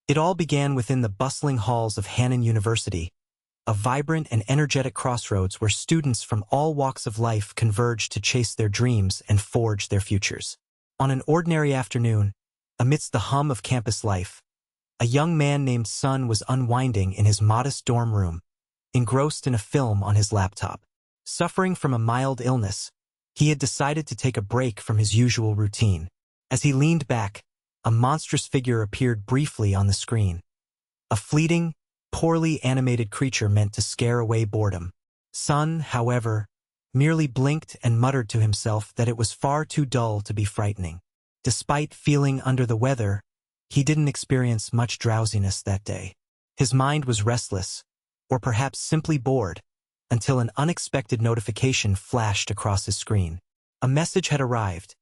It all began within the bustling halls of Harem University, a vibrant and energetic crossroads where students from all walks of life converge to chase their dreams and forge their futures. On an ordinary afternoon, amidst the hum of campus life, a young man named Sun was unwinding in his modest dorm room, engrossed in a film on his laptop. Suffering from a mild illness, he had decided to take a break from his usual routine. As he leaned back, a monstrous figure appeared briefly on the screen. A fleeting, poorly animated creature meant to scare away boredom. Sun, however, merely blinked and muttered to himself that it was far too dull to be frightening. Despite feeling under the weather, he didn't experience much drowsiness that day. His mind was restless, or perhaps simply bored, until an unexpected notification flashed across his screen. A message had arrived,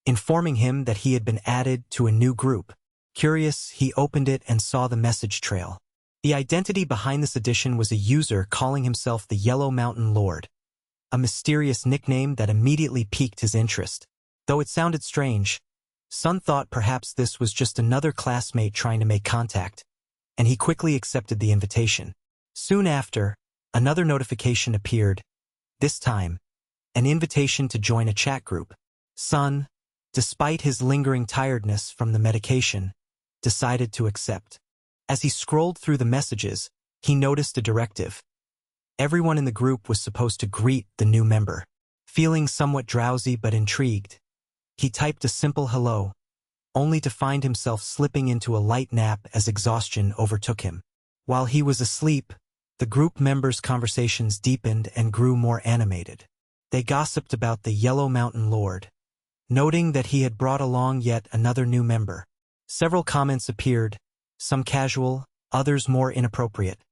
informing him that he had been added to a new group. Curious, he opened it and saw the message trail. The identity behind this addition was a user calling himself the Yellow Mountain Lord, a mysterious nickname that immediately piqued his interest. Though it sounded strange, Sun thought perhaps this was just another classmate trying to make contact, and he quickly accepted the invitation. Soon after, another notification appeared, this time, an invitation to join a chat group. Sun, despite his lingering tiredness from the medication, decided to accept. As he scrolled through the messages, he noticed a directive. Everyone in the group was supposed to greet the new member. Feeling somewhat drowsy but intrigued, he typed a simple hello, only to find himself slipping into a light nap as exhaustion overtook him. While he was asleep, the group members' conversations deepened and grew more animated. They gossiped about the Yellow Mountain Lord, noting that he had brought along yet another new member. Several comments appeared, some casual, others more inappropriate,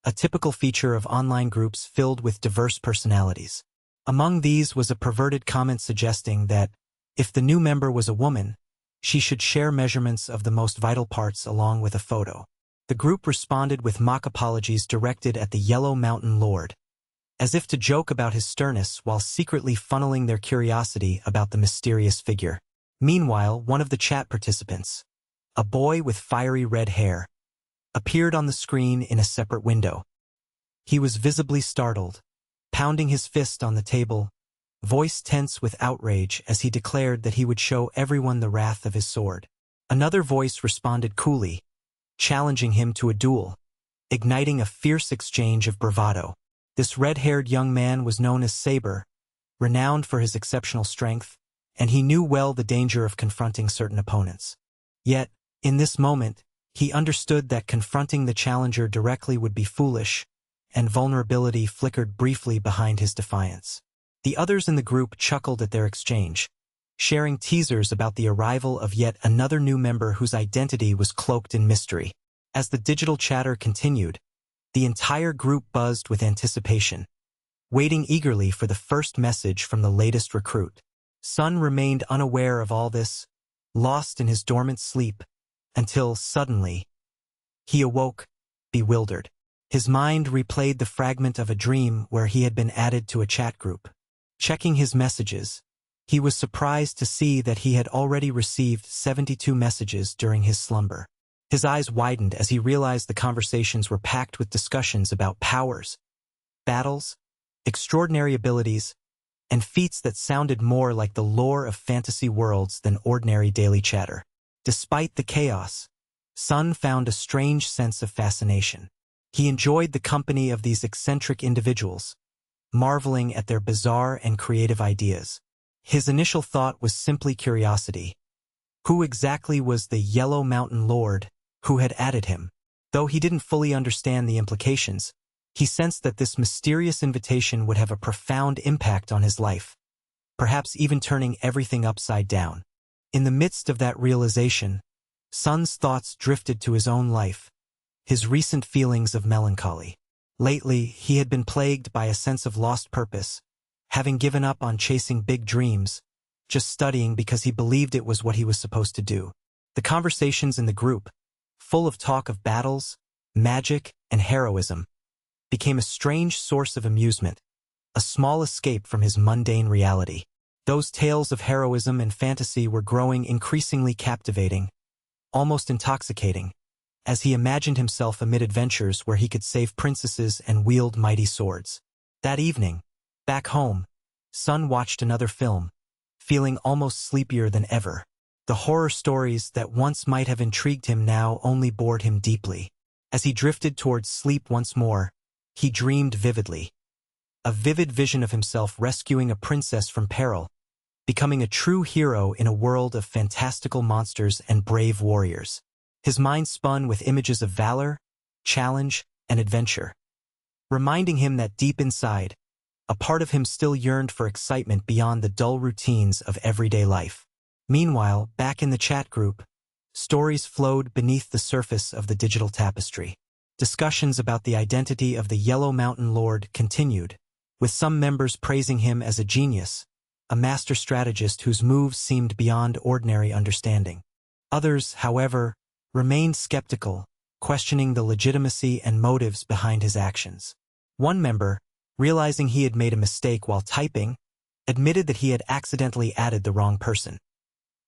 a typical feature of online groups filled with diverse personalities. Among these was a perverted comment suggesting that, if the new member was a woman, she should share measurements of the most vital parts along with a photo. The group responded with mock apologies directed at the Yellow Mountain Lord, as if to joke about his sternness while secretly funneling their curiosity about the mysterious figure. Meanwhile, one of the chat participants, a boy with fiery red hair, appeared on the screen in a separate window. He was visibly startled, pounding his fist on the table, voice tense with outrage as he declared that he would show everyone the wrath of his sword. Another voice responded coolly, challenging him to a duel, igniting a fierce exchange of bravado. This red-haired young man was known as Saber, renowned for his exceptional strength, and he knew well the danger of confronting certain opponents. Yet, in this moment, he understood that confronting the challenger directly would be foolish, and vulnerability flickered briefly behind his defiance. The others in the group chuckled at their exchange, sharing teasers about the arrival of yet another new member whose identity was cloaked in mystery. As the digital chatter continued, the entire group buzzed with anticipation, waiting eagerly for the first message from the latest recruit. Sun remained unaware of all this, lost in his dormant sleep, until, suddenly, he awoke, bewildered. His mind replayed the fragment of a dream where he had been added to a chat group. Checking his messages, he was surprised to see that he had already received 72 messages during his slumber. His eyes widened as he realized the conversations were packed with discussions about powers, battles, extraordinary abilities, and feats that sounded more like the lore of fantasy worlds than ordinary daily chatter. Despite the chaos, Sun found a strange sense of fascination. He enjoyed the company of these eccentric individuals, marveling at their bizarre and creative ideas. His initial thought was simply curiosity. Who exactly was the Yellow Mountain Lord who had added him? Though he didn't fully understand the implications, he sensed that this mysterious invitation would have a profound impact on his life, perhaps even turning everything upside down. In the midst of that realization, Sun's thoughts drifted to his own life, his recent feelings of melancholy. Lately, he had been plagued by a sense of lost purpose, having given up on chasing big dreams, just studying because he believed it was what he was supposed to do. The conversations in the group, full of talk of battles, magic, and heroism, became a strange source of amusement, a small escape from his mundane reality. Those tales of heroism and fantasy were growing increasingly captivating, almost intoxicating, as he imagined himself amid adventures where he could save princesses and wield mighty swords. That evening, back home, Sun watched another film, feeling almost sleepier than ever. The horror stories that once might have intrigued him now only bored him deeply. As he drifted towards sleep once more, he dreamed vividly. A vivid vision of himself rescuing a princess from peril, becoming a true hero in a world of fantastical monsters and brave warriors. His mind spun with images of valor, challenge, and adventure, reminding him that deep inside, a part of him still yearned for excitement beyond the dull routines of everyday life. Meanwhile, back in the chat group, stories flowed beneath the surface of the digital tapestry. Discussions about the identity of the Yellow Mountain Lord continued, with some members praising him as a genius, a master strategist whose moves seemed beyond ordinary understanding. Others, however, remained skeptical, questioning the legitimacy and motives behind his actions. One member, realizing he had made a mistake while typing, admitted that he had accidentally added the wrong person.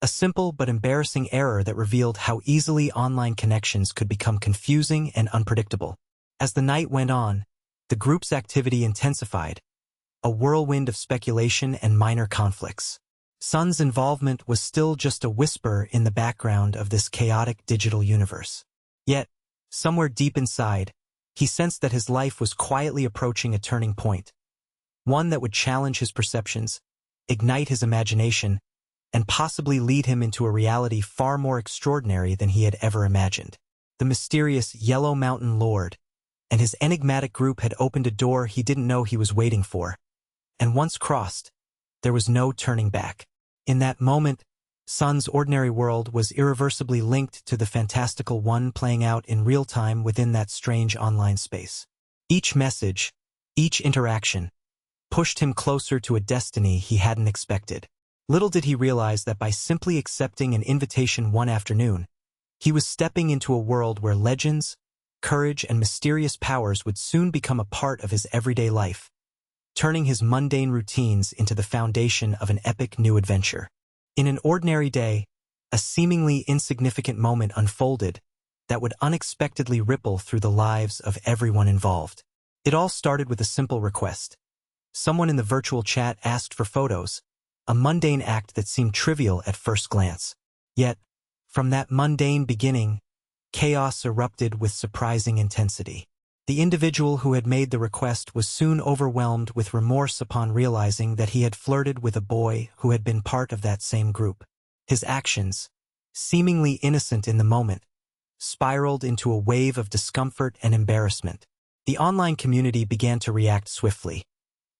A simple but embarrassing error that revealed how easily online connections could become confusing and unpredictable. As the night went on, the group's activity intensified, a whirlwind of speculation and minor conflicts. Sun's involvement was still just a whisper in the background of this chaotic digital universe. Yet, somewhere deep inside, he sensed that his life was quietly approaching a turning point, one that would challenge his perceptions, ignite his imagination, and possibly lead him into a reality far more extraordinary than he had ever imagined. The mysterious Yellow Mountain Lord and his enigmatic group had opened a door he didn't know he was waiting for, and once crossed, there was no turning back. In that moment, Sun's ordinary world was irreversibly linked to the fantastical one playing out in real time within that strange online space. Each message, each interaction, pushed him closer to a destiny he hadn't expected. Little did he realize that by simply accepting an invitation one afternoon, he was stepping into a world where legends, courage, and mysterious powers would soon become a part of his everyday life, turning his mundane routines into the foundation of an epic new adventure. In an ordinary day, a seemingly insignificant moment unfolded that would unexpectedly ripple through the lives of everyone involved. It all started with a simple request. Someone in the virtual chat asked for photos, a mundane act that seemed trivial at first glance. Yet, from that mundane beginning, chaos erupted with surprising intensity. The individual who had made the request was soon overwhelmed with remorse upon realizing that he had flirted with a boy who had been part of that same group. His actions, seemingly innocent in the moment, spiraled into a wave of discomfort and embarrassment. The online community began to react swiftly.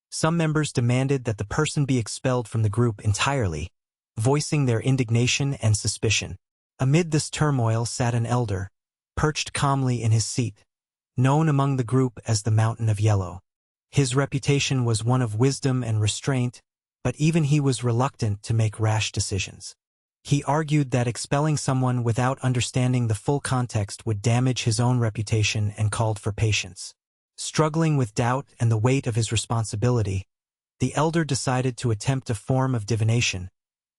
Some members demanded that the person be expelled from the group entirely, voicing their indignation and suspicion. Amid this turmoil sat an elder, perched calmly in his seat, known among the group as the Mountain of Yellow. His reputation was one of wisdom and restraint, but even he was reluctant to make rash decisions. He argued that expelling someone without understanding the full context would damage his own reputation and called for patience. Struggling with doubt and the weight of his responsibility, the elder decided to attempt a form of divination,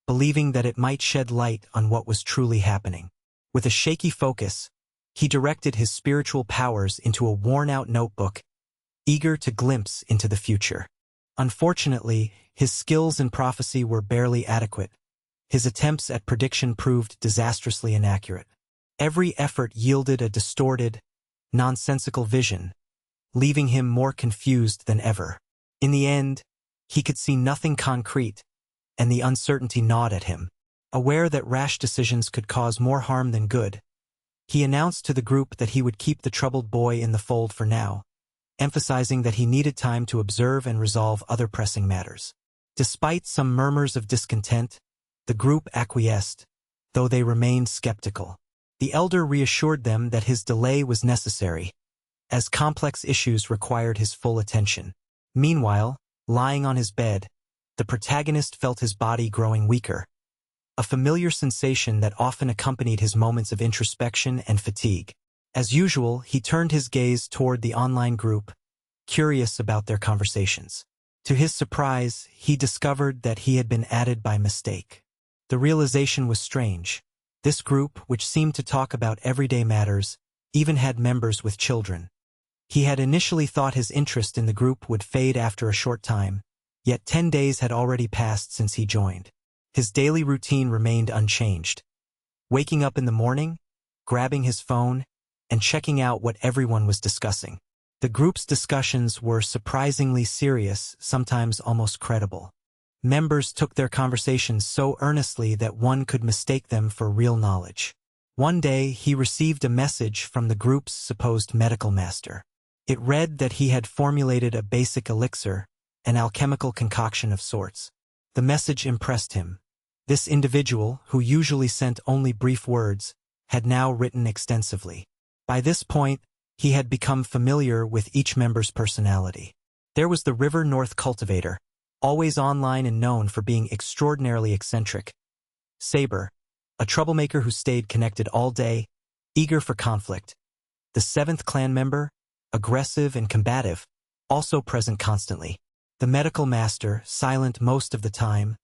believing that it might shed light on what was truly happening. With a shaky focus, he directed his spiritual powers into a worn-out notebook, eager to glimpse into the future. Unfortunately, his skills in prophecy were barely adequate. His attempts at prediction proved disastrously inaccurate. Every effort yielded a distorted, nonsensical vision, leaving him more confused than ever. In the end, he could see nothing concrete, and the uncertainty gnawed at him. Aware that rash decisions could cause more harm than good, he announced to the group that he would keep the troubled boy in the fold for now, emphasizing that he needed time to observe and resolve other pressing matters. Despite some murmurs of discontent, the group acquiesced, though they remained skeptical. The elder reassured them that his delay was necessary, as complex issues required his full attention. Meanwhile, lying on his bed, the protagonist felt his body growing weaker, a familiar sensation that often accompanied his moments of introspection and fatigue. As usual, he turned his gaze toward the online group, curious about their conversations. To his surprise, he discovered that he had been added by mistake. The realization was strange. This group, which seemed to talk about everyday matters, even had members with children. He had initially thought his interest in the group would fade after a short time, yet 10 days had already passed since he joined. His daily routine remained unchanged. Waking up in the morning, grabbing his phone, and checking out what everyone was discussing. The group's discussions were surprisingly serious, sometimes almost credible. Members took their conversations so earnestly that one could mistake them for real knowledge. One day, he received a message from the group's supposed medical master. It read that he had formulated a basic elixir, an alchemical concoction of sorts. The message impressed him. This individual, who usually sent only brief words, had now written extensively. By this point, he had become familiar with each member's personality. There was the River North cultivator, always online and known for being extraordinarily eccentric. Saber, a troublemaker who stayed connected all day, eager for conflict. The 7th clan member, aggressive and combative, also present constantly. The medical master, silent most of the time,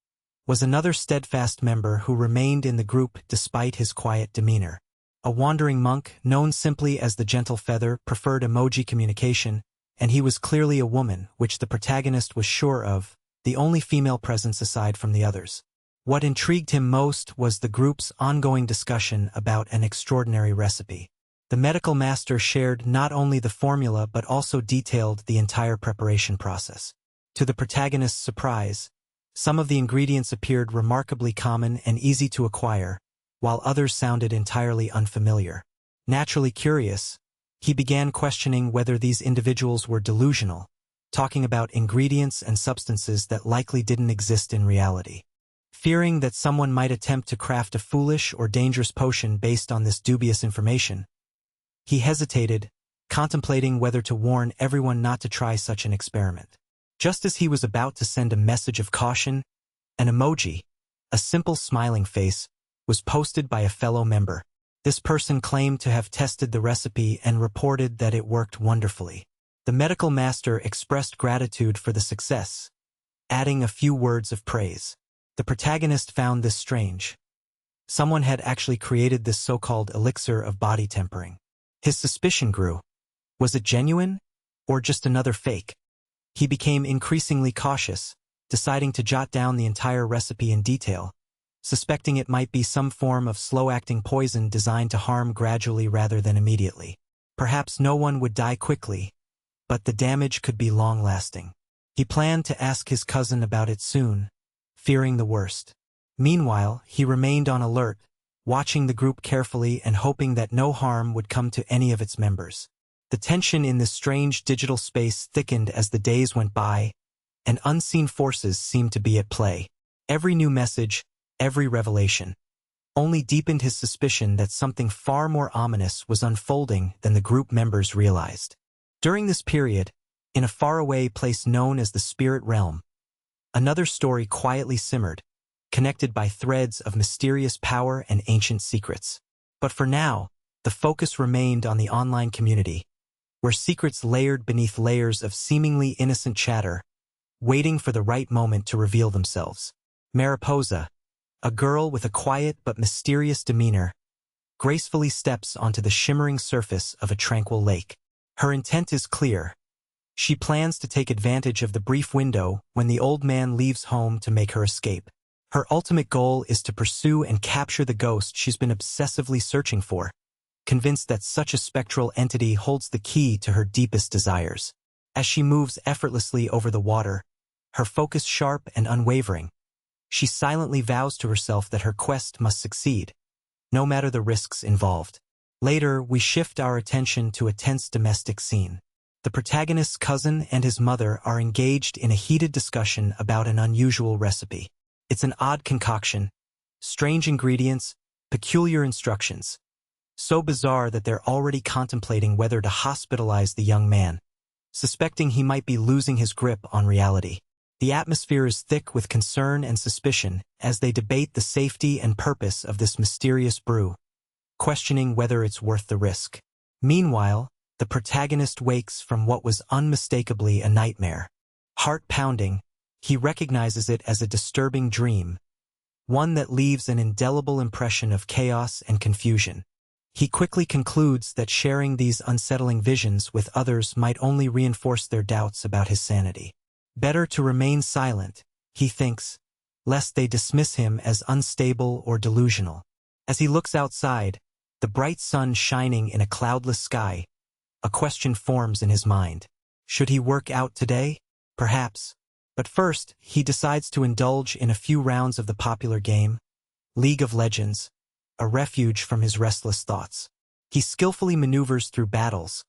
was another steadfast member who remained in the group despite his quiet demeanor. A wandering monk, known simply as the Gentle Feather, preferred emoji communication, and he was clearly a woman, which the protagonist was sure of, the only female presence aside from the others. What intrigued him most was the group's ongoing discussion about an extraordinary recipe. The medical master shared not only the formula but also detailed the entire preparation process. To the protagonist's surprise, some of the ingredients appeared remarkably common and easy to acquire, while others sounded entirely unfamiliar. Naturally curious, he began questioning whether these individuals were delusional, talking about ingredients and substances that likely didn't exist in reality. Fearing that someone might attempt to craft a foolish or dangerous potion based on this dubious information, he hesitated, contemplating whether to warn everyone not to try such an experiment. Just as he was about to send a message of caution, an emoji, a simple smiling face, was posted by a fellow member. This person claimed to have tested the recipe and reported that it worked wonderfully. The medical master expressed gratitude for the success, adding a few words of praise. The protagonist found this strange. Someone had actually created this so-called elixir of body tempering. His suspicion grew. Was it genuine, or just another fake? He became increasingly cautious, deciding to jot down the entire recipe in detail, suspecting it might be some form of slow-acting poison designed to harm gradually rather than immediately. Perhaps no one would die quickly, but the damage could be long-lasting. He planned to ask his cousin about it soon, fearing the worst. Meanwhile, he remained on alert, watching the group carefully and hoping that no harm would come to any of its members. The tension in this strange digital space thickened as the days went by, and unseen forces seemed to be at play. Every new message, every revelation, only deepened his suspicion that something far more ominous was unfolding than the group members realized. During this period, in a faraway place known as the Spirit Realm, another story quietly simmered, connected by threads of mysterious power and ancient secrets. But for now, the focus remained on the online community, where secrets layered beneath layers of seemingly innocent chatter, waiting for the right moment to reveal themselves. Mariposa, a girl with a quiet but mysterious demeanor, gracefully steps onto the shimmering surface of a tranquil lake. Her intent is clear. She plans to take advantage of the brief window when the old man leaves home to make her escape. Her ultimate goal is to pursue and capture the ghost she's been obsessively searching for, convinced that such a spectral entity holds the key to her deepest desires. As she moves effortlessly over the water, her focus sharp and unwavering, she silently vows to herself that her quest must succeed, no matter the risks involved. Later, we shift our attention to a tense domestic scene. The protagonist's cousin and his mother are engaged in a heated discussion about an unusual recipe. It's an odd concoction, strange ingredients, peculiar instructions. So bizarre that they're already contemplating whether to hospitalize the young man, suspecting he might be losing his grip on reality. The atmosphere is thick with concern and suspicion as they debate the safety and purpose of this mysterious brew, questioning whether it's worth the risk. Meanwhile, the protagonist wakes from what was unmistakably a nightmare. Heart-pounding, he recognizes it as a disturbing dream, one that leaves an indelible impression of chaos and confusion. He quickly concludes that sharing these unsettling visions with others might only reinforce their doubts about his sanity. Better to remain silent, he thinks, lest they dismiss him as unstable or delusional. As he looks outside, the bright sun shining in a cloudless sky, a question forms in his mind. Should he work out today? Perhaps. But first, he decides to indulge in a few rounds of the popular game, League of Legends, a refuge from his restless thoughts. He skillfully maneuvers through battles,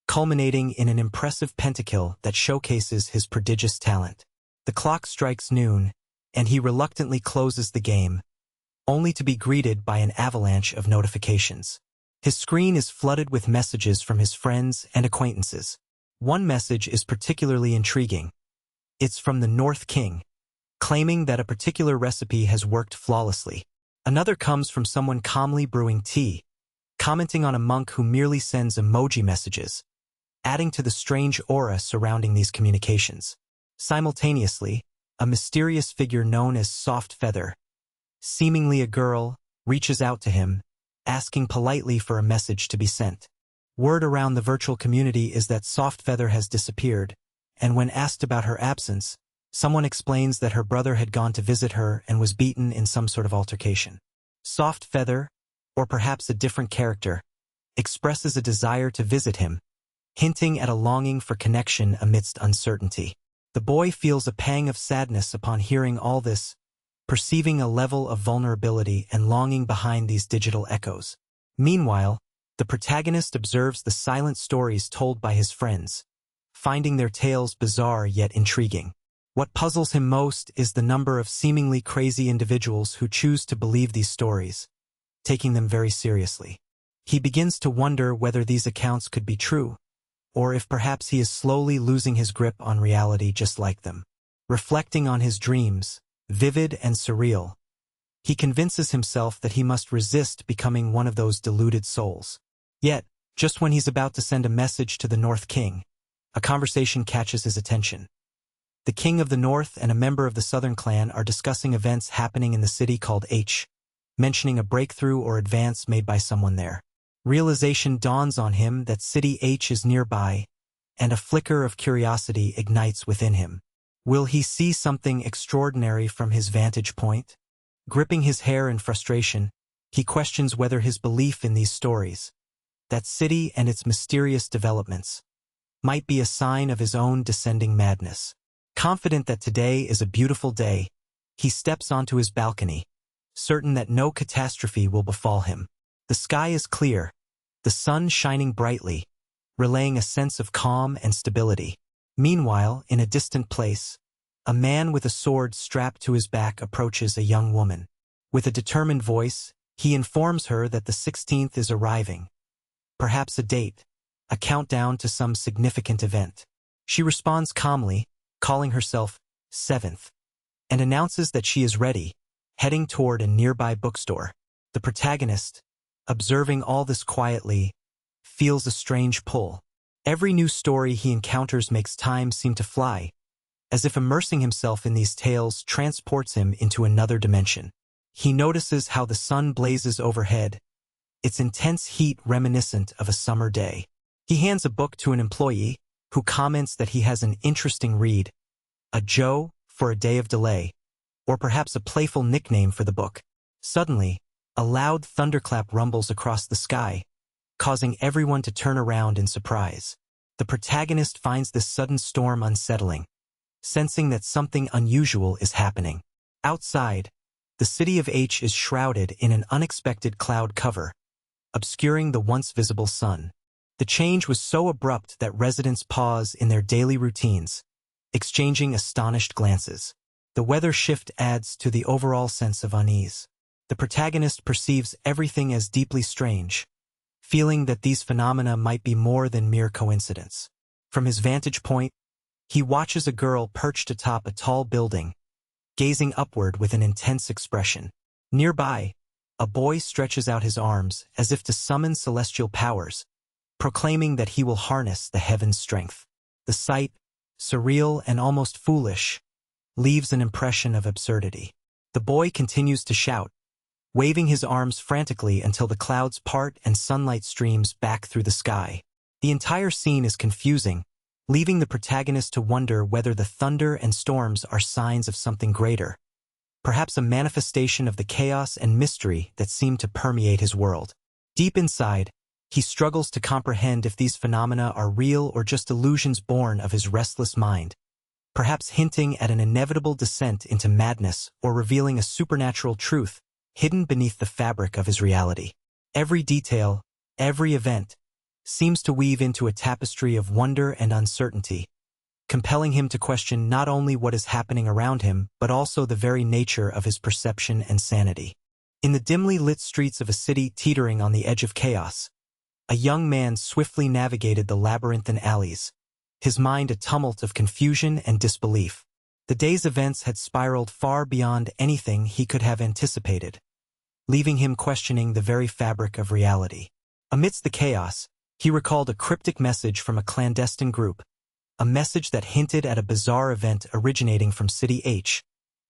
culminating in an impressive pentakill that showcases his prodigious talent. The clock strikes noon, and he reluctantly closes the game, only to be greeted by an avalanche of notifications. His screen is flooded with messages from his friends and acquaintances. One message is particularly intriguing. It's from the North King, claiming that a particular recipe has worked flawlessly. Another comes from someone calmly brewing tea, commenting on a monk who merely sends emoji messages, adding to the strange aura surrounding these communications. Simultaneously, a mysterious figure known as Soft Feather, seemingly a girl, reaches out to him, asking politely for a message to be sent. Word around the virtual community is that Soft Feather has disappeared, and when asked about her absence, someone explains that her brother had gone to visit her and was beaten in some sort of altercation. Soft Feather, or perhaps a different character, expresses a desire to visit him, hinting at a longing for connection amidst uncertainty. The boy feels a pang of sadness upon hearing all this, perceiving a level of vulnerability and longing behind these digital echoes. Meanwhile, the protagonist observes the silent stories told by his friends, finding their tales bizarre yet intriguing. What puzzles him most is the number of seemingly crazy individuals who choose to believe these stories, taking them very seriously. He begins to wonder whether these accounts could be true, or if perhaps he is slowly losing his grip on reality just like them. Reflecting on his dreams, vivid and surreal, he convinces himself that he must resist becoming one of those deluded souls. Yet, just when he's about to send a message to the North King, a conversation catches his attention. The King of the North and a member of the Southern clan are discussing events happening in the city called H, mentioning a breakthrough or advance made by someone there. Realization dawns on him that City H is nearby, and a flicker of curiosity ignites within him. Will he see something extraordinary from his vantage point? Gripping his hair in frustration, he questions whether his belief in these stories, that city and its mysterious developments, might be a sign of his own descending madness. Confident that today is a beautiful day, he steps onto his balcony, certain that no catastrophe will befall him. The sky is clear, the sun shining brightly, relaying a sense of calm and stability. Meanwhile, in a distant place, a man with a sword strapped to his back approaches a young woman. With a determined voice, he informs her that the 16th is arriving. Perhaps a date, a countdown to some significant event. She responds calmly, calling herself 7th, and announces that she is ready, heading toward a nearby bookstore. The protagonist, observing all this quietly, feels a strange pull. Every new story he encounters makes time seem to fly, as if immersing himself in these tales transports him into another dimension. He notices how the sun blazes overhead, its intense heat reminiscent of a summer day. He hands a book to an employee, who comments that he has an interesting read, a Joe for a day of delay, or perhaps a playful nickname for the book. Suddenly, a loud thunderclap rumbles across the sky, causing everyone to turn around in surprise. The protagonist finds this sudden storm unsettling, sensing that something unusual is happening. Outside, the city of H is shrouded in an unexpected cloud cover, obscuring the once visible sun. The change was so abrupt that residents pause in their daily routines, exchanging astonished glances. The weather shift adds to the overall sense of unease. The protagonist perceives everything as deeply strange, feeling that these phenomena might be more than mere coincidence. From his vantage point, he watches a girl perched atop a tall building, gazing upward with an intense expression. Nearby, a boy stretches out his arms as if to summon celestial powers, proclaiming that he will harness the heaven's strength. The sight, surreal and almost foolish, leaves an impression of absurdity. The boy continues to shout, waving his arms frantically until the clouds part and sunlight streams back through the sky. The entire scene is confusing, leaving the protagonist to wonder whether the thunder and storms are signs of something greater, perhaps a manifestation of the chaos and mystery that seem to permeate his world. Deep inside, he struggles to comprehend if these phenomena are real or just illusions born of his restless mind, perhaps hinting at an inevitable descent into madness or revealing a supernatural truth hidden beneath the fabric of his reality. Every detail, every event, seems to weave into a tapestry of wonder and uncertainty, compelling him to question not only what is happening around him, but also the very nature of his perception and sanity. In the dimly lit streets of a city teetering on the edge of chaos, a young man swiftly navigated the labyrinthine alleys, his mind a tumult of confusion and disbelief. The day's events had spiraled far beyond anything he could have anticipated, leaving him questioning the very fabric of reality. Amidst the chaos, he recalled a cryptic message from a clandestine group, a message that hinted at a bizarre event originating from City H,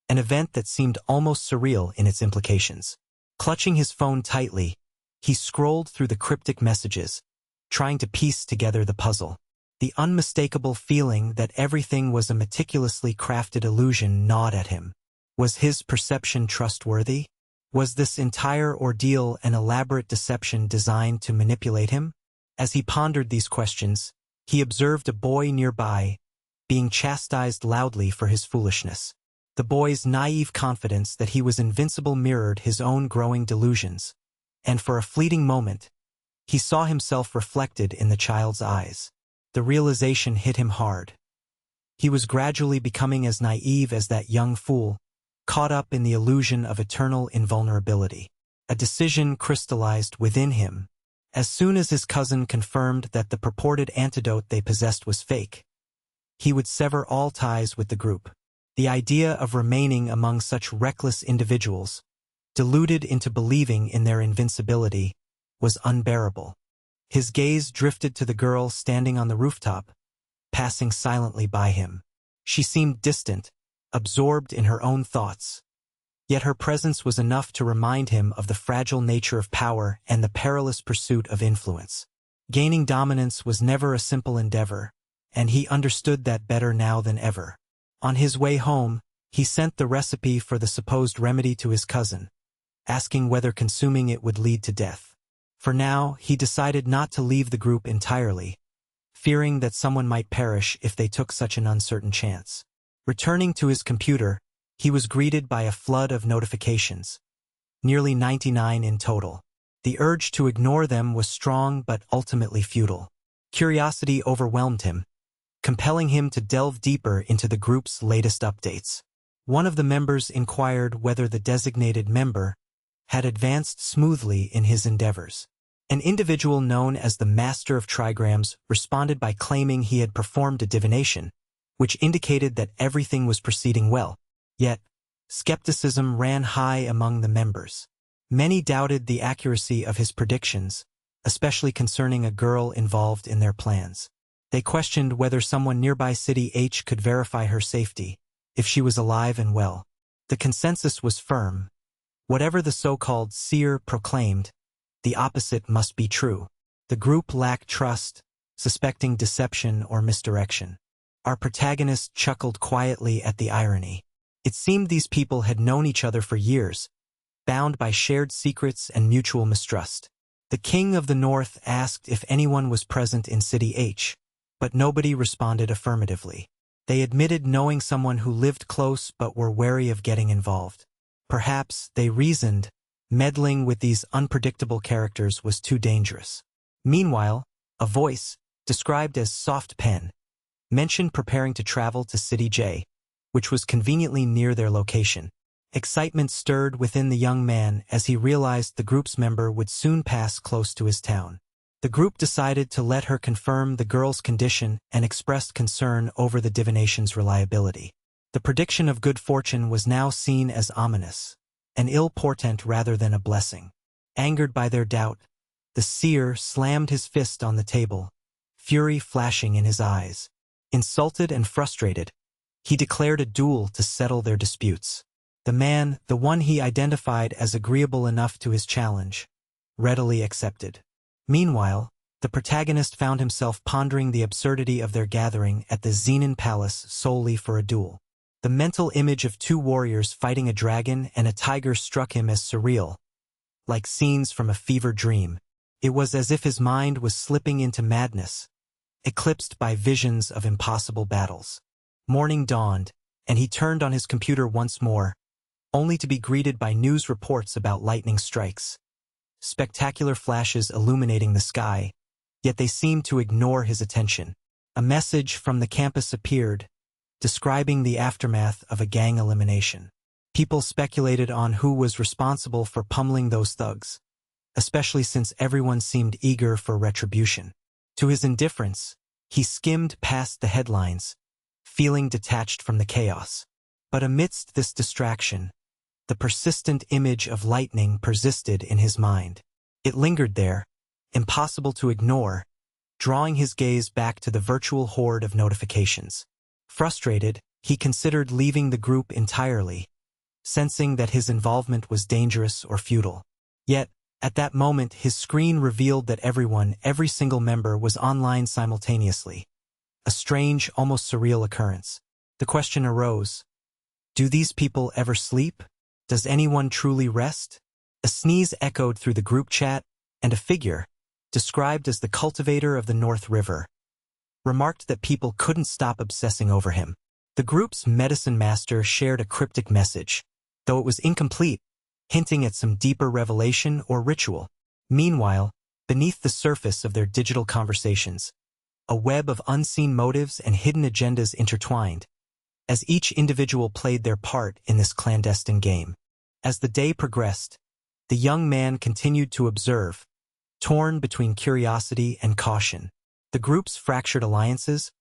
an event that seemed almost surreal in its implications. Clutching his phone tightly, he scrolled through the cryptic messages, trying to piece together the puzzle. The unmistakable feeling that everything was a meticulously crafted illusion gnawed at him. Was his perception trustworthy? Was this entire ordeal an elaborate deception designed to manipulate him? As he pondered these questions, he observed a boy nearby, being chastised loudly for his foolishness. The boy's naive confidence that he was invincible mirrored his own growing delusions, and for a fleeting moment, he saw himself reflected in the child's eyes. The realization hit him hard. He was gradually becoming as naive as that young fool, caught up in the illusion of eternal invulnerability. A decision crystallized within him. As soon as his cousin confirmed that the purported antidote they possessed was fake, he would sever all ties with the group. The idea of remaining among such reckless individuals, deluded into believing in their invincibility, was unbearable. His gaze drifted to the girl standing on the rooftop, passing silently by him. She seemed distant, absorbed in her own thoughts. Yet her presence was enough to remind him of the fragile nature of power and the perilous pursuit of influence. Gaining dominance was never a simple endeavor, and he understood that better now than ever. On his way home, he sent the recipe for the supposed remedy to his cousin, asking whether consuming it would lead to death. For now, he decided not to leave the group entirely, fearing that someone might perish if they took such an uncertain chance. Returning to his computer, he was greeted by a flood of notifications, nearly 99 in total. The urge to ignore them was strong but ultimately futile. Curiosity overwhelmed him, compelling him to delve deeper into the group's latest updates. One of the members inquired whether the designated member had advanced smoothly in his endeavors. An individual known as the Master of Trigrams responded by claiming he had performed a divination, which indicated that everything was proceeding well. Yet, skepticism ran high among the members. Many doubted the accuracy of his predictions, especially concerning a girl involved in their plans. They questioned whether someone nearby City H could verify her safety, if she was alive and well. The consensus was firm. Whatever the so-called seer proclaimed, the opposite must be true. The group lacked trust, suspecting deception or misdirection. Our protagonist chuckled quietly at the irony. It seemed these people had known each other for years, bound by shared secrets and mutual mistrust. The King of the North asked if anyone was present in City H, but nobody responded affirmatively. They admitted knowing someone who lived close but were wary of getting involved. Perhaps, they reasoned, meddling with these unpredictable characters was too dangerous. Meanwhile, a voice, described as Soft Pen, mentioned preparing to travel to City J, which was conveniently near their location. Excitement stirred within the young man as he realized the group's member would soon pass close to his town. The group decided to let her confirm the girl's condition and expressed concern over the divination's reliability. The prediction of good fortune was now seen as ominous, an ill portent rather than a blessing. Angered by their doubt, the seer slammed his fist on the table, fury flashing in his eyes. Insulted and frustrated, he declared a duel to settle their disputes. The man, the one he identified as agreeable enough to his challenge, readily accepted. Meanwhile, the protagonist found himself pondering the absurdity of their gathering at the Zenin Palace solely for a duel. The mental image of two warriors fighting a dragon and a tiger struck him as surreal, like scenes from a fever dream. It was as if his mind was slipping into madness, eclipsed by visions of impossible battles. Morning dawned, and he turned on his computer once more, only to be greeted by news reports about lightning strikes. Spectacular flashes illuminating the sky, yet they seemed to ignore his attention. A message from the campus appeared, describing the aftermath of a gang elimination. People speculated on who was responsible for pummeling those thugs, especially since everyone seemed eager for retribution. To his indifference, he skimmed past the headlines, feeling detached from the chaos. But amidst this distraction, the persistent image of lightning persisted in his mind. It lingered there, impossible to ignore, drawing his gaze back to the virtual horde of notifications. Frustrated, he considered leaving the group entirely, sensing that his involvement was dangerous or futile. Yet, at that moment his screen revealed that every single member was online simultaneously. A strange, almost surreal occurrence. The question arose, do these people ever sleep? Does anyone truly rest? A sneeze echoed through the group chat, and a figure, described as the cultivator of the North River, remarked that people couldn't stop obsessing over him. The group's medicine master shared a cryptic message, though it was incomplete, hinting at some deeper revelation or ritual. Meanwhile, beneath the surface of their digital conversations, a web of unseen motives and hidden agendas intertwined, as each individual played their part in this clandestine game. As the day progressed, the young man continued to observe, torn between curiosity and caution. The group's fractured alliances,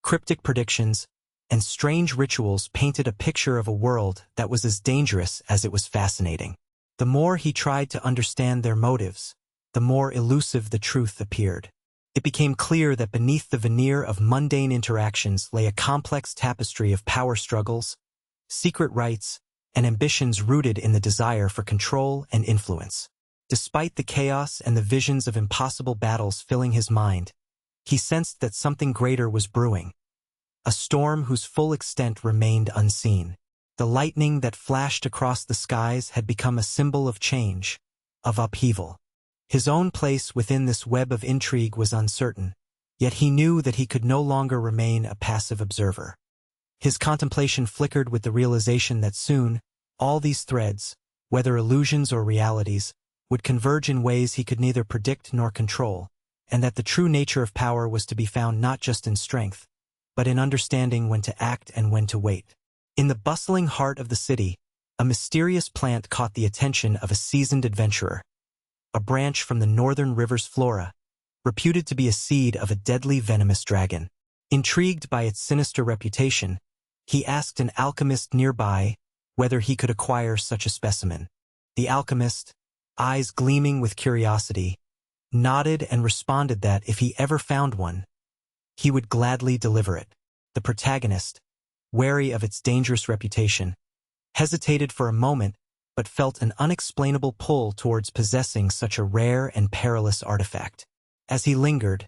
cryptic predictions, and strange rituals painted a picture of a world that was as dangerous as it was fascinating. The more he tried to understand their motives, the more elusive the truth appeared. It became clear that beneath the veneer of mundane interactions lay a complex tapestry of power struggles, secret rites, and ambitions rooted in the desire for control and influence. Despite the chaos and the visions of impossible battles filling his mind, he sensed that something greater was brewing, a storm whose full extent remained unseen. The lightning that flashed across the skies had become a symbol of change, of upheaval. His own place within this web of intrigue was uncertain, yet he knew that he could no longer remain a passive observer. His contemplation flickered with the realization that soon, all these threads, whether illusions or realities, would converge in ways he could neither predict nor control, and that the true nature of power was to be found not just in strength, but in understanding when to act and when to wait. In the bustling heart of the city, a mysterious plant caught the attention of a seasoned adventurer, a branch from the northern river's flora, reputed to be a seed of a deadly venomous dragon. Intrigued by its sinister reputation, he asked an alchemist nearby whether he could acquire such a specimen. The alchemist, eyes gleaming with curiosity, nodded and responded that if he ever found one, he would gladly deliver it. The protagonist, wary of its dangerous reputation, hesitated for a moment but felt an unexplainable pull towards possessing such a rare and perilous artifact. As he lingered,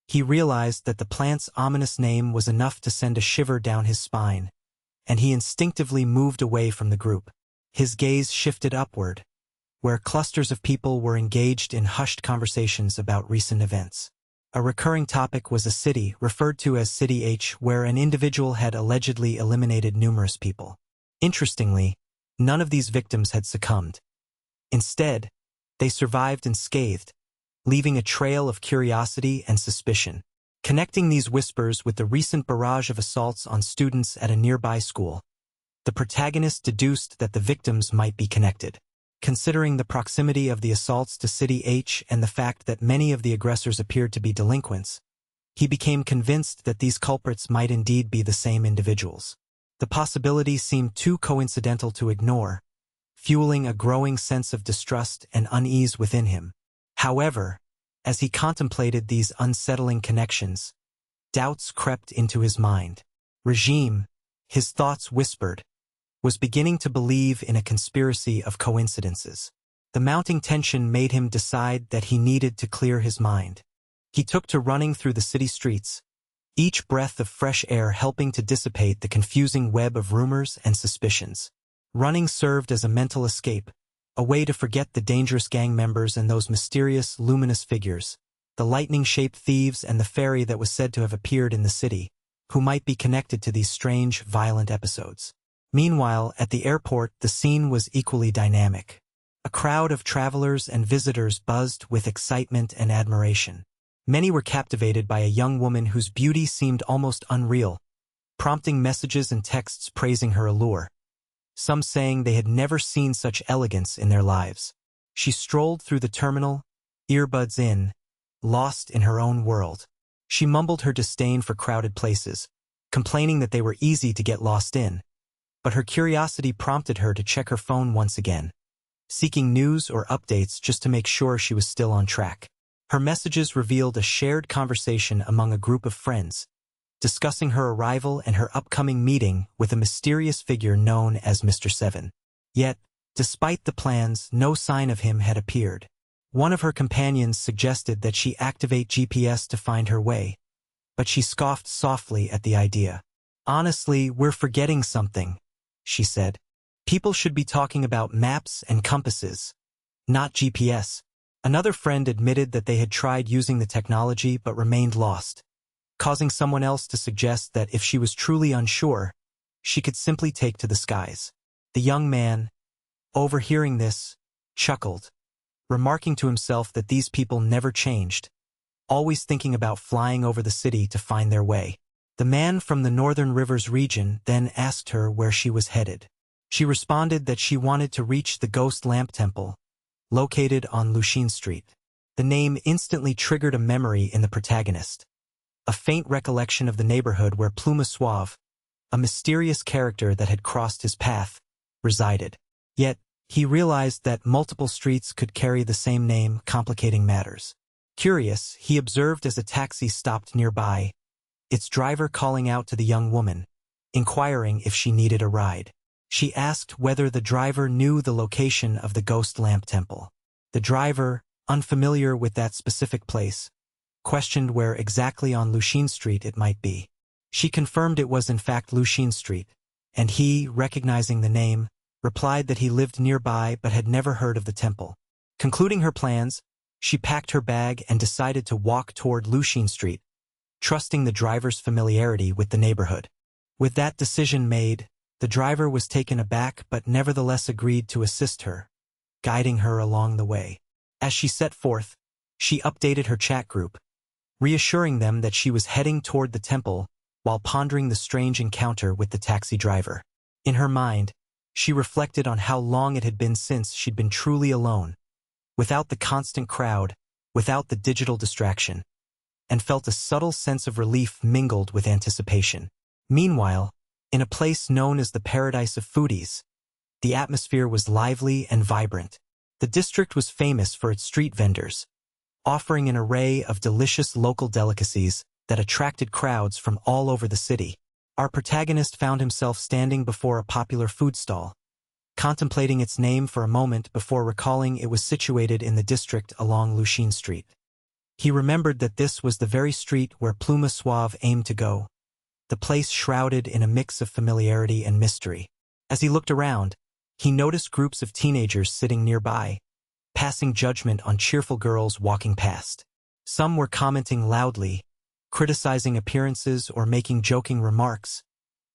he realized that the plant's ominous name was enough to send a shiver down his spine, and he instinctively moved away from the group. His gaze shifted upward, where clusters of people were engaged in hushed conversations about recent events. A recurring topic was a city, referred to as City H, where an individual had allegedly eliminated numerous people. Interestingly, none of these victims had succumbed. Instead, they survived unscathed, leaving a trail of curiosity and suspicion. Connecting these whispers with the recent barrage of assaults on students at a nearby school, the protagonist deduced that the victims might be connected. Considering the proximity of the assaults to City H and the fact that many of the aggressors appeared to be delinquents, he became convinced that these culprits might indeed be the same individuals. The possibility seemed too coincidental to ignore, fueling a growing sense of distrust and unease within him. However, as he contemplated these unsettling connections, doubts crept into his mind. Regime, his thoughts whispered, was beginning to believe in a conspiracy of coincidences. The mounting tension made him decide that he needed to clear his mind. He took to running through the city streets, each breath of fresh air helping to dissipate the confusing web of rumors and suspicions. Running served as a mental escape, a way to forget the dangerous gang members and those mysterious, luminous figures, the lightning-shaped thieves and the fairy that was said to have appeared in the city, who might be connected to these strange, violent episodes. Meanwhile, at the airport, the scene was equally dynamic. A crowd of travelers and visitors buzzed with excitement and admiration. Many were captivated by a young woman whose beauty seemed almost unreal, prompting messages and texts praising her allure. Some saying they had never seen such elegance in their lives. She strolled through the terminal, earbuds in, lost in her own world. She mumbled her disdain for crowded places, complaining that they were easy to get lost in. But her curiosity prompted her to check her phone once again, seeking news or updates just to make sure she was still on track. Her messages revealed a shared conversation among a group of friends, discussing her arrival and her upcoming meeting with a mysterious figure known as Mr. Seven. Yet, despite the plans, no sign of him had appeared. One of her companions suggested that she activate GPS to find her way, but she scoffed softly at the idea. "Honestly, we're forgetting something," she said. "People should be talking about maps and compasses, not GPS." Another friend admitted that they had tried using the technology but remained lost, causing someone else to suggest that if she was truly unsure, she could simply take to the skies. The young man, overhearing this, chuckled, remarking to himself that these people never changed, always thinking about flying over the city to find their way. The man from the Northern Rivers region then asked her where she was headed. She responded that she wanted to reach the Ghost Lamp Temple, located on Lucian Street. The name instantly triggered a memory in the protagonist, a faint recollection of the neighborhood where Pluma Suave, a mysterious character that had crossed his path, resided. Yet, he realized that multiple streets could carry the same name, complicating matters. Curious, he observed as a taxi stopped nearby, its driver calling out to the young woman, inquiring if she needed a ride. She asked whether the driver knew the location of the Ghost Lamp Temple. The driver, unfamiliar with that specific place, questioned where exactly on Lucian Street it might be. She confirmed it was in fact Lucian Street, and he, recognizing the name, replied that he lived nearby but had never heard of the temple. Concluding her plans, she packed her bag and decided to walk toward Lucian Street, trusting the driver's familiarity with the neighborhood. With that decision made, the driver was taken aback but nevertheless agreed to assist her, guiding her along the way. As she set forth, she updated her chat group, reassuring them that she was heading toward the temple while pondering the strange encounter with the taxi driver. In her mind, she reflected on how long it had been since she'd been truly alone, without the constant crowd, without the digital distraction, and felt a subtle sense of relief mingled with anticipation. Meanwhile, in a place known as the Paradise of Foodies, the atmosphere was lively and vibrant. The district was famous for its street vendors, offering an array of delicious local delicacies that attracted crowds from all over the city. Our protagonist found himself standing before a popular food stall, contemplating its name for a moment before recalling it was situated in the district along Lucian Street. He remembered that this was the very street where Pluma Suave aimed to go, the place shrouded in a mix of familiarity and mystery. As he looked around, he noticed groups of teenagers sitting nearby, passing judgment on cheerful girls walking past. Some were commenting loudly, criticizing appearances or making joking remarks,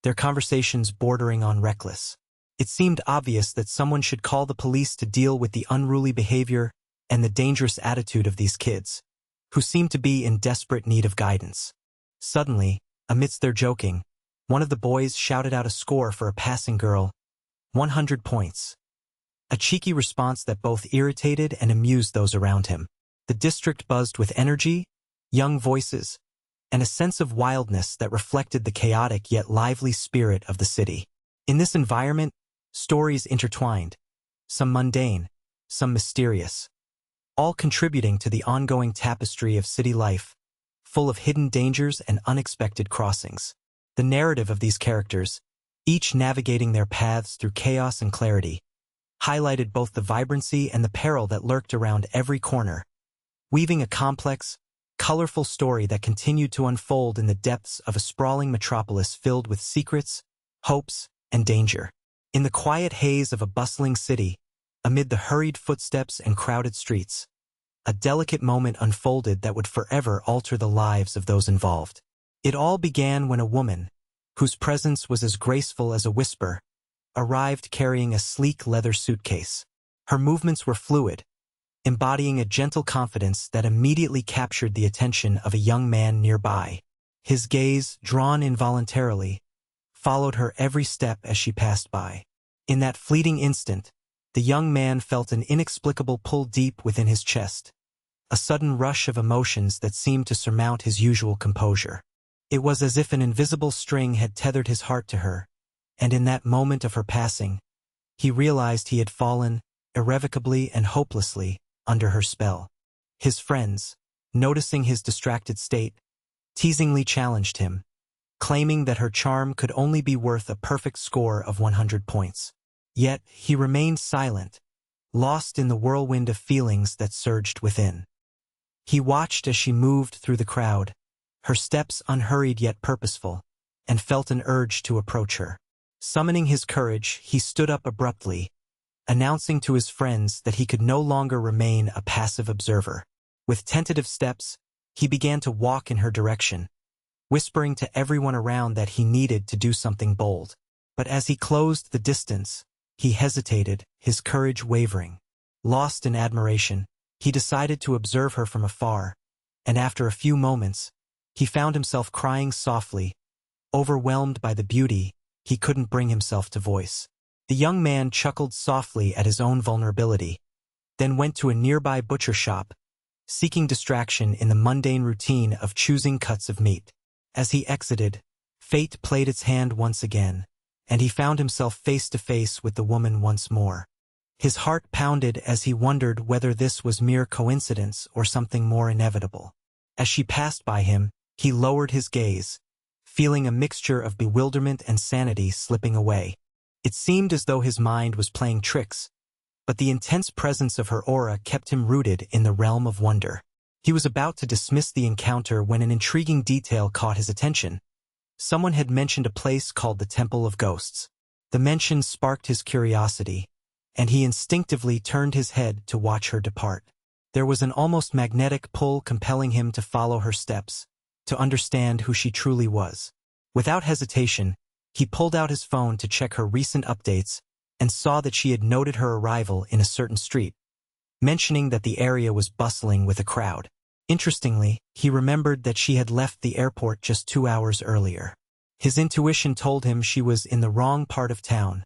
their conversations bordering on reckless. It seemed obvious that someone should call the police to deal with the unruly behavior and the dangerous attitude of these kids, who seemed to be in desperate need of guidance. Suddenly, amidst their joking, one of the boys shouted out a score for a passing girl, 100 points. A cheeky response that both irritated and amused those around him. The district buzzed with energy, young voices, and a sense of wildness that reflected the chaotic yet lively spirit of the city. In this environment, stories intertwined, some mundane, some mysterious, all contributing to the ongoing tapestry of city life, full of hidden dangers and unexpected crossings. The narrative of these characters, each navigating their paths through chaos and clarity, highlighted both the vibrancy and the peril that lurked around every corner, weaving a complex, colorful story that continued to unfold in the depths of a sprawling metropolis filled with secrets, hopes, and danger. In the quiet haze of a bustling city, amid the hurried footsteps and crowded streets, a delicate moment unfolded that would forever alter the lives of those involved. It all began when a woman, whose presence was as graceful as a whisper, arrived carrying a sleek leather suitcase. Her movements were fluid, embodying a gentle confidence that immediately captured the attention of a young man nearby. His gaze, drawn involuntarily, followed her every step as she passed by. In that fleeting instant, the young man felt an inexplicable pull deep within his chest, a sudden rush of emotions that seemed to surmount his usual composure. It was as if an invisible string had tethered his heart to her, and in that moment of her passing, he realized he had fallen, irrevocably and hopelessly, under her spell. His friends, noticing his distracted state, teasingly challenged him, claiming that her charm could only be worth a perfect score of 100 points. Yet he remained silent, lost in the whirlwind of feelings that surged within. He watched as she moved through the crowd, her steps unhurried yet purposeful, and felt an urge to approach her. Summoning his courage, he stood up abruptly, announcing to his friends that he could no longer remain a passive observer. With tentative steps, he began to walk in her direction, whispering to everyone around that he needed to do something bold. But as he closed the distance, he hesitated, his courage wavering. Lost in admiration, he decided to observe her from afar, and after a few moments, he found himself crying softly, overwhelmed by the beauty he couldn't bring himself to voice. The young man chuckled softly at his own vulnerability, then went to a nearby butcher shop, seeking distraction in the mundane routine of choosing cuts of meat. As he exited, fate played its hand once again, and he found himself face to face with the woman once more. His heart pounded as he wondered whether this was mere coincidence or something more inevitable. As she passed by him, he lowered his gaze, feeling a mixture of bewilderment and sanity slipping away. It seemed as though his mind was playing tricks, but the intense presence of her aura kept him rooted in the realm of wonder. He was about to dismiss the encounter when an intriguing detail caught his attention. Someone had mentioned a place called the Temple of Ghosts. The mention sparked his curiosity, and he instinctively turned his head to watch her depart. There was an almost magnetic pull compelling him to follow her steps, to understand who she truly was. Without hesitation, he pulled out his phone to check her recent updates and saw that she had noted her arrival in a certain street, mentioning that the area was bustling with a crowd. Interestingly, he remembered that she had left the airport just 2 hours earlier. His intuition told him she was in the wrong part of town,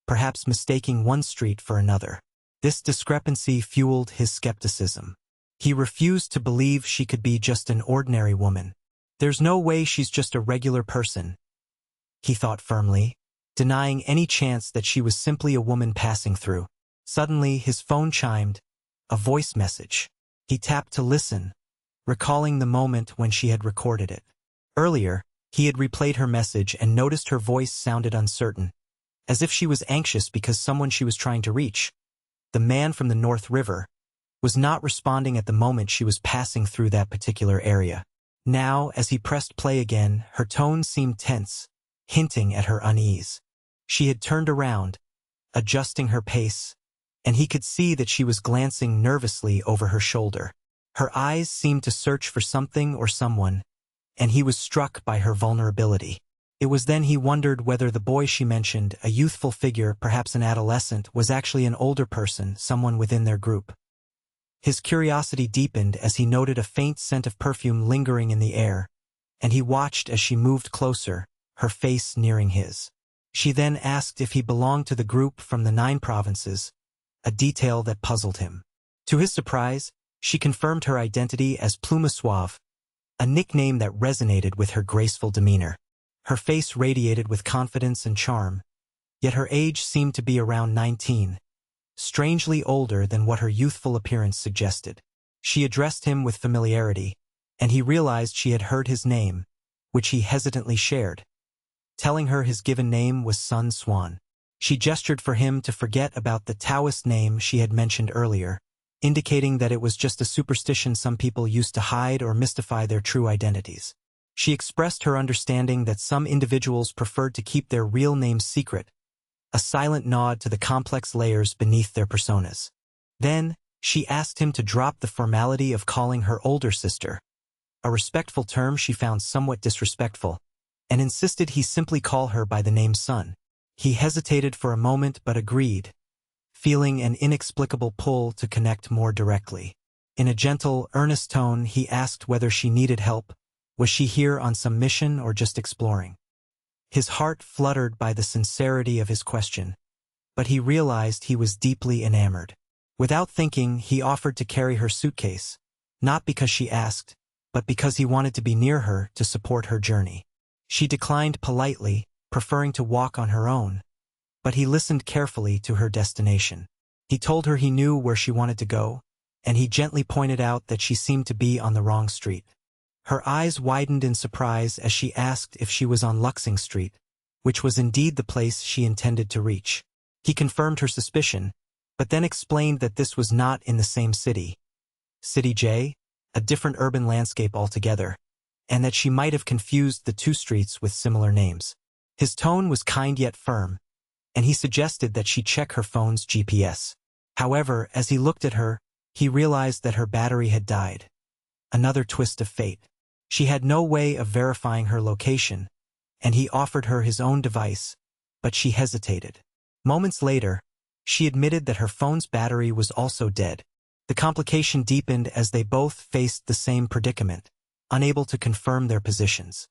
perhaps mistaking one street for another. This discrepancy fueled his skepticism. He refused to believe she could be just an ordinary woman. There's no way she's just a regular person, he thought firmly, denying any chance that she was simply a woman passing through. Suddenly, his phone chimed, a voice message. He tapped to listen, recalling the moment when she had recorded it. Earlier, he had replayed her message and noticed her voice sounded uncertain, as if she was anxious because someone she was trying to reach, the man from the North River, was not responding at the moment she was passing through that particular area. Now, as he pressed play again, her tone seemed tense, hinting at her unease. She had turned around, adjusting her pace, and he could see that she was glancing nervously over her shoulder. Her eyes seemed to search for something or someone, and he was struck by her vulnerability. It was then he wondered whether the boy she mentioned, a youthful figure, perhaps an adolescent, was actually an older person, someone within their group. His curiosity deepened as he noted a faint scent of perfume lingering in the air, and he watched as she moved closer, her face nearing his. She then asked if he belonged to the group from the 9 provinces, a detail that puzzled him. To his surprise, she confirmed her identity as Pluma Suave, a nickname that resonated with her graceful demeanor. Her face radiated with confidence and charm, yet her age seemed to be around 19, strangely older than what her youthful appearance suggested. She addressed him with familiarity, and he realized she had heard his name, which he hesitantly shared. telling her his given name was Sun Swan. She gestured for him to forget about the Taoist name she had mentioned earlier, indicating that it was just a superstition some people used to hide or mystify their true identities. She expressed her understanding that some individuals preferred to keep their real names secret, a silent nod to the complex layers beneath their personas. Then, she asked him to drop the formality of calling her older sister, a respectful term she found somewhat disrespectful, and insisted he simply call her by the name Sun. He hesitated for a moment but agreed, feeling an inexplicable pull to connect more directly. In a gentle, earnest tone, he asked whether she needed help. Was she here on some mission or just exploring? His heart fluttered by the sincerity of his question, but he realized he was deeply enamored. Without thinking, he offered to carry her suitcase, not because she asked, but because he wanted to be near her to support her journey. She declined politely, preferring to walk on her own, but he listened carefully to her destination. He told her he knew where she wanted to go, and he gently pointed out that she seemed to be on the wrong street. Her eyes widened in surprise as she asked if she was on Luxing Street, which was indeed the place she intended to reach. He confirmed her suspicion, but then explained that this was not in the same city. City J, a different urban landscape altogether, and that she might have confused the two streets with similar names. His tone was kind yet firm, and he suggested that she check her phone's GPS. However, as he looked at her, he realized that her battery had died. Another twist of fate. She had no way of verifying her location, and he offered her his own device, but she hesitated. Moments later, she admitted that her phone's battery was also dead. The complication deepened as they both faced the same predicament, unable to confirm their positions.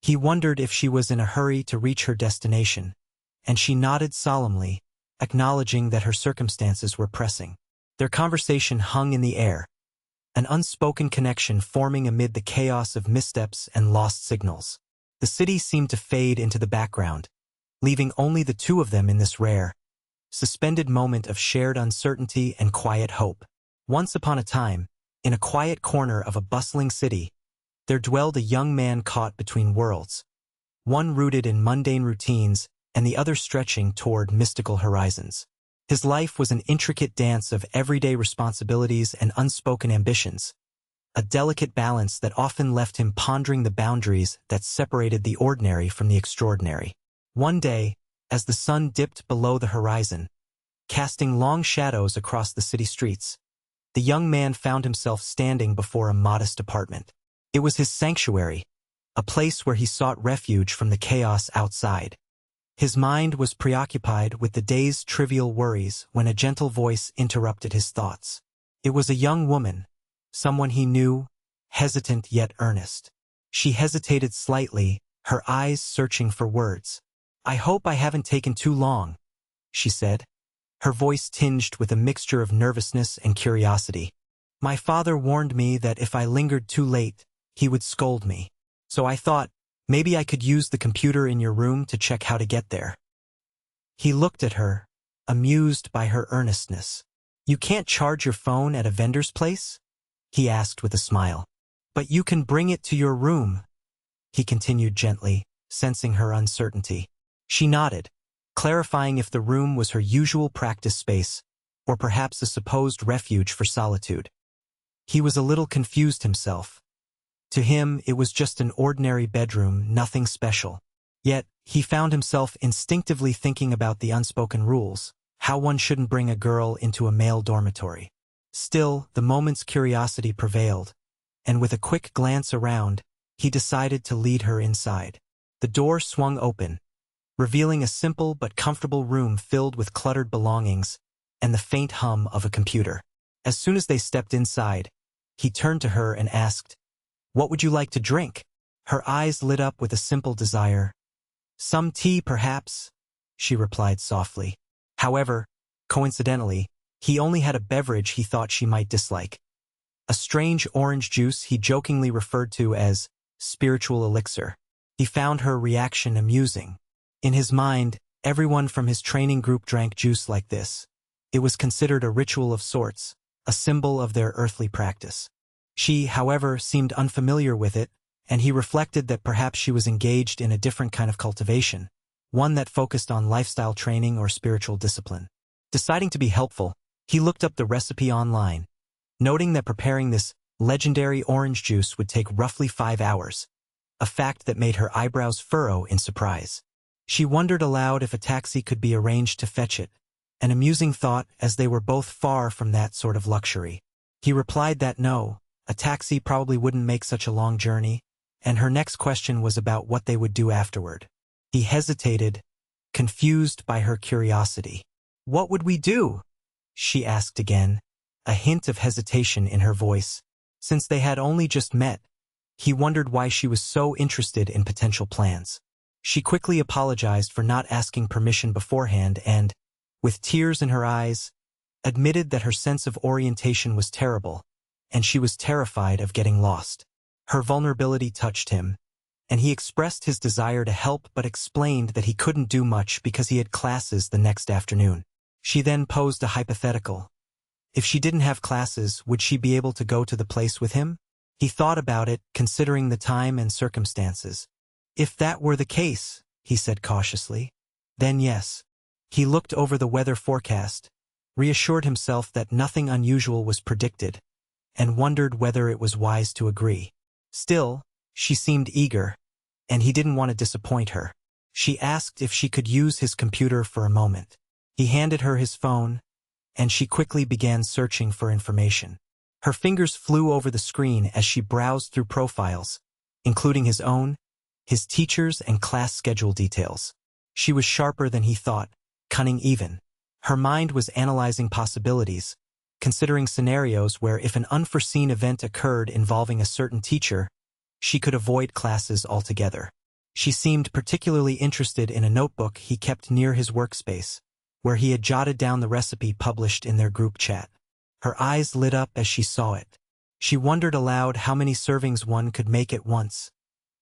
He wondered if she was in a hurry to reach her destination, and she nodded solemnly, acknowledging that her circumstances were pressing. Their conversation hung in the air, an unspoken connection forming amid the chaos of missteps and lost signals. The city seemed to fade into the background, leaving only the two of them in this rare, suspended moment of shared uncertainty and quiet hope. Once upon a time, in a quiet corner of a bustling city, there dwelled a young man caught between worlds, one rooted in mundane routines and the other stretching toward mystical horizons. His life was an intricate dance of everyday responsibilities and unspoken ambitions, a delicate balance that often left him pondering the boundaries that separated the ordinary from the extraordinary. One day, as the sun dipped below the horizon, casting long shadows across the city streets, the young man found himself standing before a modest apartment. It was his sanctuary, a place where he sought refuge from the chaos outside. His mind was preoccupied with the day's trivial worries when a gentle voice interrupted his thoughts. It was a young woman, someone he knew, hesitant yet earnest. She hesitated slightly, her eyes searching for words. "I hope I haven't taken too long," she said, her voice tinged with a mixture of nervousness and curiosity. "My father warned me that if I lingered too late, he would scold me. So I thought, maybe I could use the computer in your room to check how to get there." He looked at her, amused by her earnestness. "You can't charge your phone at a vendor's place?" he asked with a smile. "But you can bring it to your room," he continued gently, sensing her uncertainty. She nodded, clarifying if the room was her usual practice space, or perhaps a supposed refuge for solitude. He was a little confused himself. To him, it was just an ordinary bedroom, nothing special. Yet, he found himself instinctively thinking about the unspoken rules, how one shouldn't bring a girl into a male dormitory. Still, the moment's curiosity prevailed, and with a quick glance around, he decided to lead her inside. The door swung open, revealing a simple but comfortable room filled with cluttered belongings and the faint hum of a computer. As soon as they stepped inside, he turned to her and asked, "What would you like to drink?" Her eyes lit up with a simple desire. "Some tea, perhaps," she replied softly. However, coincidentally, he only had a beverage he thought she might dislike. A strange orange juice he jokingly referred to as spiritual elixir. He found her reaction amusing. In his mind, everyone from his training group drank juice like this. It was considered a ritual of sorts, a symbol of their earthly practice. She, however, seemed unfamiliar with it, and he reflected that perhaps she was engaged in a different kind of cultivation, one that focused on lifestyle training or spiritual discipline. Deciding to be helpful, he looked up the recipe online, noting that preparing this legendary orange juice would take roughly 5 hours, a fact that made her eyebrows furrow in surprise. She wondered aloud if a taxi could be arranged to fetch it, an amusing thought as they were both far from that sort of luxury. He replied that no, a taxi probably wouldn't make such a long journey, and her next question was about what they would do afterward. He hesitated, confused by her curiosity. "What would we do?" she asked again, a hint of hesitation in her voice. Since they had only just met, he wondered why she was so interested in potential plans. She quickly apologized for not asking permission beforehand and, with tears in her eyes, admitted that her sense of orientation was terrible, and she was terrified of getting lost. Her vulnerability touched him, and he expressed his desire to help but explained that he couldn't do much because he had classes the next afternoon. She then posed a hypothetical. If she didn't have classes, would she be able to go to the place with him? He thought about it, considering the time and circumstances. If that were the case, he said cautiously, then yes. He looked over the weather forecast, reassured himself that nothing unusual was predicted, and wondered whether it was wise to agree. Still, she seemed eager, and he didn't want to disappoint her. She asked if she could use his computer for a moment. He handed her his phone, and she quickly began searching for information. Her fingers flew over the screen as she browsed through profiles, including his own, his teachers, and class schedule details. She was sharper than he thought, cunning even. Her mind was analyzing possibilities, considering scenarios where if an unforeseen event occurred involving a certain teacher, she could avoid classes altogether. She seemed particularly interested in a notebook he kept near his workspace, where he had jotted down the recipe published in their group chat. Her eyes lit up as she saw it. She wondered aloud how many servings one could make at once,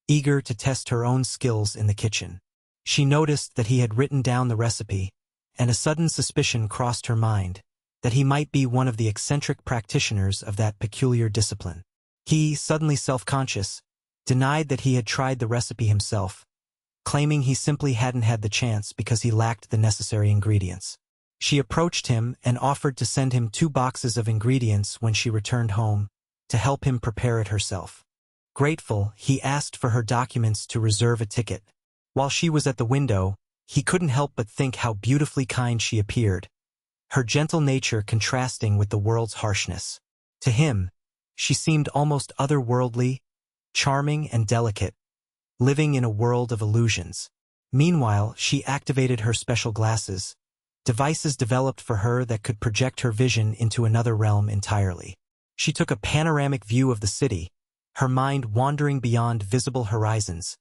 eager to test her own skills in the kitchen. She noticed that he had written down the recipe, and a sudden suspicion crossed her mind that he might be one of the eccentric practitioners of that peculiar discipline. He, suddenly self-conscious, denied that he had tried the recipe himself, claiming he simply hadn't had the chance because he lacked the necessary ingredients. She approached him and offered to send him 2 boxes of ingredients when she returned home, to help him prepare it herself. Grateful, he asked for her documents to reserve a ticket. While she was at the window, he couldn't help but think how beautifully kind she appeared, her gentle nature contrasting with the world's harshness. To him, she seemed almost otherworldly, charming and delicate, living in a world of illusions. Meanwhile, she activated her special glasses, devices developed for her that could project her vision into another realm entirely. She took a panoramic view of the city, her mind wandering beyond visible horizons,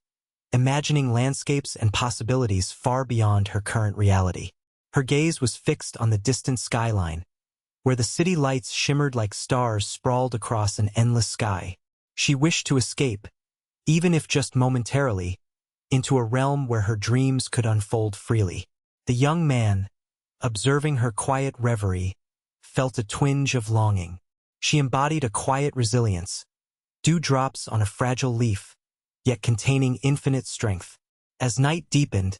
imagining landscapes and possibilities far beyond her current reality. Her gaze was fixed on the distant skyline, where the city lights shimmered like stars sprawled across an endless sky. She wished to escape, even if just momentarily, into a realm where her dreams could unfold freely. The young man, observing her quiet reverie, felt a twinge of longing. She embodied a quiet resilience, dewdrops on a fragile leaf, yet containing infinite strength. As night deepened,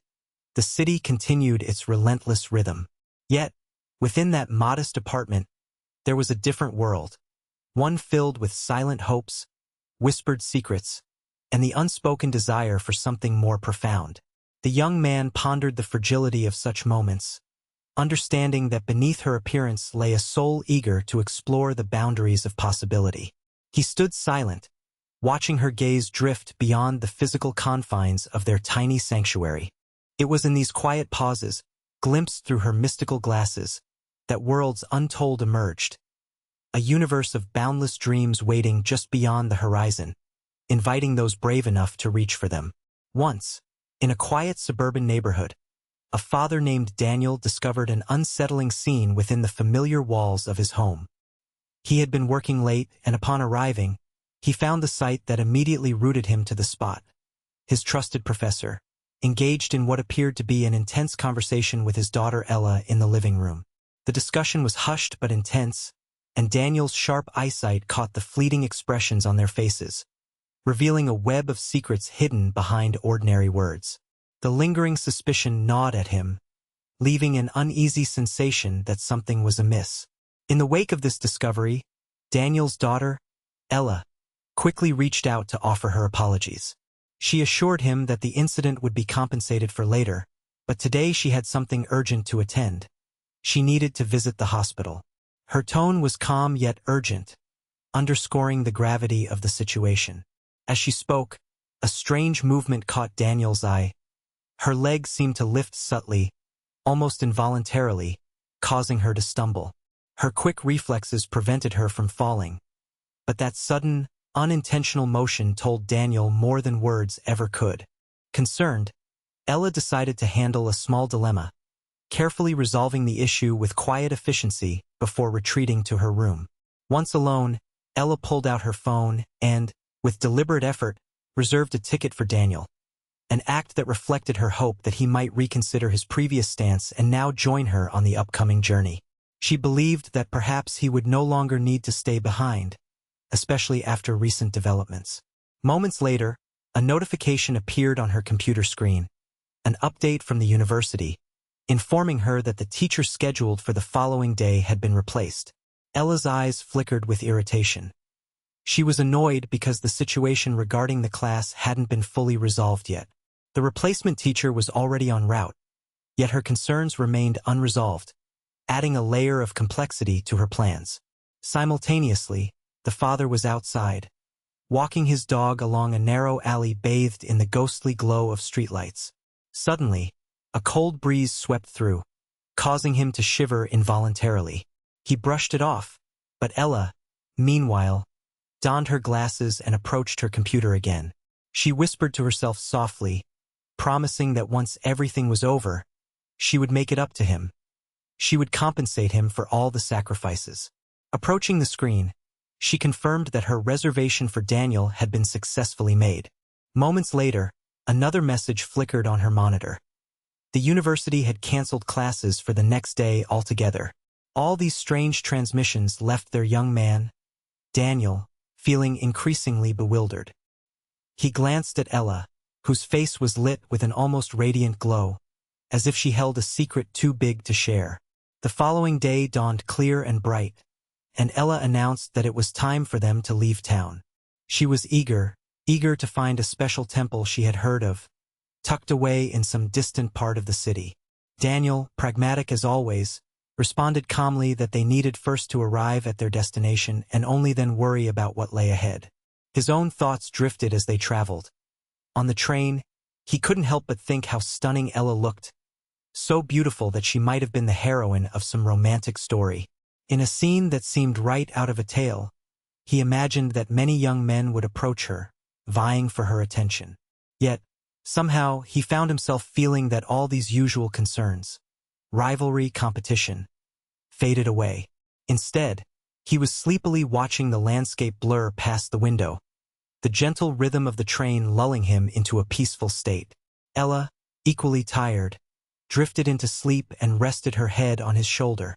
the city continued its relentless rhythm. Yet, within that modest apartment, there was a different world, one filled with silent hopes, whispered secrets, and the unspoken desire for something more profound. The young man pondered the fragility of such moments, understanding that beneath her appearance lay a soul eager to explore the boundaries of possibility. He stood silent, watching her gaze drift beyond the physical confines of their tiny sanctuary. It was in these quiet pauses, glimpsed through her mystical glasses, that worlds untold emerged, a universe of boundless dreams waiting just beyond the horizon, inviting those brave enough to reach for them. Once, in a quiet suburban neighborhood, a father named Daniel discovered an unsettling scene within the familiar walls of his home. He had been working late, and upon arriving, he found the sight that immediately rooted him to the spot. His trusted professor, engaged in what appeared to be an intense conversation with his daughter Ella in the living room. The discussion was hushed but intense, and Daniel's sharp eyesight caught the fleeting expressions on their faces, revealing a web of secrets hidden behind ordinary words. The lingering suspicion gnawed at him, leaving an uneasy sensation that something was amiss. In the wake of this discovery, Daniel's daughter, Ella, quickly reached out to offer her apologies. She assured him that the incident would be compensated for later, but today she had something urgent to attend. She needed to visit the hospital. Her tone was calm yet urgent, underscoring the gravity of the situation. As she spoke, a strange movement caught Daniel's eye. Her legs seemed to lift subtly, almost involuntarily, causing her to stumble. Her quick reflexes prevented her from falling. But that sudden, unintentional motion told Daniel more than words ever could. Concerned, Ella decided to handle a small dilemma, carefully resolving the issue with quiet efficiency before retreating to her room. Once alone, Ella pulled out her phone and, with deliberate effort, reserved a ticket for Daniel, an act that reflected her hope that he might reconsider his previous stance and now join her on the upcoming journey. She believed that perhaps he would no longer need to stay behind, especially after recent developments. Moments later, a notification appeared on her computer screen, an update from the university, informing her that the teacher scheduled for the following day had been replaced. Ella's eyes flickered with irritation. She was annoyed because the situation regarding the class hadn't been fully resolved yet. The replacement teacher was already en route, yet her concerns remained unresolved, adding a layer of complexity to her plans. Simultaneously, the father was outside, walking his dog along a narrow alley bathed in the ghostly glow of streetlights. Suddenly, a cold breeze swept through, causing him to shiver involuntarily. He brushed it off, but Ella, meanwhile, donned her glasses and approached her computer again. She whispered to herself softly, promising that once everything was over, she would make it up to him. She would compensate him for all the sacrifices. Approaching the screen, she confirmed that her reservation for Daniel had been successfully made. Moments later, another message flickered on her monitor. The university had canceled classes for the next day altogether. All these strange transmissions left their young man, Daniel, feeling increasingly bewildered. He glanced at Ella, whose face was lit with an almost radiant glow, as if she held a secret too big to share. The following day dawned clear and bright, and Ella announced that it was time for them to leave town. She was eager to find a special temple she had heard of, tucked away in some distant part of the city. Daniel, pragmatic as always, responded calmly that they needed first to arrive at their destination and only then worry about what lay ahead. His own thoughts drifted as they traveled. On the train, he couldn't help but think how stunning Ella looked, so beautiful that she might have been the heroine of some romantic story. In a scene that seemed right out of a tale, he imagined that many young men would approach her, vying for her attention. Yet, somehow, he found himself feeling that all these usual concerns, rivalry, competition, faded away. Instead, he was sleepily watching the landscape blur past the window, the gentle rhythm of the train lulling him into a peaceful state. Ella, equally tired, drifted into sleep and rested her head on his shoulder,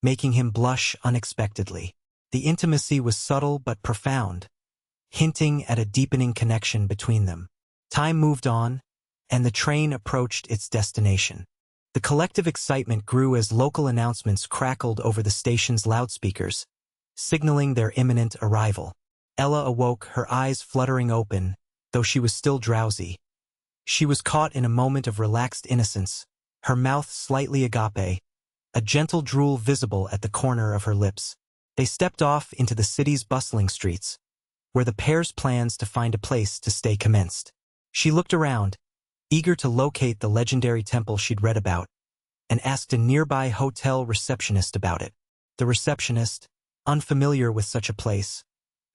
making him blush unexpectedly. The intimacy was subtle but profound, hinting at a deepening connection between them. Time moved on, and the train approached its destination. The collective excitement grew as local announcements crackled over the station's loudspeakers, signaling their imminent arrival. Ella awoke, her eyes fluttering open, though she was still drowsy. She was caught in a moment of relaxed innocence, her mouth slightly agape, a gentle drool visible at the corner of her lips. They stepped off into the city's bustling streets, where the pair's plans to find a place to stay commenced. She looked around, eager to locate the legendary temple she'd read about, and asked a nearby hotel receptionist about it. The receptionist, unfamiliar with such a place,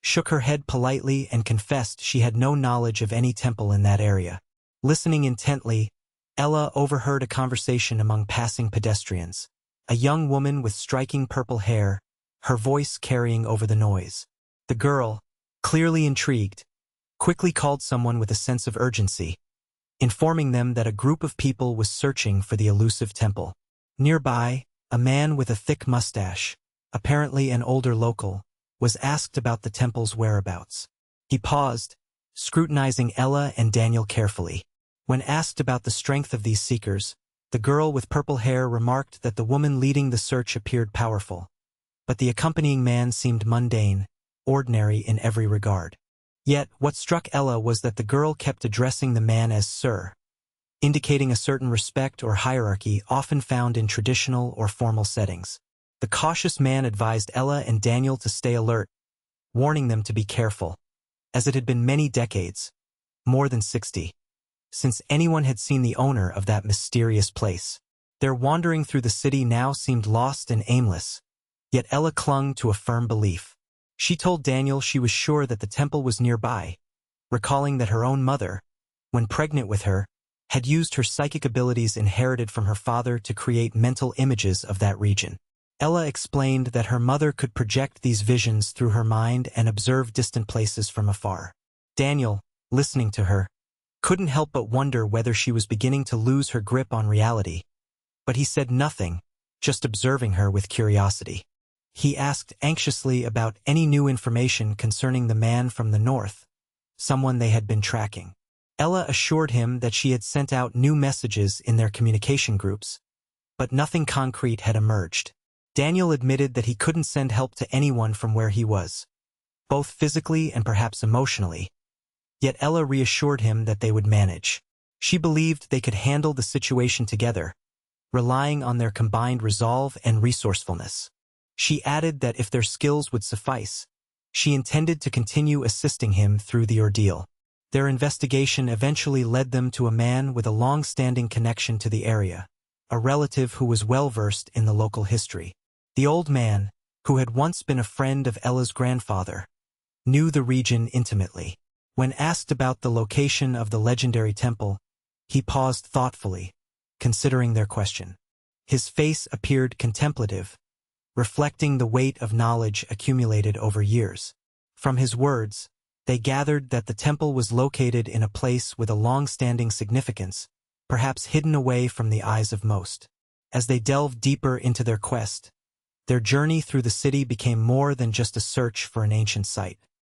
shook her head politely and confessed she had no knowledge of any temple in that area. Listening intently, Ella overheard a conversation among passing pedestrians. A young woman with striking purple hair, her voice carrying over the noise. The girl, clearly intrigued, quickly called someone with a sense of urgency, informing them that a group of people was searching for the elusive temple. Nearby, a man with a thick mustache, apparently an older local, was asked about the temple's whereabouts. He paused, scrutinizing Ella and Daniel carefully. When asked about the strength of these seekers, the girl with purple hair remarked that the woman leading the search appeared powerful, but the accompanying man seemed mundane, ordinary in every regard. Yet, what struck Ella was that the girl kept addressing the man as Sir, indicating a certain respect or hierarchy often found in traditional or formal settings. The cautious man advised Ella and Daniel to stay alert, warning them to be careful, as it had been many decades, more than 60, since anyone had seen the owner of that mysterious place. Their wandering through the city now seemed lost and aimless, yet Ella clung to a firm belief. She told Daniel she was sure that the temple was nearby, recalling that her own mother, when pregnant with her, had used her psychic abilities inherited from her father to create mental images of that region. Ella explained that her mother could project these visions through her mind and observe distant places from afar. Daniel, listening to her, couldn't help but wonder whether she was beginning to lose her grip on reality. But he said nothing, just observing her with curiosity. He asked anxiously about any new information concerning the man from the north, someone they had been tracking. Ella assured him that she had sent out new messages in their communication groups, but nothing concrete had emerged. Daniel admitted that he couldn't send help to anyone from where he was, both physically and perhaps emotionally. Yet Ella reassured him that they would manage. She believed they could handle the situation together, relying on their combined resolve and resourcefulness. She added that if their skills would suffice, she intended to continue assisting him through the ordeal. Their investigation eventually led them to a man with a long-standing connection to the area, a relative who was well-versed in the local history. The old man, who had once been a friend of Ella's grandfather, knew the region intimately. When asked about the location of the legendary temple, he paused thoughtfully, considering their question. His face appeared contemplative, reflecting the weight of knowledge accumulated over years. From his words, they gathered that the temple was located in a place with a long-standing significance, perhaps hidden away from the eyes of most. As they delved deeper into their quest, their journey through the city became more than just a search for an ancient site.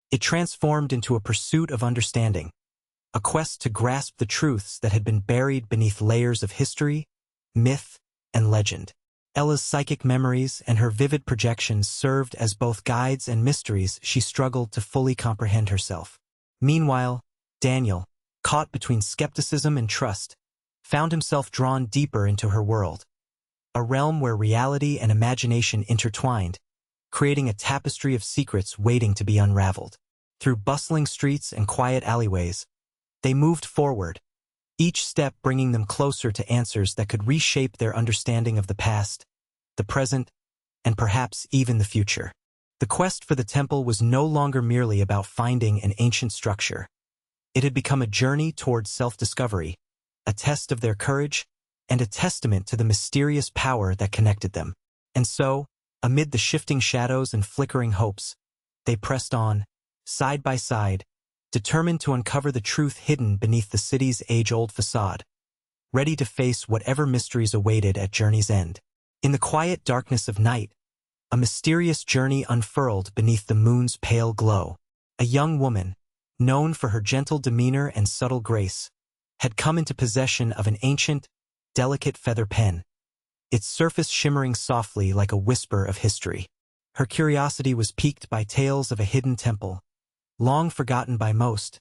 It transformed into a pursuit of understanding, a quest to grasp the truths that had been buried beneath layers of history, myth, and legend. Ella's psychic memories and her vivid projections served as both guides and mysteries she struggled to fully comprehend herself. Meanwhile, Daniel, caught between skepticism and trust, found himself drawn deeper into her world, a realm where reality and imagination intertwined, creating a tapestry of secrets waiting to be unraveled. Through bustling streets and quiet alleyways, they moved forward, each step bringing them closer to answers that could reshape their understanding of the past, the present, and perhaps even the future. The quest for the temple was no longer merely about finding an ancient structure. It had become a journey towards self-discovery, a test of their courage, and a testament to the mysterious power that connected them. And so, amid the shifting shadows and flickering hopes, they pressed on, side by side, determined to uncover the truth hidden beneath the city's age-old facade, ready to face whatever mysteries awaited at journey's end. In the quiet darkness of night, a mysterious journey unfurled beneath the moon's pale glow. A young woman, known for her gentle demeanor and subtle grace, had come into possession of an ancient, delicate feather pen, its surface shimmering softly like a whisper of history. Her curiosity was piqued by tales of a hidden temple, long forgotten by most,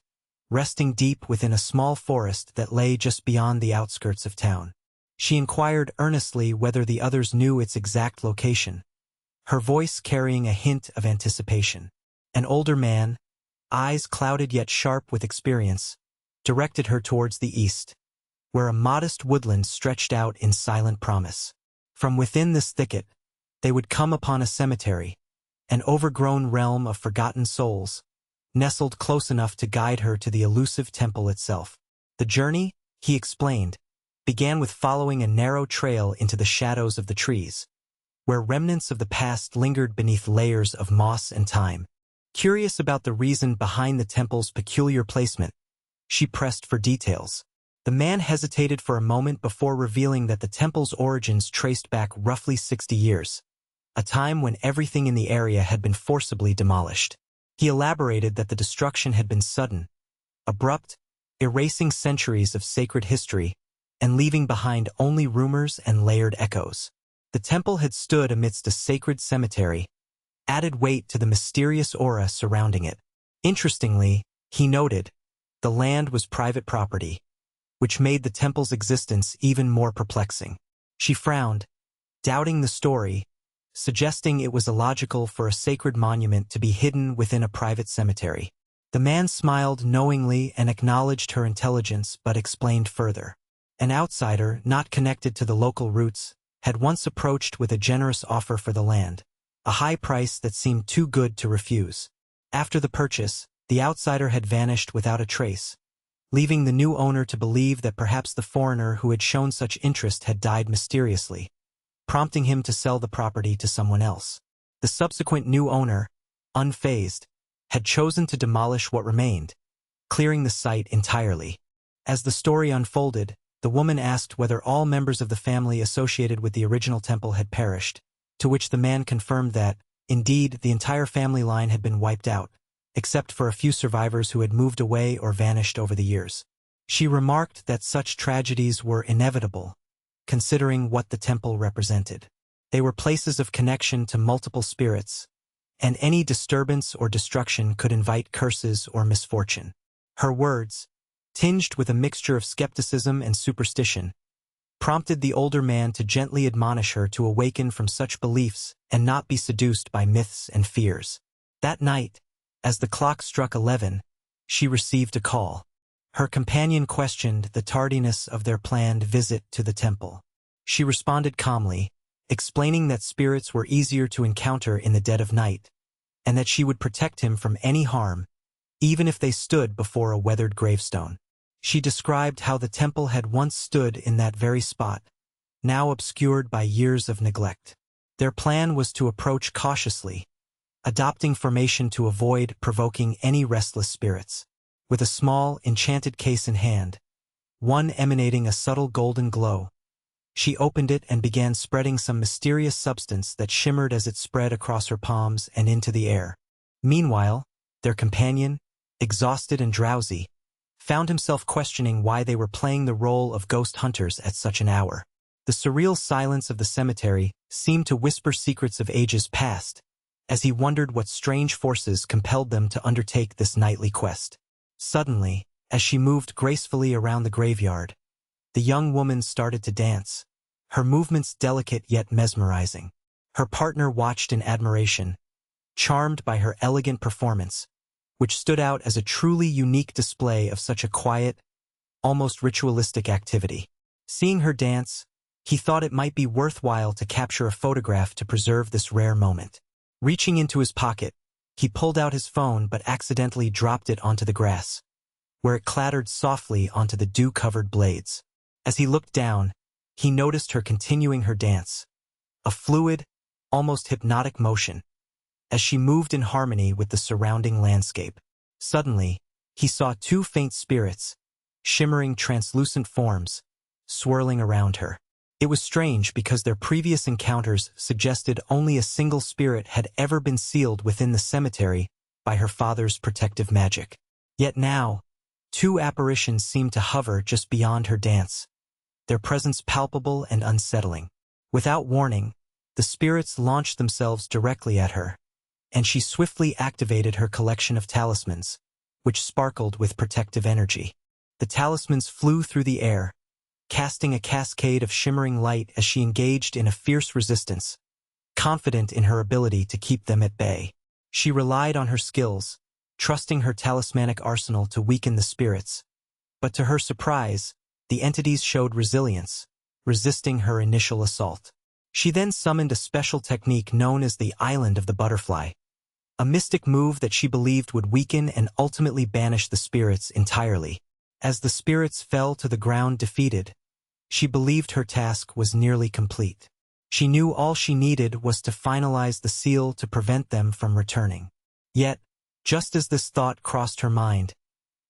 resting deep within a small forest that lay just beyond the outskirts of town. She inquired earnestly whether the others knew its exact location, her voice carrying a hint of anticipation. An older man, eyes clouded yet sharp with experience, directed her towards the east, where a modest woodland stretched out in silent promise. From within this thicket, they would come upon a cemetery, an overgrown realm of forgotten souls, nestled close enough to guide her to the elusive temple itself. The journey, he explained, began with following a narrow trail into the shadows of the trees, where remnants of the past lingered beneath layers of moss and thyme. Curious about the reason behind the temple's peculiar placement, she pressed for details. The man hesitated for a moment before revealing that the temple's origins traced back roughly 60 years, a time when everything in the area had been forcibly demolished. He elaborated that the destruction had been sudden, abrupt, erasing centuries of sacred history and leaving behind only rumors and layered echoes. The temple had stood amidst a sacred cemetery, added weight to the mysterious aura surrounding it. Interestingly, he noted, the land was private property, which made the temple's existence even more perplexing. She frowned, doubting the story, suggesting it was illogical for a sacred monument to be hidden within a private cemetery. The man smiled knowingly and acknowledged her intelligence but explained further. An outsider, not connected to the local roots, had once approached with a generous offer for the land, a high price that seemed too good to refuse. After the purchase, the outsider had vanished without a trace, leaving the new owner to believe that perhaps the foreigner who had shown such interest had died mysteriously, prompting him to sell the property to someone else. The subsequent new owner, unfazed, had chosen to demolish what remained, clearing the site entirely. As the story unfolded, the woman asked whether all members of the family associated with the original temple had perished, to which the man confirmed that, indeed, the entire family line had been wiped out, except for a few survivors who had moved away or vanished over the years. She remarked that such tragedies were inevitable, considering what the temple represented. They were places of connection to multiple spirits, and any disturbance or destruction could invite curses or misfortune. Her words, tinged with a mixture of skepticism and superstition, prompted the older man to gently admonish her to awaken from such beliefs and not be seduced by myths and fears. That night, as the clock struck 11, she received a call. Her companion questioned the tardiness of their planned visit to the temple. She responded calmly, explaining that spirits were easier to encounter in the dead of night, and that she would protect him from any harm, even if they stood before a weathered gravestone. She described how the temple had once stood in that very spot, now obscured by years of neglect. Their plan was to approach cautiously, adopting formation to avoid provoking any restless spirits. With a small, enchanted case in hand, one emanating a subtle golden glow, she opened it and began spreading some mysterious substance that shimmered as it spread across her palms and into the air. Meanwhile, their companion, exhausted and drowsy, found himself questioning why they were playing the role of ghost hunters at such an hour. The surreal silence of the cemetery seemed to whisper secrets of ages past, as he wondered what strange forces compelled them to undertake this nightly quest. Suddenly, as she moved gracefully around the graveyard, the young woman started to dance, her movements delicate yet mesmerizing. Her partner watched in admiration, charmed by her elegant performance, which stood out as a truly unique display of such a quiet, almost ritualistic activity. Seeing her dance, he thought it might be worthwhile to capture a photograph to preserve this rare moment. Reaching into his pocket, he pulled out his phone but accidentally dropped it onto the grass, where it clattered softly onto the dew-covered blades. As he looked down, he noticed her continuing her dance, a fluid, almost hypnotic motion, as she moved in harmony with the surrounding landscape. Suddenly, he saw two faint spirits, shimmering translucent forms, swirling around her. It was strange because their previous encounters suggested only a single spirit had ever been sealed within the cemetery by her father's protective magic. Yet now, two apparitions seemed to hover just beyond her dance, their presence palpable and unsettling. Without warning, the spirits launched themselves directly at her, and she swiftly activated her collection of talismans, which sparkled with protective energy. The talismans flew through the air, casting a cascade of shimmering light as she engaged in a fierce resistance, confident in her ability to keep them at bay. She relied on her skills, trusting her talismanic arsenal to weaken the spirits. But to her surprise, the entities showed resilience, resisting her initial assault. She then summoned a special technique known as the Island of the Butterfly, a mystic move that she believed would weaken and ultimately banish the spirits entirely. As the spirits fell to the ground defeated, she believed her task was nearly complete. She knew all she needed was to finalize the seal to prevent them from returning. Yet, just as this thought crossed her mind,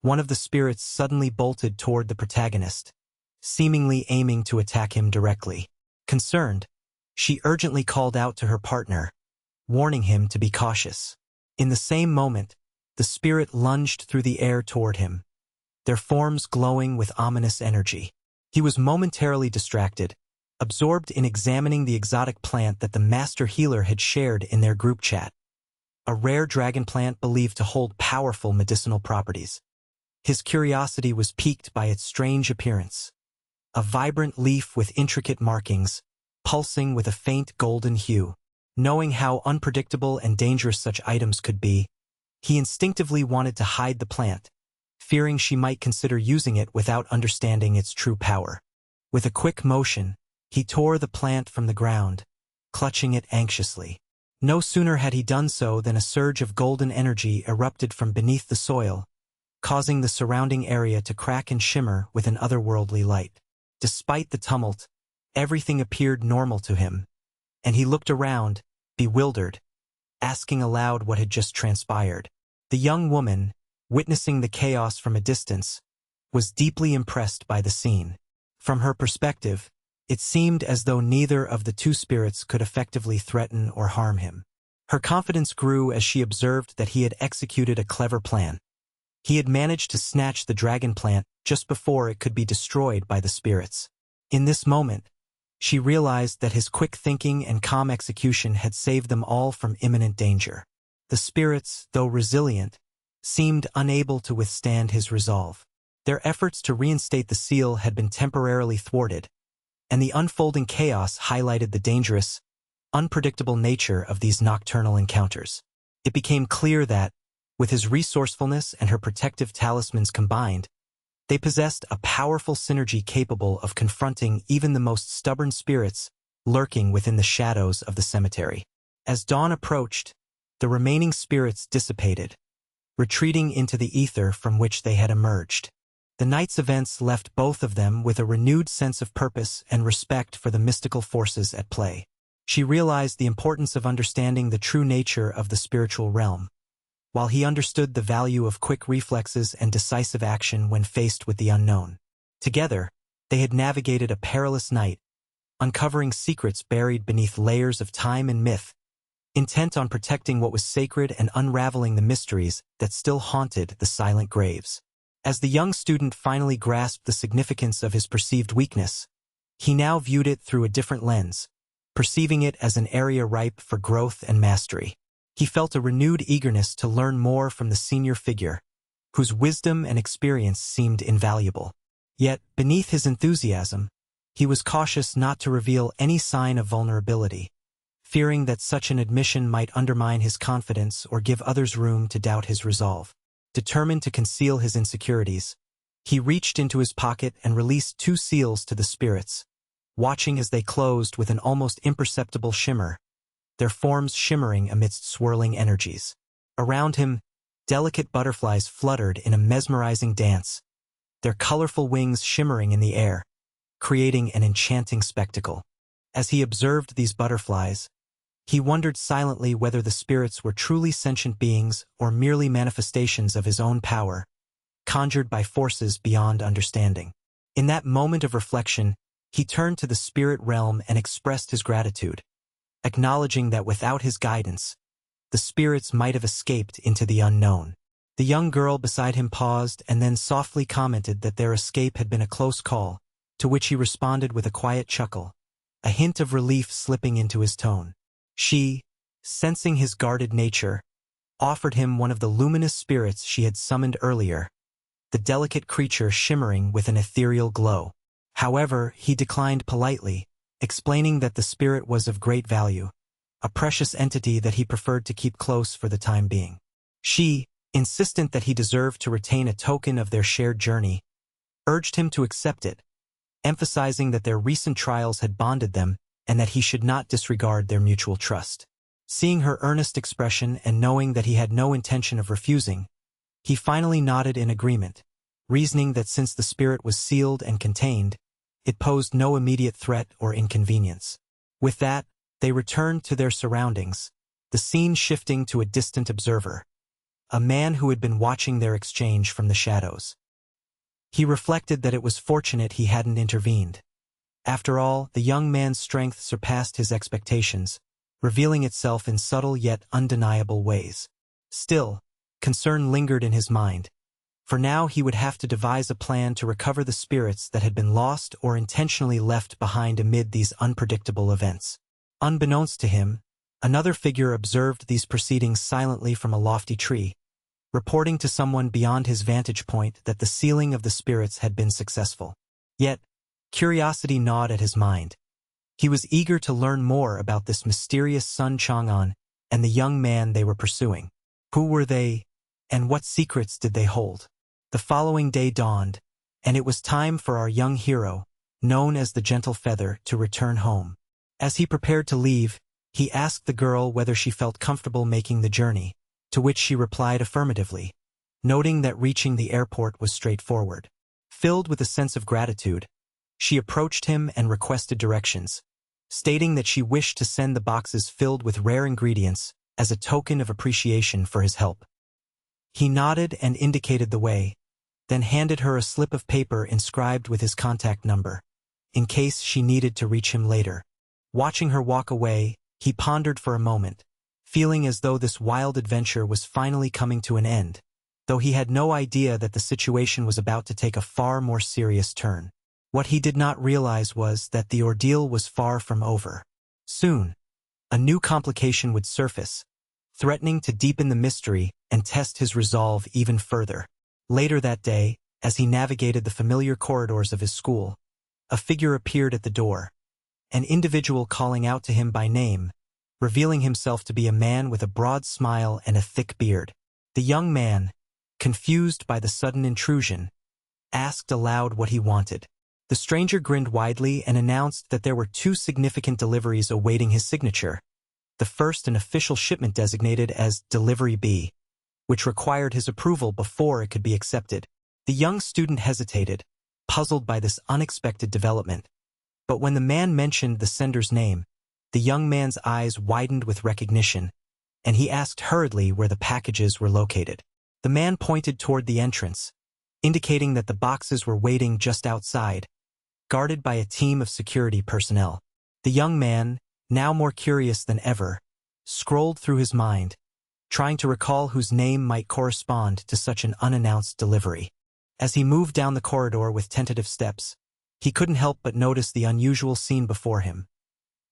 one of the spirits suddenly bolted toward the protagonist, seemingly aiming to attack him directly. Concerned, she urgently called out to her partner, warning him to be cautious. In the same moment, the spirit lunged through the air toward him, their forms glowing with ominous energy. He was momentarily distracted, absorbed in examining the exotic plant that the master healer had shared in their group chat, a rare dragon plant believed to hold powerful medicinal properties. His curiosity was piqued by its strange appearance. A vibrant leaf with intricate markings, pulsing with a faint golden hue. Knowing how unpredictable and dangerous such items could be, he instinctively wanted to hide the plant, fearing she might consider using it without understanding its true power. With a quick motion, he tore the plant from the ground, clutching it anxiously. No sooner had he done so than a surge of golden energy erupted from beneath the soil, causing the surrounding area to crack and shimmer with an otherworldly light. Despite the tumult, everything appeared normal to him, and he looked around, bewildered, asking aloud what had just transpired. The young woman, witnessing the chaos from a distance, was deeply impressed by the scene. From her perspective, it seemed as though neither of the two spirits could effectively threaten or harm him. Her confidence grew as she observed that he had executed a clever plan. He had managed to snatch the dragon plant just before it could be destroyed by the spirits. In this moment, she realized that his quick thinking and calm execution had saved them all from imminent danger. The spirits, though resilient, seemed unable to withstand his resolve. Their efforts to reinstate the seal had been temporarily thwarted, and the unfolding chaos highlighted the dangerous, unpredictable nature of these nocturnal encounters. It became clear that, with his resourcefulness and her protective talismans combined, they possessed a powerful synergy capable of confronting even the most stubborn spirits lurking within the shadows of the cemetery. As dawn approached, the remaining spirits dissipated, retreating into the ether from which they had emerged. The night's events left both of them with a renewed sense of purpose and respect for the mystical forces at play. She realized the importance of understanding the true nature of the spiritual realm, while he understood the value of quick reflexes and decisive action when faced with the unknown. Together, they had navigated a perilous night, uncovering secrets buried beneath layers of time and myth, intent on protecting what was sacred and unraveling the mysteries that still haunted the silent graves. As the young student finally grasped the significance of his perceived weakness, he now viewed it through a different lens, perceiving it as an area ripe for growth and mastery. He felt a renewed eagerness to learn more from the senior figure, whose wisdom and experience seemed invaluable. Yet, beneath his enthusiasm, he was cautious not to reveal any sign of vulnerability, fearing that such an admission might undermine his confidence or give others room to doubt his resolve. Determined to conceal his insecurities, he reached into his pocket and released 2 seals to the spirits, watching as they closed with an almost imperceptible shimmer, their forms shimmering amidst swirling energies. Around him, delicate butterflies fluttered in a mesmerizing dance, their colorful wings shimmering in the air, creating an enchanting spectacle. As he observed these butterflies, he wondered silently whether the spirits were truly sentient beings or merely manifestations of his own power, conjured by forces beyond understanding. In that moment of reflection, he turned to the spirit realm and expressed his gratitude, acknowledging that without his guidance, the spirits might have escaped into the unknown. The young girl beside him paused and then softly commented that their escape had been a close call, to which he responded with a quiet chuckle, a hint of relief slipping into his tone. She, sensing his guarded nature, offered him one of the luminous spirits she had summoned earlier, the delicate creature shimmering with an ethereal glow. However, he declined politely, explaining that the spirit was of great value, a precious entity that he preferred to keep close for the time being. She, insistent that he deserved to retain a token of their shared journey, urged him to accept it, emphasizing that their recent trials had bonded them and that he should not disregard their mutual trust. Seeing her earnest expression and knowing that he had no intention of refusing, he finally nodded in agreement, reasoning that since the spirit was sealed and contained, it posed no immediate threat or inconvenience. With that, they returned to their surroundings, the scene shifting to a distant observer, a man who had been watching their exchange from the shadows. He reflected that it was fortunate he hadn't intervened. After all, the young man's strength surpassed his expectations, revealing itself in subtle yet undeniable ways. Still, concern lingered in his mind, For now he would have to devise a plan to recover the spirits that had been lost or intentionally left behind amid these unpredictable events. Unbeknownst to him, another figure observed these proceedings silently from a lofty tree, reporting to someone beyond his vantage point that the sealing of the spirits had been successful. Yet, curiosity gnawed at his mind. He was eager to learn more about this mysterious Sun Chang'an and the young man they were pursuing. Who were they, and what secrets did they hold? The following day dawned, and it was time for our young hero, known as the Gentle Feather, to return home. As he prepared to leave, he asked the girl whether she felt comfortable making the journey, to which she replied affirmatively, noting that reaching the airport was straightforward. Filled with a sense of gratitude, she approached him and requested directions, stating that she wished to send the boxes filled with rare ingredients as a token of appreciation for his help. He nodded and indicated the way, then handed her a slip of paper inscribed with his contact number, in case she needed to reach him later. Watching her walk away, he pondered for a moment, feeling as though this wild adventure was finally coming to an end, though he had no idea that the situation was about to take a far more serious turn. What he did not realize was that the ordeal was far from over. Soon, a new complication would surface, threatening to deepen the mystery and test his resolve even further. Later that day, as he navigated the familiar corridors of his school, a figure appeared at the door, an individual calling out to him by name, revealing himself to be a man with a broad smile and a thick beard. The young man, confused by the sudden intrusion, asked aloud what he wanted. The stranger grinned widely and announced that there were 2 significant deliveries awaiting his signature. The first an official shipment designated as Delivery B, which required his approval before it could be accepted. The young student hesitated, puzzled by this unexpected development. But when the man mentioned the sender's name, the young man's eyes widened with recognition, and he asked hurriedly where the packages were located. The man pointed toward the entrance, indicating that the boxes were waiting just outside, guarded by a team of security personnel. The young man, now more curious than ever, scrolled through his mind, trying to recall whose name might correspond to such an unannounced delivery. As he moved down the corridor with tentative steps, he couldn't help but notice the unusual scene before him.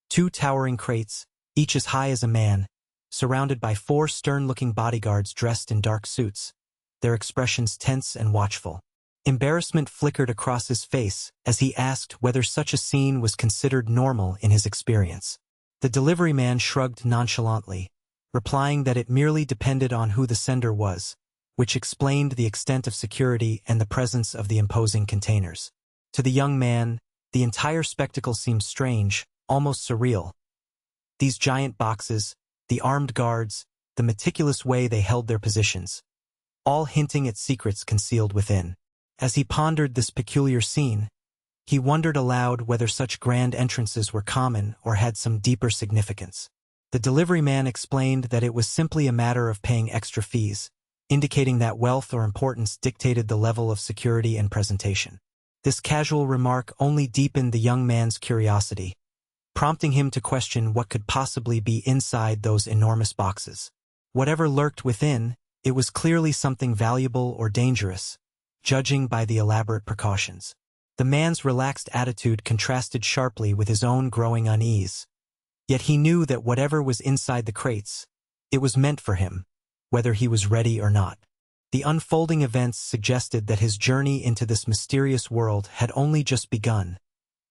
2 towering crates, each as high as a man, surrounded by 4 stern-looking bodyguards dressed in dark suits, their expressions tense and watchful. Embarrassment flickered across his face as he asked whether such a scene was considered normal in his experience. The delivery man shrugged nonchalantly, replying that it merely depended on who the sender was, which explained the extent of security and the presence of the imposing containers. To the young man, the entire spectacle seemed strange, almost surreal. These giant boxes, the armed guards, the meticulous way they held their positions, all hinting at secrets concealed within. As he pondered this peculiar scene, he wondered aloud whether such grand entrances were common or had some deeper significance. The delivery man explained that it was simply a matter of paying extra fees, indicating that wealth or importance dictated the level of security and presentation. This casual remark only deepened the young man's curiosity, prompting him to question what could possibly be inside those enormous boxes. Whatever lurked within, it was clearly something valuable or dangerous, judging by the elaborate precautions. The man's relaxed attitude contrasted sharply with his own growing unease. Yet he knew that whatever was inside the crates, it was meant for him, whether he was ready or not. The unfolding events suggested that his journey into this mysterious world had only just begun,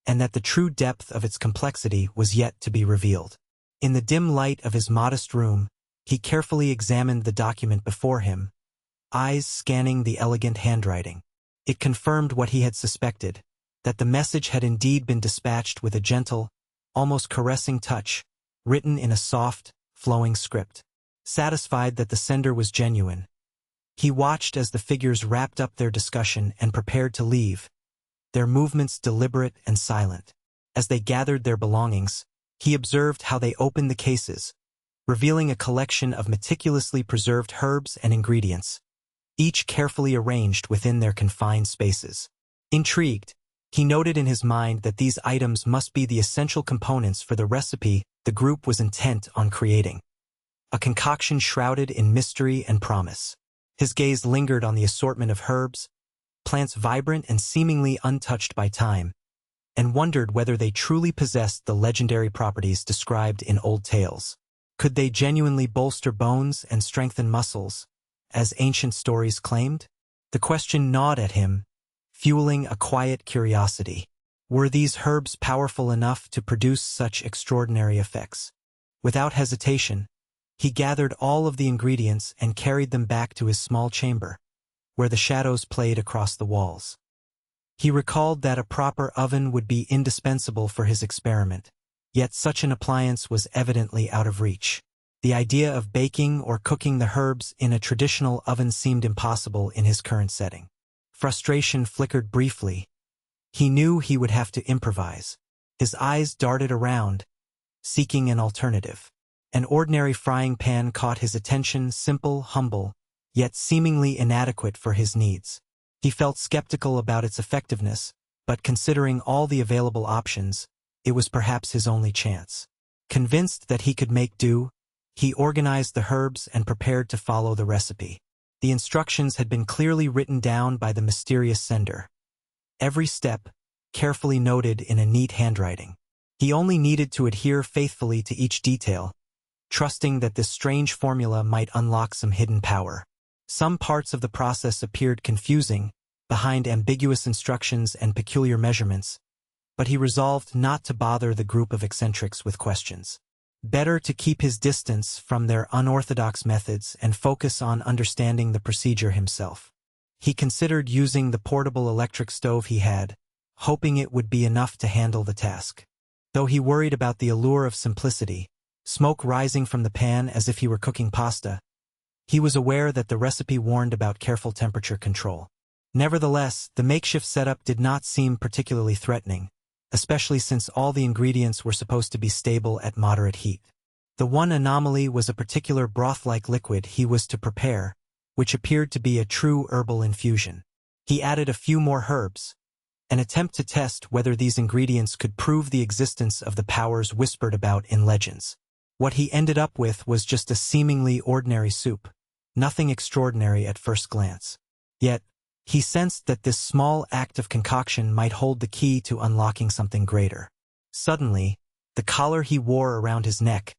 and that the true depth of its complexity was yet to be revealed. In the dim light of his modest room, he carefully examined the document before him, eyes scanning the elegant handwriting. It confirmed what he had suspected, that the message had indeed been dispatched with a gentle, almost caressing touch, written in a soft, flowing script. Satisfied that the sender was genuine, he watched as the figures wrapped up their discussion and prepared to leave, their movements deliberate and silent. As they gathered their belongings, he observed how they opened the cases, revealing a collection of meticulously preserved herbs and ingredients, each carefully arranged within their confined spaces. Intrigued, he noted in his mind that these items must be the essential components for the recipe the group was intent on creating. A concoction shrouded in mystery and promise. His gaze lingered on the assortment of herbs, plants vibrant and seemingly untouched by time, and wondered whether they truly possessed the legendary properties described in old tales. Could they genuinely bolster bones and strengthen muscles, as ancient stories claimed? The question gnawed at him, fueling a quiet curiosity. Were these herbs powerful enough to produce such extraordinary effects? Without hesitation, he gathered all of the ingredients and carried them back to his small chamber, where the shadows played across the walls. He recalled that a proper oven would be indispensable for his experiment, yet such an appliance was evidently out of reach. The idea of baking or cooking the herbs in a traditional oven seemed impossible in his current setting. Frustration flickered briefly. He knew he would have to improvise. His eyes darted around, seeking an alternative. An ordinary frying pan caught his attention, simple, humble, yet seemingly inadequate for his needs. He felt skeptical about its effectiveness, but considering all the available options, it was perhaps his only chance. Convinced that he could make do, he organized the herbs and prepared to follow the recipe. The instructions had been clearly written down by the mysterious sender. Every step, carefully noted in a neat handwriting. He only needed to adhere faithfully to each detail, trusting that this strange formula might unlock some hidden power. Some parts of the process appeared confusing, behind ambiguous instructions and peculiar measurements, but he resolved not to bother the group of eccentrics with questions. Better to keep his distance from their unorthodox methods and focus on understanding the procedure himself. He considered using the portable electric stove he had, hoping it would be enough to handle the task. Though he worried about the allure of simplicity, smoke rising from the pan as if he were cooking pasta, he was aware that the recipe warned about careful temperature control. Nevertheless, the makeshift setup did not seem particularly threatening, especially since all the ingredients were supposed to be stable at moderate heat. The one anomaly was a particular broth-like liquid he was to prepare, which appeared to be a true herbal infusion. He added a few more herbs, an attempt to test whether these ingredients could prove the existence of the powers whispered about in legends. What he ended up with was just a seemingly ordinary soup, nothing extraordinary at first glance. Yet, he sensed that this small act of concoction might hold the key to unlocking something greater. Suddenly, the collar he wore around his neck,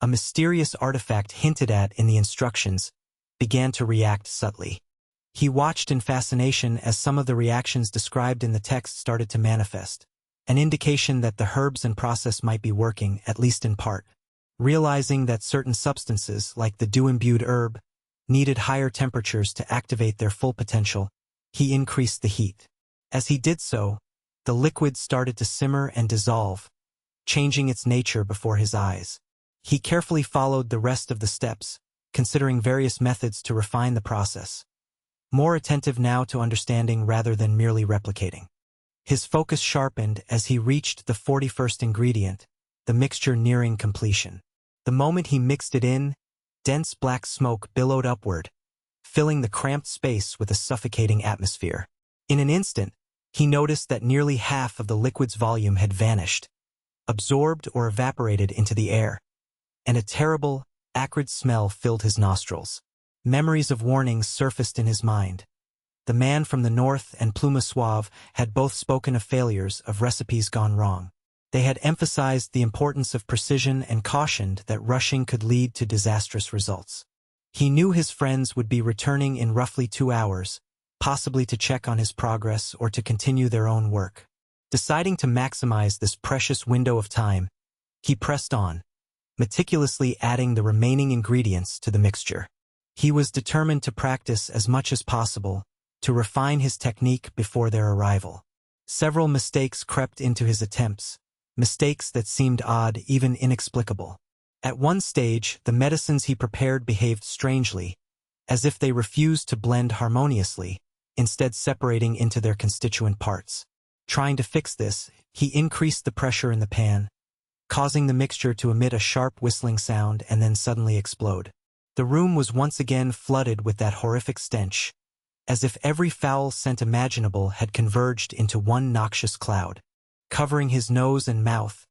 a mysterious artifact hinted at in the instructions, began to react subtly. He watched in fascination as some of the reactions described in the text started to manifest, an indication that the herbs and process might be working, at least in part. Realizing that certain substances, like the dew-imbued herb, needed higher temperatures to activate their full potential, he increased the heat. As he did so, the liquid started to simmer and dissolve, changing its nature before his eyes. He carefully followed the rest of the steps, considering various methods to refine the process, more attentive now to understanding rather than merely replicating. His focus sharpened as he reached the 41st ingredient, the mixture nearing completion. The moment he mixed it in, dense black smoke billowed upward, filling the cramped space with a suffocating atmosphere. In an instant, he noticed that nearly half of the liquid's volume had vanished, absorbed or evaporated into the air, and a terrible, acrid smell filled his nostrils. Memories of warnings surfaced in his mind. The man from the north and Pluma Suave had both spoken of failures, of recipes gone wrong. They had emphasized the importance of precision and cautioned that rushing could lead to disastrous results. He knew his friends would be returning in roughly 2 hours, possibly to check on his progress or to continue their own work. Deciding to maximize this precious window of time, he pressed on, meticulously adding the remaining ingredients to the mixture. He was determined to practice as much as possible, to refine his technique before their arrival. Several mistakes crept into his attempts, mistakes that seemed odd, even inexplicable. At one stage, the medicines he prepared behaved strangely, as if they refused to blend harmoniously, instead separating into their constituent parts. Trying to fix this, he increased the pressure in the pan, causing the mixture to emit a sharp whistling sound and then suddenly explode. The room was once again flooded with that horrific stench, as if every foul scent imaginable had converged into one noxious cloud. Covering his nose and mouth,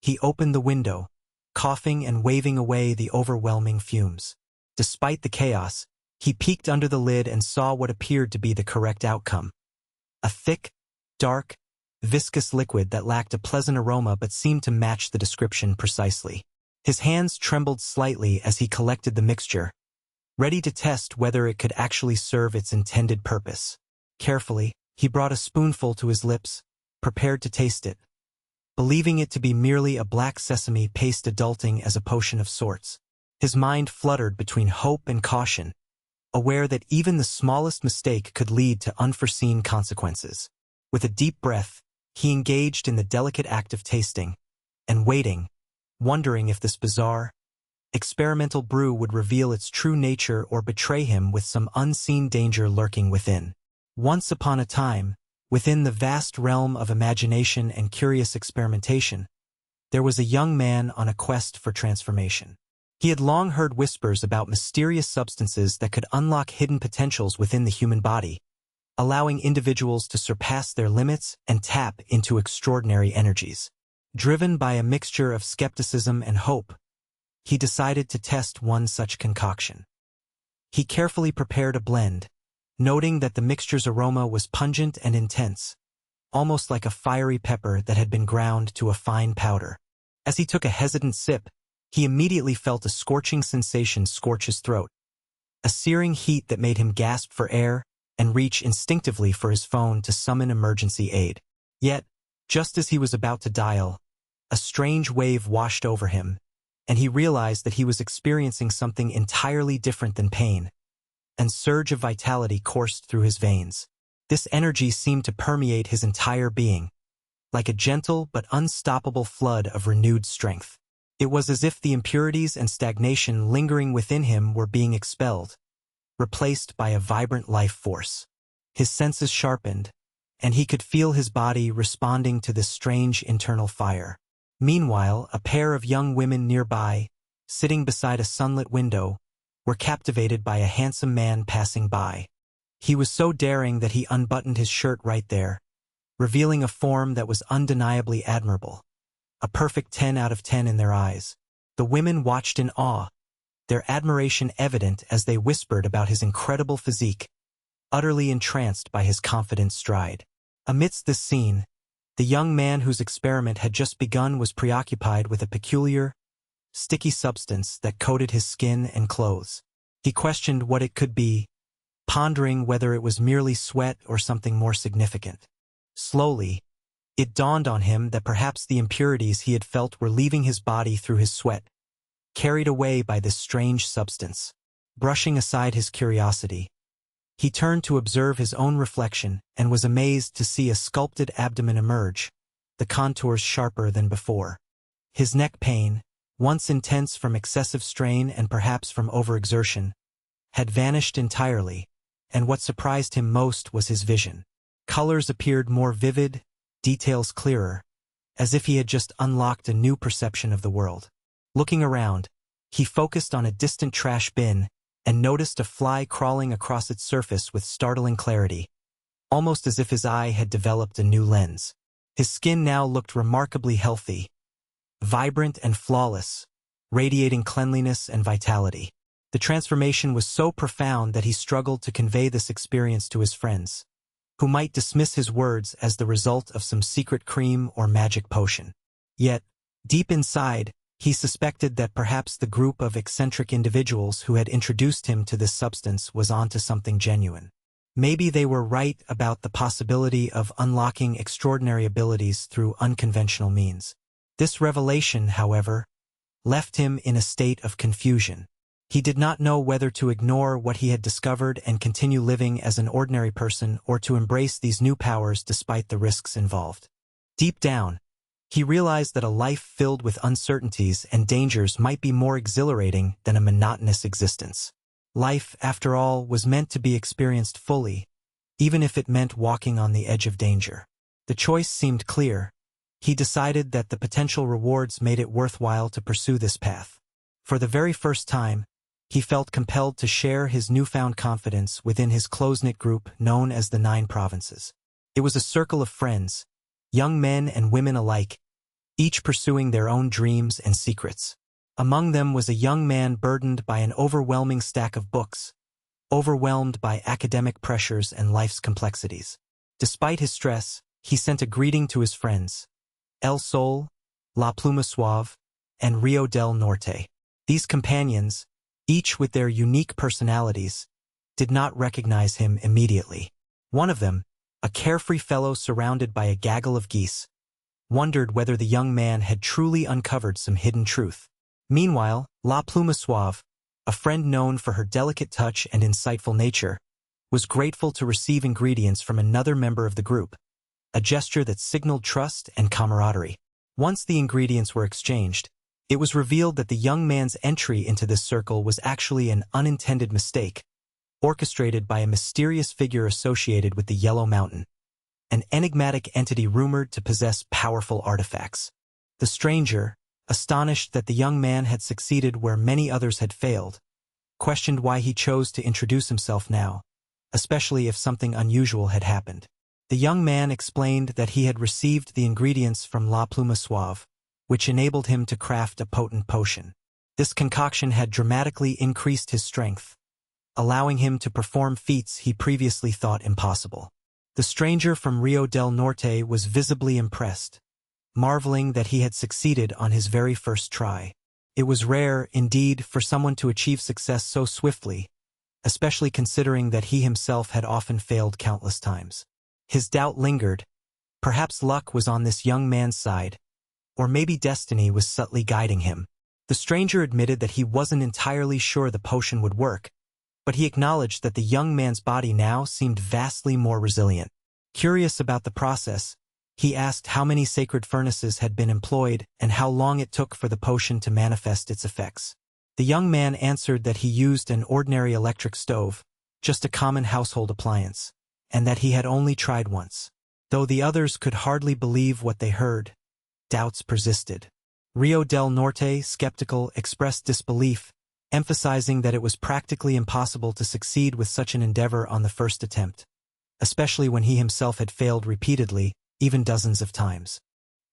he opened the window, coughing and waving away the overwhelming fumes. Despite the chaos, He peeked under the lid and saw what appeared to be the correct outcome. A thick, dark, viscous liquid that lacked a pleasant aroma but seemed to match the description precisely. His hands trembled slightly as he collected the mixture, ready to test whether it could actually serve its intended purpose. Carefully, he brought a spoonful to his lips, prepared to taste it, believing it to be merely a black sesame paste adulting as a potion of sorts. His mind fluttered between hope and caution, aware that even the smallest mistake could lead to unforeseen consequences. With a deep breath, he engaged in the delicate act of tasting, and waiting, wondering if this bizarre, experimental brew would reveal its true nature or betray him with some unseen danger lurking within. Once upon a time, within the vast realm of imagination and curious experimentation, there was a young man on a quest for transformation. He had long heard whispers about mysterious substances that could unlock hidden potentials within the human body, allowing individuals to surpass their limits and tap into extraordinary energies. Driven by a mixture of skepticism and hope, he decided to test one such concoction. He carefully prepared a blend, noting that the mixture's aroma was pungent and intense, almost like a fiery pepper that had been ground to a fine powder. As he took a hesitant sip, he immediately felt a scorching sensation scorch his throat, a searing heat that made him gasp for air and reach instinctively for his phone to summon emergency aid. Yet, just as he was about to dial, a strange wave washed over him, and he realized that he was experiencing something entirely different than pain. A surge of vitality coursed through his veins. This energy seemed to permeate his entire being, like a gentle but unstoppable flood of renewed strength. It was as if the impurities and stagnation lingering within him were being expelled, replaced by a vibrant life force. His senses sharpened, and he could feel his body responding to this strange internal fire. Meanwhile, a pair of young women nearby, sitting beside a sunlit window, were captivated by a handsome man passing by. He was so daring that he unbuttoned his shirt right there, revealing a form that was undeniably admirable. A perfect 10 out of 10 in their eyes. The women watched in awe, their admiration evident as they whispered about his incredible physique, utterly entranced by his confident stride. Amidst this scene, the young man whose experiment had just begun was preoccupied with a peculiar, sticky substance that coated his skin and clothes. He questioned what it could be, pondering whether it was merely sweat or something more significant. Slowly, it dawned on him that perhaps the impurities he had felt were leaving his body through his sweat, carried away by this strange substance. Brushing aside his curiosity, he turned to observe his own reflection and was amazed to see a sculpted abdomen emerge, the contours sharper than before. His neck pain, once intense from excessive strain and perhaps from overexertion, had vanished entirely, and what surprised him most was his vision. Colors appeared more vivid, details clearer, as if he had just unlocked a new perception of the world. Looking around, he focused on a distant trash bin and noticed a fly crawling across its surface with startling clarity, almost as if his eye had developed a new lens. His skin now looked remarkably healthy, vibrant and flawless, radiating cleanliness and vitality. The transformation was so profound that he struggled to convey this experience to his friends, who might dismiss his words as the result of some secret cream or magic potion. Yet, deep inside, he suspected that perhaps the group of eccentric individuals who had introduced him to this substance was onto something genuine. Maybe they were right about the possibility of unlocking extraordinary abilities through unconventional means. This revelation, however, left him in a state of confusion. He did not know whether to ignore what he had discovered and continue living as an ordinary person or to embrace these new powers despite the risks involved. Deep down, he realized that a life filled with uncertainties and dangers might be more exhilarating than a monotonous existence. Life, after all, was meant to be experienced fully, even if it meant walking on the edge of danger. The choice seemed clear. He decided that the potential rewards made it worthwhile to pursue this path. For the very first time, he felt compelled to share his newfound confidence within his close-knit group known as the 9 Provinces. It was a circle of friends, young men and women alike, each pursuing their own dreams and secrets. Among them was a young man burdened by an overwhelming stack of books, overwhelmed by academic pressures and life's complexities. Despite his stress, he sent a greeting to his friends, El Sol, La Pluma Suave, and Rio del Norte. These companions, each with their unique personalities, did not recognize him immediately. One of them, a carefree fellow surrounded by a gaggle of geese, wondered whether the young man had truly uncovered some hidden truth. Meanwhile, La Pluma Suave, a friend known for her delicate touch and insightful nature, was grateful to receive ingredients from another member of the group, a gesture that signaled trust and camaraderie. Once the ingredients were exchanged, it was revealed that the young man's entry into this circle was actually an unintended mistake, orchestrated by a mysterious figure associated with the Yellow Mountain, an enigmatic entity rumored to possess powerful artifacts. The stranger, astonished that the young man had succeeded where many others had failed, questioned why he chose to introduce himself now, especially if something unusual had happened. The young man explained that he had received the ingredients from La Pluma Suave, which enabled him to craft a potent potion. This concoction had dramatically increased his strength, allowing him to perform feats he previously thought impossible. The stranger from Rio del Norte was visibly impressed, marveling that he had succeeded on his very first try. It was rare, indeed, for someone to achieve success so swiftly, especially considering that he himself had often failed countless times. His doubt lingered. Perhaps luck was on this young man's side, or maybe destiny was subtly guiding him. The stranger admitted that he wasn't entirely sure the potion would work, but he acknowledged that the young man's body now seemed vastly more resilient. Curious about the process, he asked how many sacred furnaces had been employed and how long it took for the potion to manifest its effects. The young man answered that he used an ordinary electric stove, just a common household appliance, and that he had only tried once. Though the others could hardly believe what they heard, doubts persisted. Rio del Norte, skeptical, expressed disbelief, emphasizing that it was practically impossible to succeed with such an endeavor on the first attempt, especially when he himself had failed repeatedly, even dozens of times.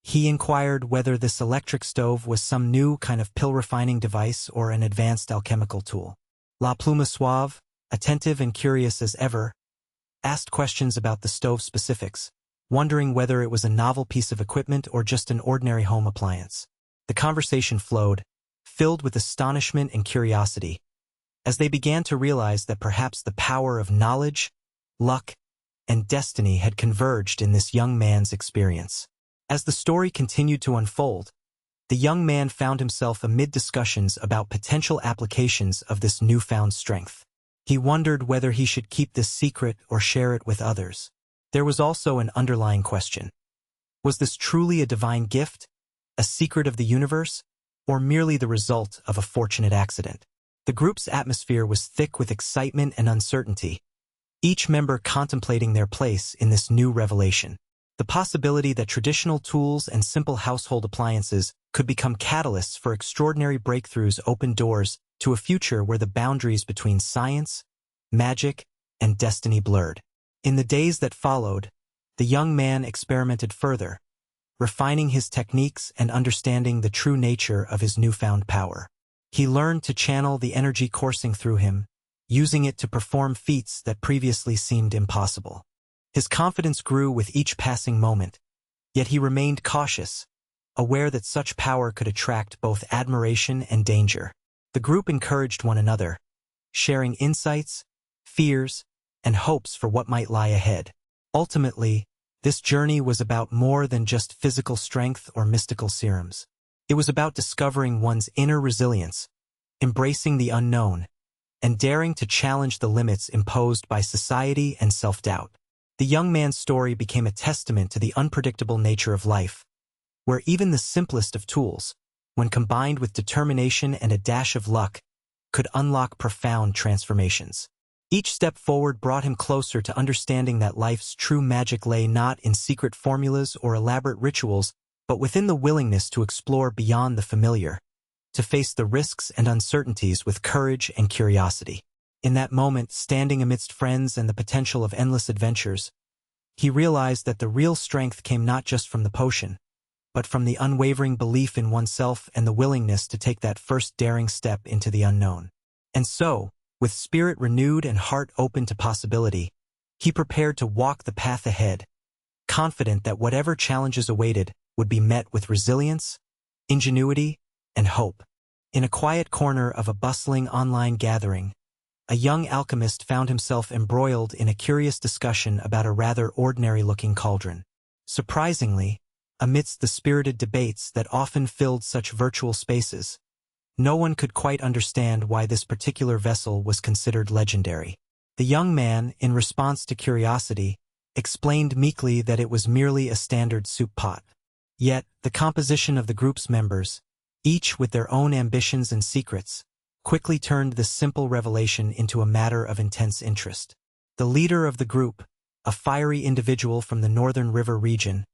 He inquired whether this electric stove was some new kind of pill-refining device or an advanced alchemical tool. La Pluma Suave, attentive and curious as ever, asked questions about the stove's specifics, wondering whether it was a novel piece of equipment or just an ordinary home appliance. The conversation flowed, filled with astonishment and curiosity, as they began to realize that perhaps the power of knowledge, luck, and destiny had converged in this young man's experience. As the story continued to unfold, the young man found himself amid discussions about potential applications of this newfound strength. He wondered whether he should keep this secret or share it with others. There was also an underlying question. Was this truly a divine gift, a secret of the universe, or merely the result of a fortunate accident? The group's atmosphere was thick with excitement and uncertainty, each member contemplating their place in this new revelation. The possibility that traditional tools and simple household appliances could become catalysts for extraordinary breakthroughs opened doors to a future where the boundaries between science, magic, and destiny blurred. In the days that followed, the young man experimented further, refining his techniques and understanding the true nature of his newfound power. He learned to channel the energy coursing through him, using it to perform feats that previously seemed impossible. His confidence grew with each passing moment, yet he remained cautious, aware that such power could attract both admiration and danger. The group encouraged one another, sharing insights, fears, and hopes for what might lie ahead. Ultimately, this journey was about more than just physical strength or mystical serums. It was about discovering one's inner resilience, embracing the unknown, and daring to challenge the limits imposed by society and self-doubt. The young man's story became a testament to the unpredictable nature of life, where even the simplest of tools, when combined with determination and a dash of luck, could unlock profound transformations. Each step forward brought him closer to understanding that life's true magic lay not in secret formulas or elaborate rituals, but within the willingness to explore beyond the familiar, to face the risks and uncertainties with courage and curiosity. In that moment, standing amidst friends and the potential of endless adventures, he realized that the real strength came not just from the potion, but from the unwavering belief in oneself and the willingness to take that first daring step into the unknown. And so, With spirit renewed and heart open to possibility, he prepared to walk the path ahead, confident that whatever challenges awaited would be met with resilience, ingenuity, and hope. In a quiet corner of a bustling online gathering, a young alchemist found himself embroiled in a curious discussion about a rather ordinary-looking cauldron. Surprisingly, amidst the spirited debates that often filled such virtual spaces, no one could quite understand why this particular vessel was considered legendary. The young man, in response to curiosity, explained meekly that it was merely a standard soup pot. Yet, the composition of the group's members, each with their own ambitions and secrets, quickly turned this simple revelation into a matter of intense interest. The leader of the group, a fiery individual from the Northern River region,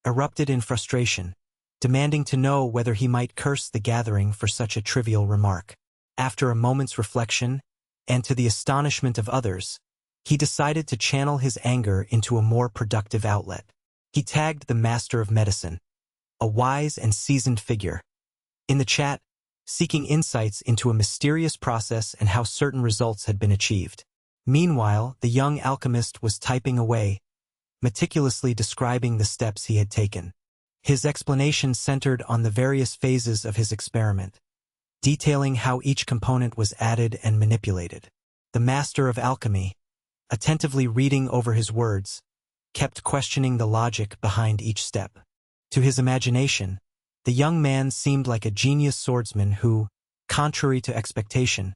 erupted in frustration, demanding to know whether he might curse the gathering for such a trivial remark. After a moment's reflection, and to the astonishment of others, he decided to channel his anger into a more productive outlet. He tagged the Master of Medicine, a wise and seasoned figure, in the chat, seeking insights into a mysterious process and how certain results had been achieved. Meanwhile, the young alchemist was typing away, meticulously describing the steps he had taken. His explanation centered on the various phases of his experiment, detailing how each component was added and manipulated. The Master of Alchemy, attentively reading over his words, kept questioning the logic behind each step. To his imagination, the young man seemed like a genius swordsman who, contrary to expectation,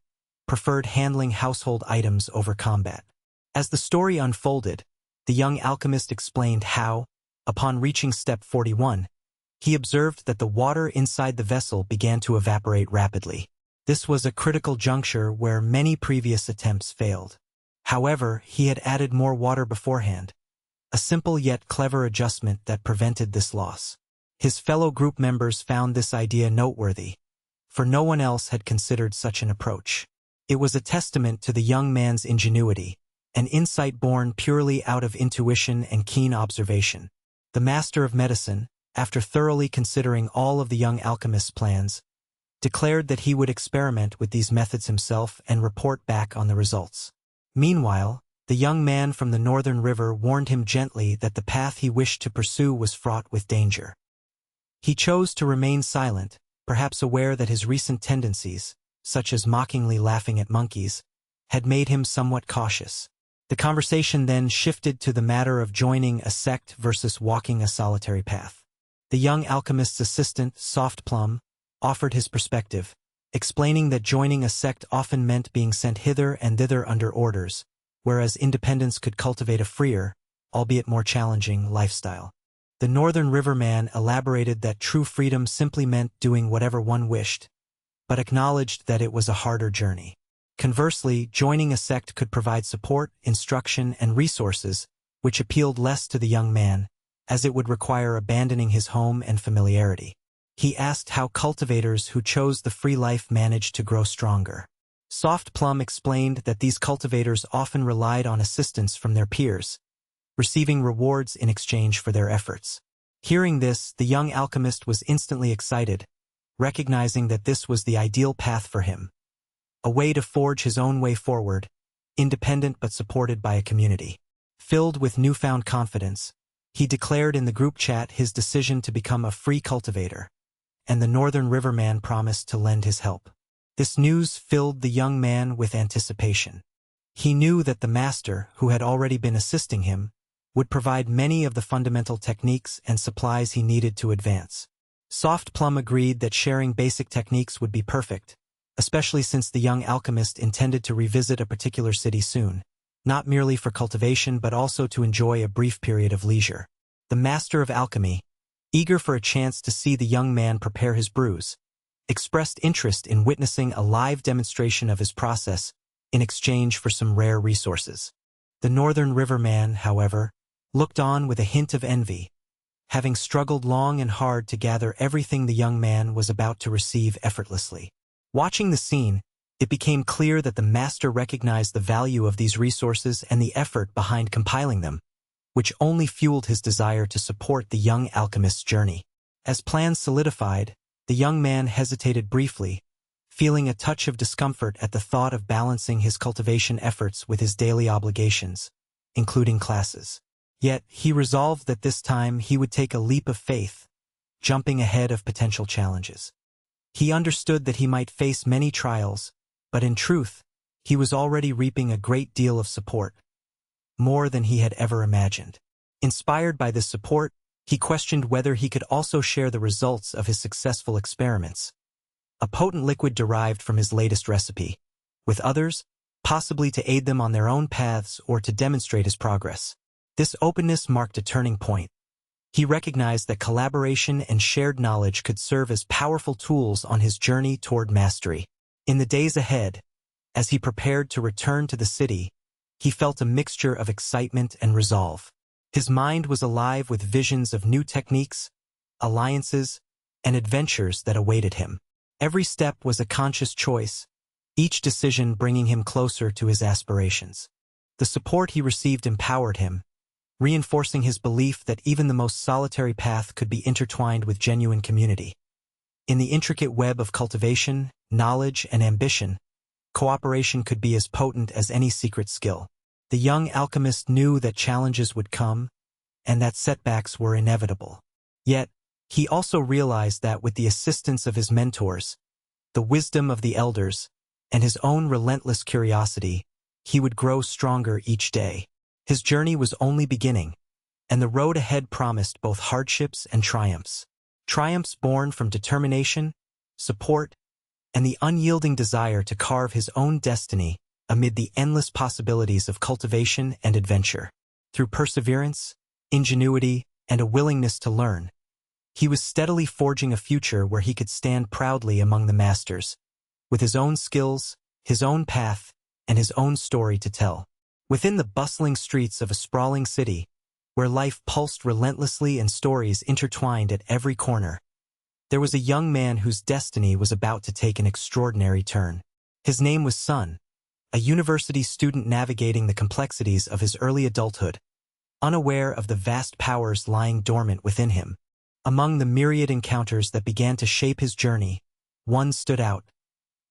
preferred handling household items over combat. As the story unfolded, the young alchemist explained how, upon reaching step 41, he observed that the water inside the vessel began to evaporate rapidly. This was a critical juncture where many previous attempts failed. However, he had added more water beforehand, a simple yet clever adjustment that prevented this loss. His fellow group members found this idea noteworthy, for no one else had considered such an approach. It was a testament to the young man's ingenuity, an insight born purely out of intuition and keen observation. The Master of Medicine, after thoroughly considering all of the young alchemist's plans, declared that he would experiment with these methods himself and report back on the results. Meanwhile, the young man from the Northern River warned him gently that the path he wished to pursue was fraught with danger. He chose to remain silent, perhaps aware that his recent tendencies, such as mockingly laughing at monkeys, had made him somewhat cautious. The conversation then shifted to the matter of joining a sect versus walking a solitary path. The young alchemist's assistant, Soft Plum, offered his perspective, explaining that joining a sect often meant being sent hither and thither under orders, whereas independence could cultivate a freer, albeit more challenging, lifestyle. The Northern Riverman elaborated that true freedom simply meant doing whatever one wished, but acknowledged that it was a harder journey. Conversely, joining a sect could provide support, instruction, and resources, which appealed less to the young man, as it would require abandoning his home and familiarity. He asked how cultivators who chose the free life managed to grow stronger. Soft Plum explained that these cultivators often relied on assistance from their peers, receiving rewards in exchange for their efforts. Hearing this, the young alchemist was instantly excited, recognizing that this was the ideal path for him, a way to forge his own way forward, independent but supported by a community. Filled with newfound confidence, he declared in the group chat his decision to become a free cultivator, and the Northern Riverman promised to lend his help. This news filled the young man with anticipation. He knew that the master, who had already been assisting him, would provide many of the fundamental techniques and supplies he needed to advance. Soft Plum agreed that sharing basic techniques would be perfect, especially since the young alchemist intended to revisit a particular city soon, not merely for cultivation but also to enjoy a brief period of leisure. The Master of Alchemy, eager for a chance to see the young man prepare his brews, expressed interest in witnessing a live demonstration of his process in exchange for some rare resources. The Northern Riverman, however, looked on with a hint of envy, having struggled long and hard to gather everything the young man was about to receive effortlessly. Watching the scene, it became clear that the master recognized the value of these resources and the effort behind compiling them, which only fueled his desire to support the young alchemist's journey. As plans solidified, the young man hesitated briefly, feeling a touch of discomfort at the thought of balancing his cultivation efforts with his daily obligations, including classes. Yet, he resolved that this time he would take a leap of faith, jumping ahead of potential challenges. He understood that he might face many trials, but in truth, he was already reaping a great deal of support, more than he had ever imagined. Inspired by this support, he questioned whether he could also share the results of his successful experiments, a potent liquid derived from his latest recipe, with others, possibly to aid them on their own paths or to demonstrate his progress. This openness marked a turning point. He recognized that collaboration and shared knowledge could serve as powerful tools on his journey toward mastery. In the days ahead, as he prepared to return to the city, he felt a mixture of excitement and resolve. His mind was alive with visions of new techniques, alliances, and adventures that awaited him. Every step was a conscious choice, each decision bringing him closer to his aspirations. The support he received empowered him, reinforcing his belief that even the most solitary path could be intertwined with genuine community. In the intricate web of cultivation, knowledge, and ambition, cooperation could be as potent as any secret skill. The young alchemist knew that challenges would come, and that setbacks were inevitable. Yet, he also realized that with the assistance of his mentors, the wisdom of the elders, and his own relentless curiosity, he would grow stronger each day. His journey was only beginning, and the road ahead promised both hardships and triumphs. Triumphs born from determination, support, and the unyielding desire to carve his own destiny amid the endless possibilities of cultivation and adventure. Through perseverance, ingenuity, and a willingness to learn, he was steadily forging a future where he could stand proudly among the masters, with his own skills, his own path, and his own story to tell. Within the bustling streets of a sprawling city, where life pulsed relentlessly and stories intertwined at every corner, there was a young man whose destiny was about to take an extraordinary turn. His name was Sun, a university student navigating the complexities of his early adulthood, unaware of the vast powers lying dormant within him. Among the myriad encounters that began to shape his journey, one stood out,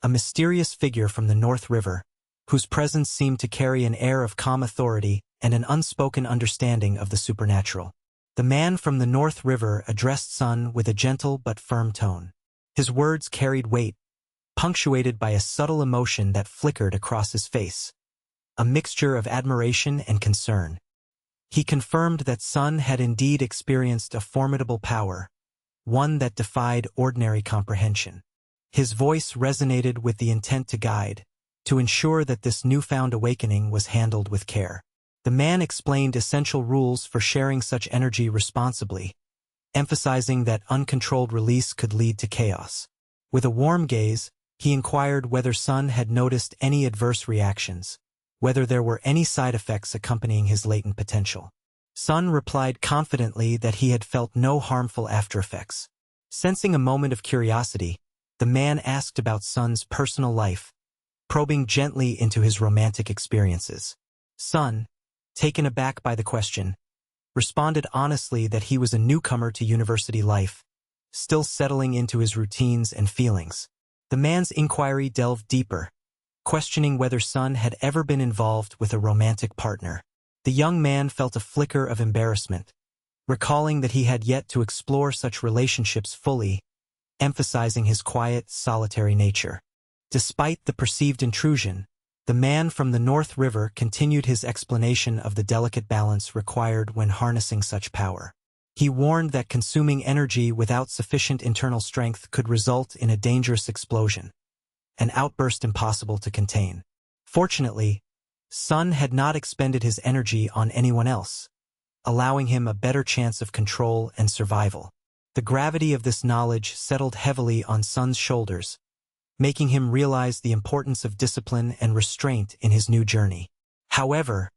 a mysterious figure from the North River, whose presence seemed to carry an air of calm authority and an unspoken understanding of the supernatural. The man from the North River addressed Sun with a gentle but firm tone. His words carried weight, punctuated by a subtle emotion that flickered across his face, a mixture of admiration and concern. He confirmed that Sun had indeed experienced a formidable power, one that defied ordinary comprehension. His voice resonated with the intent to guide, to ensure that this newfound awakening was handled with care. The man explained essential rules for sharing such energy responsibly, emphasizing that uncontrolled release could lead to chaos. With a warm gaze, he inquired whether Sun had noticed any adverse reactions, whether there were any side effects accompanying his latent potential. Sun replied confidently that he had felt no harmful aftereffects. Sensing a moment of curiosity, the man asked about Sun's personal life, probing gently into his romantic experiences. Sun, taken aback by the question, responded honestly that he was a newcomer to university life, still settling into his routines and feelings. The man's inquiry delved deeper, questioning whether Sun had ever been involved with a romantic partner. The young man felt a flicker of embarrassment, recalling that he had yet to explore such relationships fully, emphasizing his quiet, solitary nature. Despite the perceived intrusion, the man from the North River continued his explanation of the delicate balance required when harnessing such power. He warned that consuming energy without sufficient internal strength could result in a dangerous explosion, an outburst impossible to contain. Fortunately, Sun had not expended his energy on anyone else, allowing him a better chance of control and survival. The gravity of this knowledge settled heavily on Sun's shoulders, making him realize the importance of discipline and restraint in his new journey. However,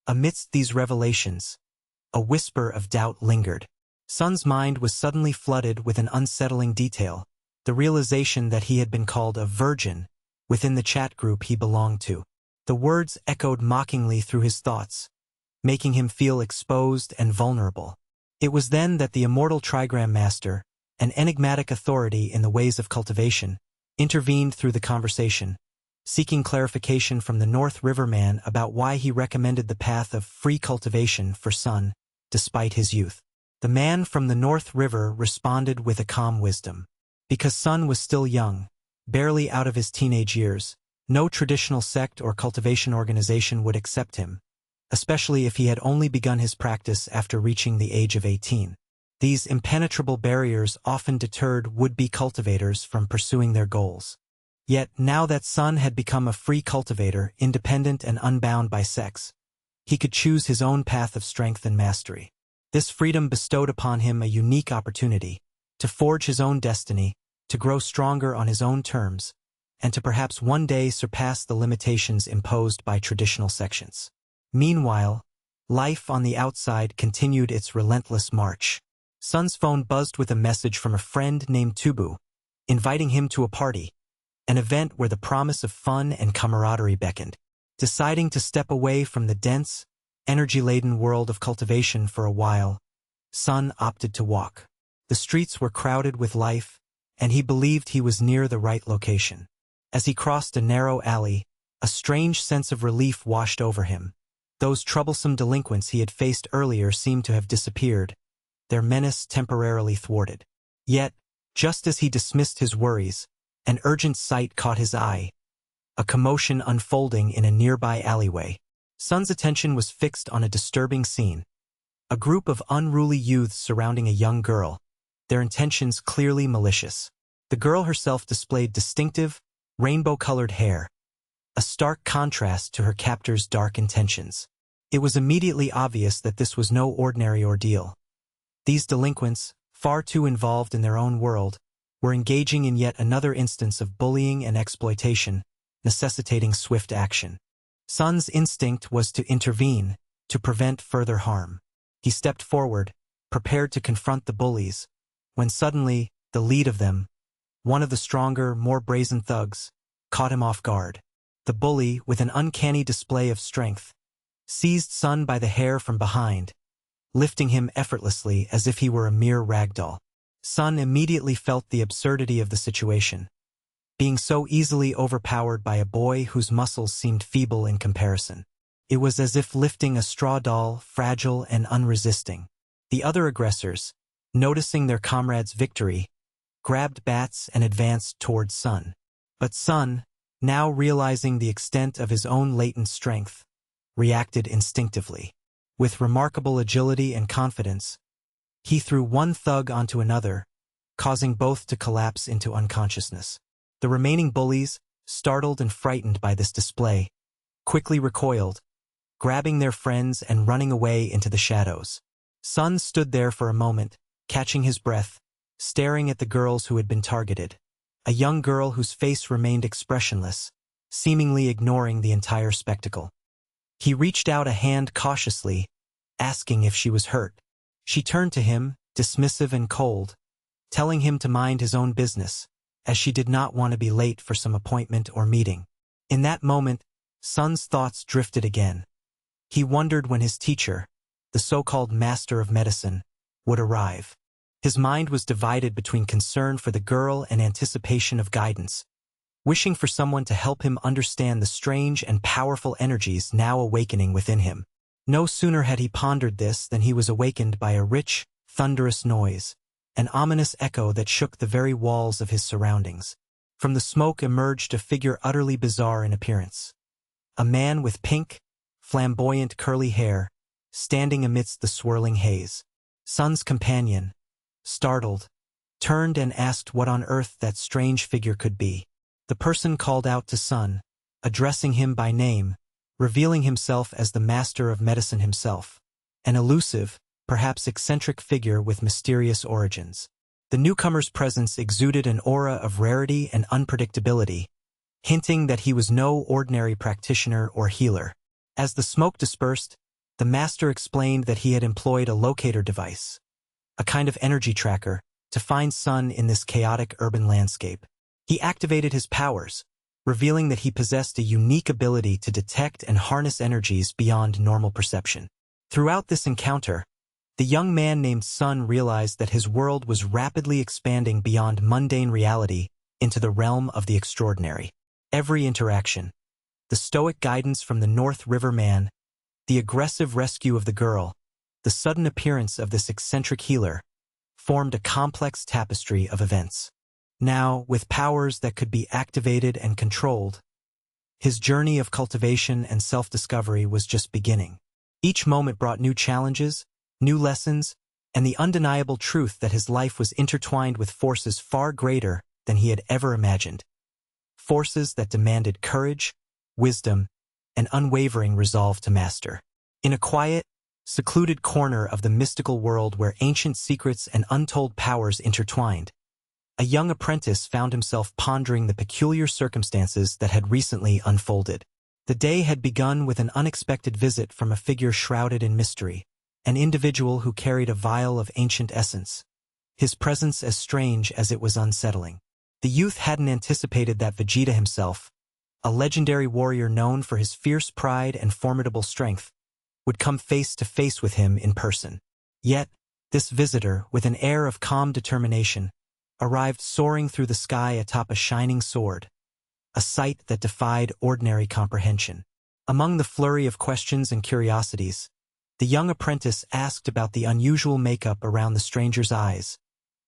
amidst these revelations, a whisper of doubt lingered. Sun's mind was suddenly flooded with an unsettling detail, the realization that he had been called a virgin within the chat group he belonged to. The words echoed mockingly through his thoughts, making him feel exposed and vulnerable. It was then that the immortal trigram master, an enigmatic authority in the ways of cultivation, intervened through the conversation, seeking clarification from the North River man about why he recommended the path of free cultivation for Sun, despite his youth. The man from the North River responded with a calm wisdom. Because Sun was still young, barely out of his teenage years, no traditional sect or cultivation organization would accept him, especially if he had only begun his practice after reaching the age of 18. These impenetrable barriers often deterred would-be cultivators from pursuing their goals. Yet, now that Sun had become a free cultivator, independent and unbound by sex, he could choose his own path of strength and mastery. This freedom bestowed upon him a unique opportunity to forge his own destiny, to grow stronger on his own terms, and to perhaps one day surpass the limitations imposed by traditional sections. Meanwhile, life on the outside continued its relentless march. Sun's phone buzzed with a message from a friend named Tubu, inviting him to a party, an event where the promise of fun and camaraderie beckoned. Deciding to step away from the dense, energy-laden world of cultivation for a while, Sun opted to walk. The streets were crowded with life, and he believed he was near the right location. As he crossed a narrow alley, a strange sense of relief washed over him. Those troublesome delinquents he had faced earlier seemed to have disappeared, their menace temporarily thwarted. Yet, just as he dismissed his worries, an urgent sight caught his eye, a commotion unfolding in a nearby alleyway. Sun's attention was fixed on a disturbing scene. A group of unruly youths surrounding a young girl, their intentions clearly malicious. The girl herself displayed distinctive, rainbow-colored hair, a stark contrast to her captor's dark intentions. It was immediately obvious that this was no ordinary ordeal. These delinquents, far too involved in their own world, were engaging in yet another instance of bullying and exploitation, necessitating swift action. Sun's instinct was to intervene, to prevent further harm. He stepped forward, prepared to confront the bullies, when suddenly, the lead of them, one of the stronger, more brazen thugs, caught him off guard. The bully, with an uncanny display of strength, seized Sun by the hair from behind, lifting him effortlessly as if he were a mere ragdoll. Sun immediately felt the absurdity of the situation, being so easily overpowered by a boy whose muscles seemed feeble in comparison. It was as if lifting a straw doll, fragile and unresisting. The other aggressors, noticing their comrade's victory, grabbed bats and advanced towards Sun. But Sun, now realizing the extent of his own latent strength, reacted instinctively. With remarkable agility and confidence, he threw one thug onto another, causing both to collapse into unconsciousness. The remaining bullies, startled and frightened by this display, quickly recoiled, grabbing their friends and running away into the shadows. Sun stood there for a moment, catching his breath, staring at the girls who had been targeted, a young girl whose face remained expressionless, seemingly ignoring the entire spectacle. He reached out a hand cautiously, asking if she was hurt. She turned to him, dismissive and cold, telling him to mind his own business, as she did not want to be late for some appointment or meeting. In that moment, Sun's thoughts drifted again. He wondered when his teacher, the so-called master of medicine, would arrive. His mind was divided between concern for the girl and anticipation of guidance, wishing for someone to help him understand the strange and powerful energies now awakening within him. No sooner had he pondered this than he was awakened by a rich, thunderous noise, an ominous echo that shook the very walls of his surroundings. From the smoke emerged a figure utterly bizarre in appearance. A man with pink, flamboyant curly hair, standing amidst the swirling haze. Sun's companion, startled, turned and asked what on earth that strange figure could be. The person called out to Sun, addressing him by name, revealing himself as the master of medicine himself, an elusive, perhaps eccentric figure with mysterious origins. The newcomer's presence exuded an aura of rarity and unpredictability, hinting that he was no ordinary practitioner or healer. As the smoke dispersed, the master explained that he had employed a locator device, a kind of energy tracker, to find Sun in this chaotic urban landscape. He activated his powers, revealing that he possessed a unique ability to detect and harness energies beyond normal perception. Throughout this encounter, the young man named Sun realized that his world was rapidly expanding beyond mundane reality into the realm of the extraordinary. Every interaction, the stoic guidance from the North River man, the aggressive rescue of the girl, the sudden appearance of this eccentric healer, formed a complex tapestry of events. Now, with powers that could be activated and controlled, his journey of cultivation and self-discovery was just beginning. Each moment brought new challenges, new lessons, and the undeniable truth that his life was intertwined with forces far greater than he had ever imagined. Forces that demanded courage, wisdom, and unwavering resolve to master. In a quiet, secluded corner of the mystical world where ancient secrets and untold powers intertwined, a young apprentice found himself pondering the peculiar circumstances that had recently unfolded. The day had begun with an unexpected visit from a figure shrouded in mystery, an individual who carried a vial of ancient essence, his presence as strange as it was unsettling. The youth hadn't anticipated that Vegeta himself, a legendary warrior known for his fierce pride and formidable strength, would come face to face with him in person. Yet, this visitor, with an air of calm determination, arrived soaring through the sky atop a shining sword, a sight that defied ordinary comprehension. Among the flurry of questions and curiosities, the young apprentice asked about the unusual makeup around the stranger's eyes,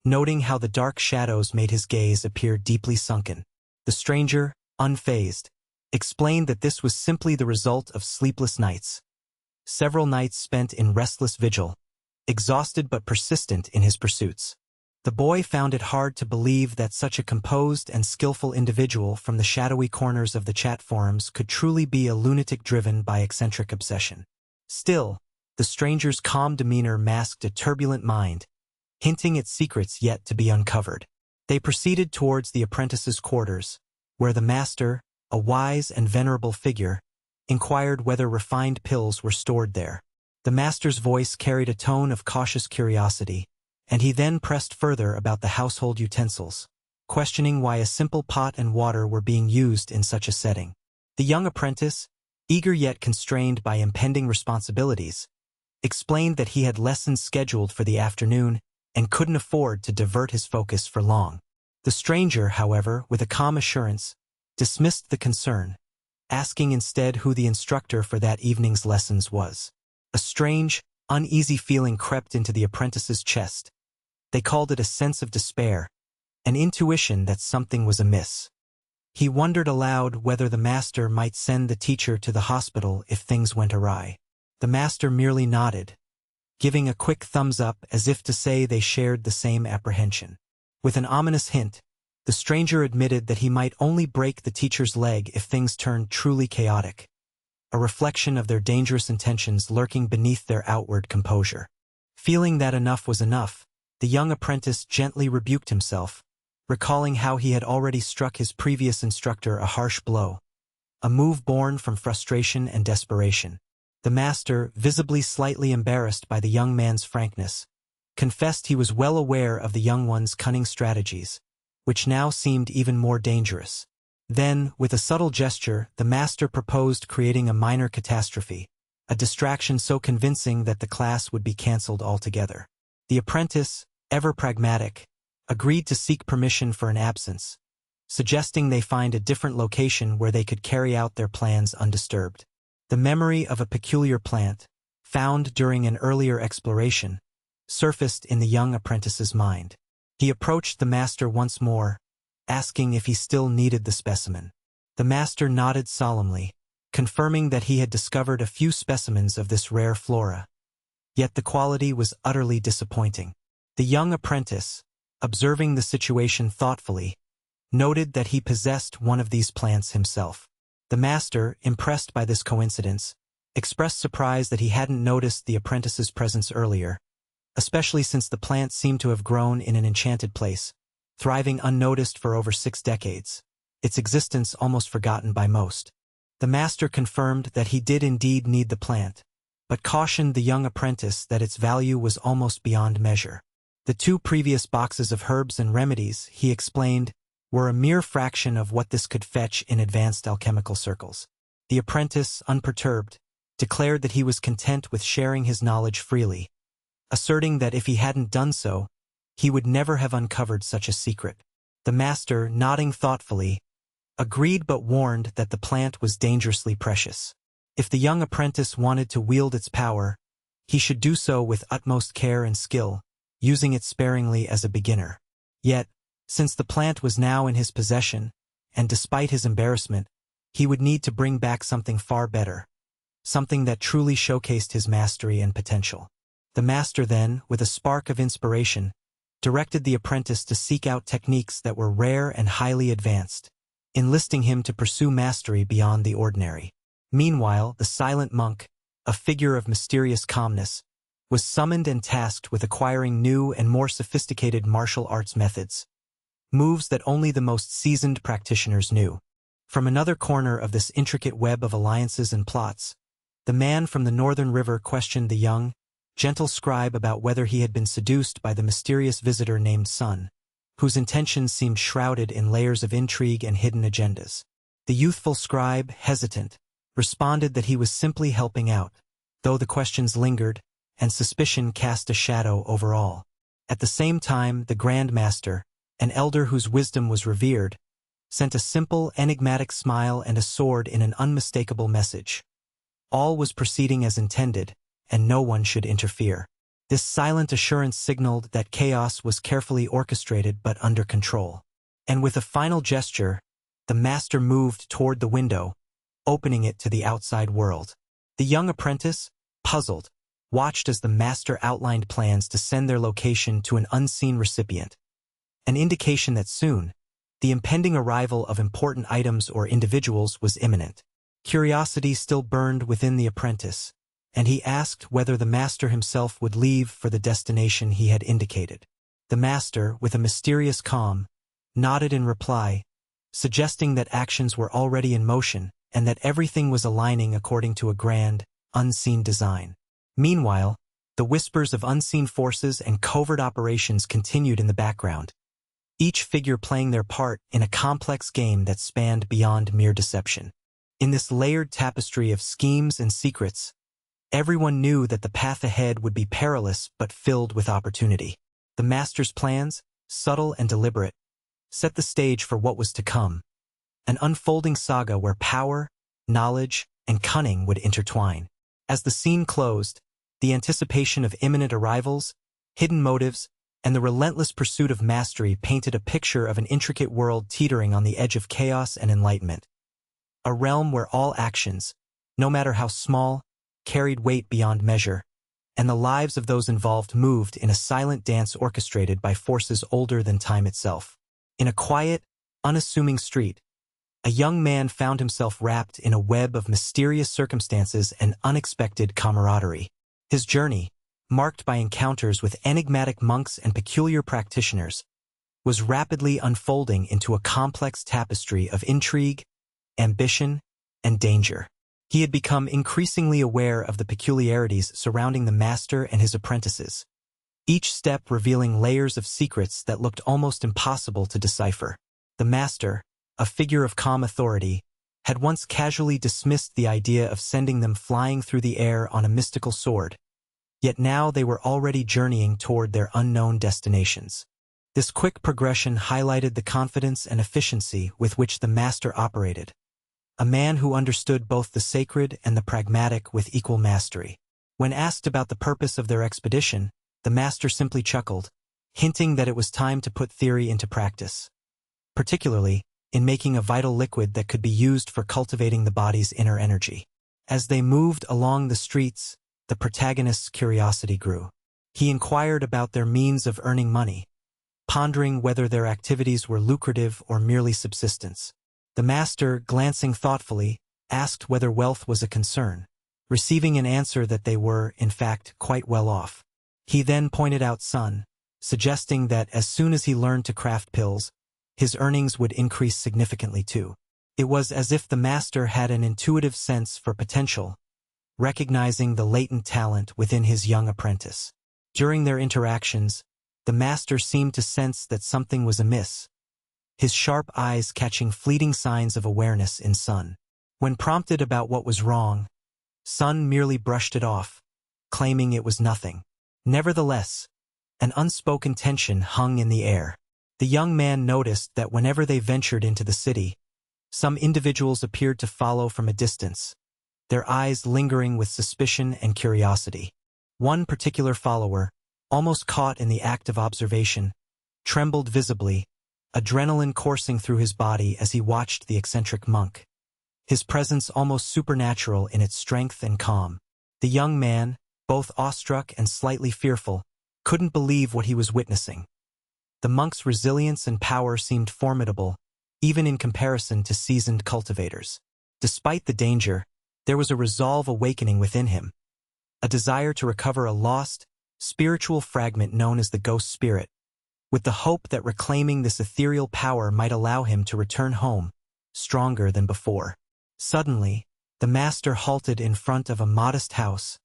noting how the dark shadows made his gaze appear deeply sunken. The stranger, unfazed, explained that this was simply the result of sleepless nights. Several nights spent in restless vigil, exhausted but persistent in his pursuits. The boy found it hard to believe that such a composed and skillful individual from the shadowy corners of the chat forums could truly be a lunatic driven by eccentric obsession. Still, the stranger's calm demeanor masked a turbulent mind, hinting at secrets yet to be uncovered. They proceeded towards the apprentice's quarters, where the master, a wise and venerable figure, inquired whether refined pills were stored there. The master's voice carried a tone of cautious curiosity, and he then pressed further about the household utensils, questioning why a simple pot and water were being used in such a setting. The young apprentice, eager yet constrained by impending responsibilities, explained that he had lessons scheduled for the afternoon and couldn't afford to divert his focus for long. The stranger, however, with a calm assurance, dismissed the concern, asking instead who the instructor for that evening's lessons was. A strange, uneasy feeling crept into the apprentice's chest. They called it a sense of despair, an intuition that something was amiss. He wondered aloud whether the master might send the teacher to the hospital if things went awry. The master merely nodded, giving a quick thumbs up as if to say they shared the same apprehension. With an ominous hint, the stranger admitted that he might only break the teacher's leg if things turned truly chaotic, a reflection of their dangerous intentions lurking beneath their outward composure. Feeling that enough was enough, the young apprentice gently rebuked himself, recalling how he had already struck his previous instructor a harsh blow, a move born from frustration and desperation. The master, visibly slightly embarrassed by the young man's frankness, confessed he was well aware of the young one's cunning strategies, which now seemed even more dangerous. Then, with a subtle gesture, the master proposed creating a minor catastrophe, a distraction so convincing that the class would be cancelled altogether. The apprentice, ever pragmatic, agreed to seek permission for an absence, suggesting they find a different location where they could carry out their plans undisturbed. The memory of a peculiar plant, found during an earlier exploration, surfaced in the young apprentice's mind. He approached the master once more, asking if he still needed the specimen. The master nodded solemnly, confirming that he had discovered a few specimens of this rare flora. Yet the quality was utterly disappointing. The young apprentice, observing the situation thoughtfully, noted that he possessed one of these plants himself. The master, impressed by this coincidence, expressed surprise that he hadn't noticed the apprentice's presence earlier, especially since the plant seemed to have grown in an enchanted place, thriving unnoticed for over 6 decades, its existence almost forgotten by most. The master confirmed that he did indeed need the plant, but cautioned the young apprentice that its value was almost beyond measure. The 2 previous boxes of herbs and remedies, he explained, were a mere fraction of what this could fetch in advanced alchemical circles. The apprentice, unperturbed, declared that he was content with sharing his knowledge freely, asserting that if he hadn't done so, he would never have uncovered such a secret. The The master, nodding thoughtfully, agreed but warned that the plant was dangerously precious. If the young apprentice wanted to wield its power, he should do so with utmost care and skill, using it sparingly as a beginner. Yet, since the plant was now in his possession, and despite his embarrassment, he would need to bring back something far better, something that truly showcased his mastery and potential. The master then, with a spark of inspiration, directed the apprentice to seek out techniques that were rare and highly advanced, enlisting him to pursue mastery beyond the ordinary. Meanwhile, the silent monk, a figure of mysterious calmness, was summoned and tasked with acquiring new and more sophisticated martial arts methods, moves that only the most seasoned practitioners knew. From another corner of this intricate web of alliances and plots, the man from the northern river questioned the young, gentle scribe about whether he had been seduced by the mysterious visitor named Sun, whose intentions seemed shrouded in layers of intrigue and hidden agendas. The youthful scribe, hesitant, responded that he was simply helping out, though the questions lingered, and suspicion cast a shadow over all. At the same time, the Grand Master, an elder whose wisdom was revered, sent a simple, enigmatic smile and a sword in an unmistakable message. All was proceeding as intended, and no one should interfere. This silent assurance signaled that chaos was carefully orchestrated but under control. And with a final gesture, the master moved toward the window, opening it to the outside world. The young apprentice, puzzled, watched as the master outlined plans to send their location to an unseen recipient, an indication that soon, the impending arrival of important items or individuals was imminent. Curiosity still burned within the apprentice, and he asked whether the master himself would leave for the destination he had indicated. The master, with a mysterious calm, nodded in reply, suggesting that actions were already in motion and that everything was aligning according to a grand, unseen design. Meanwhile, the whispers of unseen forces and covert operations continued in the background, each figure playing their part in a complex game that spanned beyond mere deception. In this layered tapestry of schemes and secrets, everyone knew that the path ahead would be perilous but filled with opportunity. The master's plans, subtle and deliberate, set the stage for what was to come, an unfolding saga where power, knowledge, and cunning would intertwine. As the scene closed, the anticipation of imminent arrivals, hidden motives, and the relentless pursuit of mastery painted a picture of an intricate world teetering on the edge of chaos and enlightenment. A realm where all actions, no matter how small, carried weight beyond measure, and the lives of those involved moved in a silent dance orchestrated by forces older than time itself. In a quiet, unassuming street, a young man found himself wrapped in a web of mysterious circumstances and unexpected camaraderie. His journey, marked by encounters with enigmatic monks and peculiar practitioners, was rapidly unfolding into a complex tapestry of intrigue, ambition, and danger. He had become increasingly aware of the peculiarities surrounding the master and his apprentices, each step revealing layers of secrets that looked almost impossible to decipher. The master, a figure of calm authority, had once casually dismissed the idea of sending them flying through the air on a mystical sword, yet now they were already journeying toward their unknown destinations. This quick progression highlighted the confidence and efficiency with which the master operated, a man who understood both the sacred and the pragmatic with equal mastery. When asked about the purpose of their expedition, the master simply chuckled, hinting that it was time to put theory into practice, particularly in making a vital liquid that could be used for cultivating the body's inner energy. As they moved along the streets, the protagonist's curiosity grew. He inquired about their means of earning money, pondering whether their activities were lucrative or merely subsistence. The master, glancing thoughtfully, asked whether wealth was a concern, receiving an answer that they were, in fact, quite well off. He then pointed out Sun, suggesting that as soon as he learned to craft pills, his earnings would increase significantly too. It was as if the master had an intuitive sense for potential, recognizing the latent talent within his young apprentice. During their interactions, the master seemed to sense that something was amiss, his sharp eyes catching fleeting signs of awareness in Sun. When prompted about what was wrong, Sun merely brushed it off, claiming it was nothing. Nevertheless, an unspoken tension hung in the air. The young man noticed that whenever they ventured into the city, some individuals appeared to follow from a distance, their eyes lingering with suspicion and curiosity. One particular follower, almost caught in the act of observation, trembled visibly, adrenaline coursing through his body as he watched the eccentric monk. His presence almost supernatural in its strength and calm. The young man, both awestruck and slightly fearful, couldn't believe what he was witnessing. The monk's resilience and power seemed formidable, even in comparison to seasoned cultivators. Despite the danger, there was a resolve awakening within him, a desire to recover a lost, spiritual fragment known as the ghost spirit, with the hope that reclaiming this ethereal power might allow him to return home, stronger than before. Suddenly, the master halted in front of a modest house,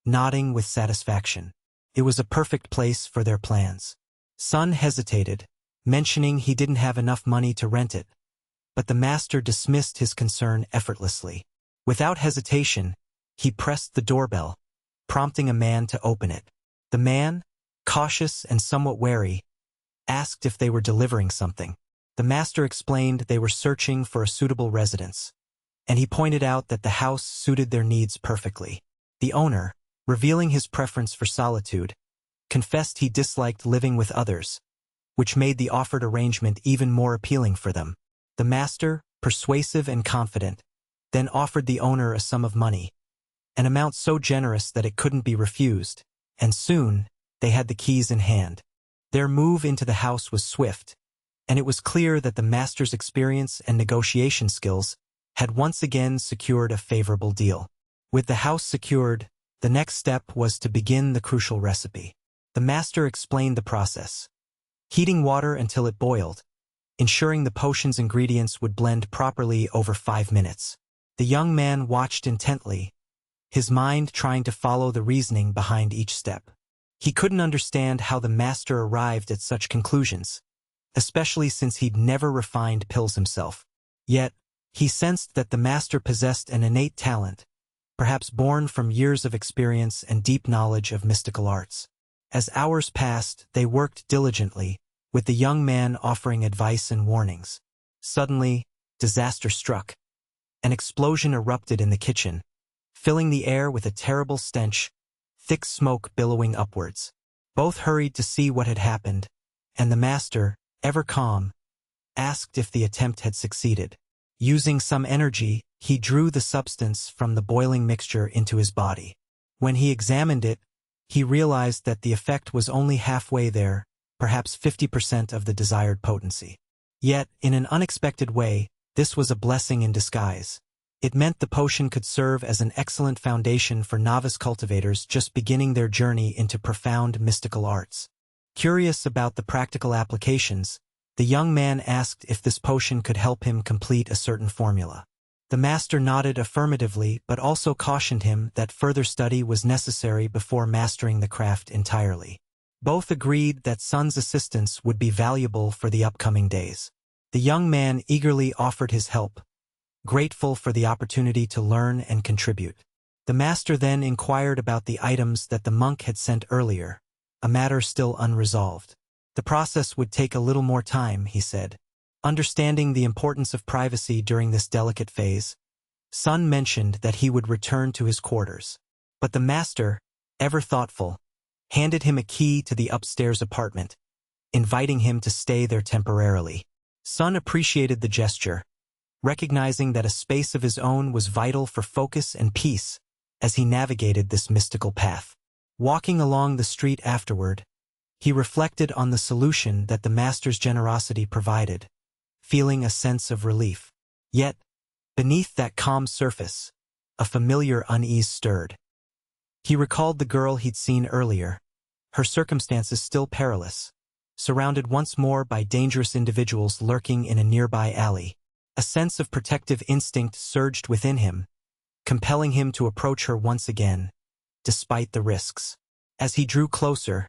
nodding with satisfaction. It was a perfect place for their plans. Sun hesitated, mentioning he didn't have enough money to rent it, but the master dismissed his concern effortlessly. Without hesitation, he pressed the doorbell, prompting a man to open it. The man, cautious and somewhat wary, asked if they were delivering something. The master explained they were searching for a suitable residence, and he pointed out that the house suited their needs perfectly. The owner, revealing his preference for solitude, confessed he disliked living with others, which made the offered arrangement even more appealing for them. The master, persuasive and confident, then offered the owner a sum of money, an amount so generous that it couldn't be refused, and soon they had the keys in hand. Their move into the house was swift, and it was clear that the master's experience and negotiation skills had once again secured a favorable deal. With the house secured, the next step was to begin the crucial recipe. The master explained the process, heating water until it boiled, ensuring the potion's ingredients would blend properly over 5 minutes. The young man watched intently, his mind trying to follow the reasoning behind each step. He couldn't understand how the master arrived at such conclusions, especially since he'd never refined pills himself. Yet, he sensed that the master possessed an innate talent, perhaps born from years of experience and deep knowledge of mystical arts. As hours passed, they worked diligently, with the young man offering advice and warnings. Suddenly, disaster struck. An explosion erupted in the kitchen, filling the air with a terrible stench, thick smoke billowing upwards. Both hurried to see what had happened, and the master, ever calm, asked if the attempt had succeeded. Using some energy, he drew the substance from the boiling mixture into his body. When he examined it, he realized that the effect was only halfway there, perhaps 50% of the desired potency. Yet, in an unexpected way, this was a blessing in disguise. It meant the potion could serve as an excellent foundation for novice cultivators just beginning their journey into profound mystical arts. Curious about the practical applications, the young man asked if this potion could help him complete a certain formula. The master nodded affirmatively but also cautioned him that further study was necessary before mastering the craft entirely. Both agreed that Sun's assistance would be valuable for the upcoming days. The young man eagerly offered his help, grateful for the opportunity to learn and contribute. The master then inquired about the items that the monk had sent earlier, a matter still unresolved. The process would take a little more time, he said. Understanding the importance of privacy during this delicate phase, Sun mentioned that he would return to his quarters. But the master, ever thoughtful, handed him a key to the upstairs apartment, inviting him to stay there temporarily. Sun appreciated the gesture, recognizing that a space of his own was vital for focus and peace as he navigated this mystical path. Walking along the street afterward, he reflected on the solution that the master's generosity provided, feeling a sense of relief. Yet, beneath that calm surface, a familiar unease stirred. He recalled the girl he'd seen earlier, her circumstances still perilous, surrounded once more by dangerous individuals lurking in a nearby alley. A sense of protective instinct surged within him, compelling him to approach her once again, despite the risks. As he drew closer,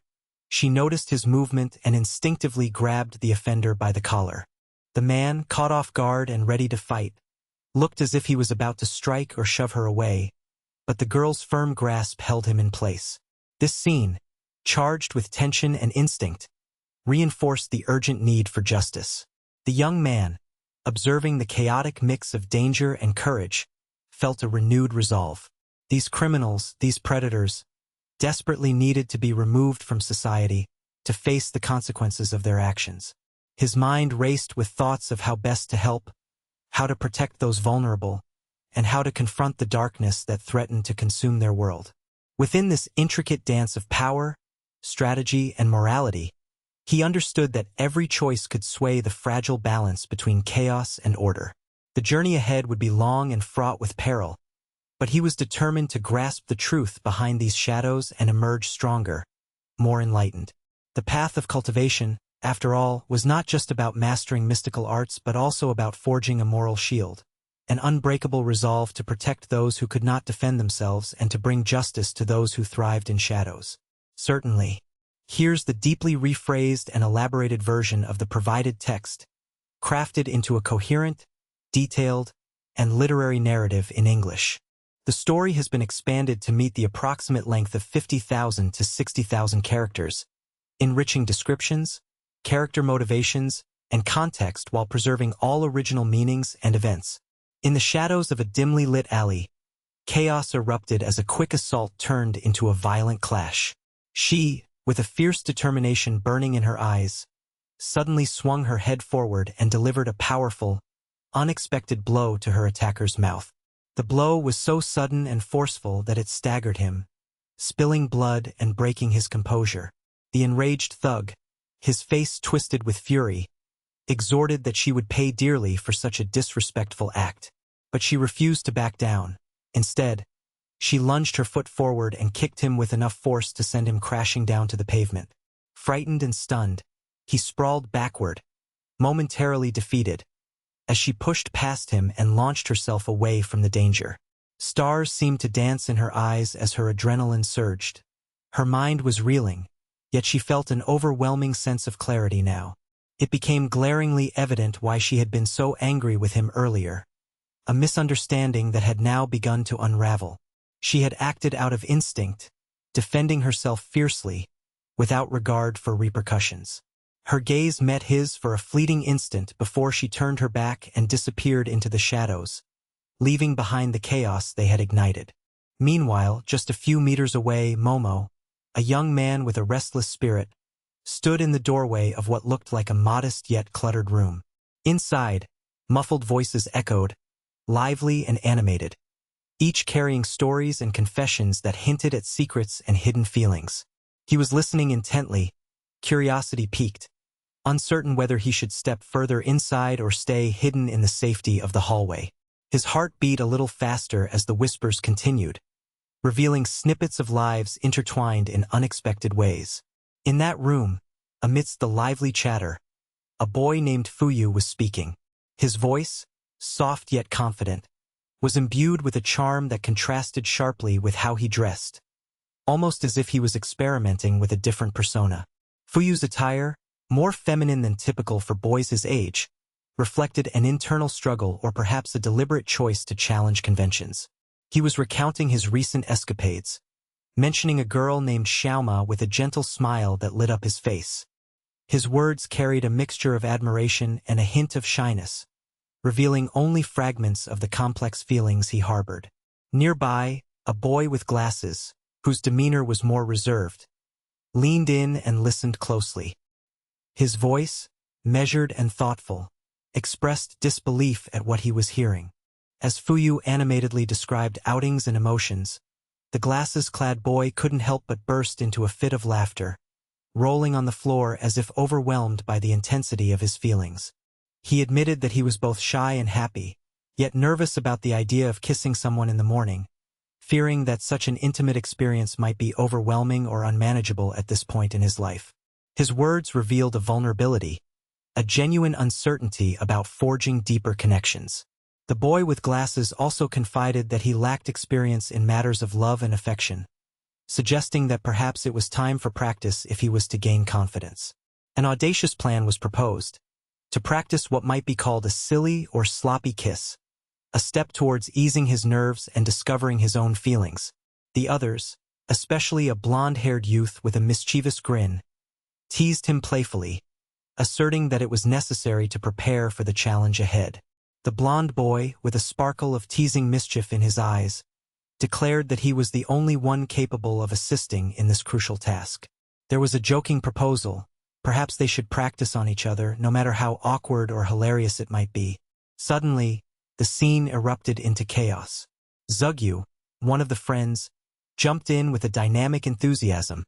she noticed his movement and instinctively grabbed the offender by the collar. The man, caught off guard and ready to fight, looked as if he was about to strike or shove her away, but the girl's firm grasp held him in place. This scene, charged with tension and instinct, reinforced the urgent need for justice. The young man, observing the chaotic mix of danger and courage, felt a renewed resolve. These criminals, these predators, desperately needed to be removed from society to face the consequences of their actions. His mind raced with thoughts of how best to help, how to protect those vulnerable, and how to confront the darkness that threatened to consume their world. Within this intricate dance of power, strategy, and morality, he understood that every choice could sway the fragile balance between chaos and order. The journey ahead would be long and fraught with peril, but he was determined to grasp the truth behind these shadows and emerge stronger, more enlightened. The path of cultivation, after all, was not just about mastering mystical arts but also about forging a moral shield, an unbreakable resolve to protect those who could not defend themselves and to bring justice to those who thrived in shadows. Certainly. Here's the deeply rephrased and elaborated version of the provided text, crafted into a coherent, detailed, and literary narrative in English. The story has been expanded to meet the approximate length of 50,000 to 60,000 characters, enriching descriptions, character motivations, and context while preserving all original meanings and events. In the shadows of a dimly lit alley, chaos erupted as a quick assault turned into a violent clash. She, with a fierce determination burning in her eyes, suddenly swung her head forward and delivered a powerful, unexpected blow to her attacker's mouth. The blow was so sudden and forceful that it staggered him, spilling blood and breaking his composure. The enraged thug, his face twisted with fury, exhorted that she would pay dearly for such a disrespectful act. But she refused to back down. Instead, she lunged her foot forward and kicked him with enough force to send him crashing down to the pavement. Frightened and stunned, he sprawled backward, momentarily defeated, as she pushed past him and launched herself away from the danger. Stars seemed to dance in her eyes as her adrenaline surged. Her mind was reeling, yet she felt an overwhelming sense of clarity now. It became glaringly evident why she had been so angry with him earlier. A misunderstanding that had now begun to unravel. She had acted out of instinct, defending herself fiercely, without regard for repercussions. Her gaze met his for a fleeting instant before she turned her back and disappeared into the shadows, leaving behind the chaos they had ignited. Meanwhile, just a few meters away, Momo, a young man with a restless spirit, stood in the doorway of what looked like a modest yet cluttered room. Inside, muffled voices echoed, lively and animated, each carrying stories and confessions that hinted at secrets and hidden feelings. He was listening intently, curiosity piqued, uncertain whether he should step further inside or stay hidden in the safety of the hallway. His heart beat a little faster as the whispers continued, revealing snippets of lives intertwined in unexpected ways. In that room, amidst the lively chatter, a boy named Fuyu was speaking. His voice, soft yet confident, was imbued with a charm that contrasted sharply with how he dressed, almost as if he was experimenting with a different persona. Fuyu's attire, more feminine than typical for boys his age, reflected an internal struggle or perhaps a deliberate choice to challenge conventions. He was recounting his recent escapades, mentioning a girl named Xiaoma with a gentle smile that lit up his face. His words carried a mixture of admiration and a hint of shyness, revealing only fragments of the complex feelings he harbored. Nearby, a boy with glasses, whose demeanor was more reserved, leaned in and listened closely. His voice, measured and thoughtful, expressed disbelief at what he was hearing. As Fuyu animatedly described outings and emotions, the glasses-clad boy couldn't help but burst into a fit of laughter, rolling on the floor as if overwhelmed by the intensity of his feelings. He admitted that he was both shy and happy, yet nervous about the idea of kissing someone in the morning, fearing that such an intimate experience might be overwhelming or unmanageable at this point in his life. His words revealed a vulnerability, a genuine uncertainty about forging deeper connections. The boy with glasses also confided that he lacked experience in matters of love and affection, suggesting that perhaps it was time for practice if he was to gain confidence. An audacious plan was proposed, to practice what might be called a silly or sloppy kiss, a step towards easing his nerves and discovering his own feelings. The others, especially a blonde-haired youth with a mischievous grin, teased him playfully, asserting that it was necessary to prepare for the challenge ahead. The blond boy, with a sparkle of teasing mischief in his eyes, declared that he was the only one capable of assisting in this crucial task. There was a joking proposal. Perhaps they should practice on each other, no matter how awkward or hilarious it might be. Suddenly, the scene erupted into chaos. Zugyu, one of the friends, jumped in with a dynamic enthusiasm,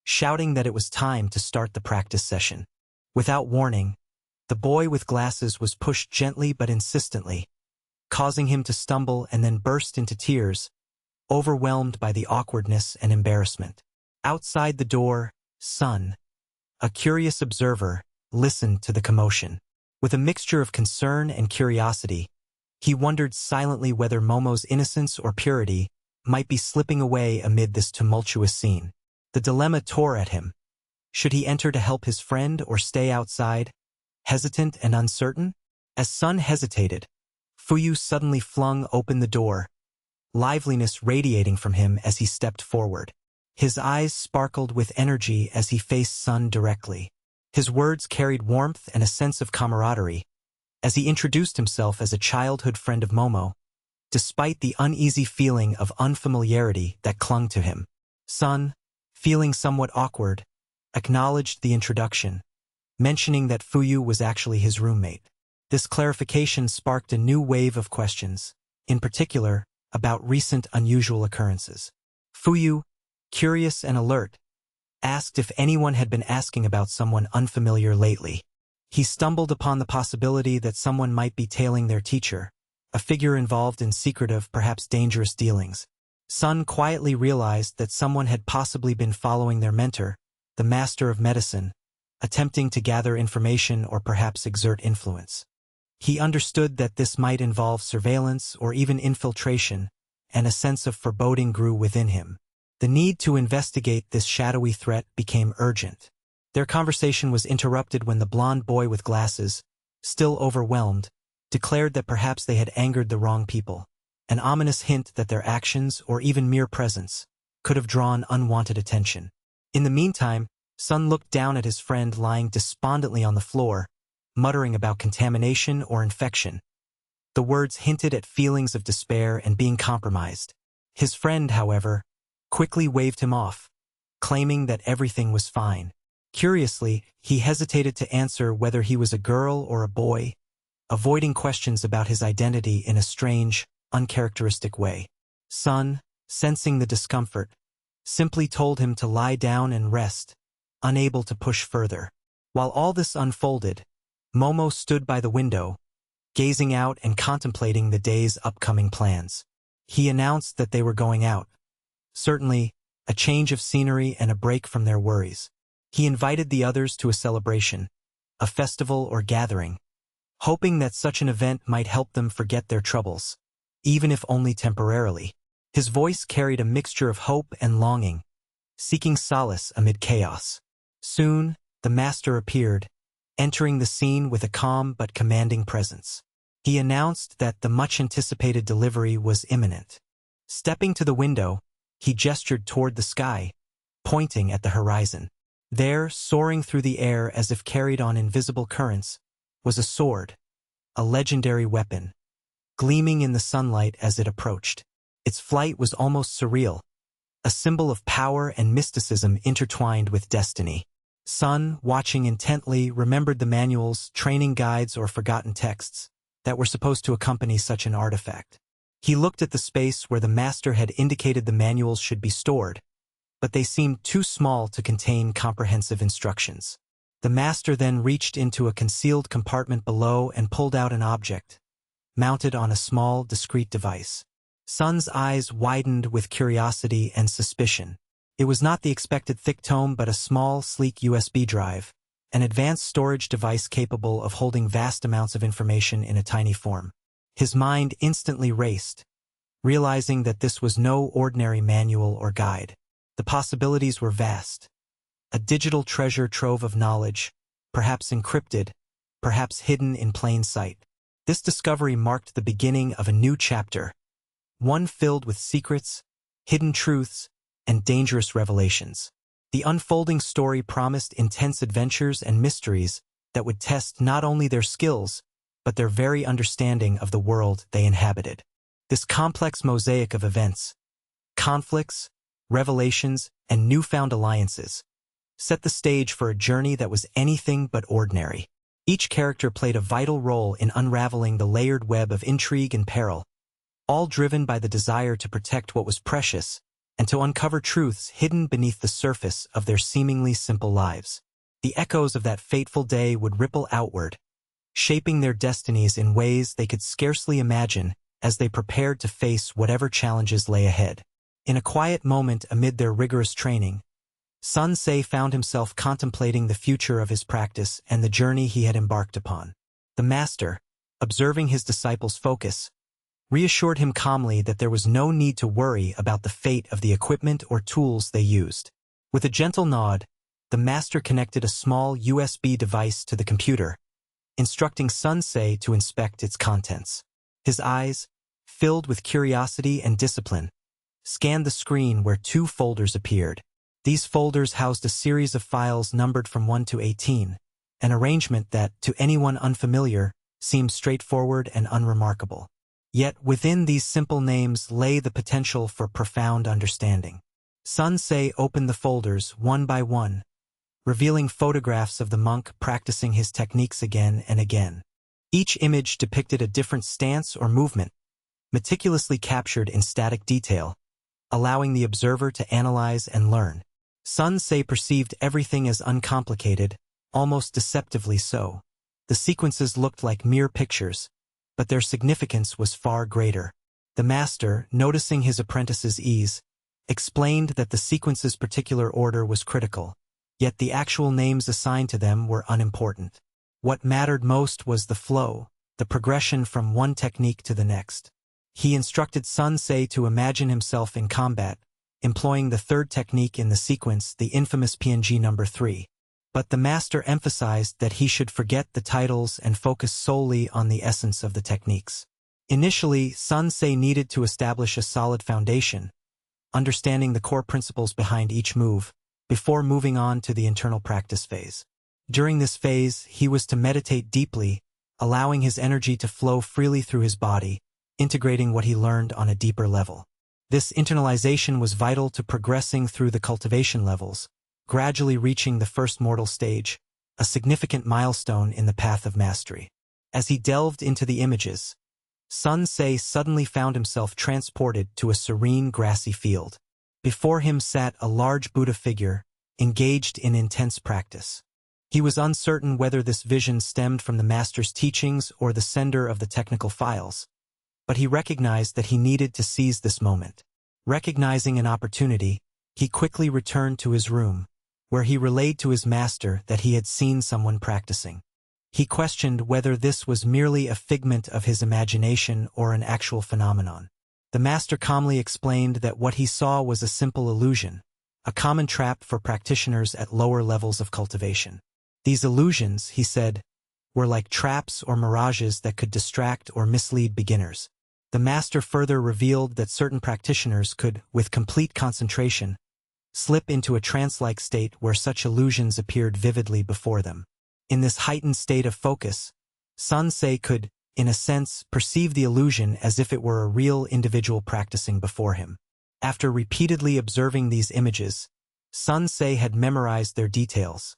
shouting that it was time to start the practice session. Without warning, the boy with glasses was pushed gently but insistently, causing him to stumble and then burst into tears, overwhelmed by the awkwardness and embarrassment. Outside the door, Sun, a curious observer, listened to the commotion. With a mixture of concern and curiosity, he wondered silently whether Momo's innocence or purity might be slipping away amid this tumultuous scene. The dilemma tore at him. Should he enter to help his friend or stay outside, hesitant and uncertain? As Sun hesitated, Fuyu suddenly flung open the door, liveliness radiating from him as he stepped forward. His eyes sparkled with energy as he faced Sun directly. His words carried warmth and a sense of camaraderie, as he introduced himself as a childhood friend of Momo, despite the uneasy feeling of unfamiliarity that clung to him. Sun, feeling somewhat awkward, acknowledged the introduction, mentioning that Fuyu was actually his roommate. This clarification sparked a new wave of questions, in particular, about recent unusual occurrences. Fuyu, curious and alert, asked if anyone had been asking about someone unfamiliar lately. He stumbled upon the possibility that someone might be tailing their teacher, a figure involved in secretive, perhaps dangerous dealings. Sun quietly realized that someone had possibly been following their mentor, the master of medicine, attempting to gather information or perhaps exert influence. He understood that this might involve surveillance or even infiltration, and a sense of foreboding grew within him. The need to investigate this shadowy threat became urgent. Their conversation was interrupted when the blond boy with glasses, still overwhelmed, declared that perhaps they had angered the wrong people, an ominous hint that their actions or even mere presence could have drawn unwanted attention. In the meantime, Sun looked down at his friend lying despondently on the floor, muttering about contamination or infection. The words hinted at feelings of despair and being compromised. His friend, however, quickly waved him off, claiming that everything was fine. Curiously, he hesitated to answer whether he was a girl or a boy, avoiding questions about his identity in a strange, uncharacteristic way. Sun, sensing the discomfort, simply told him to lie down and rest, unable to push further. While all this unfolded, Momo stood by the window, gazing out and contemplating the day's upcoming plans. He announced that they were going out. Certainly, a change of scenery and a break from their worries. He invited the others to a celebration, a festival or gathering, hoping that such an event might help them forget their troubles, even if only temporarily. His voice carried a mixture of hope and longing, seeking solace amid chaos. Soon, the master appeared, entering the scene with a calm but commanding presence. He announced that the much-anticipated delivery was imminent. Stepping to the window, he gestured toward the sky, pointing at the horizon. There, soaring through the air as if carried on invisible currents, was a sword, a legendary weapon, gleaming in the sunlight as it approached. Its flight was almost surreal, a symbol of power and mysticism intertwined with destiny. Sun, watching intently, remembered the manuals, training guides, or forgotten texts that were supposed to accompany such an artifact. He looked at the space where the master had indicated the manuals should be stored, but they seemed too small to contain comprehensive instructions. The master then reached into a concealed compartment below and pulled out an object, mounted on a small, discreet device. Sun's eyes widened with curiosity and suspicion. It was not the expected thick tome but a small, sleek USB drive, an advanced storage device capable of holding vast amounts of information in a tiny form. His mind instantly raced, realizing that this was no ordinary manual or guide. The possibilities were vast. A digital treasure trove of knowledge, perhaps encrypted, perhaps hidden in plain sight. This discovery marked the beginning of a new chapter, one filled with secrets, hidden truths, and dangerous revelations. The unfolding story promised intense adventures and mysteries that would test not only their skills, but their very understanding of the world they inhabited. This complex mosaic of events, conflicts, revelations, and newfound alliances set the stage for a journey that was anything but ordinary. Each character played a vital role in unraveling the layered web of intrigue and peril, all driven by the desire to protect what was precious and to uncover truths hidden beneath the surface of their seemingly simple lives. The echoes of that fateful day would ripple outward, shaping their destinies in ways they could scarcely imagine as they prepared to face whatever challenges lay ahead. In a quiet moment amid their rigorous training, Sun Ce found himself contemplating the future of his practice and the journey he had embarked upon. The master, observing his disciple's focus, reassured him calmly that there was no need to worry about the fate of the equipment or tools they used. With a gentle nod, the master connected a small USB device to the computer, instructing Sun Ce to inspect its contents. His eyes, filled with curiosity and discipline, scanned the screen where 2 folders appeared. These folders housed a series of files numbered from 1 to 18, an arrangement that, to anyone unfamiliar, seemed straightforward and unremarkable. Yet within these simple names lay the potential for profound understanding. Sun Ce opened the folders one by one, revealing photographs of the monk practicing his techniques again and again. Each image depicted a different stance or movement, meticulously captured in static detail, allowing the observer to analyze and learn. Sun Ce perceived everything as uncomplicated, almost deceptively so. The sequences looked like mere pictures, but their significance was far greater. The master, noticing his apprentice's ease, explained that the sequence's particular order was critical, yet the actual names assigned to them were unimportant. What mattered most was the flow, the progression from one technique to the next. He instructed Sun Ce to imagine himself in combat, employing the 3rd technique in the sequence, the infamous PNG number 3. But the master emphasized that he should forget the titles and focus solely on the essence of the techniques. Initially, Sun Ce needed to establish a solid foundation, understanding the core principles behind each move, before moving on to the internal practice phase. During this phase, he was to meditate deeply, allowing his energy to flow freely through his body, integrating what he learned on a deeper level. This internalization was vital to progressing through the cultivation levels, gradually reaching the first mortal stage, a significant milestone in the path of mastery. As he delved into the images, Sun Ce suddenly found himself transported to a serene grassy field. Before him sat a large Buddha figure, engaged in intense practice. He was uncertain whether this vision stemmed from the master's teachings or the sender of the technical files, but he recognized that he needed to seize this moment. Recognizing an opportunity, he quickly returned to his room, where he relayed to his master that he had seen someone practicing. He questioned whether this was merely a figment of his imagination or an actual phenomenon. The master calmly explained that what he saw was a simple illusion, a common trap for practitioners at lower levels of cultivation. These illusions, he said, were like traps or mirages that could distract or mislead beginners. The master further revealed that certain practitioners could, with complete concentration, slip into a trance-like state where such illusions appeared vividly before them. In this heightened state of focus, Sun Ce could, in a sense, perceive the illusion as if it were a real individual practicing before him. After repeatedly observing these images, Sun Ce had memorized their details.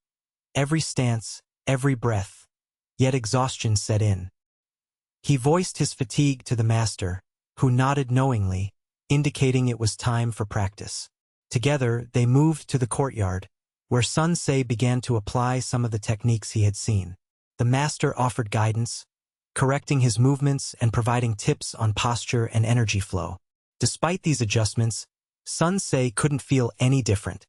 Every stance, every breath, yet exhaustion set in. He voiced his fatigue to the master, who nodded knowingly, indicating it was time for practice. Together, they moved to the courtyard, where Sun Ce began to apply some of the techniques he had seen. The master offered guidance, correcting his movements and providing tips on posture and energy flow. Despite these adjustments, Sun Ce couldn't feel any different.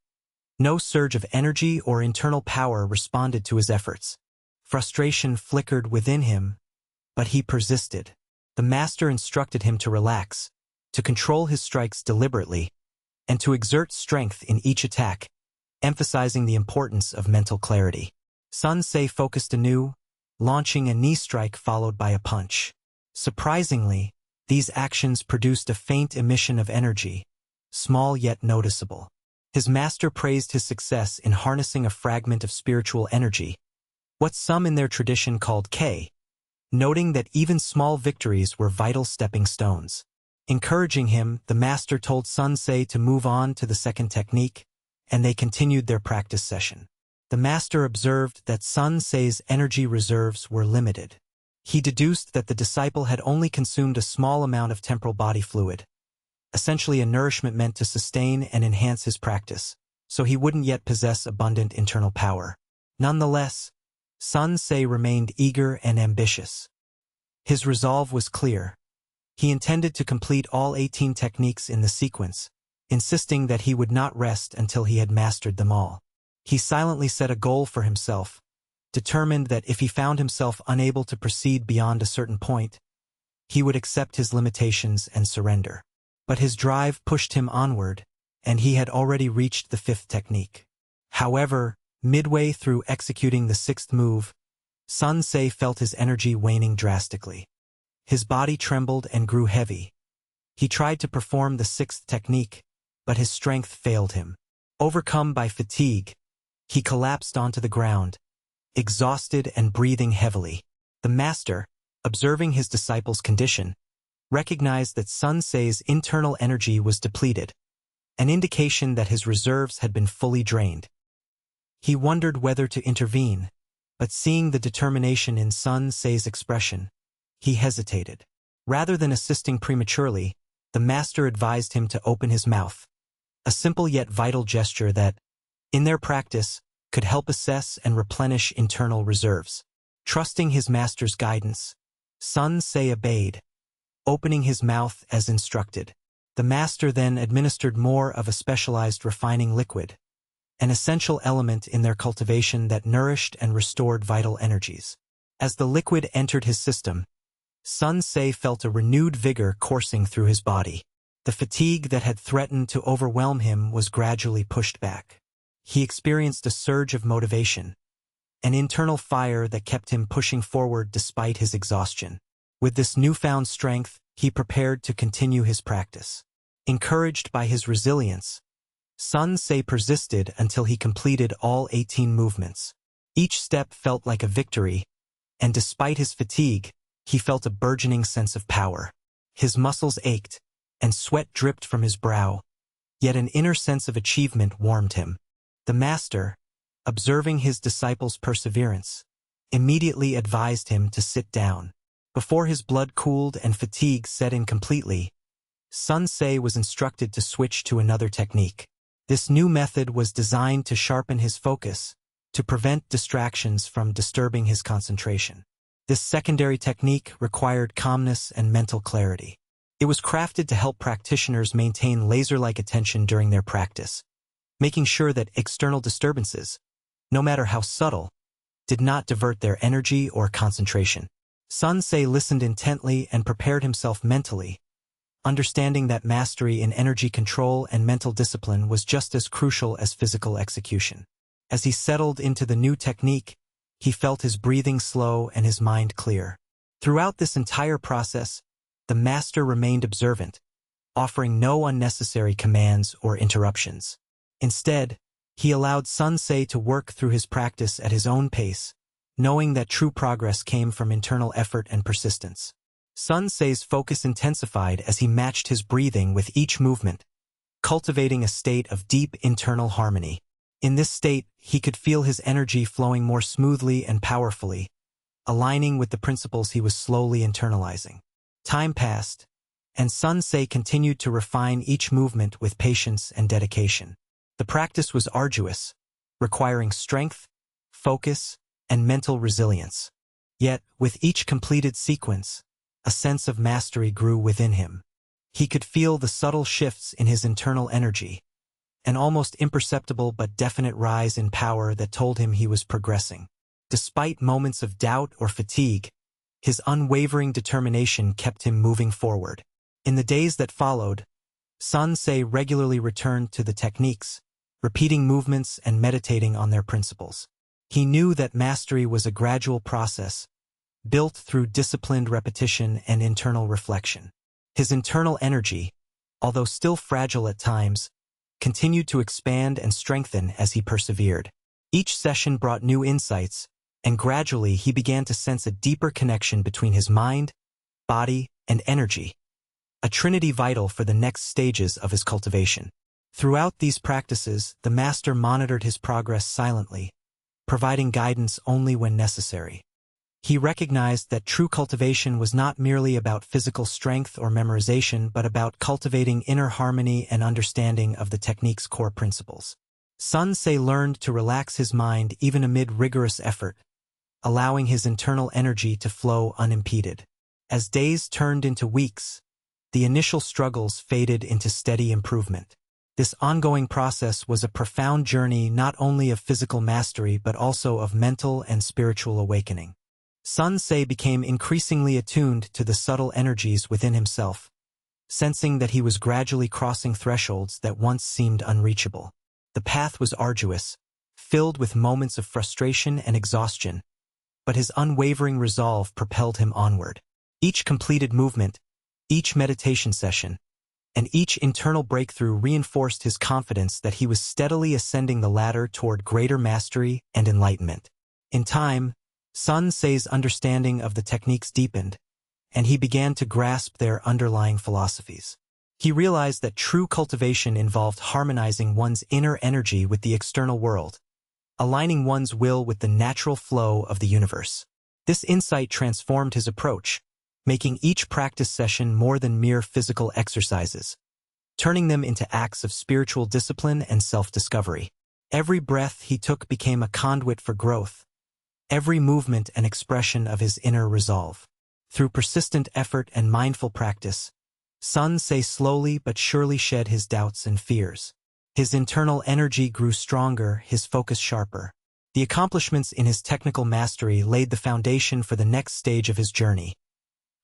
No surge of energy or internal power responded to his efforts. Frustration flickered within him, but he persisted. The master instructed him to relax, to control his strikes deliberately, and to exert strength in each attack, emphasizing the importance of mental clarity. Sun Ce focused anew, launching a knee strike followed by a punch. Surprisingly, these actions produced a faint emission of energy, small yet noticeable. His master praised his success in harnessing a fragment of spiritual energy, what some in their tradition called K, noting that even small victories were vital stepping stones. Encouraging him, the master told Sensei to move on to the second technique, and they continued their practice session. The master observed that Sensei's energy reserves were limited. He deduced that the disciple had only consumed a small amount of temporal body fluid, essentially a nourishment meant to sustain and enhance his practice, so he wouldn't yet possess abundant internal power. Nonetheless, Sensei remained eager and ambitious. His resolve was clear. He intended to complete all 18 techniques in the sequence, insisting that he would not rest until he had mastered them all. He silently set a goal for himself, determined that if he found himself unable to proceed beyond a certain point, he would accept his limitations and surrender. But his drive pushed him onward, and he had already reached the 5th technique. However, midway through executing the 6th move, Sensei felt his energy waning drastically. His body trembled and grew heavy. He tried to perform the 6th technique, but his strength failed him. Overcome by fatigue, he collapsed onto the ground, exhausted and breathing heavily. The master, observing his disciple's condition, recognized that Sensei's internal energy was depleted, an indication that his reserves had been fully drained. He wondered whether to intervene, but seeing the determination in Sensei's expression, he hesitated. Rather than assisting prematurely, the master advised him to open his mouth, a simple yet vital gesture that, in their practice, could help assess and replenish internal reserves. Trusting his master's guidance, Sensei obeyed, opening his mouth as instructed. The master then administered more of a specialized refining liquid, an essential element in their cultivation that nourished and restored vital energies. As the liquid entered his system, Sensei felt a renewed vigor coursing through his body. The fatigue that had threatened to overwhelm him was gradually pushed back. He experienced a surge of motivation, an internal fire that kept him pushing forward despite his exhaustion. With this newfound strength, he prepared to continue his practice. Encouraged by his resilience, Sensei persisted until he completed all 18 movements. Each step felt like a victory, and despite his fatigue, he felt a burgeoning sense of power. His muscles ached, and sweat dripped from his brow, yet an inner sense of achievement warmed him. The master, observing his disciple's perseverance, immediately advised him to sit down. Before his blood cooled and fatigue set in completely, Sensei was instructed to switch to another technique. This new method was designed to sharpen his focus, to prevent distractions from disturbing his concentration. This secondary technique required calmness and mental clarity. It was crafted to help practitioners maintain laser-like attention during their practice, making sure that external disturbances, no matter how subtle, did not divert their energy or concentration. Sensei listened intently and prepared himself mentally, understanding that mastery in energy control and mental discipline was just as crucial as physical execution. As he settled into the new technique, he felt his breathing slow and his mind clear. Throughout this entire process, the master remained observant, offering no unnecessary commands or interruptions. Instead, he allowed Sensei to work through his practice at his own pace, knowing that true progress came from internal effort and persistence. Sensei's focus intensified as he matched his breathing with each movement, cultivating a state of deep internal harmony. In this state, he could feel his energy flowing more smoothly and powerfully, aligning with the principles he was slowly internalizing. Time passed, and Sensei continued to refine each movement with patience and dedication. The practice was arduous, requiring strength, focus, and mental resilience. Yet, with each completed sequence, a sense of mastery grew within him. He could feel the subtle shifts in his internal energy, an almost imperceptible but definite rise in power that told him he was progressing. Despite moments of doubt or fatigue, his unwavering determination kept him moving forward. In the days that followed, Sensei regularly returned to the techniques, repeating movements and meditating on their principles. He knew that mastery was a gradual process, built through disciplined repetition and internal reflection. His internal energy, although still fragile at times, continued to expand and strengthen as he persevered. Each session brought new insights, and gradually he began to sense a deeper connection between his mind, body, and energy, a trinity vital for the next stages of his cultivation. Throughout these practices, the master monitored his progress silently, providing guidance only when necessary. He recognized that true cultivation was not merely about physical strength or memorization, but about cultivating inner harmony and understanding of the technique's core principles. Sun Ce learned to relax his mind even amid rigorous effort, allowing his internal energy to flow unimpeded. As days turned into weeks, the initial struggles faded into steady improvement. This ongoing process was a profound journey not only of physical mastery but also of mental and spiritual awakening. Sun Ce became increasingly attuned to the subtle energies within himself, sensing that he was gradually crossing thresholds that once seemed unreachable. The path was arduous, filled with moments of frustration and exhaustion, but his unwavering resolve propelled him onward. Each completed movement, each meditation session, and each internal breakthrough reinforced his confidence that he was steadily ascending the ladder toward greater mastery and enlightenment. In time, Sun Ce's understanding of the techniques deepened, and he began to grasp their underlying philosophies. He realized that true cultivation involved harmonizing one's inner energy with the external world, aligning one's will with the natural flow of the universe. This insight transformed his approach, making each practice session more than mere physical exercises, turning them into acts of spiritual discipline and self-discovery. Every breath he took became a conduit for growth, every movement an expression of his inner resolve. Through persistent effort and mindful practice, Sun Ce slowly but surely shed his doubts and fears. His internal energy grew stronger, his focus sharper. The accomplishments in his technical mastery laid the foundation for the next stage of his journey,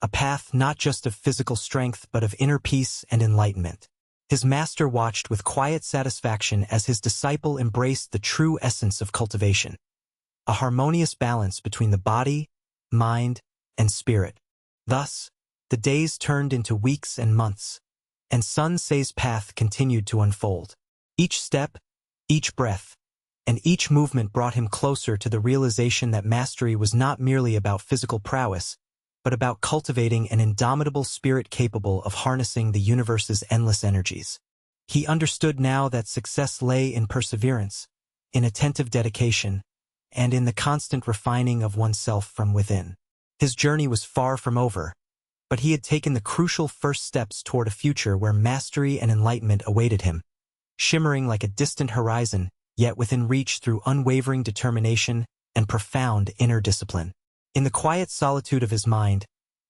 a path not just of physical strength but of inner peace and enlightenment. His master watched with quiet satisfaction as his disciple embraced the true essence of cultivation, a harmonious balance between the body, mind, and spirit. Thus, the days turned into weeks and months, and Sun Ce's path continued to unfold. Each step, each breath, and each movement brought him closer to the realization that mastery was not merely about physical prowess, but about cultivating an indomitable spirit capable of harnessing the universe's endless energies. He understood now that success lay in perseverance, in attentive dedication, and in the constant refining of oneself from within. His journey was far from over, but he had taken the crucial first steps toward a future where mastery and enlightenment awaited him, shimmering like a distant horizon, yet within reach through unwavering determination and profound inner discipline. In the quiet solitude of his mind,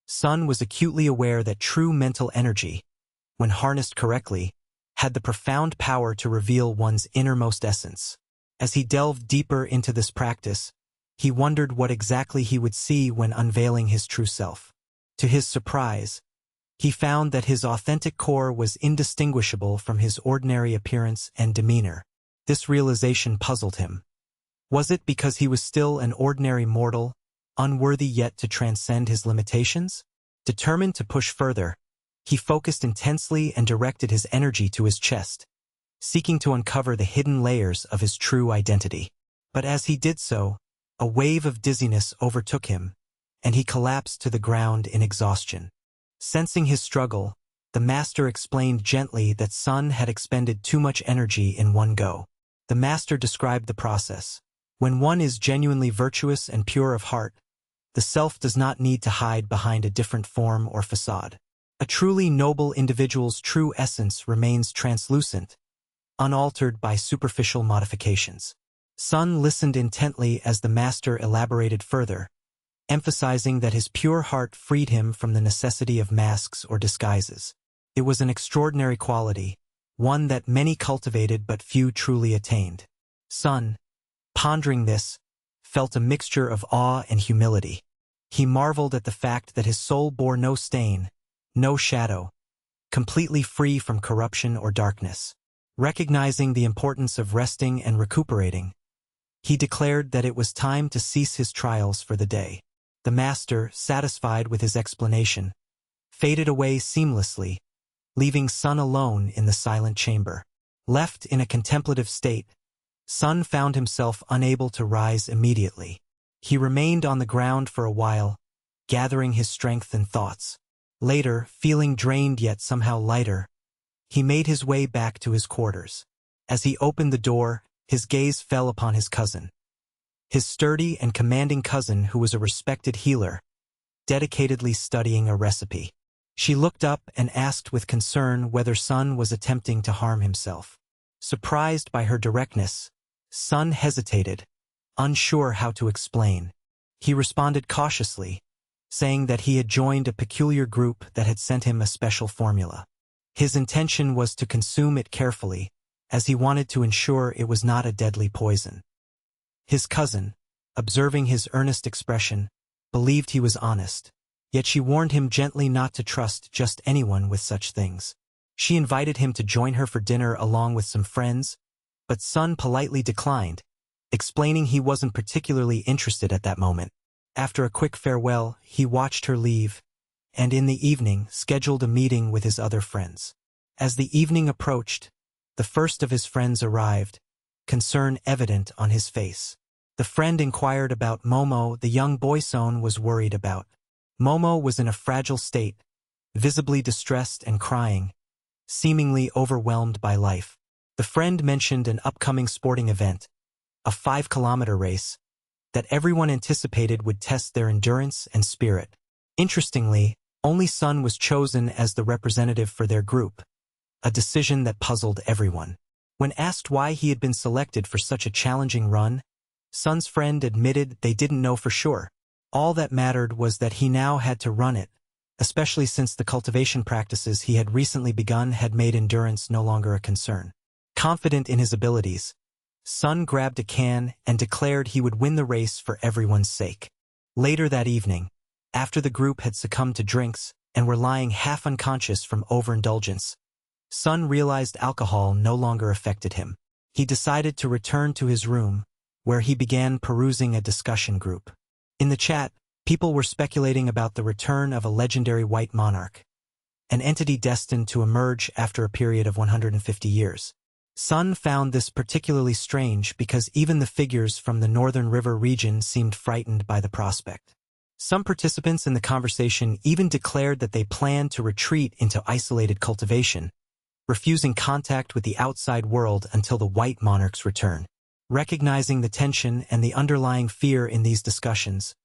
Sun was acutely aware that true mental energy, when harnessed correctly, had the profound power to reveal one's innermost essence. As he delved deeper into this practice, he wondered what exactly he would see when unveiling his true self. To his surprise, he found that his authentic core was indistinguishable from his ordinary appearance and demeanor. This realization puzzled him. Was it because he was still an ordinary mortal, unworthy yet to transcend his limitations? Determined to push further, he focused intensely and directed his energy to his chest, seeking to uncover the hidden layers of his true identity. But as he did so, a wave of dizziness overtook him, and he collapsed to the ground in exhaustion. Sensing his struggle, the master explained gently that Sun had expended too much energy in one go. The master described the process. When one is genuinely virtuous and pure of heart, the self does not need to hide behind a different form or facade. A truly noble individual's true essence remains translucent, unaltered by superficial modifications. Sun listened intently as the master elaborated further, emphasizing that his pure heart freed him from the necessity of masks or disguises. It was an extraordinary quality, one that many cultivated but few truly attained. Sun, pondering this, felt a mixture of awe and humility. He marveled at the fact that his soul bore no stain, no shadow, completely free from corruption or darkness. Recognizing the importance of resting and recuperating, he declared that it was time to cease his trials for the day. The master, satisfied with his explanation, faded away seamlessly, leaving Sun alone in the silent chamber. Left in a contemplative state, Sun found himself unable to rise immediately. He remained on the ground for a while, gathering his strength and thoughts. Later, feeling drained yet somehow lighter, he made his way back to his quarters. As he opened the door, his gaze fell upon his cousin. His sturdy and commanding cousin, who was a respected healer, dedicatedly studying a recipe. She looked up and asked with concern whether Sun was attempting to harm himself. Surprised by her directness, Sun hesitated, unsure how to explain. He responded cautiously, saying that he had joined a peculiar group that had sent him a special formula. His intention was to consume it carefully, as he wanted to ensure it was not a deadly poison. His cousin, observing his earnest expression, believed he was honest, yet she warned him gently not to trust just anyone with such things. She invited him to join her for dinner along with some friends, but Sun politely declined, explaining he wasn't particularly interested at that moment. After a quick farewell, he watched her leave, and in the evening scheduled a meeting with his other friends. As the evening approached, the first of his friends arrived, concern evident on his face. The friend inquired about Momo the young boy Son was worried about. Momo was in a fragile state, visibly distressed and crying, seemingly overwhelmed by life. The friend mentioned an upcoming sporting event, a 5-kilometer race, that everyone anticipated would test their endurance and spirit. Interestingly, only Sun was chosen as the representative for their group, a decision that puzzled everyone. When asked why he had been selected for such a challenging run, Sun's friend admitted they didn't know for sure. All that mattered was that he now had to run it, especially since the cultivation practices he had recently begun had made endurance no longer a concern. Confident in his abilities, Sun grabbed a can and declared he would win the race for everyone's sake. Later that evening, after the group had succumbed to drinks and were lying half unconscious from overindulgence, Sun realized alcohol no longer affected him. He decided to return to his room, where he began perusing a discussion group. In the chat, people were speculating about the return of a legendary white monarch, an entity destined to emerge after a period of 150 years. Sun found this particularly strange because even the figures from the Northern River region seemed frightened by the prospect. Some participants in the conversation even declared that they planned to retreat into isolated cultivation, refusing contact with the outside world until the white monarch's return. Recognizing the tension and the underlying fear in these discussions,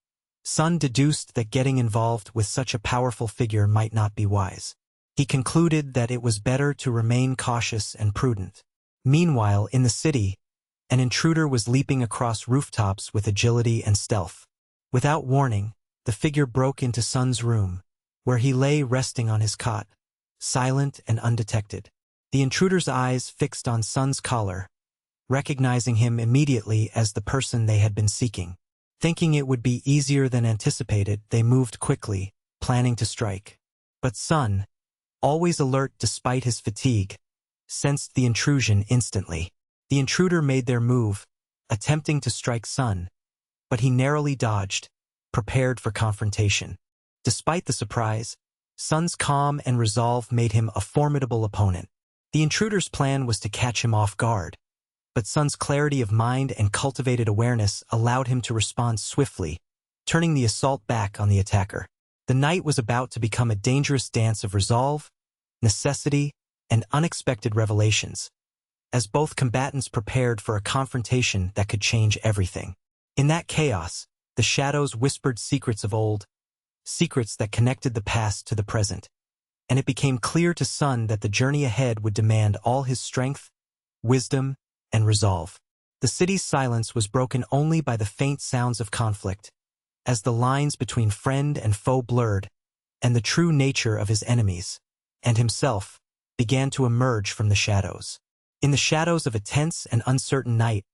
Sun deduced that getting involved with such a powerful figure might not be wise. He concluded that it was better to remain cautious and prudent. Meanwhile, in the city, an intruder was leaping across rooftops with agility and stealth. Without warning, the figure broke into Sun's room, where he lay resting on his cot, silent and undetected. The intruder's eyes fixed on Sun's collar, recognizing him immediately as the person they had been seeking. Thinking it would be easier than anticipated, they moved quickly, planning to strike. But Sun, always alert despite his fatigue, sensed the intrusion instantly. The intruder made their move, attempting to strike Sun, but he narrowly dodged, prepared for confrontation. Despite the surprise, Sun's calm and resolve made him a formidable opponent. The intruder's plan was to catch him off guard, but Sun's clarity of mind and cultivated awareness allowed him to respond swiftly, turning the assault back on the attacker. The night was about to become a dangerous dance of resolve, necessity, and unexpected revelations, as both combatants prepared for a confrontation that could change everything. In that chaos, the shadows whispered secrets of old, secrets that connected the past to the present, and it became clear to Sun that the journey ahead would demand all his strength, wisdom, and resolve. The city's silence was broken only by the faint sounds of conflict, as the lines between friend and foe blurred, and the true nature of his enemies, and himself, began to emerge from the shadows. In the shadows of a tense and uncertain night,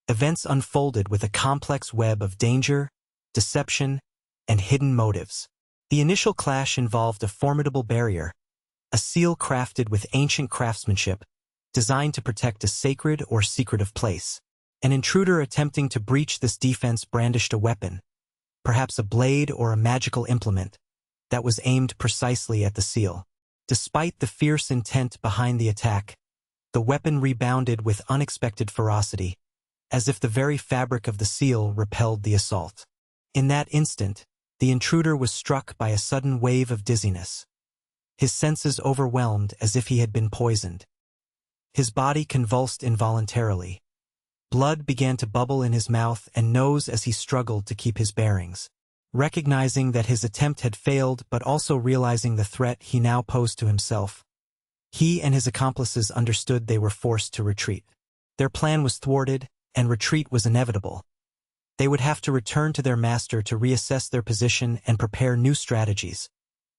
events unfolded with a complex web of danger, deception, and hidden motives. The initial clash involved a formidable barrier, a seal crafted with ancient craftsmanship, designed to protect a sacred or secretive place. An intruder attempting to breach this defense brandished a weapon, perhaps a blade or a magical implement, that was aimed precisely at the seal. Despite the fierce intent behind the attack, The weapon rebounded with unexpected ferocity, as if the very fabric of the seal repelled the assault. In that instant, the intruder was struck by a sudden wave of dizziness. His senses overwhelmed as if he had been poisoned. His body convulsed involuntarily. Blood began to bubble in his mouth and nose as he struggled to keep his bearings. Recognizing that his attempt had failed but also realizing the threat he now posed to himself, he and his accomplices understood they were forced to retreat. Their plan was thwarted, and retreat was inevitable. They would have to return to their master to reassess their position and prepare new strategies,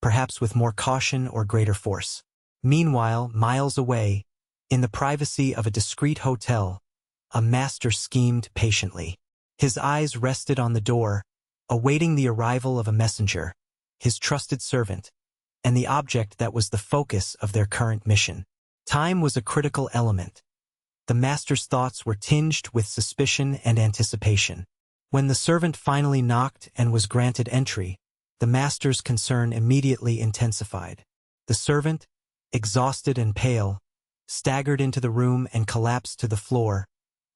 perhaps with more caution or greater force. Meanwhile, miles away, in the privacy of a discreet hotel, a master schemed patiently. His eyes rested on the door, awaiting the arrival of a messenger, his trusted servant, and the object that was the focus of their current mission. Time was a critical element. The master's thoughts were tinged with suspicion and anticipation. When the servant finally knocked and was granted entry, the master's concern immediately intensified. The servant, exhausted and pale, staggered into the room and collapsed to the floor,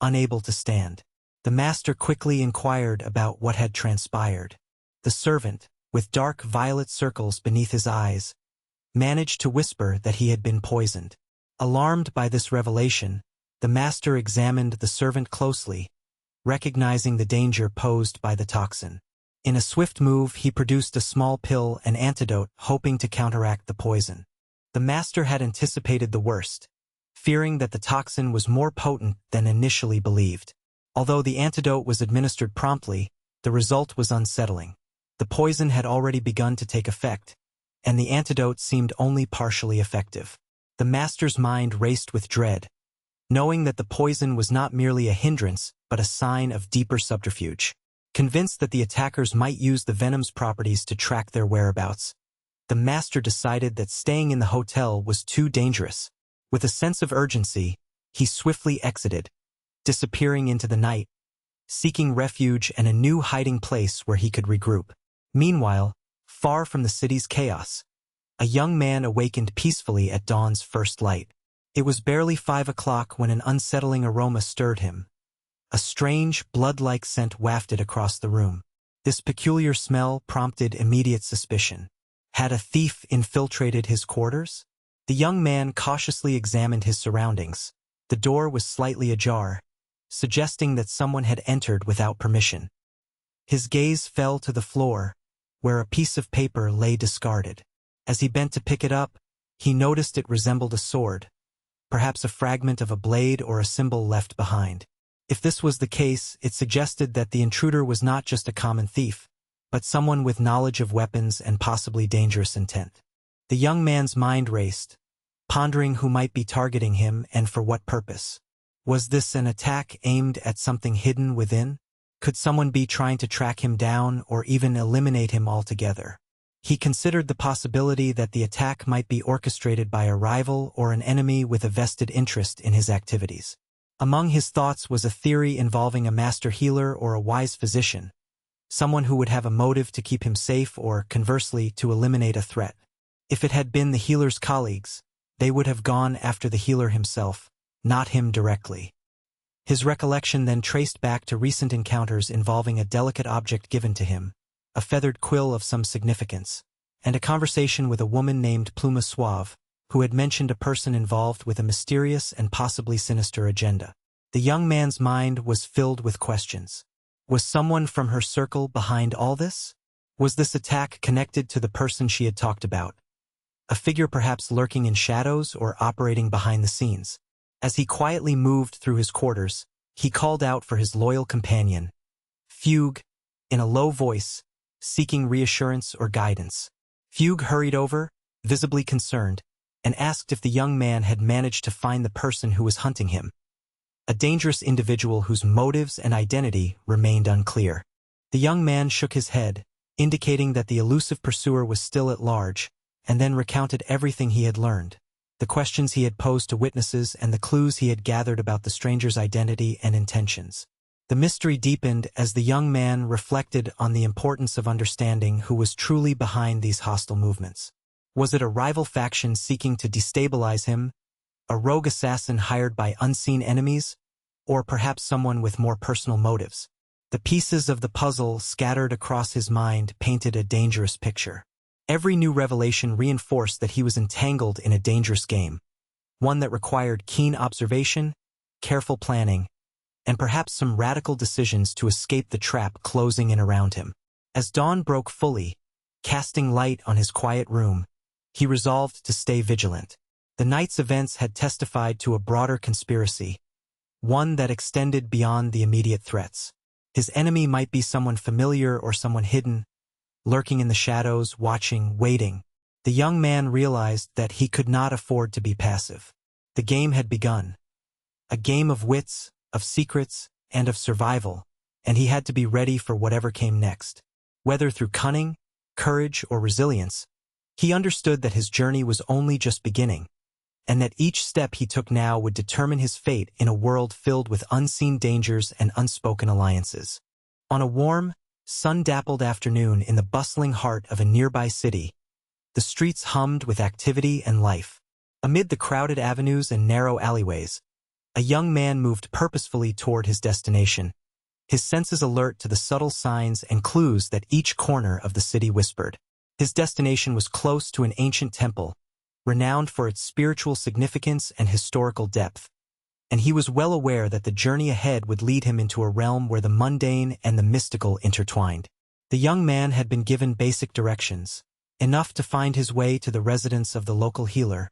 unable to stand. The master quickly inquired about what had transpired. The servant, with dark violet circles beneath his eyes, managed to whisper that he had been poisoned. Alarmed by this revelation, the master examined the servant closely, recognizing the danger posed by the toxin. In a swift move, he produced a small pill and antidote, hoping to counteract the poison. The master had anticipated the worst, fearing that the toxin was more potent than initially believed. Although the antidote was administered promptly, the result was unsettling. The poison had already begun to take effect, and the antidote seemed only partially effective. The master's mind raced with dread, knowing that the poison was not merely a hindrance but a sign of deeper subterfuge. Convinced that the attackers might use the venom's properties to track their whereabouts, the master decided that staying in the hotel was too dangerous. With a sense of urgency, he swiftly exited, disappearing into the night, seeking refuge and a new hiding place where he could regroup. Meanwhile, far from the city's chaos, a young man awakened peacefully at dawn's first light. It was barely 5 o'clock when an unsettling aroma stirred him. A strange, blood-like scent wafted across the room. This peculiar smell prompted immediate suspicion. Had a thief infiltrated his quarters? The young man cautiously examined his surroundings. The door was slightly ajar, suggesting that someone had entered without permission. His gaze fell to the floor, where a piece of paper lay discarded. As he bent to pick it up, he noticed it resembled a sword, perhaps a fragment of a blade or a symbol left behind. If this was the case, it suggested that the intruder was not just a common thief, but someone with knowledge of weapons and possibly dangerous intent. The young man's mind raced, pondering who might be targeting him and for what purpose. Was this an attack aimed at something hidden within? Could someone be trying to track him down or even eliminate him altogether? He considered the possibility that the attack might be orchestrated by a rival or an enemy with a vested interest in his activities. Among his thoughts was a theory involving a master healer or a wise physician, someone who would have a motive to keep him safe or, conversely, to eliminate a threat. If it had been the healer's colleagues, they would have gone after the healer himself, not him directly. His recollection then traced back to recent encounters involving a delicate object given to him, a feathered quill of some significance, and a conversation with a woman named Pluma Suave, who had mentioned a person involved with a mysterious and possibly sinister agenda. The young man's mind was filled with questions. Was someone from her circle behind all this? Was this attack connected to the person she had talked about? A figure perhaps lurking in shadows or operating behind the scenes? As he quietly moved through his quarters, he called out for his loyal companion, Fugue, in a low voice, seeking reassurance or guidance. Fugue hurried over, visibly concerned, and asked if the young man had managed to find the person who was hunting him, a dangerous individual whose motives and identity remained unclear. The young man shook his head, indicating that the elusive pursuer was still at large, and then recounted everything he had learned, the questions he had posed to witnesses and the clues he had gathered about the stranger's identity and intentions. The mystery deepened as the young man reflected on the importance of understanding who was truly behind these hostile movements. Was it a rival faction seeking to destabilize him, a rogue assassin hired by unseen enemies, or perhaps someone with more personal motives. The pieces of the puzzle scattered across his mind painted a dangerous picture. Every new revelation reinforced that he was entangled in a dangerous game, one that required keen observation, careful planning, and perhaps some radical decisions to escape the trap closing in around him. As dawn broke fully, casting light on his quiet room, he resolved to stay vigilant. The night's events had testified to a broader conspiracy, one that extended beyond the immediate threats. His enemy might be someone familiar or someone hidden, lurking in the shadows, watching, waiting. The young man realized that he could not afford to be passive. The game had begun. A game of wits, of secrets, and of survival, and he had to be ready for whatever came next. Whether through cunning, courage, or resilience, he understood that his journey was only just beginning, and that each step he took now would determine his fate in a world filled with unseen dangers and unspoken alliances. On a warm, sun-dappled afternoon in the bustling heart of a nearby city, the streets hummed with activity and life. Amid the crowded avenues and narrow alleyways, a young man moved purposefully toward his destination, his senses alert to the subtle signs and clues that each corner of the city whispered. His destination was close to an ancient temple, renowned for its spiritual significance and historical depth, and he was well aware that the journey ahead would lead him into a realm where the mundane and the mystical intertwined. The young man had been given basic directions, enough to find his way to the residence of the local healer,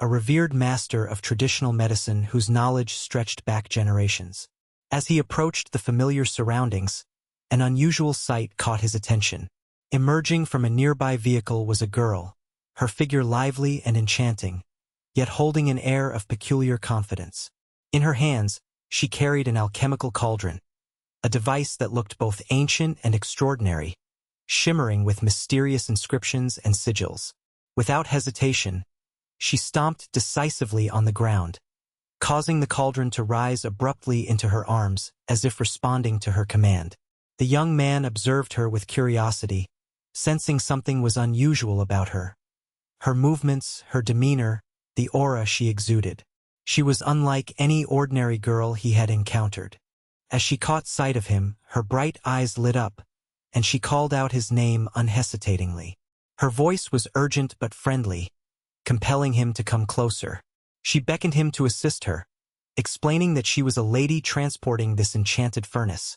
a revered master of traditional medicine whose knowledge stretched back generations. As he approached the familiar surroundings, an unusual sight caught his attention. Emerging from a nearby vehicle was a girl, her figure lively and enchanting, yet holding an air of peculiar confidence. In her hands, she carried an alchemical cauldron, a device that looked both ancient and extraordinary, shimmering with mysterious inscriptions and sigils. Without hesitation, she stomped decisively on the ground, causing the cauldron to rise abruptly into her arms as if responding to her command. The young man observed her with curiosity, sensing something was unusual about her. Her movements, her demeanor, the aura she exuded. She was unlike any ordinary girl he had encountered. As she caught sight of him, her bright eyes lit up, and she called out his name unhesitatingly. Her voice was urgent but friendly, compelling him to come closer. She beckoned him to assist her, explaining that she was a lady transporting this enchanted furnace,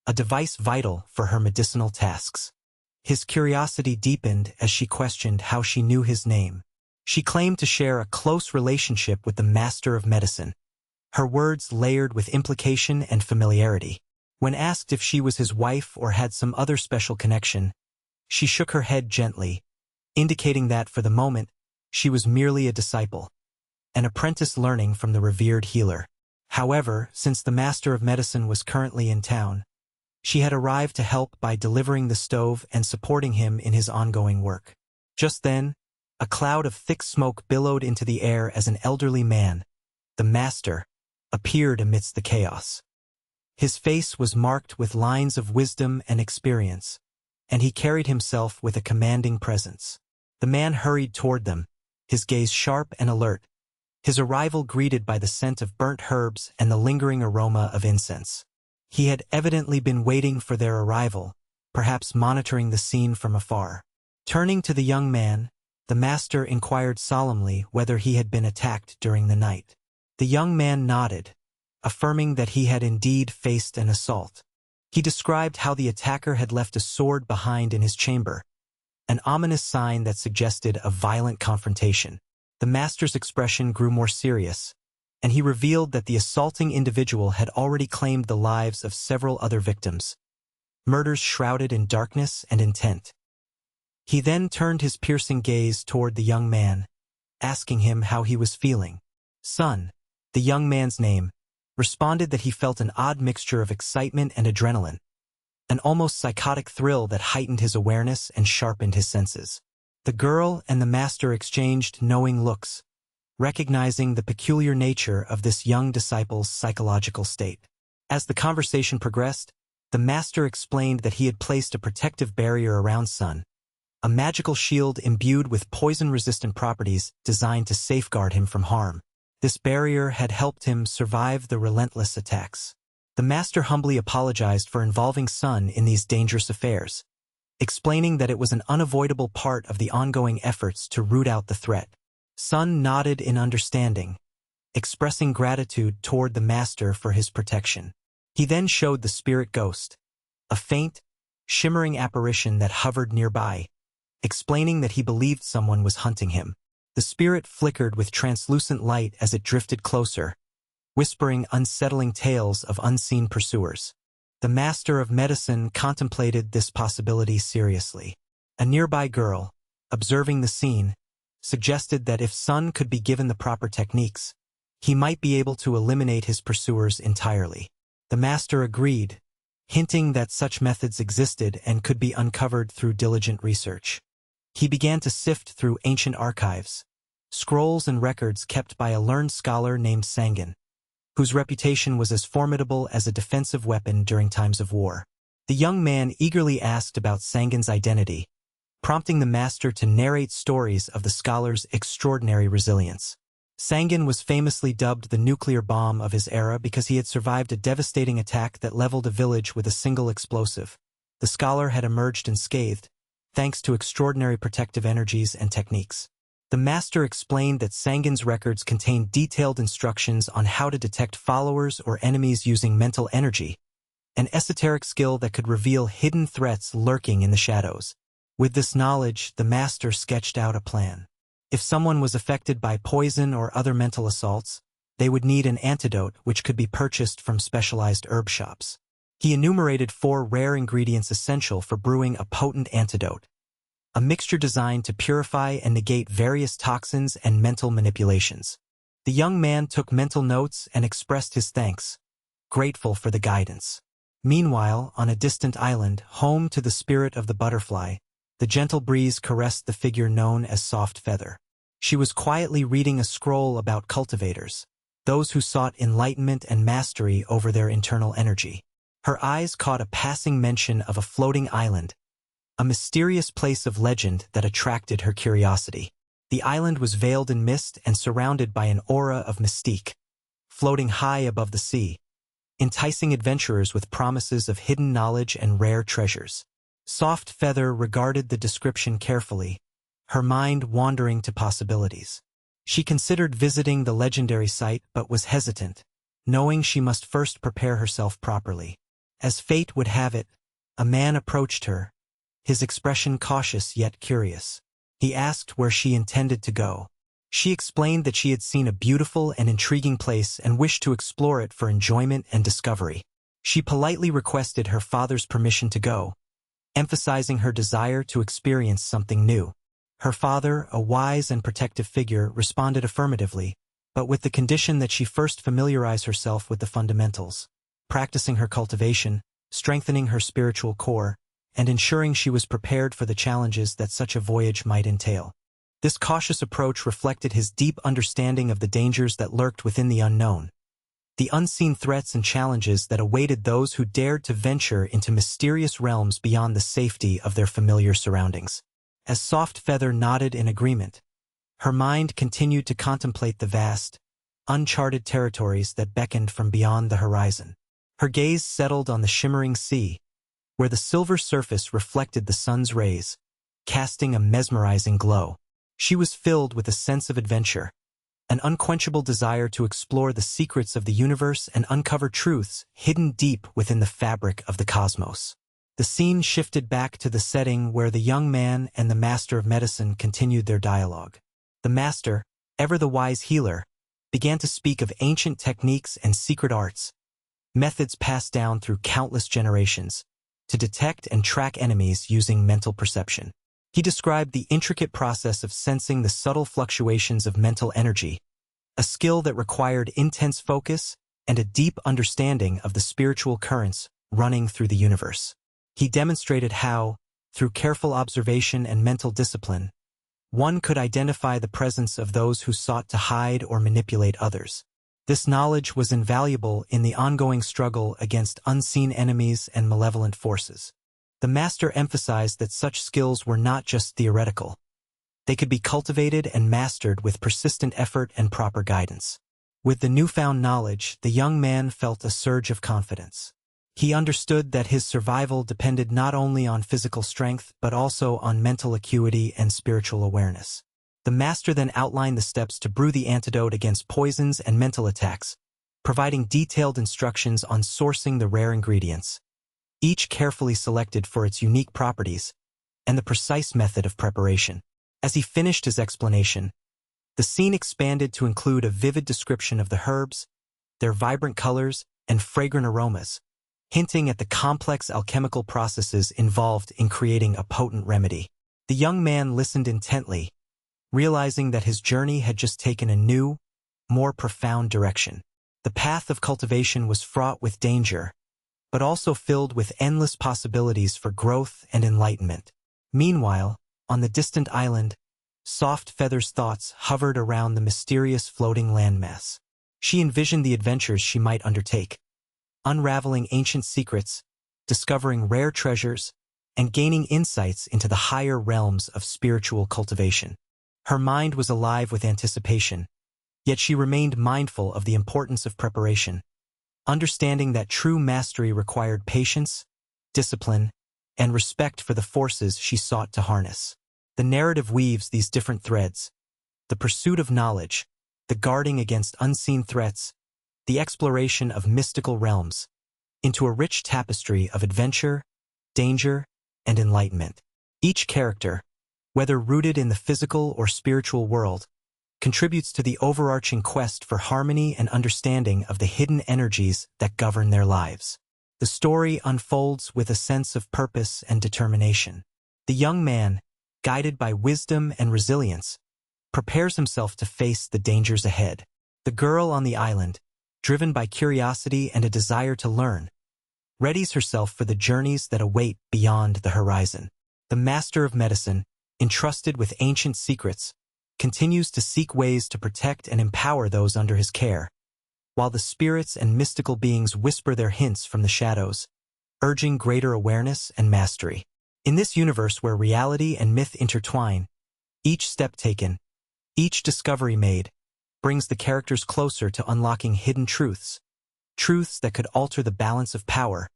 a device vital for her medicinal tasks. His curiosity deepened as she questioned how she knew his name. She claimed to share a close relationship with the master of medicine, her words layered with implication and familiarity. When asked if she was his wife or had some other special connection, she shook her head gently, indicating that, for the moment, she was merely a disciple, an apprentice learning from the revered healer. However, since the master of medicine was currently in town, she had arrived to help by delivering the stove and supporting him in his ongoing work. Just then, a cloud of thick smoke billowed into the air as an elderly man, the master, appeared amidst the chaos. His face was marked with lines of wisdom and experience, and he carried himself with a commanding presence. The man hurried toward them, his gaze sharp and alert, his arrival greeted by the scent of burnt herbs and the lingering aroma of incense. He had evidently been waiting for their arrival, perhaps monitoring the scene from afar. Turning to the young man, the master inquired solemnly whether he had been attacked during the night. The young man nodded, affirming that he had indeed faced an assault. He described how the attacker had left a sword behind in his chamber, an ominous sign that suggested a violent confrontation. The master's expression grew more serious, and he revealed that the assaulting individual had already claimed the lives of several other victims, murders shrouded in darkness and intent. He then turned his piercing gaze toward the young man, asking him how he was feeling. Son, the young man's name, responded that he felt an odd mixture of excitement and adrenaline, an almost psychotic thrill that heightened his awareness and sharpened his senses. The girl and the master exchanged knowing looks, recognizing the peculiar nature of this young disciple's psychological state. As the conversation progressed, the master explained that he had placed a protective barrier around Sun, a magical shield imbued with poison-resistant properties designed to safeguard him from harm. This barrier had helped him survive the relentless attacks. The master humbly apologized for involving Sun in these dangerous affairs, explaining that it was an unavoidable part of the ongoing efforts to root out the threat. Sun nodded in understanding, expressing gratitude toward the master for his protection. He then showed the spirit ghost, a faint, shimmering apparition that hovered nearby, explaining that he believed someone was hunting him. The spirit flickered with translucent light as it drifted closer, whispering unsettling tales of unseen pursuers. The master of medicine contemplated this possibility seriously. A nearby girl, observing the scene, suggested that if Sun could be given the proper techniques, he might be able to eliminate his pursuers entirely. The master agreed, hinting that such methods existed and could be uncovered through diligent research. He began to sift through ancient archives, scrolls and records kept by a learned scholar named Sangan, whose reputation was as formidable as a defensive weapon during times of war. The young man eagerly asked about Sangan's identity, prompting the master to narrate stories of the scholar's extraordinary resilience. Sangan was famously dubbed the nuclear bomb of his era because he had survived a devastating attack that leveled a village with a single explosive. The scholar had emerged unscathed, thanks to extraordinary protective energies and techniques. The master explained that Sangan's records contained detailed instructions on how to detect followers or enemies using mental energy, an esoteric skill that could reveal hidden threats lurking in the shadows. With this knowledge, the master sketched out a plan. If someone was affected by poison or other mental assaults, they would need an antidote which could be purchased from specialized herb shops. He enumerated 4 rare ingredients essential for brewing a potent antidote, a mixture designed to purify and negate various toxins and mental manipulations. The young man took mental notes and expressed his thanks, grateful for the guidance. Meanwhile, on a distant island, home to the spirit of the butterfly, the gentle breeze caressed the figure known as Soft Feather. She was quietly reading a scroll about cultivators, those who sought enlightenment and mastery over their internal energy. Her eyes caught a passing mention of a floating island, a mysterious place of legend that attracted her curiosity. The island was veiled in mist and surrounded by an aura of mystique, floating high above the sea, enticing adventurers with promises of hidden knowledge and rare treasures. Soft Feather regarded the description carefully, her mind wandering to possibilities. She considered visiting the legendary site but was hesitant, knowing she must first prepare herself properly. As fate would have it, a man approached her, his expression cautious yet curious. He asked where she intended to go. She explained that she had seen a beautiful and intriguing place and wished to explore it for enjoyment and discovery. She politely requested her father's permission to go, emphasizing her desire to experience something new. Her father, a wise and protective figure, responded affirmatively, but with the condition that she first familiarize herself with the fundamentals, practicing her cultivation, strengthening her spiritual core, and ensuring she was prepared for the challenges that such a voyage might entail. This cautious approach reflected his deep understanding of the dangers that lurked within the unknown, the unseen threats and challenges that awaited those who dared to venture into mysterious realms beyond the safety of their familiar surroundings. As Soft Feather nodded in agreement, her mind continued to contemplate the vast, uncharted territories that beckoned from beyond the horizon. Her gaze settled on the shimmering sea, where the silver surface reflected the sun's rays, casting a mesmerizing glow. She was filled with a sense of adventure, an unquenchable desire to explore the secrets of the universe and uncover truths hidden deep within the fabric of the cosmos. The scene shifted back to the setting where the young man and the master of medicine continued their dialogue. The master, ever the wise healer, began to speak of ancient techniques and secret arts, methods passed down through countless generations, to detect and track enemies using mental perception. He described the intricate process of sensing the subtle fluctuations of mental energy, a skill that required intense focus and a deep understanding of the spiritual currents running through the universe. He demonstrated how, through careful observation and mental discipline, one could identify the presence of those who sought to hide or manipulate others. This knowledge was invaluable in the ongoing struggle against unseen enemies and malevolent forces. The master emphasized that such skills were not just theoretical. They could be cultivated and mastered with persistent effort and proper guidance. With the newfound knowledge, the young man felt a surge of confidence. He understood that his survival depended not only on physical strength but also on mental acuity and spiritual awareness. The master then outlined the steps to brew the antidote against poisons and mental attacks, providing detailed instructions on sourcing the rare ingredients, each carefully selected for its unique properties, and the precise method of preparation. As he finished his explanation, the scene expanded to include a vivid description of the herbs, their vibrant colors, and fragrant aromas, hinting at the complex alchemical processes involved in creating a potent remedy. The young man listened intently, realizing that his journey had just taken a new, more profound direction. The path of cultivation was fraught with danger, but also filled with endless possibilities for growth and enlightenment. Meanwhile, on the distant island, Soft Feather's thoughts hovered around the mysterious floating landmass. She envisioned the adventures she might undertake, unraveling ancient secrets, discovering rare treasures, and gaining insights into the higher realms of spiritual cultivation. Her mind was alive with anticipation, yet she remained mindful of the importance of preparation, understanding that true mastery required patience, discipline, and respect for the forces she sought to harness. The narrative weaves these different threads: the pursuit of knowledge, the guarding against unseen threats, the exploration of mystical realms, into a rich tapestry of adventure, danger, and enlightenment. Each character, whether rooted in the physical or spiritual world, contributes to the overarching quest for harmony and understanding of the hidden energies that govern their lives. The story unfolds with a sense of purpose and determination. The young man, guided by wisdom and resilience, prepares himself to face the dangers ahead. The girl on the island, driven by curiosity and a desire to learn, readies herself for the journeys that await beyond the horizon. The master of medicine, entrusted with ancient secrets, continues to seek ways to protect and empower those under his care, while the spirits and mystical beings whisper their hints from the shadows, urging greater awareness and mastery. In this universe where reality and myth intertwine, each step taken, each discovery made, brings the characters closer to unlocking hidden truths, truths that could alter the balance of power,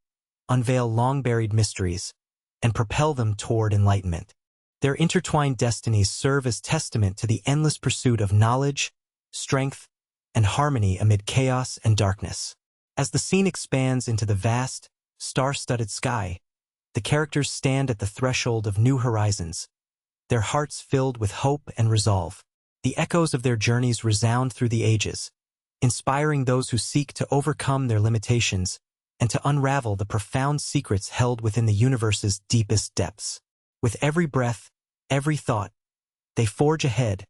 unveil long-buried mysteries, and propel them toward enlightenment. Their intertwined destinies serve as testament to the endless pursuit of knowledge, strength, and harmony amid chaos and darkness. As the scene expands into the vast, star-studded sky, the characters stand at the threshold of new horizons, their hearts filled with hope and resolve. The echoes of their journeys resound through the ages, inspiring those who seek to overcome their limitations and to unravel the profound secrets held within the universe's deepest depths. With every breath, every thought, they forge ahead,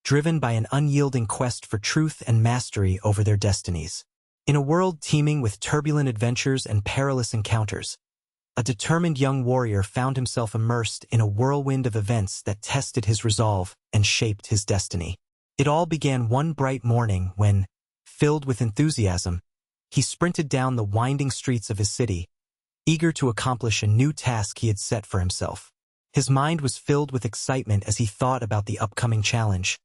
driven by an unyielding quest for truth and mastery over their destinies. In a world teeming with turbulent adventures and perilous encounters, a determined young warrior found himself immersed in a whirlwind of events that tested his resolve and shaped his destiny. It all began one bright morning when, filled with enthusiasm, he sprinted down the winding streets of his city, eager to accomplish a new task he had set for himself. His mind was filled with excitement as he thought about the upcoming challenge,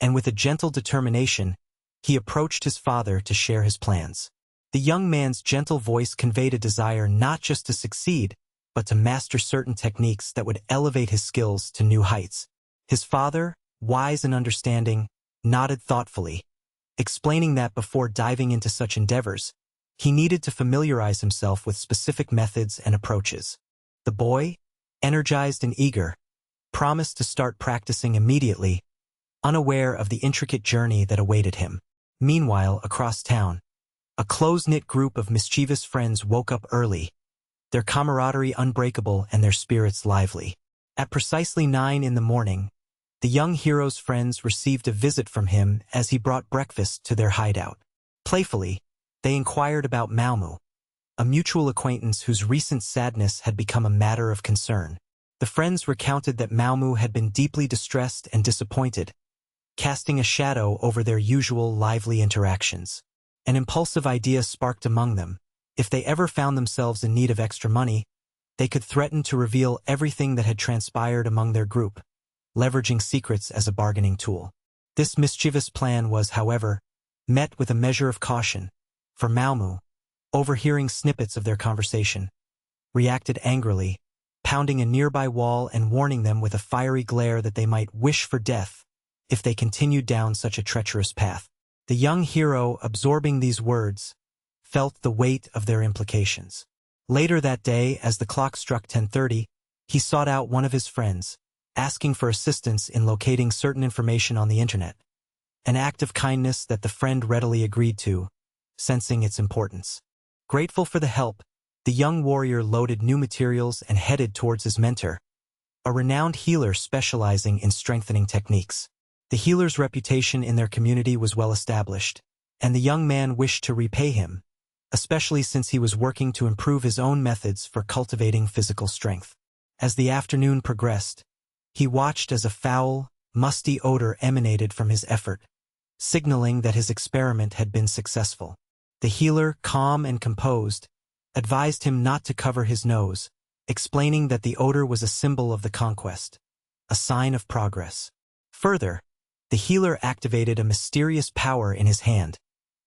and with a gentle determination, he approached his father to share his plans. The young man's gentle voice conveyed a desire not just to succeed, but to master certain techniques that would elevate his skills to new heights. His father, wise and understanding, nodded thoughtfully, explaining that before diving into such endeavors, he needed to familiarize himself with specific methods and approaches. The boy, energized and eager, promised to start practicing immediately, unaware of the intricate journey that awaited him. Meanwhile, across town, a close-knit group of mischievous friends woke up early, their camaraderie unbreakable and their spirits lively. At precisely 9 in the morning, the young hero's friends received a visit from him as he brought breakfast to their hideout. Playfully, they inquired about Malmu, a mutual acquaintance whose recent sadness had become a matter of concern. The friends recounted that Malmu had been deeply distressed and disappointed, casting a shadow over their usual lively interactions. An impulsive idea sparked among them: if they ever found themselves in need of extra money, they could threaten to reveal everything that had transpired among their group, leveraging secrets as a bargaining tool. This mischievous plan was, however, met with a measure of caution, for Malmu, overhearing snippets of their conversation, reacted angrily, pounding a nearby wall and warning them with a fiery glare that they might wish for death if they continued down such a treacherous path. The young hero, absorbing these words, felt the weight of their implications. Later that day, as the clock struck 10:30, he sought out one of his friends, asking for assistance in locating certain information on the internet, an act of kindness that the friend readily agreed to, sensing its importance. Grateful for the help, the young warrior loaded new materials and headed towards his mentor, a renowned healer specializing in strengthening techniques. The healer's reputation in their community was well established, and the young man wished to repay him, especially since he was working to improve his own methods for cultivating physical strength. As the afternoon progressed, he watched as a foul, musty odor emanated from his effort, signaling that his experiment had been successful. The healer, calm and composed, advised him not to cover his nose, explaining that the odor was a symbol of the conquest, a sign of progress. Further, the healer activated a mysterious power in his hand,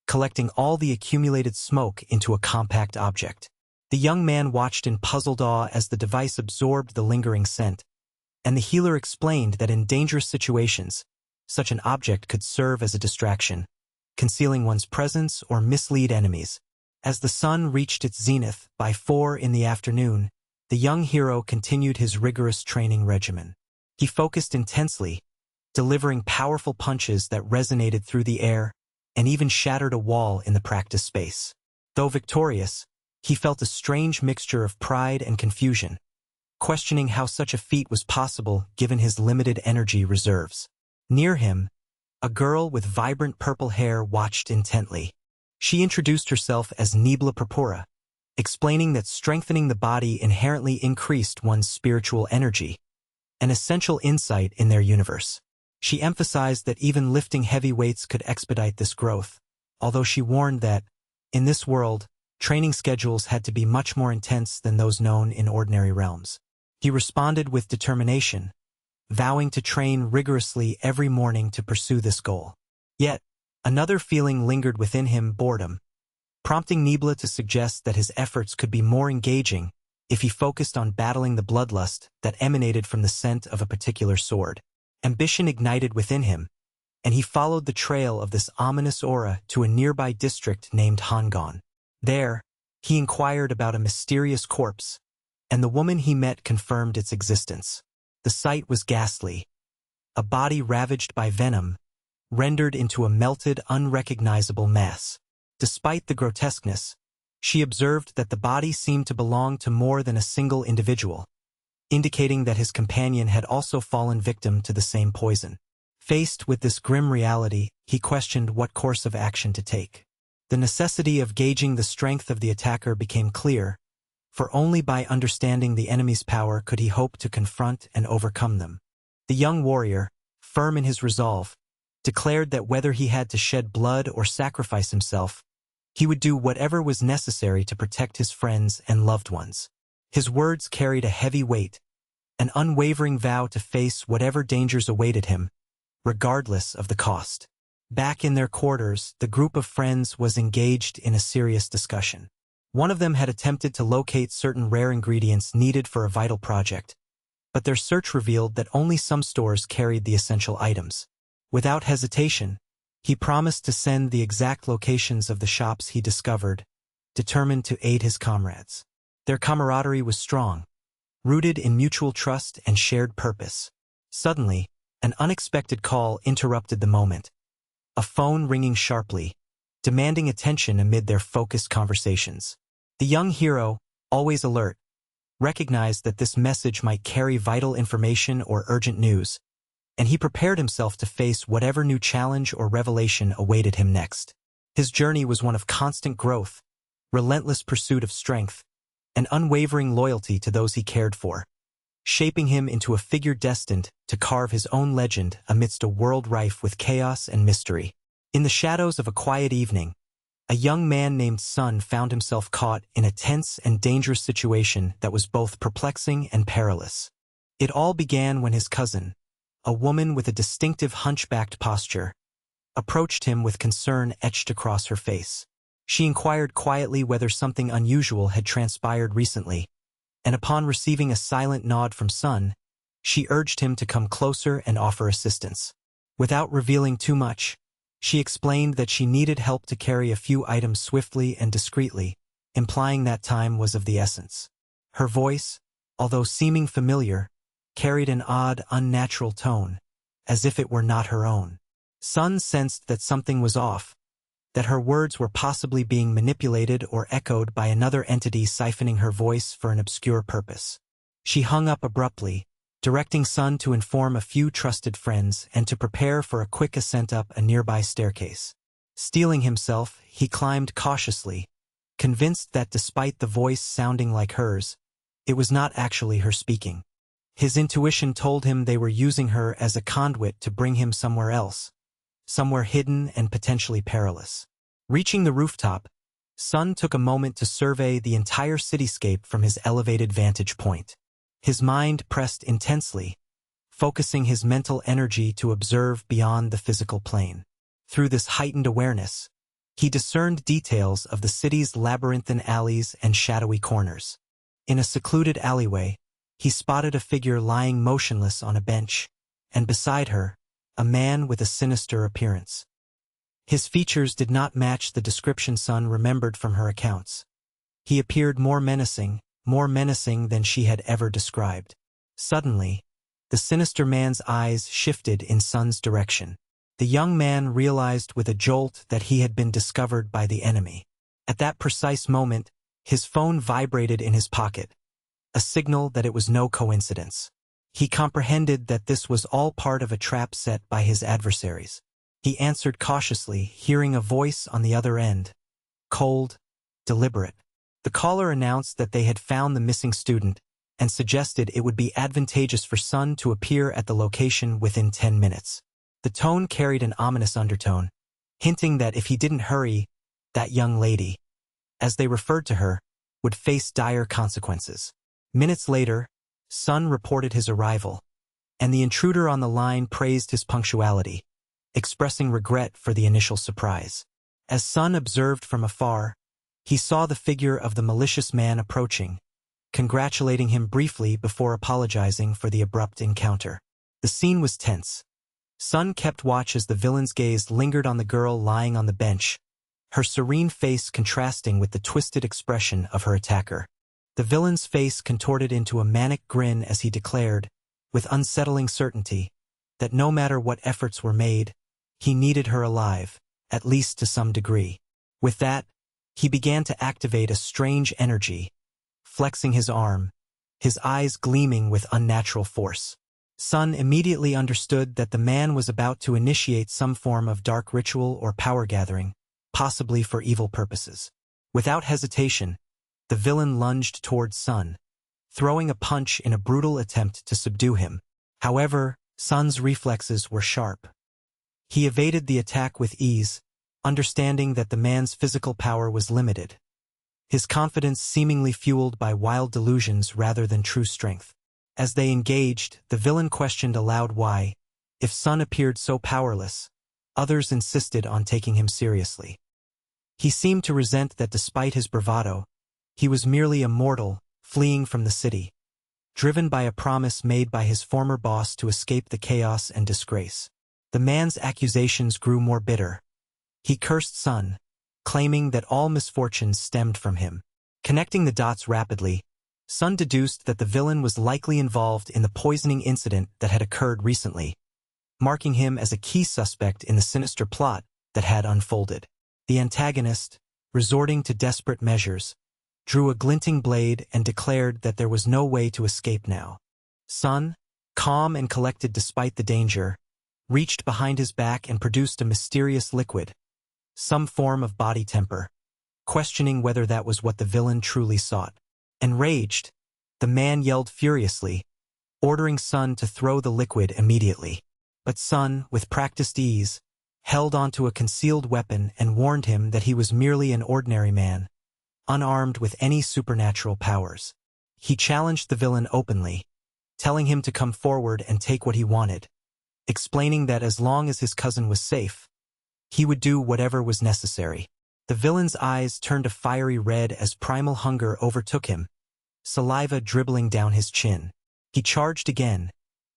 collecting all the accumulated smoke into a compact object. The young man watched in puzzled awe as the device absorbed the lingering scent, and the healer explained that in dangerous situations, such an object could serve as a distraction, concealing one's presence or mislead enemies. As the sun reached its zenith by 4 in the afternoon, the young hero continued his rigorous training regimen. He focused intensely, delivering powerful punches that resonated through the air and even shattered a wall in the practice space. Though victorious, he felt a strange mixture of pride and confusion, questioning how such a feat was possible given his limited energy reserves. Near him, a girl with vibrant purple hair watched intently. She introduced herself as Nibla Purpura, explaining that strengthening the body inherently increased one's spiritual energy, an essential insight in their universe. She emphasized that even lifting heavy weights could expedite this growth, although she warned that, in this world, training schedules had to be much more intense than those known in ordinary realms. He responded with determination, vowing to train rigorously every morning to pursue this goal. Yet, another feeling lingered within him: boredom, prompting Nibla to suggest that his efforts could be more engaging if he focused on battling the bloodlust that emanated from the scent of a particular sword. Ambition ignited within him, and he followed the trail of this ominous aura to a nearby district named Hangon. There, he inquired about a mysterious corpse, and the woman he met confirmed its existence. The sight was ghastly, a body ravaged by venom, rendered into a melted, unrecognizable mass. Despite the grotesqueness, she observed that the body seemed to belong to more than a single individual, indicating that his companion had also fallen victim to the same poison. Faced with this grim reality, he questioned what course of action to take. The necessity of gauging the strength of the attacker became clear, for only by understanding the enemy's power could he hope to confront and overcome them. The young warrior, firm in his resolve, declared that whether he had to shed blood or sacrifice himself, he would do whatever was necessary to protect his friends and loved ones. His words carried a heavy weight, an unwavering vow to face whatever dangers awaited him, regardless of the cost. Back in their quarters, the group of friends was engaged in a serious discussion. One of them had attempted to locate certain rare ingredients needed for a vital project, but their search revealed that only some stores carried the essential items. Without hesitation, he promised to send the exact locations of the shops he discovered, determined to aid his comrades. Their camaraderie was strong, rooted in mutual trust and shared purpose. Suddenly, an unexpected call interrupted the moment. A phone ringing sharply, demanding attention amid their focused conversations. The young hero, always alert, recognized that this message might carry vital information or urgent news, and he prepared himself to face whatever new challenge or revelation awaited him next. His journey was one of constant growth, relentless pursuit of strength, and unwavering loyalty to those he cared for, shaping him into a figure destined to carve his own legend amidst a world rife with chaos and mystery. In the shadows of a quiet evening, a young man named Sun found himself caught in a tense and dangerous situation that was both perplexing and perilous. It all began when his cousin, a woman with a distinctive hunchbacked posture, approached him with concern etched across her face. She inquired quietly whether something unusual had transpired recently, and upon receiving a silent nod from Sun, she urged him to come closer and offer assistance. Without revealing too much, she explained that she needed help to carry a few items swiftly and discreetly, implying that time was of the essence. Her voice, although seeming familiar, carried an odd, unnatural tone, as if it were not her own. Sun sensed that something was off, that her words were possibly being manipulated or echoed by another entity siphoning her voice for an obscure purpose. She hung up abruptly, directing Sun to inform a few trusted friends and to prepare for a quick ascent up a nearby staircase. Steeling himself, he climbed cautiously, convinced that despite the voice sounding like hers, it was not actually her speaking. His intuition told him they were using her as a conduit to bring him somewhere else, somewhere hidden and potentially perilous. Reaching the rooftop, Sun took a moment to survey the entire cityscape from his elevated vantage point. His mind pressed intensely, focusing his mental energy to observe beyond the physical plane. Through this heightened awareness, he discerned details of the city's labyrinthine alleys and shadowy corners. In a secluded alleyway, he spotted a figure lying motionless on a bench, and beside her, a man with a sinister appearance. His features did not match the description Sun remembered from her accounts. He appeared more menacing than she had ever described. Suddenly, the sinister man's eyes shifted in Sun's direction. The young man realized with a jolt that he had been discovered by the enemy. At that precise moment, his phone vibrated in his pocket, a signal that it was no coincidence. He comprehended that this was all part of a trap set by his adversaries. He answered cautiously, hearing a voice on the other end, cold, deliberate. The caller announced that they had found the missing student and suggested it would be advantageous for Sun to appear at the location within 10 minutes. The tone carried an ominous undertone, hinting that if he didn't hurry, that young lady, as they referred to her, would face dire consequences. Minutes later, Sun reported his arrival, and the intruder on the line praised his punctuality, expressing regret for the initial surprise. As Sun observed from afar, he saw the figure of the malicious man approaching, congratulating him briefly before apologizing for the abrupt encounter. The scene was tense. Sun kept watch as the villain's gaze lingered on the girl lying on the bench, her serene face contrasting with the twisted expression of her attacker. The villain's face contorted into a manic grin as he declared, with unsettling certainty, that no matter what efforts were made, he needed her alive, at least to some degree. With that, he began to activate a strange energy, flexing his arm, his eyes gleaming with unnatural force. Sun immediately understood that the man was about to initiate some form of dark ritual or power gathering, possibly for evil purposes. Without hesitation, the villain lunged towards Sun, throwing a punch in a brutal attempt to subdue him. However, Sun's reflexes were sharp. He evaded the attack with ease, understanding that the man's physical power was limited, his confidence seemingly fueled by wild delusions rather than true strength. As they engaged, the villain questioned aloud why, if Sun appeared so powerless, others insisted on taking him seriously. He seemed to resent that despite his bravado, he was merely a mortal, fleeing from the city, driven by a promise made by his former boss to escape the chaos and disgrace. The man's accusations grew more bitter. He cursed Sun, claiming that all misfortunes stemmed from him. Connecting the dots rapidly, Sun deduced that the villain was likely involved in the poisoning incident that had occurred recently, marking him as a key suspect in the sinister plot that had unfolded. The antagonist, resorting to desperate measures, drew a glinting blade and declared that there was no way to escape now. Sun, calm and collected despite the danger, reached behind his back and produced a mysterious liquid, some form of body temper, questioning whether that was what the villain truly sought. Enraged, the man yelled furiously, ordering Sun to throw the liquid immediately. But Sun, with practiced ease, held onto a concealed weapon and warned him that he was merely an ordinary man, unarmed with any supernatural powers. He challenged the villain openly, telling him to come forward and take what he wanted, explaining that as long as his cousin was safe, He would do whatever was necessary. The villain's eyes turned a fiery red as primal hunger overtook him, saliva dribbling down his chin. He charged again,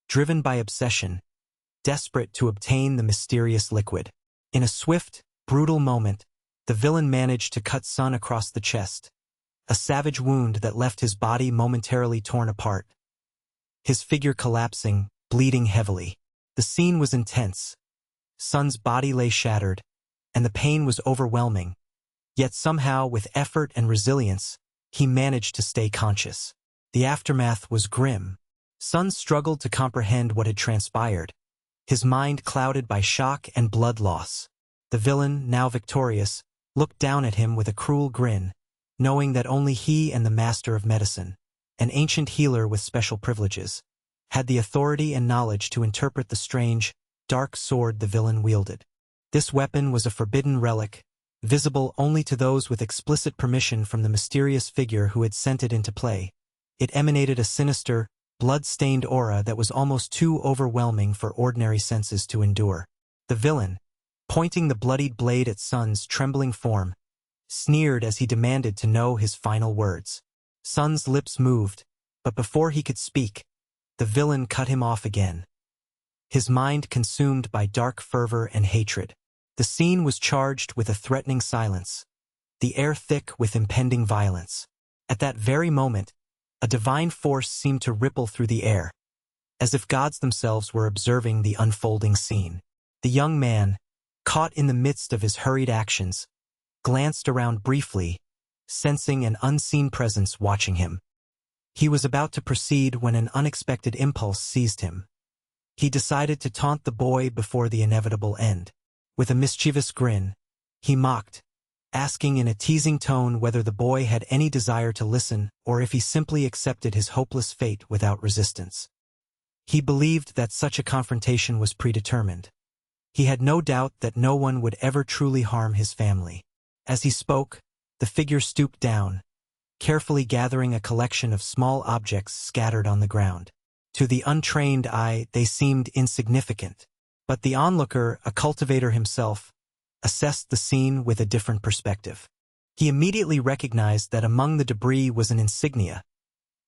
driven by obsession, desperate to obtain the mysterious liquid. In a swift, brutal moment, the villain managed to cut Sun across the chest, a savage wound that left his body momentarily torn apart. His figure collapsing, bleeding heavily. The scene was intense. Sun's body lay shattered, and the pain was overwhelming. Yet somehow, with effort and resilience, he managed to stay conscious. The aftermath was grim. Sun struggled to comprehend what had transpired, his mind clouded by shock and blood loss. The villain, now victorious, looked down at him with a cruel grin, knowing that only he and the master of medicine, an ancient healer with special privileges, had the authority and knowledge to interpret the strange, dark sword the villain wielded. This weapon was a forbidden relic, visible only to those with explicit permission from the mysterious figure who had sent it into play. It emanated a sinister, blood-stained aura that was almost too overwhelming for ordinary senses to endure. The villain, pointing the bloodied blade at Sun's trembling form, sneered as he demanded to know his final words. Sun's lips moved, but before he could speak, the villain cut him off again, his mind consumed by dark fervor and hatred. The scene was charged with a threatening silence, the air thick with impending violence. At that very moment, a divine force seemed to ripple through the air, as if gods themselves were observing the unfolding scene. The young man, caught in the midst of his hurried actions, glanced around briefly, sensing an unseen presence watching him. He was about to proceed when an unexpected impulse seized him. He decided to taunt the boy before the inevitable end. With a mischievous grin, he mocked, asking in a teasing tone whether the boy had any desire to listen or if he simply accepted his hopeless fate without resistance. He believed that such a confrontation was predetermined. He had no doubt that no one would ever truly harm his family. As he spoke, the figure stooped down, carefully gathering a collection of small objects scattered on the ground. To the untrained eye, they seemed insignificant, but the onlooker, a cultivator himself, assessed the scene with a different perspective. He immediately recognized that among the debris was an insignia,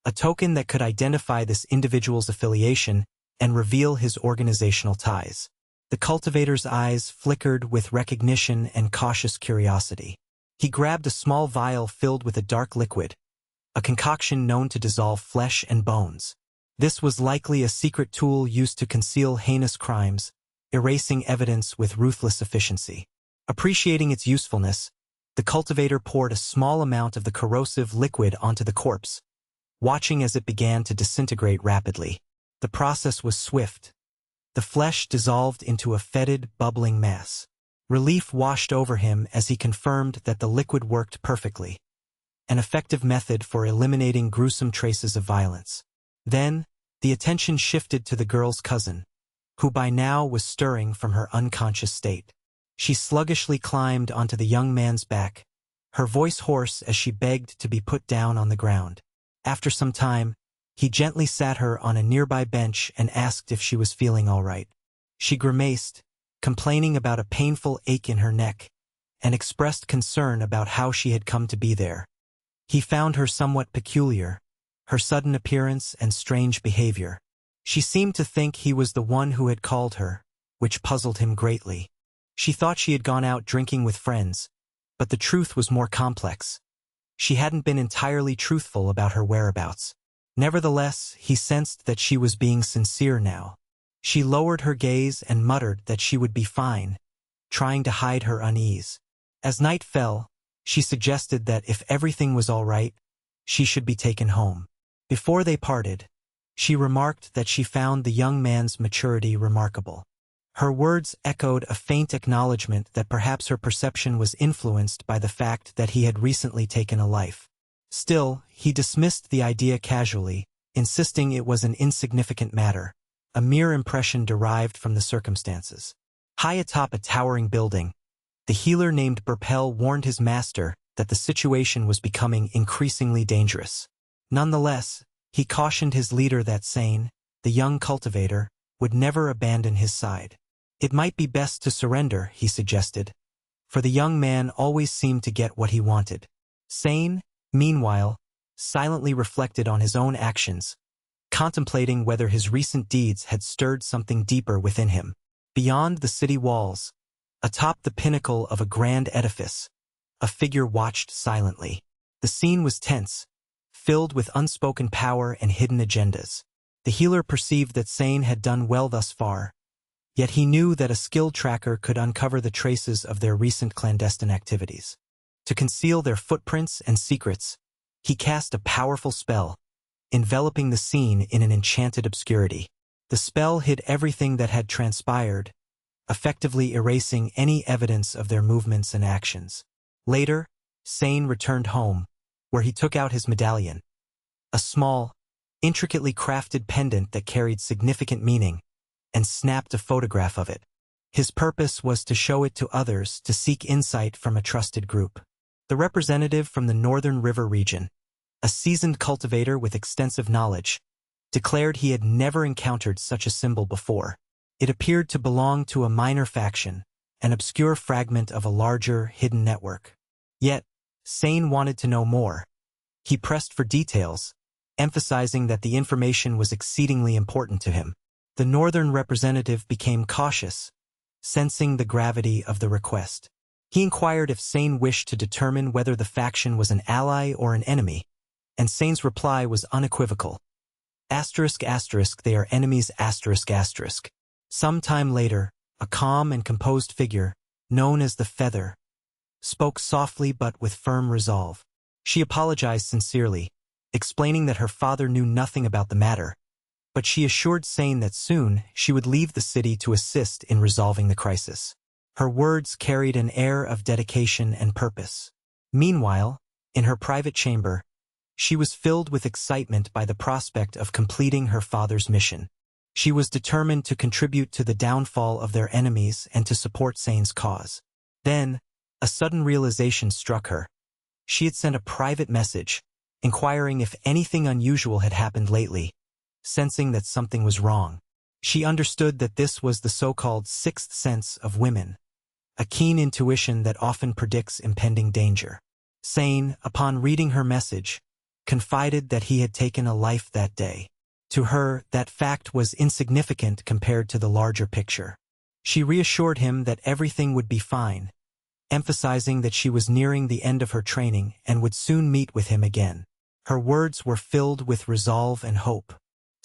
a token that could identify this individual's affiliation and reveal his organizational ties. The cultivator's eyes flickered with recognition and cautious curiosity. He grabbed a small vial filled with a dark liquid, a concoction known to dissolve flesh and bones. This was likely a secret tool used to conceal heinous crimes, erasing evidence with ruthless efficiency. Appreciating its usefulness, the cultivator poured a small amount of the corrosive liquid onto the corpse, watching as it began to disintegrate rapidly. The process was swift. The flesh dissolved into a fetid, bubbling mass. Relief washed over him as he confirmed that the liquid worked perfectly, an effective method for eliminating gruesome traces of violence. Then, the attention shifted to the girl's cousin, who by now was stirring from her unconscious state. She sluggishly climbed onto the young man's back, her voice hoarse as she begged to be put down on the ground. After some time, he gently sat her on a nearby bench and asked if she was feeling all right. She grimaced, complaining about a painful ache in her neck, and expressed concern about how she had come to be there. He found her somewhat peculiar, her sudden appearance and strange behavior. She seemed to think he was the one who had called her, which puzzled him greatly. She thought she had gone out drinking with friends, but the truth was more complex. She hadn't been entirely truthful about her whereabouts. Nevertheless, he sensed that she was being sincere now. She lowered her gaze and muttered that she would be fine, trying to hide her unease. As night fell, she suggested that if everything was all right, she should be taken home. Before they parted, she remarked that she found the young man's maturity remarkable. Her words echoed a faint acknowledgement that perhaps her perception was influenced by the fact that he had recently taken a life. Still, he dismissed the idea casually, insisting it was an insignificant matter, a mere impression derived from the circumstances. High atop a towering building, the healer named Burpel warned his master that the situation was becoming increasingly dangerous. Nonetheless, he cautioned his leader that Sane, the young cultivator, would never abandon his side. It might be best to surrender, he suggested, for the young man always seemed to get what he wanted. Sane, meanwhile, silently reflected on his own actions, contemplating whether his recent deeds had stirred something deeper within him. Beyond the city walls, atop the pinnacle of a grand edifice, a figure watched silently. The scene was tense, filled with unspoken power and hidden agendas. The healer perceived that Sane had done well thus far, yet he knew that a skill tracker could uncover the traces of their recent clandestine activities. To conceal their footprints and secrets, he cast a powerful spell, enveloping the scene in an enchanted obscurity. The spell hid everything that had transpired, effectively erasing any evidence of their movements and actions. Later, Sane returned home, where he took out his medallion, a small, intricately crafted pendant that carried significant meaning, and snapped a photograph of it. His purpose was to show it to others to seek insight from a trusted group. The representative from the Northern River region, a seasoned cultivator with extensive knowledge, declared he had never encountered such a symbol before. It appeared to belong to a minor faction, an obscure fragment of a larger, hidden network. Yet, Sane wanted to know more. He pressed for details, emphasizing that the information was exceedingly important to him. The northern representative became cautious, sensing the gravity of the request. He inquired if Sane wished to determine whether the faction was an ally or an enemy, and Sane's reply was unequivocal. They are enemies. Some time later, a calm and composed figure, known as the Feather, spoke softly but with firm resolve. She apologized sincerely, explaining that her father knew nothing about the matter, but she assured Sane that soon she would leave the city to assist in resolving the crisis. Her words carried an air of dedication and purpose. Meanwhile, in her private chamber, she was filled with excitement by the prospect of completing her father's mission. She was determined to contribute to the downfall of their enemies and to support Sane's cause. Then, a sudden realization struck her. She had sent a private message, inquiring if anything unusual had happened lately, sensing that something was wrong. She understood that this was the so-called sixth sense of women, a keen intuition that often predicts impending danger. Sane, upon reading her message, confided that he had taken a life that day. To her, that fact was insignificant compared to the larger picture. She reassured him that everything would be fine, emphasizing that she was nearing the end of her training and would soon meet with him again. Her words were filled with resolve and hope.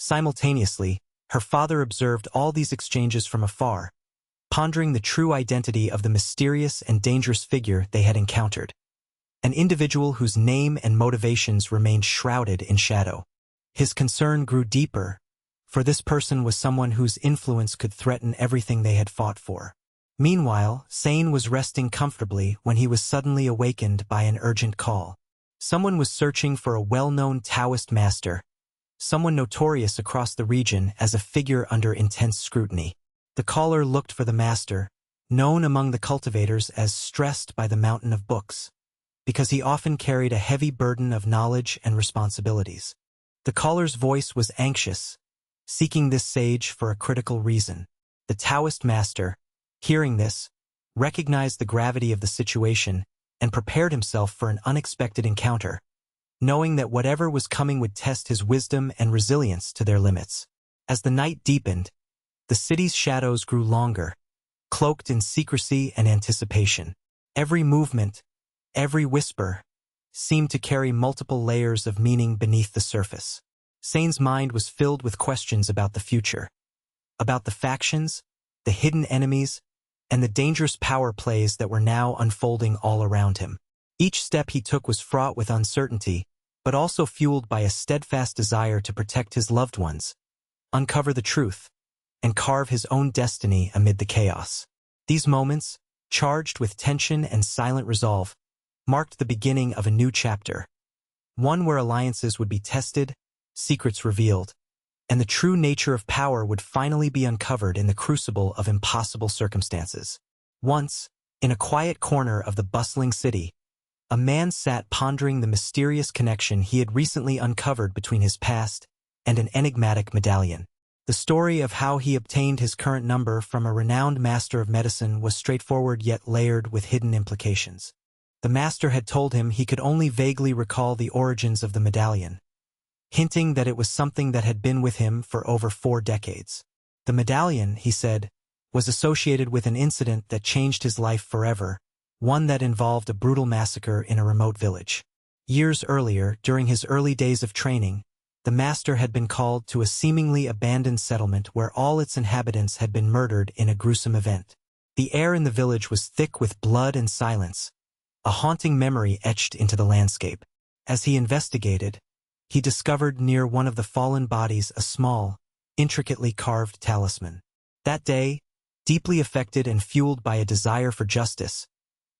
Simultaneously, her father observed all these exchanges from afar, pondering the true identity of the mysterious and dangerous figure they had encountered. An individual whose name and motivations remained shrouded in shadow. His concern grew deeper, for this person was someone whose influence could threaten everything they had fought for. Meanwhile, Sane was resting comfortably when he was suddenly awakened by an urgent call. Someone was searching for a well-known Taoist master, someone notorious across the region as a figure under intense scrutiny. The caller looked for the master, known among the cultivators as stressed by the mountain of books, because he often carried a heavy burden of knowledge and responsibilities. The caller's voice was anxious, seeking this sage for a critical reason. The Taoist master, hearing this, recognized the gravity of the situation and prepared himself for an unexpected encounter, knowing that whatever was coming would test his wisdom and resilience to their limits. As the night deepened, the city's shadows grew longer, cloaked in secrecy and anticipation. Every movement, every whisper, seemed to carry multiple layers of meaning beneath the surface. Sane's mind was filled with questions about the future, about the factions, the hidden enemies, and the dangerous power plays that were now unfolding all around him. Each step he took was fraught with uncertainty, but also fueled by a steadfast desire to protect his loved ones, uncover the truth, and carve his own destiny amid the chaos. These moments, charged with tension and silent resolve, marked the beginning of a new chapter, one where alliances would be tested, secrets revealed, and the true nature of power would finally be uncovered in the crucible of impossible circumstances. Once, in a quiet corner of the bustling city, a man sat pondering the mysterious connection he had recently uncovered between his past and an enigmatic medallion. The story of how he obtained his current number from a renowned master of medicine was straightforward yet layered with hidden implications. The master had told him he could only vaguely recall the origins of the medallion, hinting that it was something that had been with him for over 4 decades. The medallion, he said, was associated with an incident that changed his life forever, one that involved a brutal massacre in a remote village. Years earlier, during his early days of training, the master had been called to a seemingly abandoned settlement where all its inhabitants had been murdered in a gruesome event. The air in the village was thick with blood and silence, a haunting memory etched into the landscape. As he investigated, he discovered near one of the fallen bodies a small, intricately carved talisman. That day, deeply affected and fueled by a desire for justice,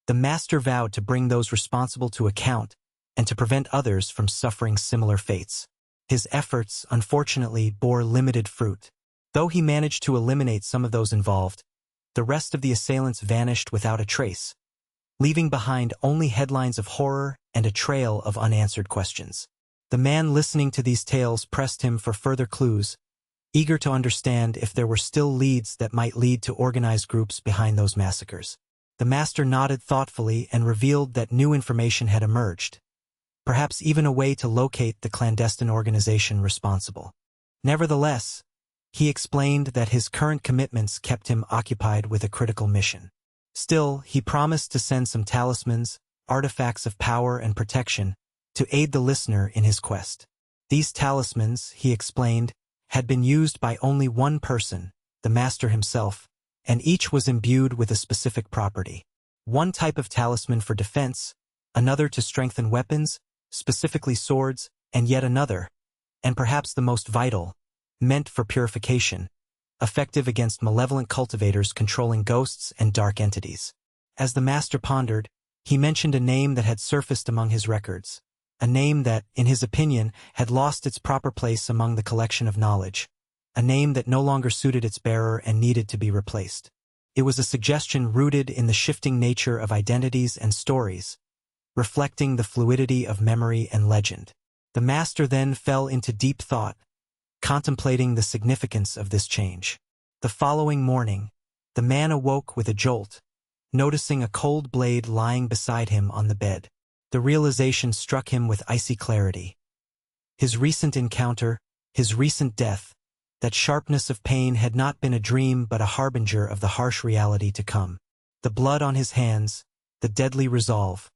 the master vowed to bring those responsible to account and to prevent others from suffering similar fates. His efforts, unfortunately, bore limited fruit. Though he managed to eliminate some of those involved, the rest of the assailants vanished without a trace, leaving behind only headlines of horror and a trail of unanswered questions. The man listening to these tales pressed him for further clues, eager to understand if there were still leads that might lead to organized groups behind those massacres. The master nodded thoughtfully and revealed that new information had emerged, perhaps even a way to locate the clandestine organization responsible. Nevertheless, he explained that his current commitments kept him occupied with a critical mission. Still, he promised to send some talismans, artifacts of power and protection, to aid the listener in his quest. These talismans, he explained, had been used by only one person, the master himself, and each was imbued with a specific property. One type of talisman for defense, another to strengthen weapons, specifically swords, and yet another, and perhaps the most vital, meant for purification, effective against malevolent cultivators controlling ghosts and dark entities. As the master pondered, he mentioned a name that had surfaced among his records, a name that, in his opinion, had lost its proper place among the collection of knowledge, a name that no longer suited its bearer and needed to be replaced. It was a suggestion rooted in the shifting nature of identities and stories, reflecting the fluidity of memory and legend. The master then fell into deep thought, contemplating the significance of this change. The following morning, the man awoke with a jolt, noticing a cold blade lying beside him on the bed. The realization struck him with icy clarity. His recent encounter, his recent death, that sharpness of pain had not been a dream but a harbinger of the harsh reality to come. The blood on his hands, the deadly resolve,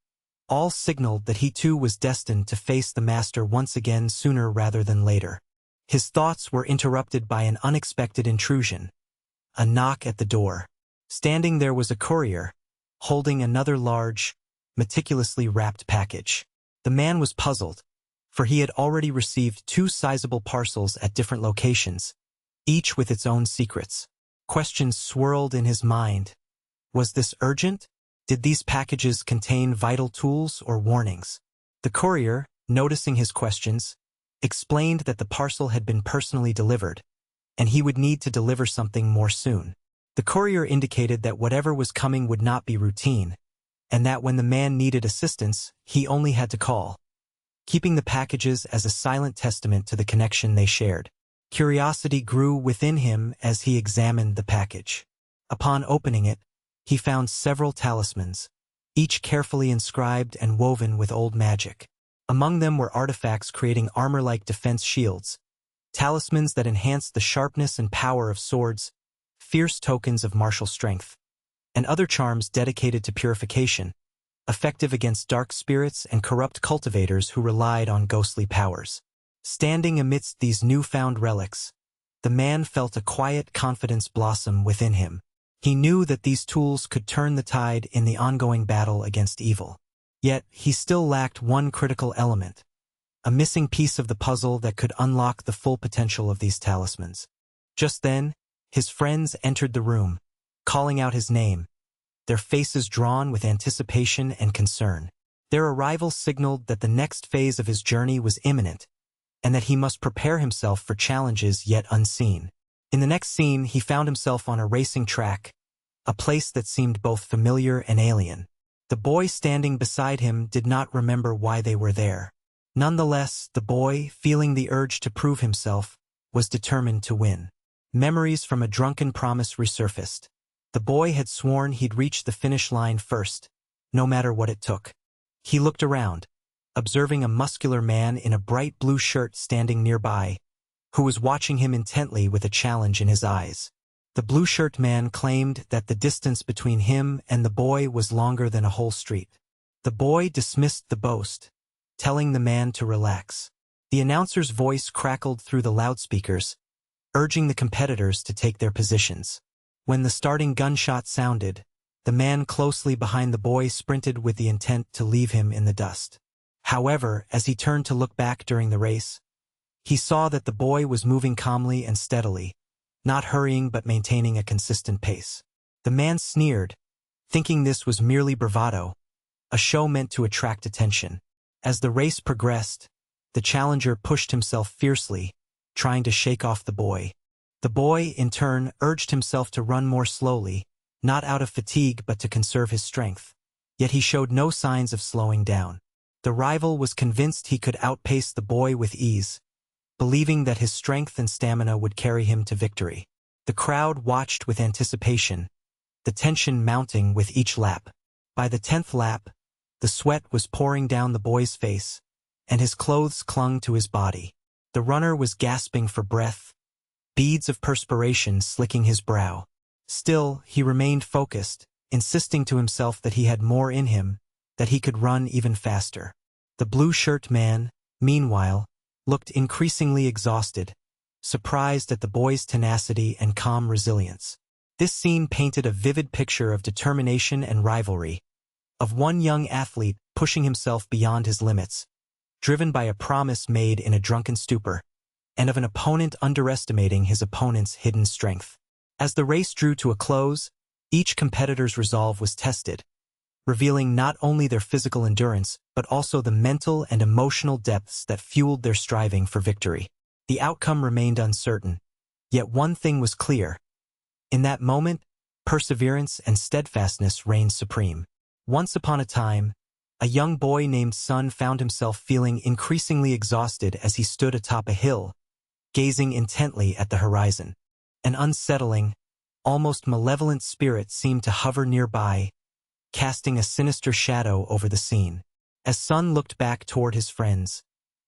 all signaled that he too was destined to face the master once again sooner rather than later. His thoughts were interrupted by an unexpected intrusion, a knock at the door. Standing there was a courier, holding another large, meticulously wrapped package. The man was puzzled, for he had already received 2 sizable parcels at different locations, each with its own secrets. Questions swirled in his mind. Was this urgent? Did these packages contain vital tools or warnings? The courier, noticing his questions, explained that the parcel had been personally delivered, and he would need to deliver something more soon. The courier indicated that whatever was coming would not be routine, and that when the man needed assistance, he only had to call, keeping the packages as a silent testament to the connection they shared. Curiosity grew within him as he examined the package. Upon opening it, he found several talismans, each carefully inscribed and woven with old magic. Among them were artifacts creating armor-like defense shields, talismans that enhanced the sharpness and power of swords, fierce tokens of martial strength, and other charms dedicated to purification, effective against dark spirits and corrupt cultivators who relied on ghostly powers. Standing amidst these newfound relics, the man felt a quiet confidence blossom within him. He knew that these tools could turn the tide in the ongoing battle against evil. Yet, he still lacked one critical element, a missing piece of the puzzle that could unlock the full potential of these talismans. Just then, his friends entered the room, calling out his name, their faces drawn with anticipation and concern. Their arrival signaled that the next phase of his journey was imminent, and that he must prepare himself for challenges yet unseen. In the next scene, he found himself on a racing track, a place that seemed both familiar and alien. The boy standing beside him did not remember why they were there. Nonetheless, the boy, feeling the urge to prove himself, was determined to win. Memories from a drunken promise resurfaced. The boy had sworn he'd reach the finish line first, no matter what it took. He looked around, observing a muscular man in a bright blue shirt standing nearby, who was watching him intently with a challenge in his eyes. The blue-shirt man claimed that the distance between him and the boy was longer than a whole street. The boy dismissed the boast, telling the man to relax. The announcer's voice crackled through the loudspeakers, urging the competitors to take their positions. When the starting gunshot sounded, the man closely behind the boy sprinted with the intent to leave him in the dust. However, as he turned to look back during the race, he saw that the boy was moving calmly and steadily, not hurrying but maintaining a consistent pace. The man sneered, thinking this was merely bravado, a show meant to attract attention. As the race progressed, the challenger pushed himself fiercely, trying to shake off the boy. The boy, in turn, urged himself to run more slowly, not out of fatigue but to conserve his strength. Yet he showed no signs of slowing down. The rival was convinced he could outpace the boy with ease, believing that his strength and stamina would carry him to victory. The crowd watched with anticipation, the tension mounting with each lap. By the 10th lap, the sweat was pouring down the boy's face, and his clothes clung to his body. The runner was gasping for breath, beads of perspiration slicking his brow. Still, he remained focused, insisting to himself that he had more in him, that he could run even faster. The blue-shirt man, meanwhile, looked increasingly exhausted, surprised at the boy's tenacity and calm resilience. This scene painted a vivid picture of determination and rivalry, of one young athlete pushing himself beyond his limits, driven by a promise made in a drunken stupor, and of an opponent underestimating his opponent's hidden strength. As the race drew to a close, each competitor's resolve was tested, revealing not only their physical endurance but also the mental and emotional depths that fueled their striving for victory. The outcome remained uncertain, yet one thing was clear. In that moment, perseverance and steadfastness reigned supreme. Once upon a time, a young boy named Sun found himself feeling increasingly exhausted as he stood atop a hill, gazing intently at the horizon. An unsettling, almost malevolent spirit seemed to hover nearby, casting a sinister shadow over the scene. As Sun looked back toward his friends,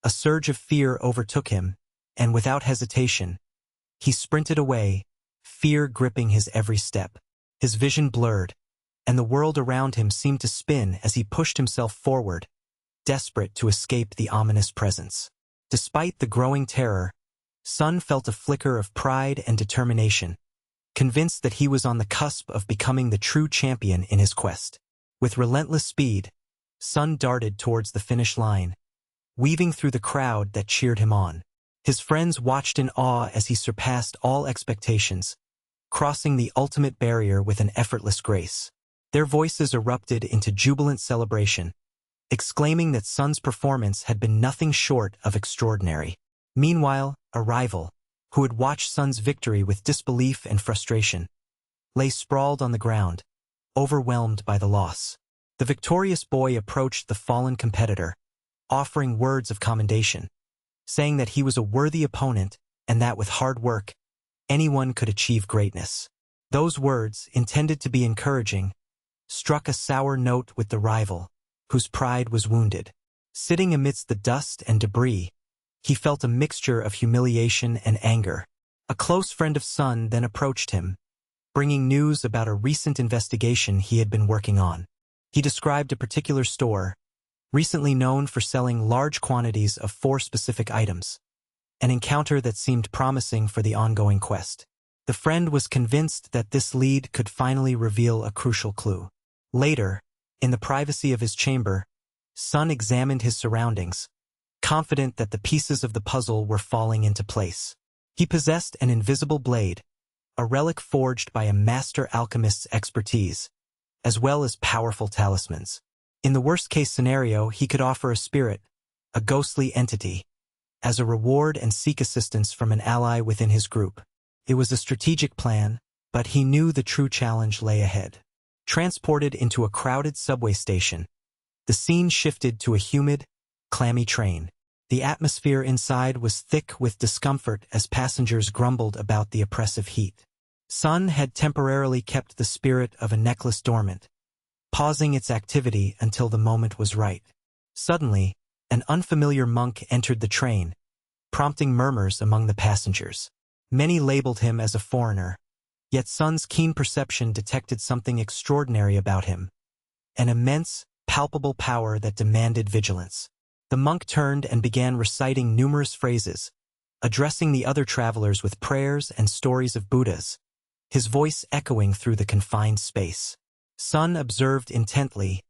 a surge of fear overtook him, and without hesitation, he sprinted away, fear gripping his every step. His vision blurred, and the world around him seemed to spin as he pushed himself forward, desperate to escape the ominous presence. Despite the growing terror, Sun felt a flicker of pride and determination, convinced that he was on the cusp of becoming the true champion in his quest. With relentless speed, Sun darted towards the finish line, weaving through the crowd that cheered him on. His friends watched in awe as he surpassed all expectations, crossing the ultimate barrier with an effortless grace. Their voices erupted into jubilant celebration, exclaiming that Sun's performance had been nothing short of extraordinary. Meanwhile, a rival, who had watched Sun's victory with disbelief and frustration, lay sprawled on the ground, overwhelmed by the loss. The victorious boy approached the fallen competitor, offering words of commendation, saying that he was a worthy opponent and that with hard work, anyone could achieve greatness. Those words, intended to be encouraging, struck a sour note with the rival, whose pride was wounded. Sitting amidst the dust and debris, he felt a mixture of humiliation and anger. A close friend of Sun then approached him, bringing news about a recent investigation he had been working on. He described a particular store, recently known for selling large quantities of 4 specific items, an encounter that seemed promising for the ongoing quest. The friend was convinced that this lead could finally reveal a crucial clue. Later, in the privacy of his chamber, Sun examined his surroundings, confident that the pieces of the puzzle were falling into place. He possessed an invisible blade, a relic forged by a master alchemist's expertise, as well as powerful talismans. In the worst-case scenario, he could offer a spirit, a ghostly entity, as a reward and seek assistance from an ally within his group. It was a strategic plan, but he knew the true challenge lay ahead. Transported into a crowded subway station, the scene shifted to a humid, clammy train. The atmosphere inside was thick with discomfort as passengers grumbled about the oppressive heat. Sun had temporarily kept the spirit of a necklace dormant, pausing its activity until the moment was right. Suddenly, an unfamiliar monk entered the train, prompting murmurs among the passengers. Many labeled him as a foreigner, yet Sun's keen perception detected something extraordinary about him, an immense, palpable power that demanded vigilance. The monk turned and began reciting numerous phrases, addressing the other travelers with prayers and stories of Buddhas, his voice echoing through the confined space. Sun observed intently,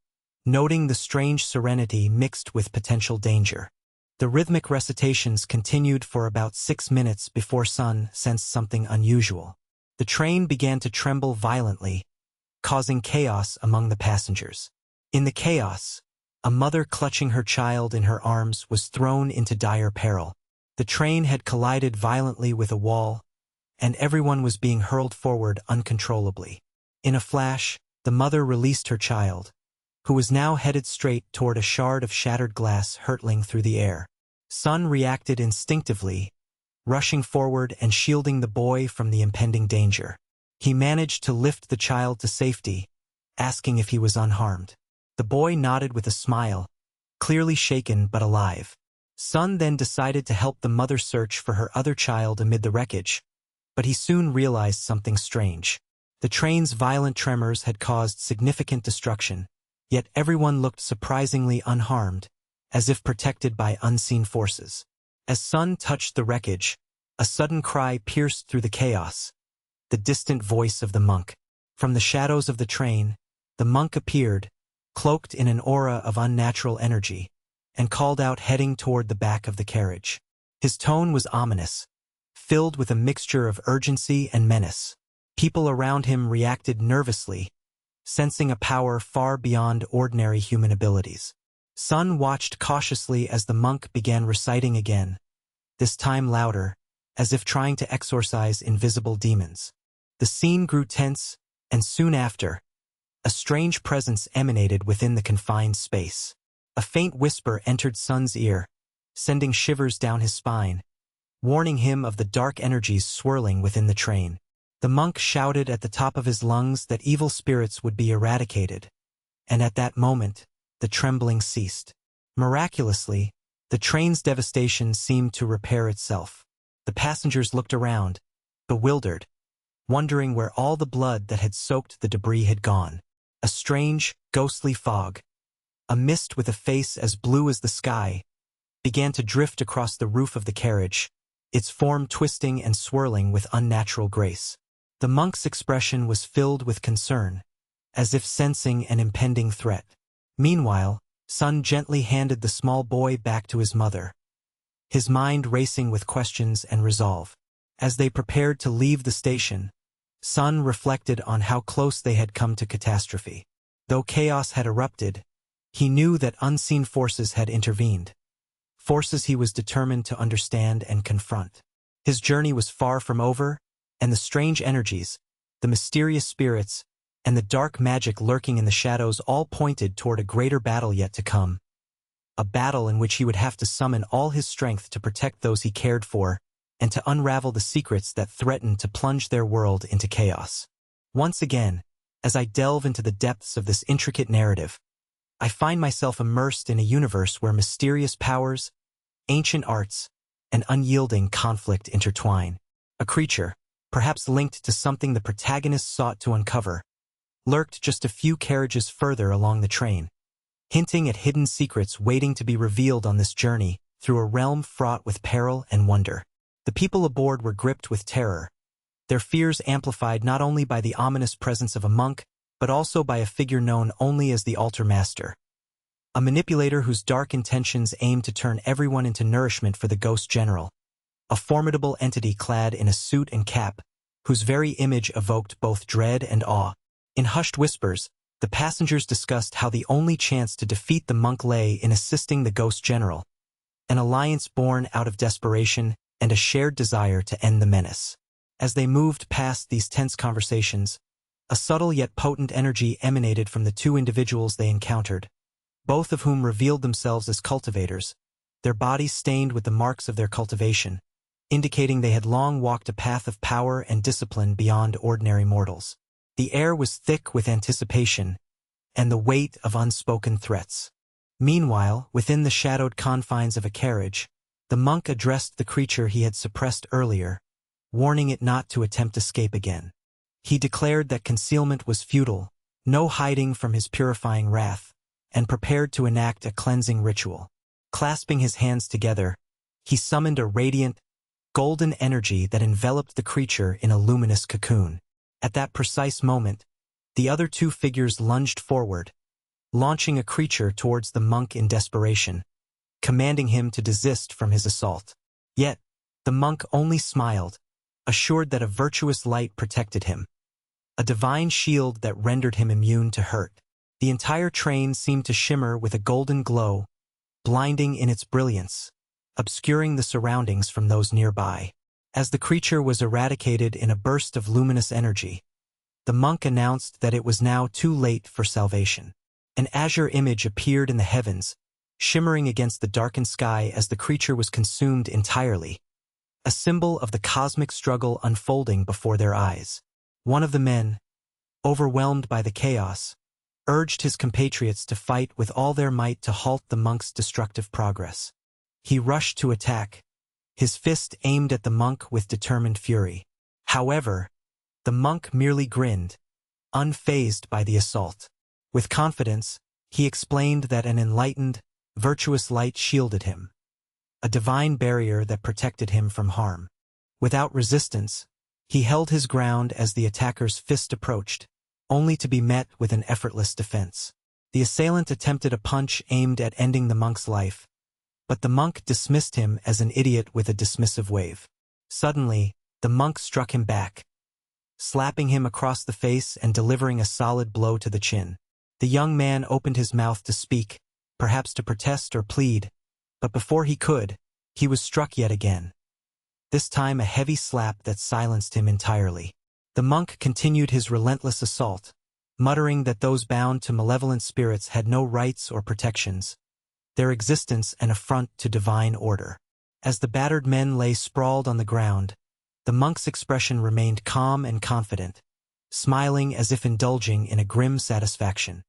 noting the strange serenity mixed with potential danger. The rhythmic recitations continued for about 6 minutes before Sun sensed something unusual. The train began to tremble violently, causing chaos among the passengers. In the chaos, a mother clutching her child in her arms was thrown into dire peril. The train had collided violently with a wall, and everyone was being hurled forward uncontrollably. In a flash, the mother released her child, who was now headed straight toward a shard of shattered glass hurtling through the air. Sun reacted instinctively, rushing forward and shielding the boy from the impending danger. He managed to lift the child to safety, asking if he was unharmed. The boy nodded with a smile, clearly shaken but alive. Sun then decided to help the mother search for her other child amid the wreckage, but he soon realized something strange. The train's violent tremors had caused significant destruction, yet everyone looked surprisingly unharmed, as if protected by unseen forces. As Sun touched the wreckage, a sudden cry pierced through the chaos, the distant voice of the monk. From the shadows of the train, the monk appeared, cloaked in an aura of unnatural energy, and called out heading toward the back of the carriage. His tone was ominous, filled with a mixture of urgency and menace. People around him reacted nervously, sensing a power far beyond ordinary human abilities. Sun watched cautiously as the monk began reciting again, this time louder, as if trying to exorcise invisible demons. The scene grew tense, and soon after, a strange presence emanated within the confined space. A faint whisper entered Sun's ear, sending shivers down his spine, warning him of the dark energies swirling within the train. The monk shouted at the top of his lungs that evil spirits would be eradicated, and at that moment, the trembling ceased. Miraculously, the train's devastation seemed to repair itself. The passengers looked around, bewildered, wondering where all the blood that had soaked the debris had gone. A strange, ghostly fog, a mist with a face as blue as the sky, began to drift across the roof of the carriage, its form twisting and swirling with unnatural grace. The monk's expression was filled with concern, as if sensing an impending threat. Meanwhile, Sun gently handed the small boy back to his mother, his mind racing with questions and resolve. As they prepared to leave the station, Sun reflected on how close they had come to catastrophe. Though chaos had erupted, he knew that unseen forces had intervened, forces he was determined to understand and confront. His journey was far from over, and the strange energies, the mysterious spirits, and the dark magic lurking in the shadows all pointed toward a greater battle yet to come. A battle in which he would have to summon all his strength to protect those he cared for, and to unravel the secrets that threatened to plunge their world into chaos. Once again, as I delve into the depths of this intricate narrative, I find myself immersed in a universe where mysterious powers, ancient arts, and unyielding conflict intertwine. A creature, perhaps linked to something the protagonist sought to uncover, lurked just a few carriages further along the train, hinting at hidden secrets waiting to be revealed on this journey through a realm fraught with peril and wonder. The people aboard were gripped with terror, their fears amplified not only by the ominous presence of a monk, but also by a figure known only as the Altar Master, a manipulator whose dark intentions aimed to turn everyone into nourishment for the Ghost General, a formidable entity clad in a suit and cap, whose very image evoked both dread and awe. In hushed whispers, the passengers discussed how the only chance to defeat the monk lay in assisting the Ghost General, an alliance born out of desperation and a shared desire to end the menace. As they moved past these tense conversations, a subtle yet potent energy emanated from the two individuals they encountered, both of whom revealed themselves as cultivators, their bodies stained with the marks of their cultivation, indicating they had long walked a path of power and discipline beyond ordinary mortals. The air was thick with anticipation and the weight of unspoken threats. Meanwhile, within the shadowed confines of a carriage, the monk addressed the creature he had suppressed earlier, warning it not to attempt escape again. He declared that concealment was futile, no hiding from his purifying wrath, and prepared to enact a cleansing ritual. Clasping his hands together, he summoned a radiant, golden energy that enveloped the creature in a luminous cocoon. At that precise moment, the other two figures lunged forward, launching a creature towards the monk in desperation, commanding him to desist from his assault. Yet, the monk only smiled, assured that a virtuous light protected him, a divine shield that rendered him immune to hurt. The entire train seemed to shimmer with a golden glow, blinding in its brilliance, obscuring the surroundings from those nearby. As the creature was eradicated in a burst of luminous energy, the monk announced that it was now too late for salvation. An azure image appeared in the heavens, shimmering against the darkened sky as the creature was consumed entirely, a symbol of the cosmic struggle unfolding before their eyes. One of the men, overwhelmed by the chaos, urged his compatriots to fight with all their might to halt the monk's destructive progress. He rushed to attack, his fist aimed at the monk with determined fury. However, the monk merely grinned, unfazed by the assault. With confidence, he explained that an enlightened, virtuous light shielded him, a divine barrier that protected him from harm. Without resistance, he held his ground as the attacker's fist approached, only to be met with an effortless defense. The assailant attempted a punch aimed at ending the monk's life, but the monk dismissed him as an idiot with a dismissive wave. Suddenly, the monk struck him back, slapping him across the face and delivering a solid blow to the chin. The young man opened his mouth to speak, perhaps to protest or plead, but before he could, he was struck yet again. This time a heavy slap that silenced him entirely. The monk continued his relentless assault, muttering that those bound to malevolent spirits had no rights or protections, their existence an affront to divine order. As the battered men lay sprawled on the ground, the monk's expression remained calm and confident, smiling as if indulging in a grim satisfaction.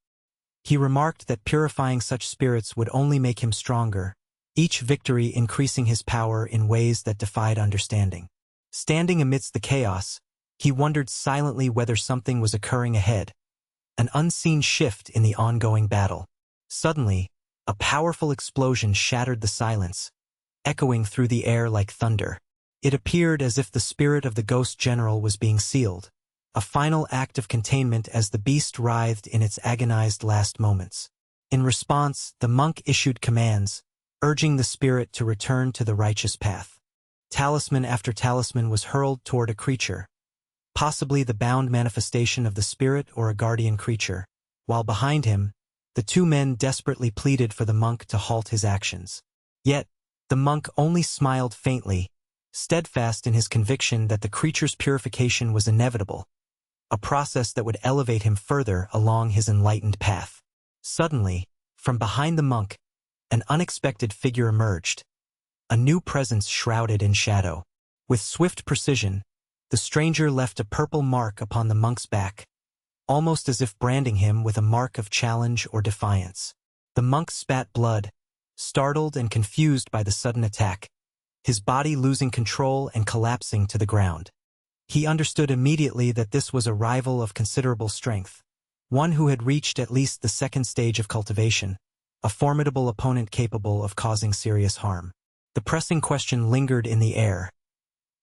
He remarked that purifying such spirits would only make him stronger, each victory increasing his power in ways that defied understanding. Standing amidst the chaos, he wondered silently whether something was occurring ahead, an unseen shift in the ongoing battle. Suddenly, a powerful explosion shattered the silence, echoing through the air like thunder. It appeared as if the spirit of the ghost general was being sealed, a final act of containment as the beast writhed in its agonized last moments. In response, the monk issued commands, urging the spirit to return to the righteous path. Talisman after talisman was hurled toward a creature, possibly the bound manifestation of the spirit or a guardian creature, while behind him, the two men desperately pleaded for the monk to halt his actions. Yet, the monk only smiled faintly, steadfast in his conviction that the creature's purification was inevitable, a process that would elevate him further along his enlightened path. Suddenly, from behind the monk, an unexpected figure emerged, a new presence shrouded in shadow. With swift precision, the stranger left a purple mark upon the monk's back, almost as if branding him with a mark of challenge or defiance. The monk spat blood, startled and confused by the sudden attack, his body losing control and collapsing to the ground. He understood immediately that this was a rival of considerable strength, one who had reached at least the second stage of cultivation, a formidable opponent capable of causing serious harm. The pressing question lingered in the air.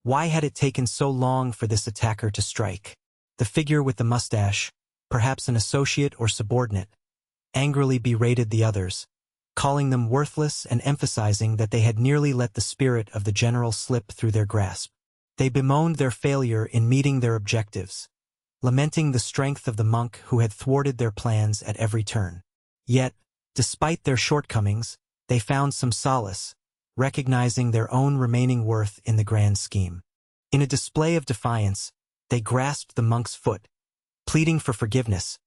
Why had it taken so long for this attacker to strike? The figure with the mustache, perhaps an associate or subordinate, angrily berated the others, calling them worthless and emphasizing that they had nearly let the spirit of the general slip through their grasp. They bemoaned their failure in meeting their objectives, lamenting the strength of the monk who had thwarted their plans at every turn. Yet, despite their shortcomings, they found some solace, recognizing their own remaining worth in the grand scheme. In a display of defiance, they grasped the monk's foot, pleading for forgiveness,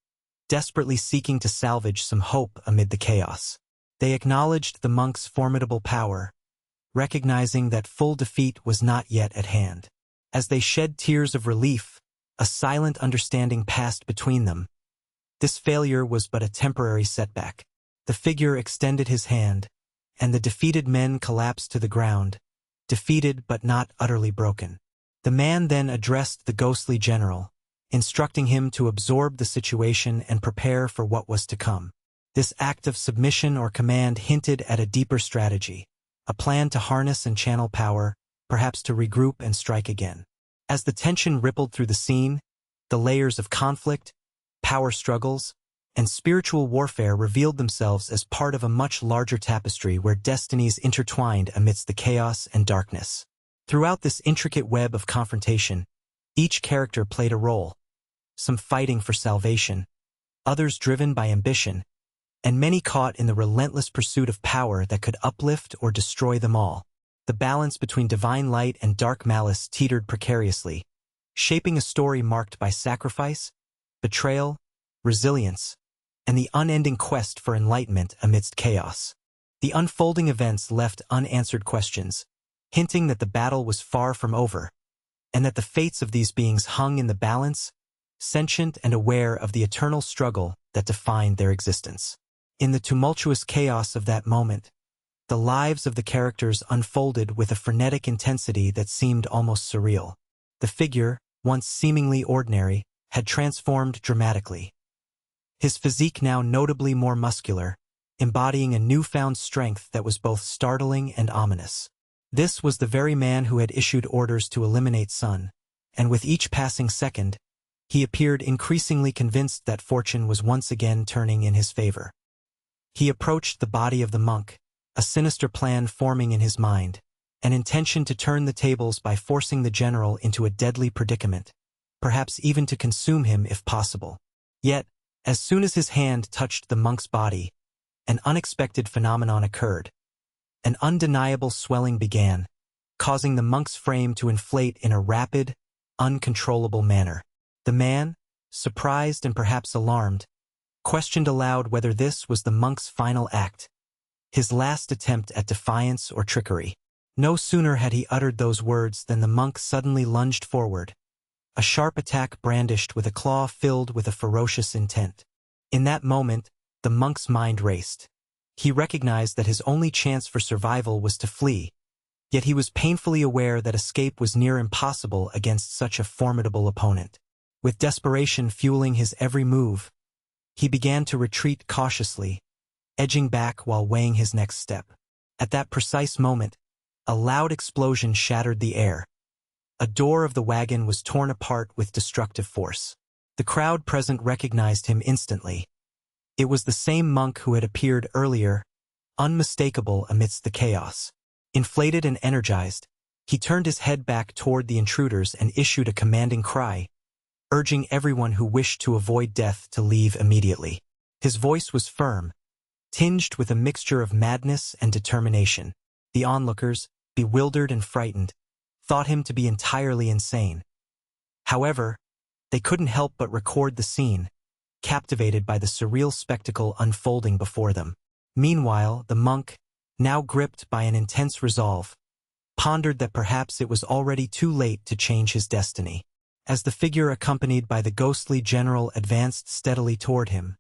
desperately seeking to salvage some hope amid the chaos. They acknowledged the monk's formidable power, recognizing that full defeat was not yet at hand. As they shed tears of relief, a silent understanding passed between them. This failure was but a temporary setback. The figure extended his hand, and the defeated men collapsed to the ground, defeated but not utterly broken. The man then addressed the ghostly general, instructing him to absorb the situation and prepare for what was to come. This act of submission or command hinted at a deeper strategy, a plan to harness and channel power, perhaps to regroup and strike again. As the tension rippled through the scene, the layers of conflict, power struggles, and spiritual warfare revealed themselves as part of a much larger tapestry where destinies intertwined amidst the chaos and darkness. Throughout this intricate web of confrontation, each character played a role, some fighting for salvation, others driven by ambition, and many caught in the relentless pursuit of power that could uplift or destroy them all. The balance between divine light and dark malice teetered precariously, shaping a story marked by sacrifice, betrayal, resilience, and the unending quest for enlightenment amidst chaos. The unfolding events left unanswered questions, hinting that the battle was far from over, and that the fates of these beings hung in the balance, sentient and aware of the eternal struggle that defined their existence. In the tumultuous chaos of that moment, the lives of the characters unfolded with a frenetic intensity that seemed almost surreal. The figure, once seemingly ordinary, had transformed dramatically. His physique now notably more muscular, embodying a newfound strength that was both startling and ominous. This was the very man who had issued orders to eliminate Sun, and with each passing second, he appeared increasingly convinced that fortune was once again turning in his favor. He approached the body of the monk, a sinister plan forming in his mind, an intention to turn the tables by forcing the general into a deadly predicament, perhaps even to consume him if possible. Yet, as soon as his hand touched the monk's body, an unexpected phenomenon occurred. An undeniable swelling began, causing the monk's frame to inflate in a rapid, uncontrollable manner. The man, surprised and perhaps alarmed, questioned aloud whether this was the monk's final act, his last attempt at defiance or trickery. No sooner had he uttered those words than the monk suddenly lunged forward, a sharp attack brandished with a claw filled with a ferocious intent. In that moment, the monk's mind raced. He recognized that his only chance for survival was to flee, yet he was painfully aware that escape was near impossible against such a formidable opponent. With desperation fueling his every move, he began to retreat cautiously, edging back while weighing his next step. At that precise moment, a loud explosion shattered the air. A door of the wagon was torn apart with destructive force. The crowd present recognized him instantly. It was the same monk who had appeared earlier, unmistakable amidst the chaos. Inflated and energized, he turned his head back toward the intruders and issued a commanding cry, urging everyone who wished to avoid death to leave immediately. His voice was firm, tinged with a mixture of madness and determination. The onlookers, bewildered and frightened, thought him to be entirely insane. However, they couldn't help but record the scene, captivated by the surreal spectacle unfolding before them. Meanwhile, the monk, now gripped by an intense resolve, pondered that perhaps it was already too late to change his destiny. As the figure accompanied by the ghostly general advanced steadily toward him,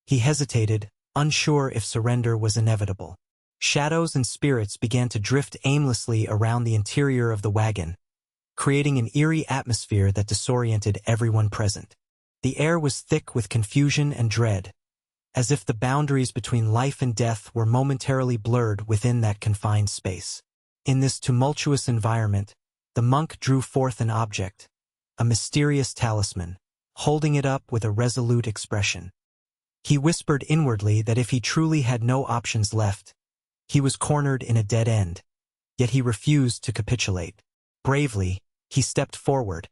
he hesitated, unsure if surrender was inevitable. Shadows and spirits began to drift aimlessly around the interior of the wagon, creating an eerie atmosphere that disoriented everyone present. The air was thick with confusion and dread, as if the boundaries between life and death were momentarily blurred within that confined space. In this tumultuous environment, the monk drew forth an object, a mysterious talisman, holding it up with a resolute expression. He whispered inwardly that if he truly had no options left, he was cornered in a dead end, yet he refused to capitulate. Bravely, he stepped forward,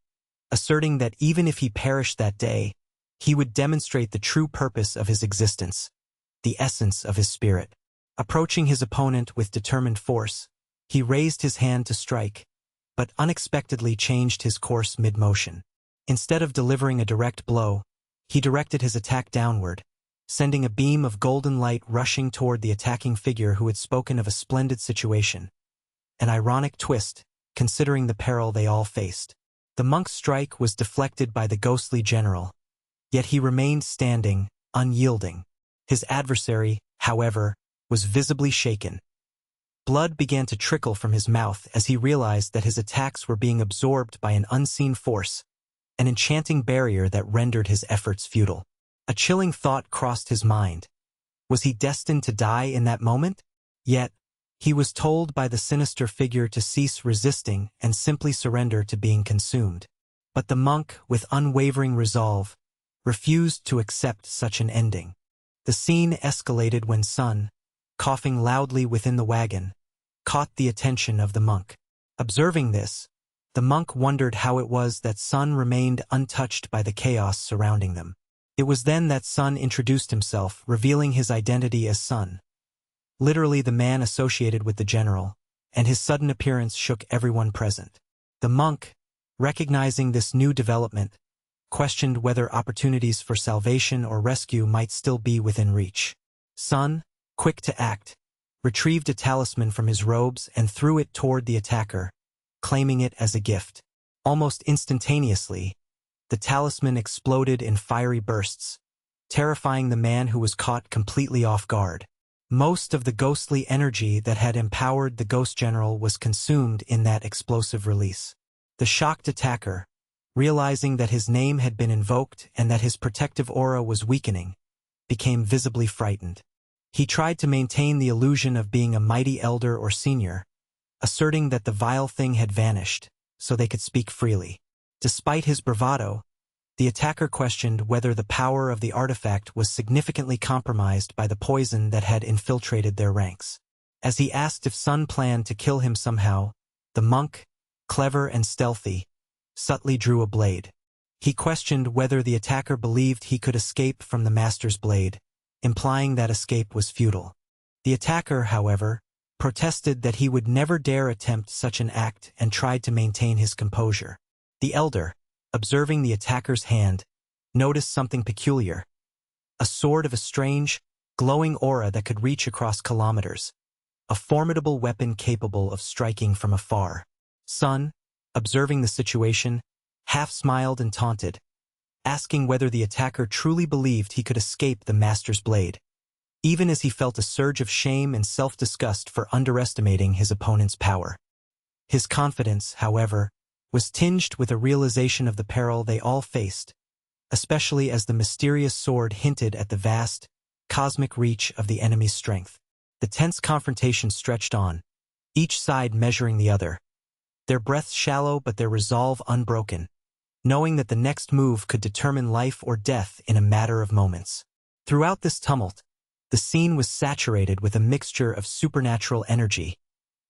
asserting that even if he perished that day, he would demonstrate the true purpose of his existence, the essence of his spirit. Approaching his opponent with determined force, he raised his hand to strike, but unexpectedly changed his course mid-motion. Instead of delivering a direct blow, he directed his attack downward, sending a beam of golden light rushing toward the attacking figure who had spoken of a splendid situation. An ironic twist, considering the peril they all faced. The monk's strike was deflected by the ghostly general, yet he remained standing, unyielding. His adversary, however, was visibly shaken. Blood began to trickle from his mouth as he realized that his attacks were being absorbed by an unseen force, an enchanting barrier that rendered his efforts futile. A chilling thought crossed his mind. Was he destined to die in that moment? Yet, he was told by the sinister figure to cease resisting and simply surrender to being consumed. But the monk, with unwavering resolve, refused to accept such an ending. The scene escalated when Sun, coughing loudly within the wagon, caught the attention of the monk. Observing this, the monk wondered how it was that Sun remained untouched by the chaos surrounding them. It was then that Sun introduced himself, revealing his identity as Sun, literally the man associated with the general, and his sudden appearance shook everyone present. The monk, recognizing this new development, questioned whether opportunities for salvation or rescue might still be within reach. Sun, quick to act, retrieved a talisman from his robes and threw it toward the attacker, claiming it as a gift. Almost instantaneously, the talisman exploded in fiery bursts, terrifying the man who was caught completely off guard. Most of the ghostly energy that had empowered the ghost general was consumed in that explosive release. The shocked attacker, realizing that his name had been invoked and that his protective aura was weakening, became visibly frightened. He tried to maintain the illusion of being a mighty elder or senior, asserting that the vile thing had vanished, so they could speak freely. Despite his bravado, the attacker questioned whether the power of the artifact was significantly compromised by the poison that had infiltrated their ranks. As he asked if Sun planned to kill him somehow, the monk, clever and stealthy, subtly drew a blade. He questioned whether the attacker believed he could escape from the master's blade, implying that escape was futile. The attacker, however, protested that he would never dare attempt such an act and tried to maintain his composure. The elder, observing the attacker's hand, noticed something peculiar. A sword of a strange, glowing aura that could reach across kilometers. A formidable weapon capable of striking from afar. Sun, observing the situation, half smiled and taunted, asking whether the attacker truly believed he could escape the master's blade, even as he felt a surge of shame and self-disgust for underestimating his opponent's power. His confidence, however, was tinged with a realization of the peril they all faced, especially as the mysterious sword hinted at the vast, cosmic reach of the enemy's strength. The tense confrontation stretched on, each side measuring the other, their breaths shallow but their resolve unbroken, knowing that the next move could determine life or death in a matter of moments. Throughout this tumult, the scene was saturated with a mixture of supernatural energy,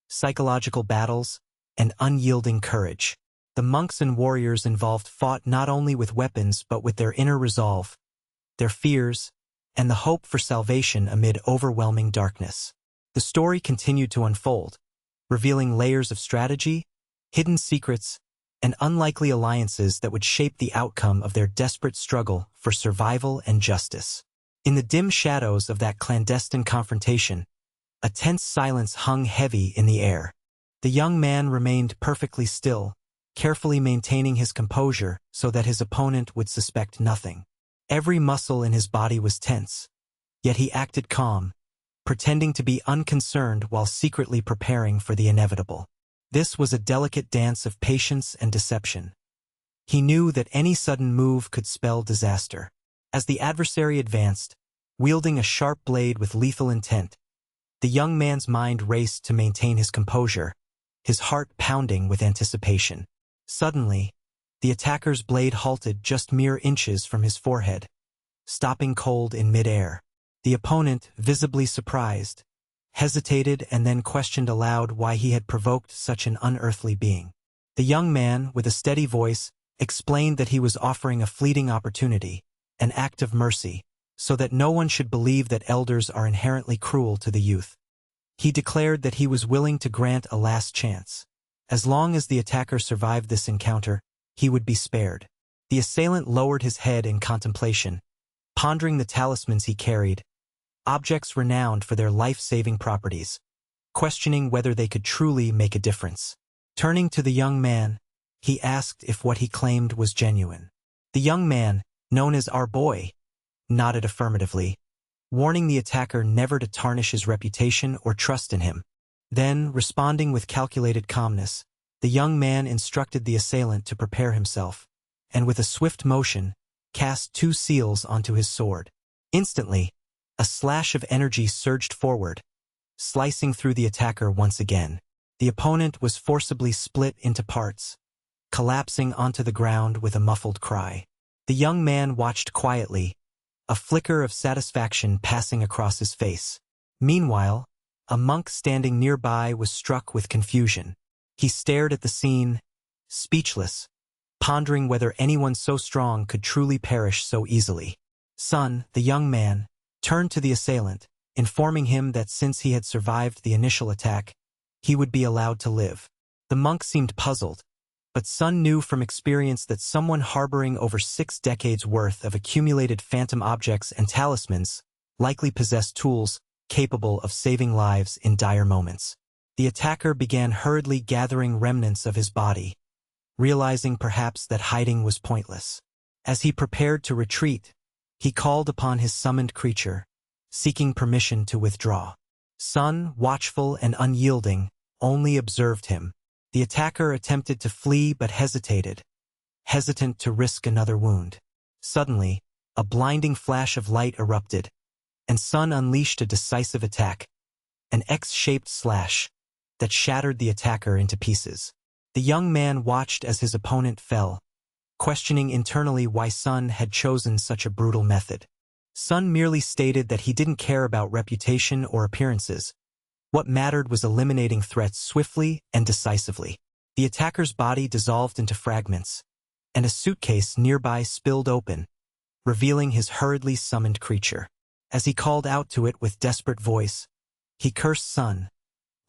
psychological battles, and unyielding courage. The monks and warriors involved fought not only with weapons but with their inner resolve, their fears, and the hope for salvation amid overwhelming darkness. The story continued to unfold, revealing layers of strategy, hidden secrets, and unlikely alliances that would shape the outcome of their desperate struggle for survival and justice. In the dim shadows of that clandestine confrontation, a tense silence hung heavy in the air. The young man remained perfectly still, carefully maintaining his composure so that his opponent would suspect nothing. Every muscle in his body was tense, yet he acted calm, pretending to be unconcerned while secretly preparing for the inevitable. This was a delicate dance of patience and deception. He knew that any sudden move could spell disaster. As the adversary advanced, wielding a sharp blade with lethal intent, the young man's mind raced to maintain his composure, his heart pounding with anticipation. Suddenly, the attacker's blade halted just mere inches from his forehead, stopping cold in midair. The opponent, visibly surprised, hesitated and then questioned aloud why he had provoked such an unearthly being. The young man, with a steady voice, explained that he was offering a fleeting opportunity, an act of mercy, so that no one should believe that elders are inherently cruel to the youth. He declared that he was willing to grant a last chance. As long as the attacker survived this encounter, he would be spared. The assailant lowered his head in contemplation, pondering the talismans he carried, objects renowned for their life-saving properties, questioning whether they could truly make a difference. Turning to the young man, he asked if what he claimed was genuine. The young man, known as our boy, nodded affirmatively, warning the attacker never to tarnish his reputation or trust in him. Then, responding with calculated calmness, the young man instructed the assailant to prepare himself, and with a swift motion, cast 2 seals onto his sword. Instantly, a slash of energy surged forward, slicing through the attacker once again. The opponent was forcibly split into parts, collapsing onto the ground with a muffled cry. The young man watched quietly, a flicker of satisfaction passing across his face. Meanwhile, a monk standing nearby was struck with confusion. He stared at the scene, speechless, pondering whether anyone so strong could truly perish so easily. Son, the young man, turned to the assailant, informing him that since he had survived the initial attack, he would be allowed to live. The monk seemed puzzled, but Sun knew from experience that someone harboring over 6 decades worth of accumulated phantom objects and talismans likely possessed tools capable of saving lives in dire moments. The attacker began hurriedly gathering remnants of his body, realizing perhaps that hiding was pointless. As he prepared to retreat, he called upon his summoned creature, seeking permission to withdraw. Sun, watchful and unyielding, only observed him. The attacker attempted to flee but hesitated, hesitant to risk another wound. Suddenly, a blinding flash of light erupted, and Sun unleashed a decisive attack, an X-shaped slash that shattered the attacker into pieces. The young man watched as his opponent fell, questioning internally why Sun had chosen such a brutal method. Sun merely stated that he didn't care about reputation or appearances. What mattered was eliminating threats swiftly and decisively. The attacker's body dissolved into fragments, and a suitcase nearby spilled open, revealing his hurriedly summoned creature. As he called out to it with desperate voice, he cursed Sun,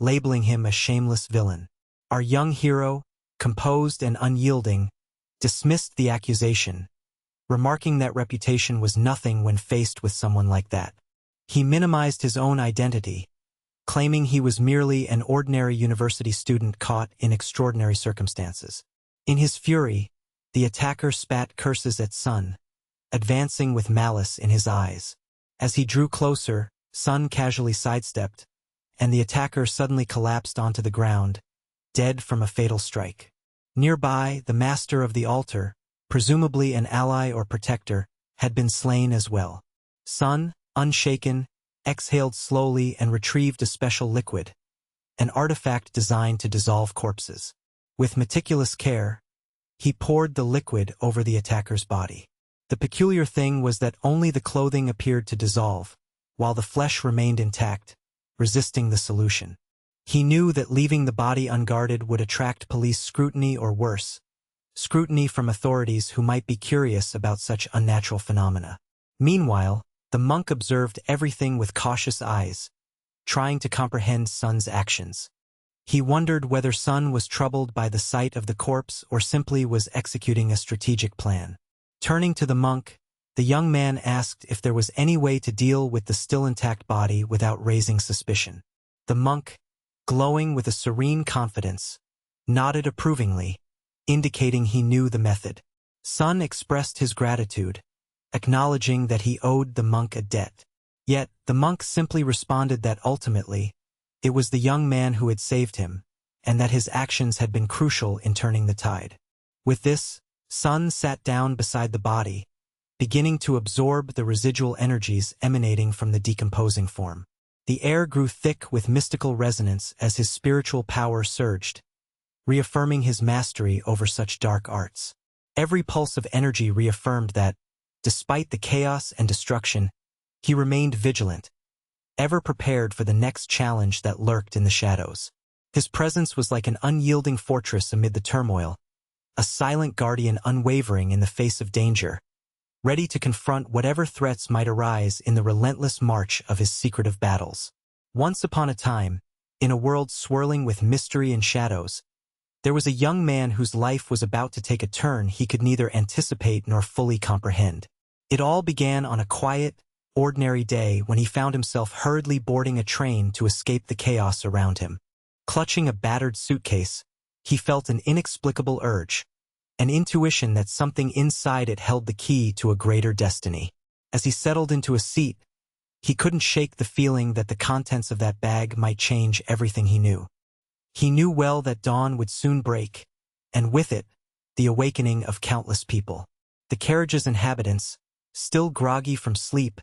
labeling him a shameless villain. Our young hero, composed and unyielding, dismissed the accusation, remarking that reputation was nothing when faced with someone like that. He minimized his own identity, claiming he was merely an ordinary university student caught in extraordinary circumstances. In his fury, the attacker spat curses at Sun, advancing with malice in his eyes. As he drew closer, Sun casually sidestepped, and the attacker suddenly collapsed onto the ground, dead from a fatal strike. Nearby, the master of the altar, presumably an ally or protector, had been slain as well. Sun, unshaken, exhaled slowly and retrieved a special liquid, an artifact designed to dissolve corpses. With meticulous care, he poured the liquid over the attacker's body. The peculiar thing was that only the clothing appeared to dissolve, while the flesh remained intact, resisting the solution. He knew that leaving the body unguarded would attract police scrutiny or worse, scrutiny from authorities who might be curious about such unnatural phenomena. Meanwhile, the monk observed everything with cautious eyes, trying to comprehend Sun's actions. He wondered whether Sun was troubled by the sight of the corpse or simply was executing a strategic plan. Turning to the monk, the young man asked if there was any way to deal with the still intact body without raising suspicion. The monk, glowing with a serene confidence, nodded approvingly, indicating he knew the method. Sun expressed his gratitude, acknowledging that he owed the monk a debt. Yet, the monk simply responded that ultimately, it was the young man who had saved him, and that his actions had been crucial in turning the tide. With this, Sun sat down beside the body, beginning to absorb the residual energies emanating from the decomposing form. The air grew thick with mystical resonance as his spiritual power surged, reaffirming his mastery over such dark arts. Every pulse of energy reaffirmed that, despite the chaos and destruction, he remained vigilant, ever prepared for the next challenge that lurked in the shadows. His presence was like an unyielding fortress amid the turmoil, a silent guardian unwavering in the face of danger, ready to confront whatever threats might arise in the relentless march of his secretive battles. Once upon a time, in a world swirling with mystery and shadows, there was a young man whose life was about to take a turn he could neither anticipate nor fully comprehend. It all began on a quiet, ordinary day when he found himself hurriedly boarding a train to escape the chaos around him. Clutching a battered suitcase, he felt an inexplicable urge, an intuition that something inside it held the key to a greater destiny. As he settled into a seat, he couldn't shake the feeling that the contents of that bag might change everything he knew. He knew well that dawn would soon break, and with it, the awakening of countless people. The carriage's inhabitants, still groggy from sleep,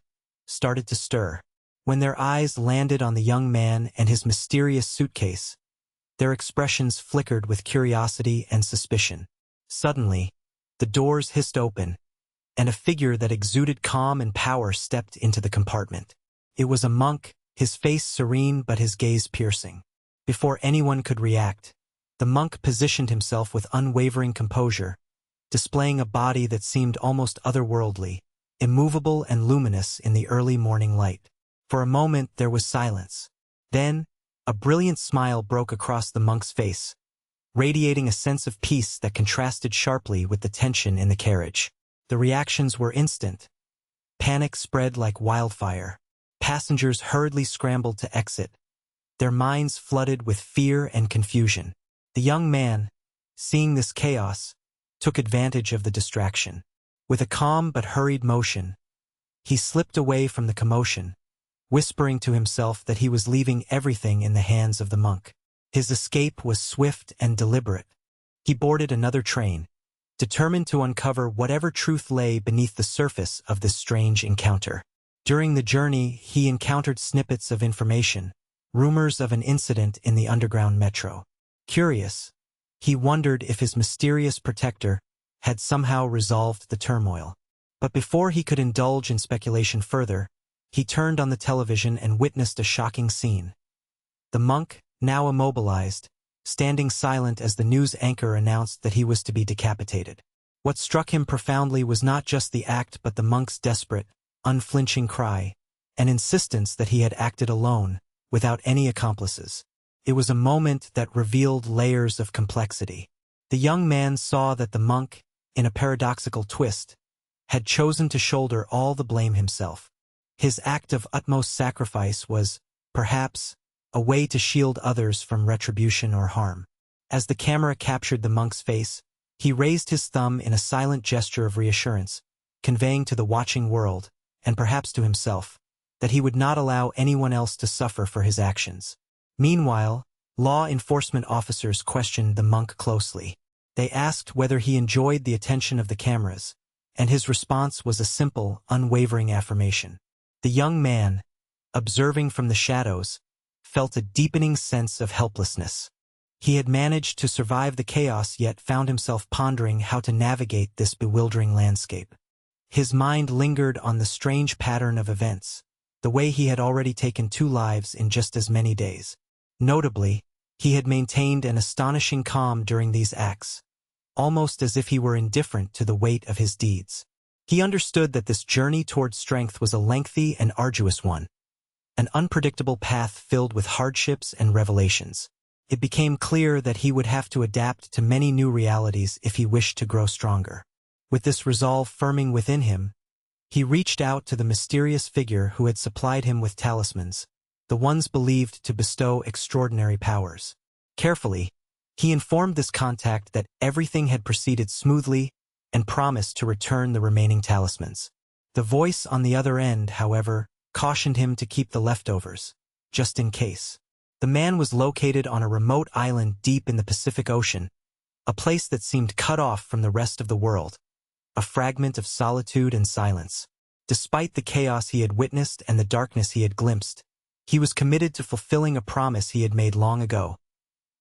started to stir. When their eyes landed on the young man and his mysterious suitcase, their expressions flickered with curiosity and suspicion. Suddenly, the doors hissed open, and a figure that exuded calm and power stepped into the compartment. It was a monk, his face serene but his gaze piercing. Before anyone could react, the monk positioned himself with unwavering composure, displaying a body that seemed almost otherworldly, immovable and luminous in the early morning light. For a moment there was silence. Then, a brilliant smile broke across the monk's face, radiating a sense of peace that contrasted sharply with the tension in the carriage. The reactions were instant. Panic spread like wildfire. Passengers hurriedly scrambled to exit, their minds flooded with fear and confusion. The young man, seeing this chaos, took advantage of the distraction. With a calm but hurried motion, he slipped away from the commotion, whispering to himself that he was leaving everything in the hands of the monk. His escape was swift and deliberate. He boarded another train, determined to uncover whatever truth lay beneath the surface of this strange encounter. During the journey, he encountered snippets of information, rumors of an incident in the underground metro. Curious, he wondered if his mysterious protector had somehow resolved the turmoil. But before he could indulge in speculation further, he turned on the television and witnessed a shocking scene. The monk, now immobilized, standing silent as the news anchor announced that he was to be decapitated. What struck him profoundly was not just the act but the monk's desperate, unflinching cry, an insistence that he had acted alone, without any accomplices. It was a moment that revealed layers of complexity. The young man saw that the monk, in a paradoxical twist, had chosen to shoulder all the blame himself. His act of utmost sacrifice was, perhaps, a way to shield others from retribution or harm. As the camera captured the monk's face, he raised his thumb in a silent gesture of reassurance, conveying to the watching world, and perhaps to himself, that he would not allow anyone else to suffer for his actions. Meanwhile, law enforcement officers questioned the monk closely. They asked whether he enjoyed the attention of the cameras, and his response was a simple, unwavering affirmation. The young man, observing from the shadows, felt a deepening sense of helplessness. He had managed to survive the chaos yet found himself pondering how to navigate this bewildering landscape. His mind lingered on the strange pattern of events, the way he had already taken 2 lives in just as many days. Notably, he had maintained an astonishing calm during these acts, almost as if he were indifferent to the weight of his deeds. He understood that this journey toward strength was a lengthy and arduous one, an unpredictable path filled with hardships and revelations. It became clear that he would have to adapt to many new realities if he wished to grow stronger. With this resolve firming within him, he reached out to the mysterious figure who had supplied him with talismans, the ones believed to bestow extraordinary powers. Carefully, he informed this contact that everything had proceeded smoothly and promised to return the remaining talismans. The voice on the other end, however, cautioned him to keep the leftovers, just in case. The man was located on a remote island deep in the Pacific Ocean, a place that seemed cut off from the rest of the world, a fragment of solitude and silence. Despite the chaos he had witnessed and the darkness he had glimpsed, he was committed to fulfilling a promise he had made long ago,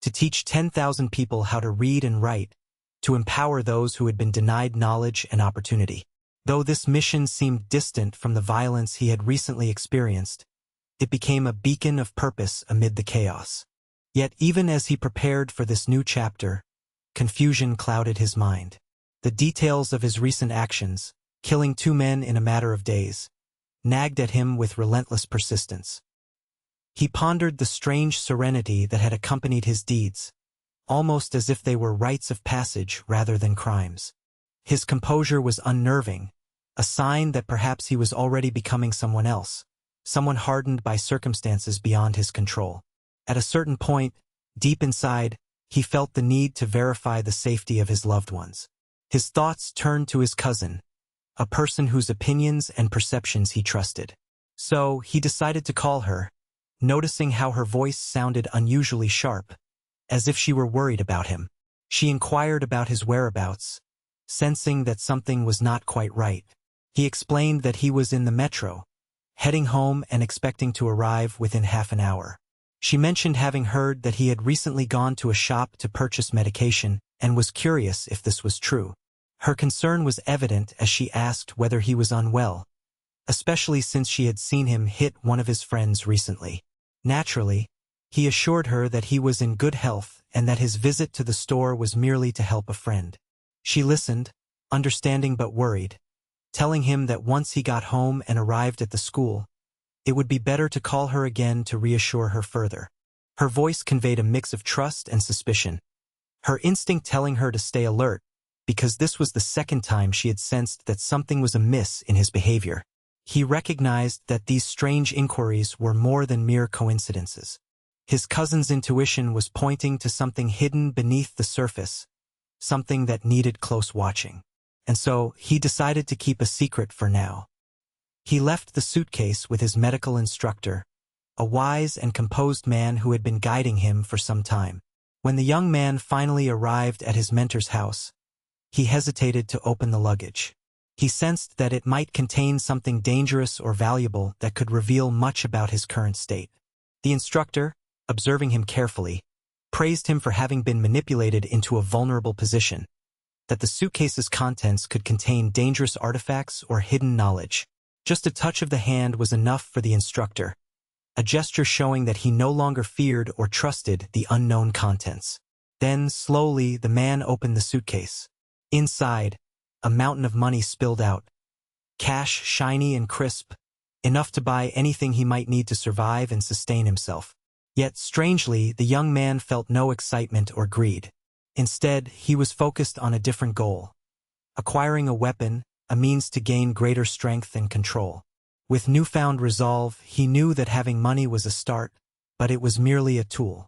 to teach 10,000 people how to read and write, to empower those who had been denied knowledge and opportunity. Though this mission seemed distant from the violence he had recently experienced, it became a beacon of purpose amid the chaos. Yet even as he prepared for this new chapter, confusion clouded his mind. The details of his recent actions, killing 2 men in a matter of days, nagged at him with relentless persistence. He pondered the strange serenity that had accompanied his deeds, almost as if they were rites of passage rather than crimes. His composure was unnerving, a sign that perhaps he was already becoming someone else, someone hardened by circumstances beyond his control. At a certain point, deep inside, he felt the need to verify the safety of his loved ones. His thoughts turned to his cousin, a person whose opinions and perceptions he trusted. So, he decided to call her, noticing how her voice sounded unusually sharp, as if she were worried about him. She inquired about his whereabouts, sensing that something was not quite right. He explained that he was in the metro, heading home and expecting to arrive within half an hour. She mentioned having heard that he had recently gone to a shop to purchase medication and was curious if this was true. Her concern was evident as she asked whether he was unwell, especially since she had seen him hit one of his friends recently. Naturally, he assured her that he was in good health and that his visit to the store was merely to help a friend. She listened, understanding but worried, telling him that once he got home and arrived at the school, it would be better to call her again to reassure her further. Her voice conveyed a mix of trust and suspicion, her instinct telling her to stay alert, because this was the second time she had sensed that something was amiss in his behavior. He recognized that these strange inquiries were more than mere coincidences. His cousin's intuition was pointing to something hidden beneath the surface, something that needed close watching. And so, he decided to keep a secret for now. He left the suitcase with his medical instructor, a wise and composed man who had been guiding him for some time. When the young man finally arrived at his mentor's house, he hesitated to open the luggage. He sensed that it might contain something dangerous or valuable that could reveal much about his current state. The instructor, observing him carefully, praised him for having been manipulated into a vulnerable position, that the suitcase's contents could contain dangerous artifacts or hidden knowledge. Just a touch of the hand was enough for the instructor, a gesture showing that he no longer feared or trusted the unknown contents. Then, slowly, the man opened the suitcase. Inside, a mountain of money spilled out. Cash, shiny and crisp, enough to buy anything he might need to survive and sustain himself. Yet, strangely, the young man felt no excitement or greed. Instead, he was focused on a different goal: acquiring a weapon, a means to gain greater strength and control. With newfound resolve, he knew that having money was a start, but it was merely a tool.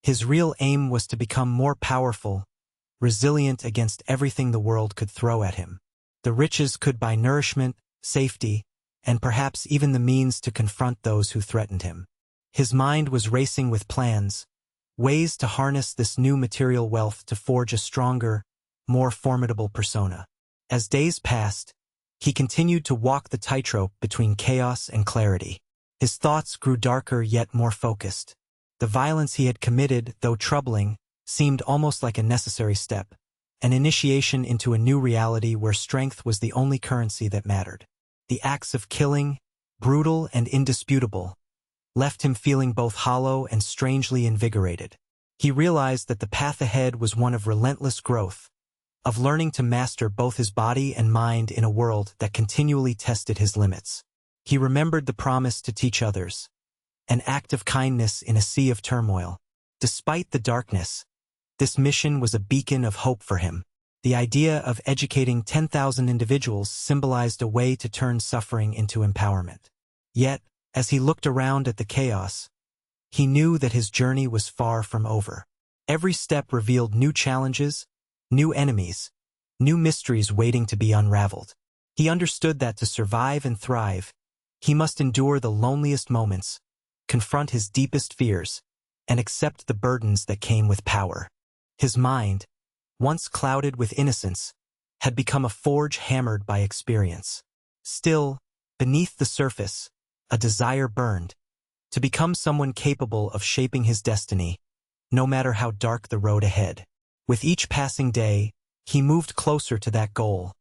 His real aim was to become more powerful, resilient against everything the world could throw at him. The riches could buy nourishment, safety, and perhaps even the means to confront those who threatened him. His mind was racing with plans, ways to harness this new material wealth to forge a stronger, more formidable persona. As days passed, he continued to walk the tightrope between chaos and clarity. His thoughts grew darker yet more focused. The violence he had committed, though troubling, seemed almost like a necessary step, an initiation into a new reality where strength was the only currency that mattered. The acts of killing, brutal and indisputable, left him feeling both hollow and strangely invigorated. He realized that the path ahead was one of relentless growth, of learning to master both his body and mind in a world that continually tested his limits. He remembered the promise to teach others, an act of kindness in a sea of turmoil. Despite the darkness, this mission was a beacon of hope for him. The idea of educating 10,000 individuals symbolized a way to turn suffering into empowerment. Yet, as he looked around at the chaos, he knew that his journey was far from over. Every step revealed new challenges, new enemies, new mysteries waiting to be unraveled. He understood that to survive and thrive, he must endure the loneliest moments, confront his deepest fears, and accept the burdens that came with power. His mind, once clouded with innocence, had become a forge hammered by experience. Still, beneath the surface, a desire burned, to become someone capable of shaping his destiny, no matter how dark the road ahead. With each passing day, he moved closer to that goal,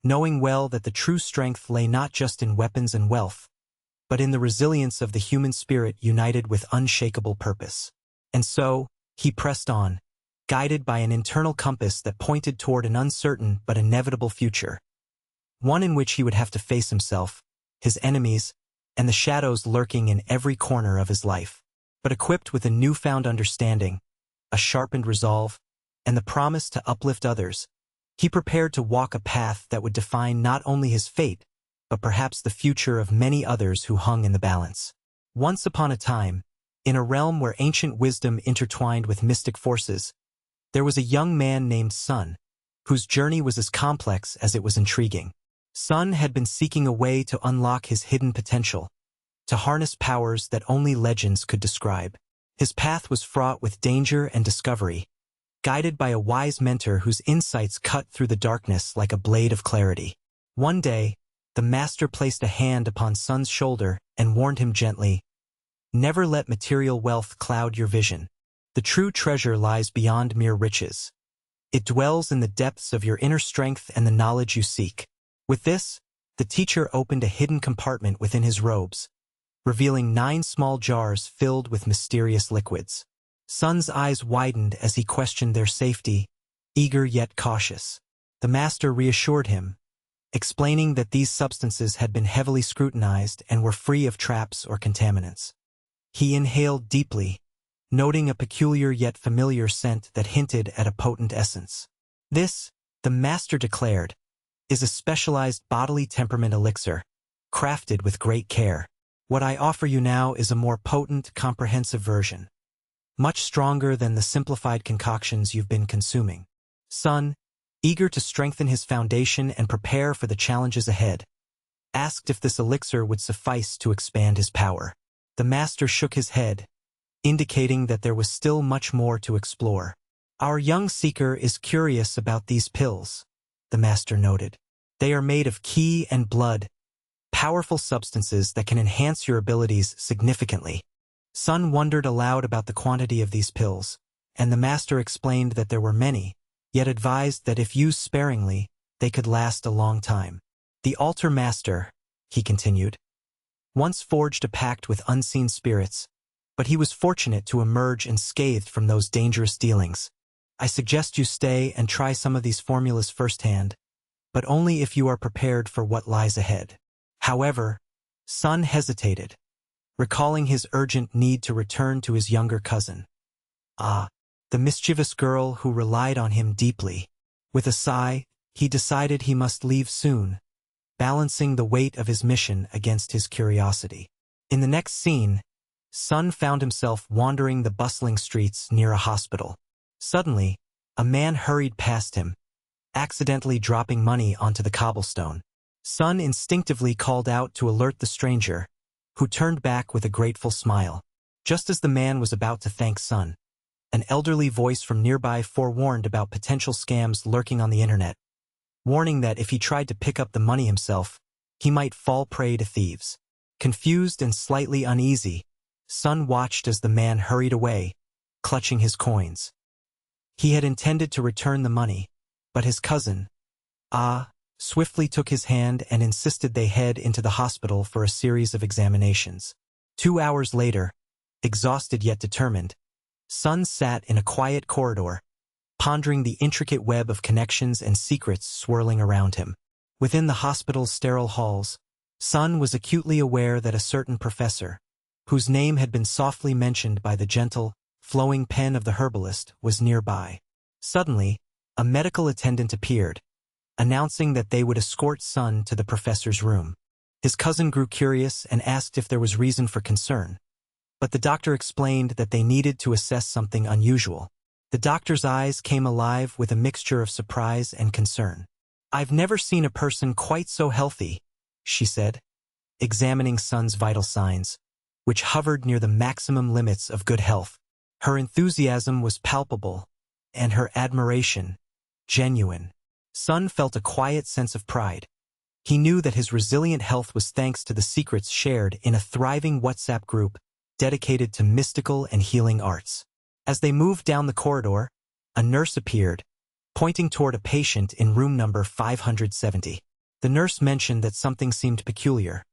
knowing well that the true strength lay not just in weapons and wealth, but in the resilience of the human spirit united with unshakable purpose. And so, he pressed on, guided by an internal compass that pointed toward an uncertain but inevitable future, one in which he would have to face himself, his enemies, and the shadows lurking in every corner of his life. But equipped with a newfound understanding, a sharpened resolve, and the promise to uplift others, He prepared to walk a path that would define not only his fate, but perhaps the future of many others who hung in the balance. Once upon a time, in a realm where ancient wisdom intertwined with mystic forces, there was a young man named Sun, whose journey was as complex as it was intriguing. Sun had been seeking a way to unlock his hidden potential, to harness powers that only legends could describe. His path was fraught with danger and discovery, guided by a wise mentor whose insights cut through the darkness like a blade of clarity. One day, the master placed a hand upon Sun's shoulder and warned him gently, "Never let material wealth cloud your vision. The true treasure lies beyond mere riches. It dwells in the depths of your inner strength and the knowledge you seek." With this, the teacher opened a hidden compartment within his robes, revealing 9 small jars filled with mysterious liquids. Sun's eyes widened as he questioned their safety, eager yet cautious. The master reassured him, explaining that these substances had been heavily scrutinized and were free of traps or contaminants. He inhaled deeply, noting a peculiar yet familiar scent that hinted at a potent essence. "This," the master declared, "is a specialized bodily temperament elixir, crafted with great care. What I offer you now is a more potent, comprehensive version, much stronger than the simplified concoctions you've been consuming." Sun, eager to strengthen his foundation and prepare for the challenges ahead, asked if this elixir would suffice to expand his power. The master shook his head, indicating that there was still much more to explore. "Our young seeker is curious about these pills," the master noted. "They are made of ki and blood, powerful substances that can enhance your abilities significantly." Sun wondered aloud about the quantity of these pills, and the master explained that there were many, yet advised that if used sparingly, they could last a long time. "The altar master," he continued, "once forged a pact with unseen spirits, but he was fortunate to emerge unscathed from those dangerous dealings. I suggest you stay and try some of these formulas firsthand, but only if you are prepared for what lies ahead." However, Sun hesitated, recalling his urgent need to return to his younger cousin. The mischievous girl who relied on him deeply. With a sigh, he decided he must leave soon, balancing the weight of his mission against his curiosity. In the next scene, Sun found himself wandering the bustling streets near a hospital. Suddenly, a man hurried past him, accidentally dropping money onto the cobblestone. Sun instinctively called out to alert the stranger, who turned back with a grateful smile. Just as the man was about to thank Sun, an elderly voice from nearby forewarned about potential scams lurking on the internet, warning that if he tried to pick up the money himself, he might fall prey to thieves. Confused and slightly uneasy, Sun watched as the man hurried away, clutching his coins. He had intended to return the money, but his cousin, swiftly took his hand and insisted they head into the hospital for a series of examinations. 2 hours later, exhausted yet determined, Sun sat in a quiet corridor, pondering the intricate web of connections and secrets swirling around him. Within the hospital's sterile halls, Sun was acutely aware that a certain professor, whose name had been softly mentioned by the gentle, flowing pen of the herbalist, was nearby. Suddenly, a medical attendant appeared, announcing that they would escort Sun to the professor's room. His cousin grew curious and asked if there was reason for concern, but the doctor explained that they needed to assess something unusual. The doctor's eyes came alive with a mixture of surprise and concern. "I've never seen a person quite so healthy," she said, examining Sun's vital signs, which hovered near the maximum limits of good health. Her enthusiasm was palpable, and her admiration genuine. Sun felt a quiet sense of pride. He knew that his resilient health was thanks to the secrets shared in a thriving WhatsApp group dedicated to mystical and healing arts. As they moved down the corridor, a nurse appeared, pointing toward a patient in room number 570. The nurse mentioned that something seemed peculiar.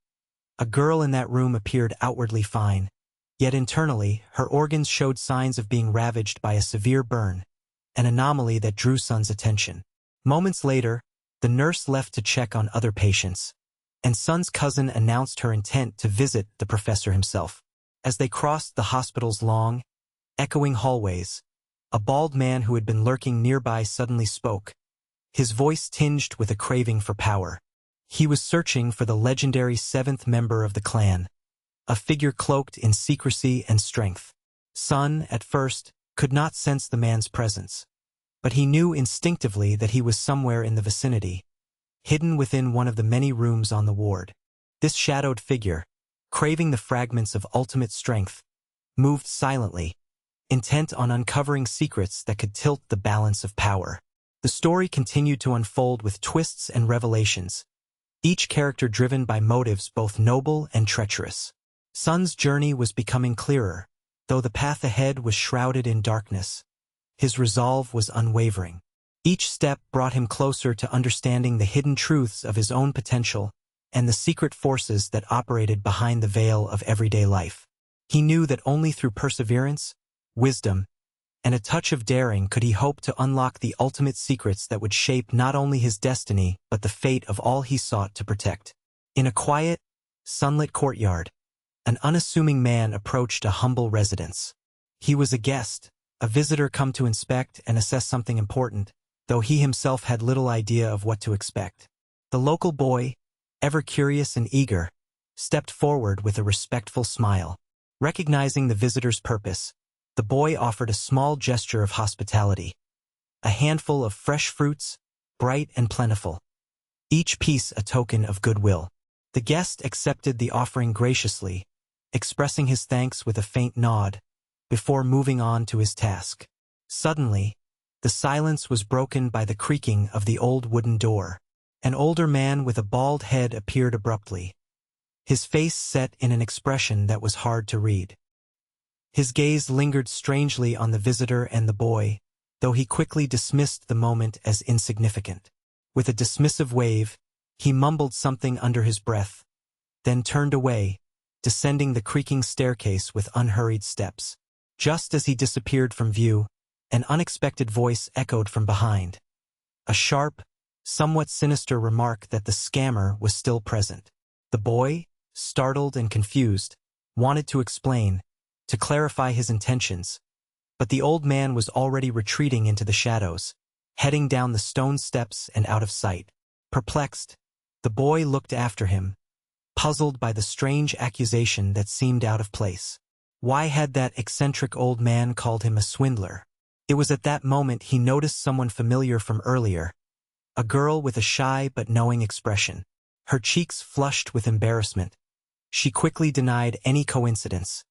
A girl in that room appeared outwardly fine, yet internally her organs showed signs of being ravaged by a severe burn, an anomaly that drew Sun's attention. Moments later, the nurse left to check on other patients, and Sun's cousin announced her intent to visit the professor himself. As they crossed the hospital's long, echoing hallways, a bald man who had been lurking nearby suddenly spoke, his voice tinged with a craving for power. He was searching for the legendary seventh member of the clan, a figure cloaked in secrecy and strength. Sun, at first, could not sense the man's presence, but he knew instinctively that he was somewhere in the vicinity, hidden within one of the many rooms on the ward. This shadowed figure, craving the fragments of ultimate strength, moved silently, intent on uncovering secrets that could tilt the balance of power. The story continued to unfold with twists and revelations, each character driven by motives both noble and treacherous. Sun's journey was becoming clearer, though the path ahead was shrouded in darkness. His resolve was unwavering. Each step brought him closer to understanding the hidden truths of his own potential and the secret forces that operated behind the veil of everyday life. He knew that only through perseverance, wisdom, and a touch of daring could he hope to unlock the ultimate secrets that would shape not only his destiny but the fate of all he sought to protect. In a quiet, sunlit courtyard, an unassuming man approached a humble residence. He was a guest, a visitor come to inspect and assess something important, though he himself had little idea of what to expect. The local boy, ever curious and eager, stepped forward with a respectful smile. Recognizing the visitor's purpose, the boy offered a small gesture of hospitality, a handful of fresh fruits, bright and plentiful, each piece a token of goodwill. The guest accepted the offering graciously, expressing his thanks with a faint nod, before moving on to his task. Suddenly, the silence was broken by the creaking of the old wooden door. An older man with a bald head appeared abruptly, his face set in an expression that was hard to read. His gaze lingered strangely on the visitor and the boy, though he quickly dismissed the moment as insignificant. With a dismissive wave, he mumbled something under his breath, then turned away, descending the creaking staircase with unhurried steps. Just as he disappeared from view, an unexpected voice echoed from behind. A sharp, somewhat sinister remark that the scammer was still present. The boy, startled and confused, wanted to explain, to clarify his intentions, but the old man was already retreating into the shadows, heading down the stone steps and out of sight. Perplexed, the boy looked after him, puzzled by the strange accusation that seemed out of place. Why had that eccentric old man called him a swindler? It was at that moment he noticed someone familiar from earlier, a girl with a shy but knowing expression. Her cheeks flushed with embarrassment. She quickly denied any coincidence,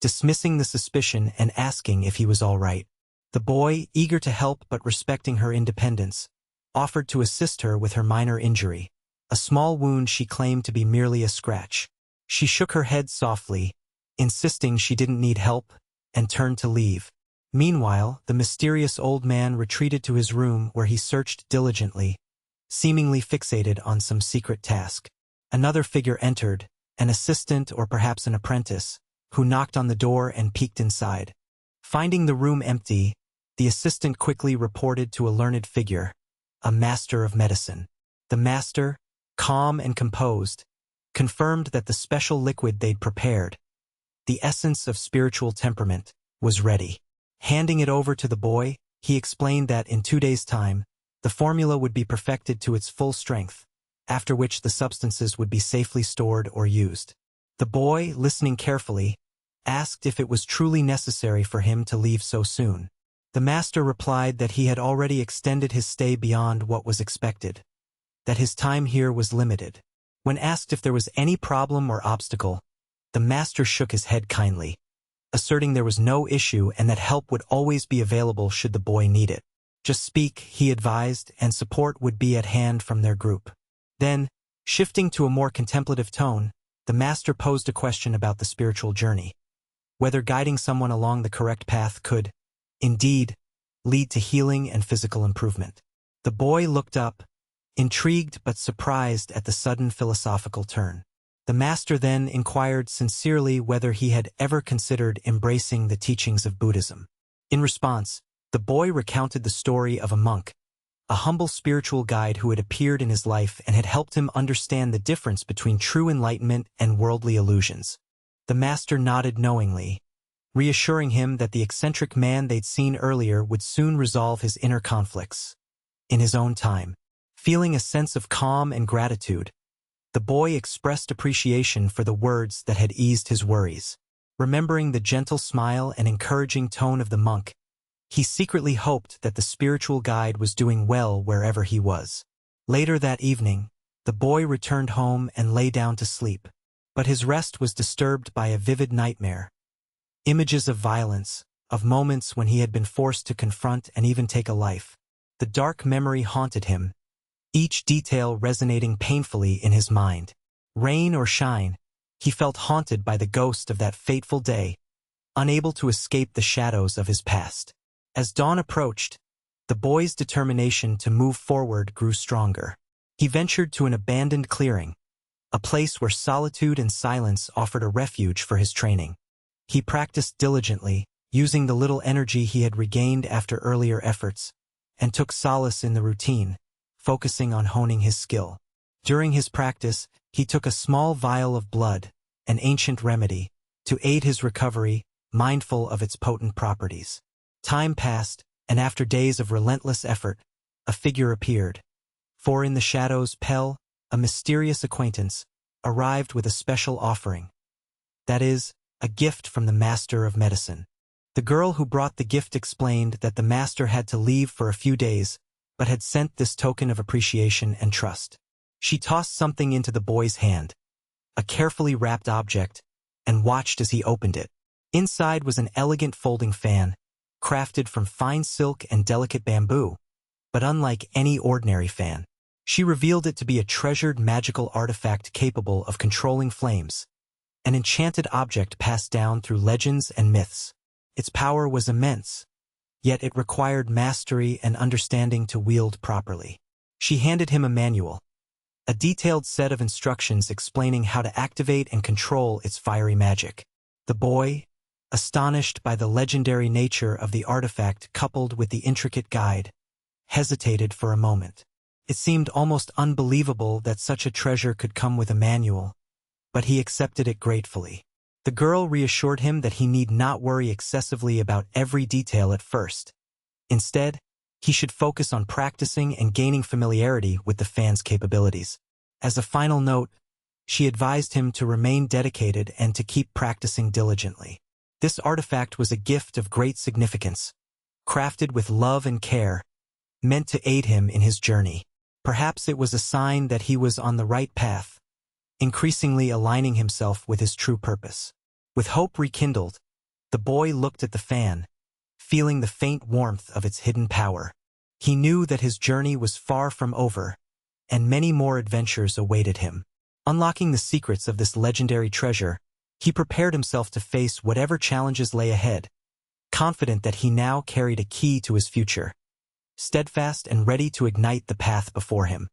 dismissing the suspicion and asking if he was all right. The boy, eager to help but respecting her independence, offered to assist her with her minor injury, a small wound she claimed to be merely a scratch. She shook her head softly, insisting she didn't need help, and turned to leave. Meanwhile, the mysterious old man retreated to his room where he searched diligently, seemingly fixated on some secret task. Another figure entered, an assistant or perhaps an apprentice, who knocked on the door and peeked inside. Finding the room empty, the assistant quickly reported to a learned figure, a master of medicine. The master, calm and composed, confirmed that the special liquid they'd prepared, the essence of spiritual temperament, was ready. Handing it over to the boy, he explained that in 2 days' time, the formula would be perfected to its full strength, after which the substances would be safely stored or used. The boy, listening carefully, asked if it was truly necessary for him to leave so soon. The master replied that he had already extended his stay beyond what was expected, that his time here was limited. When asked if there was any problem or obstacle, the master shook his head kindly, asserting there was no issue and that help would always be available should the boy need it. Just speak, he advised, and support would be at hand from their group. Then, shifting to a more contemplative tone, the master posed a question about the spiritual journey, whether guiding someone along the correct path could, indeed, lead to healing and physical improvement. The boy looked up, intrigued but surprised at the sudden philosophical turn. The master then inquired sincerely whether he had ever considered embracing the teachings of Buddhism. In response, the boy recounted the story of a monk, a humble spiritual guide who had appeared in his life and had helped him understand the difference between true enlightenment and worldly illusions. The master nodded knowingly, reassuring him that the eccentric man they'd seen earlier would soon resolve his inner conflicts. in his own time. Feeling a sense of calm and gratitude, the boy expressed appreciation for the words that had eased his worries. Remembering the gentle smile and encouraging tone of the monk, he secretly hoped that the spiritual guide was doing well wherever he was. Later that evening, the boy returned home and lay down to sleep. But his rest was disturbed by a vivid nightmare. Images of violence, of moments when he had been forced to confront and even take a life. The dark memory haunted him, each detail resonating painfully in his mind. Rain or shine, he felt haunted by the ghost of that fateful day, unable to escape the shadows of his past. As dawn approached, the boy's determination to move forward grew stronger. He ventured to an abandoned clearing, a place where solitude and silence offered a refuge for his training. He practiced diligently, using the little energy he had regained after earlier efforts, and took solace in the routine, focusing on honing his skill. During his practice, he took a small vial of blood, an ancient remedy, to aid his recovery, mindful of its potent properties. Time passed, and after days of relentless effort, a figure appeared. For in the shadows, Pell, a mysterious acquaintance, arrived with a special offering. That is, a gift from the master of medicine. The girl who brought the gift explained that the master had to leave for a few days, but had sent this token of appreciation and trust. She tossed something into the boy's hand, a carefully wrapped object, and watched as he opened it. Inside was an elegant folding fan, crafted from fine silk and delicate bamboo, but unlike any ordinary fan. She revealed it to be a treasured magical artifact capable of controlling flames, an enchanted object passed down through legends and myths. Its power was immense, yet it required mastery and understanding to wield properly. She handed him a manual, a detailed set of instructions explaining how to activate and control its fiery magic. The boy, astonished by the legendary nature of the artifact coupled with the intricate guide, hesitated for a moment. It seemed almost unbelievable that such a treasure could come with a manual, but he accepted it gratefully. The girl reassured him that he need not worry excessively about every detail at first. Instead, he should focus on practicing and gaining familiarity with the fan's capabilities. As a final note, she advised him to remain dedicated and to keep practicing diligently. This artifact was a gift of great significance, crafted with love and care, meant to aid him in his journey. Perhaps it was a sign that he was on the right path, increasingly aligning himself with his true purpose. With hope rekindled, the boy looked at the fan, feeling the faint warmth of its hidden power. He knew that his journey was far from over, and many more adventures awaited him. Unlocking the secrets of this legendary treasure, he prepared himself to face whatever challenges lay ahead, confident that he now carried a key to his future, steadfast and ready to ignite the path before him.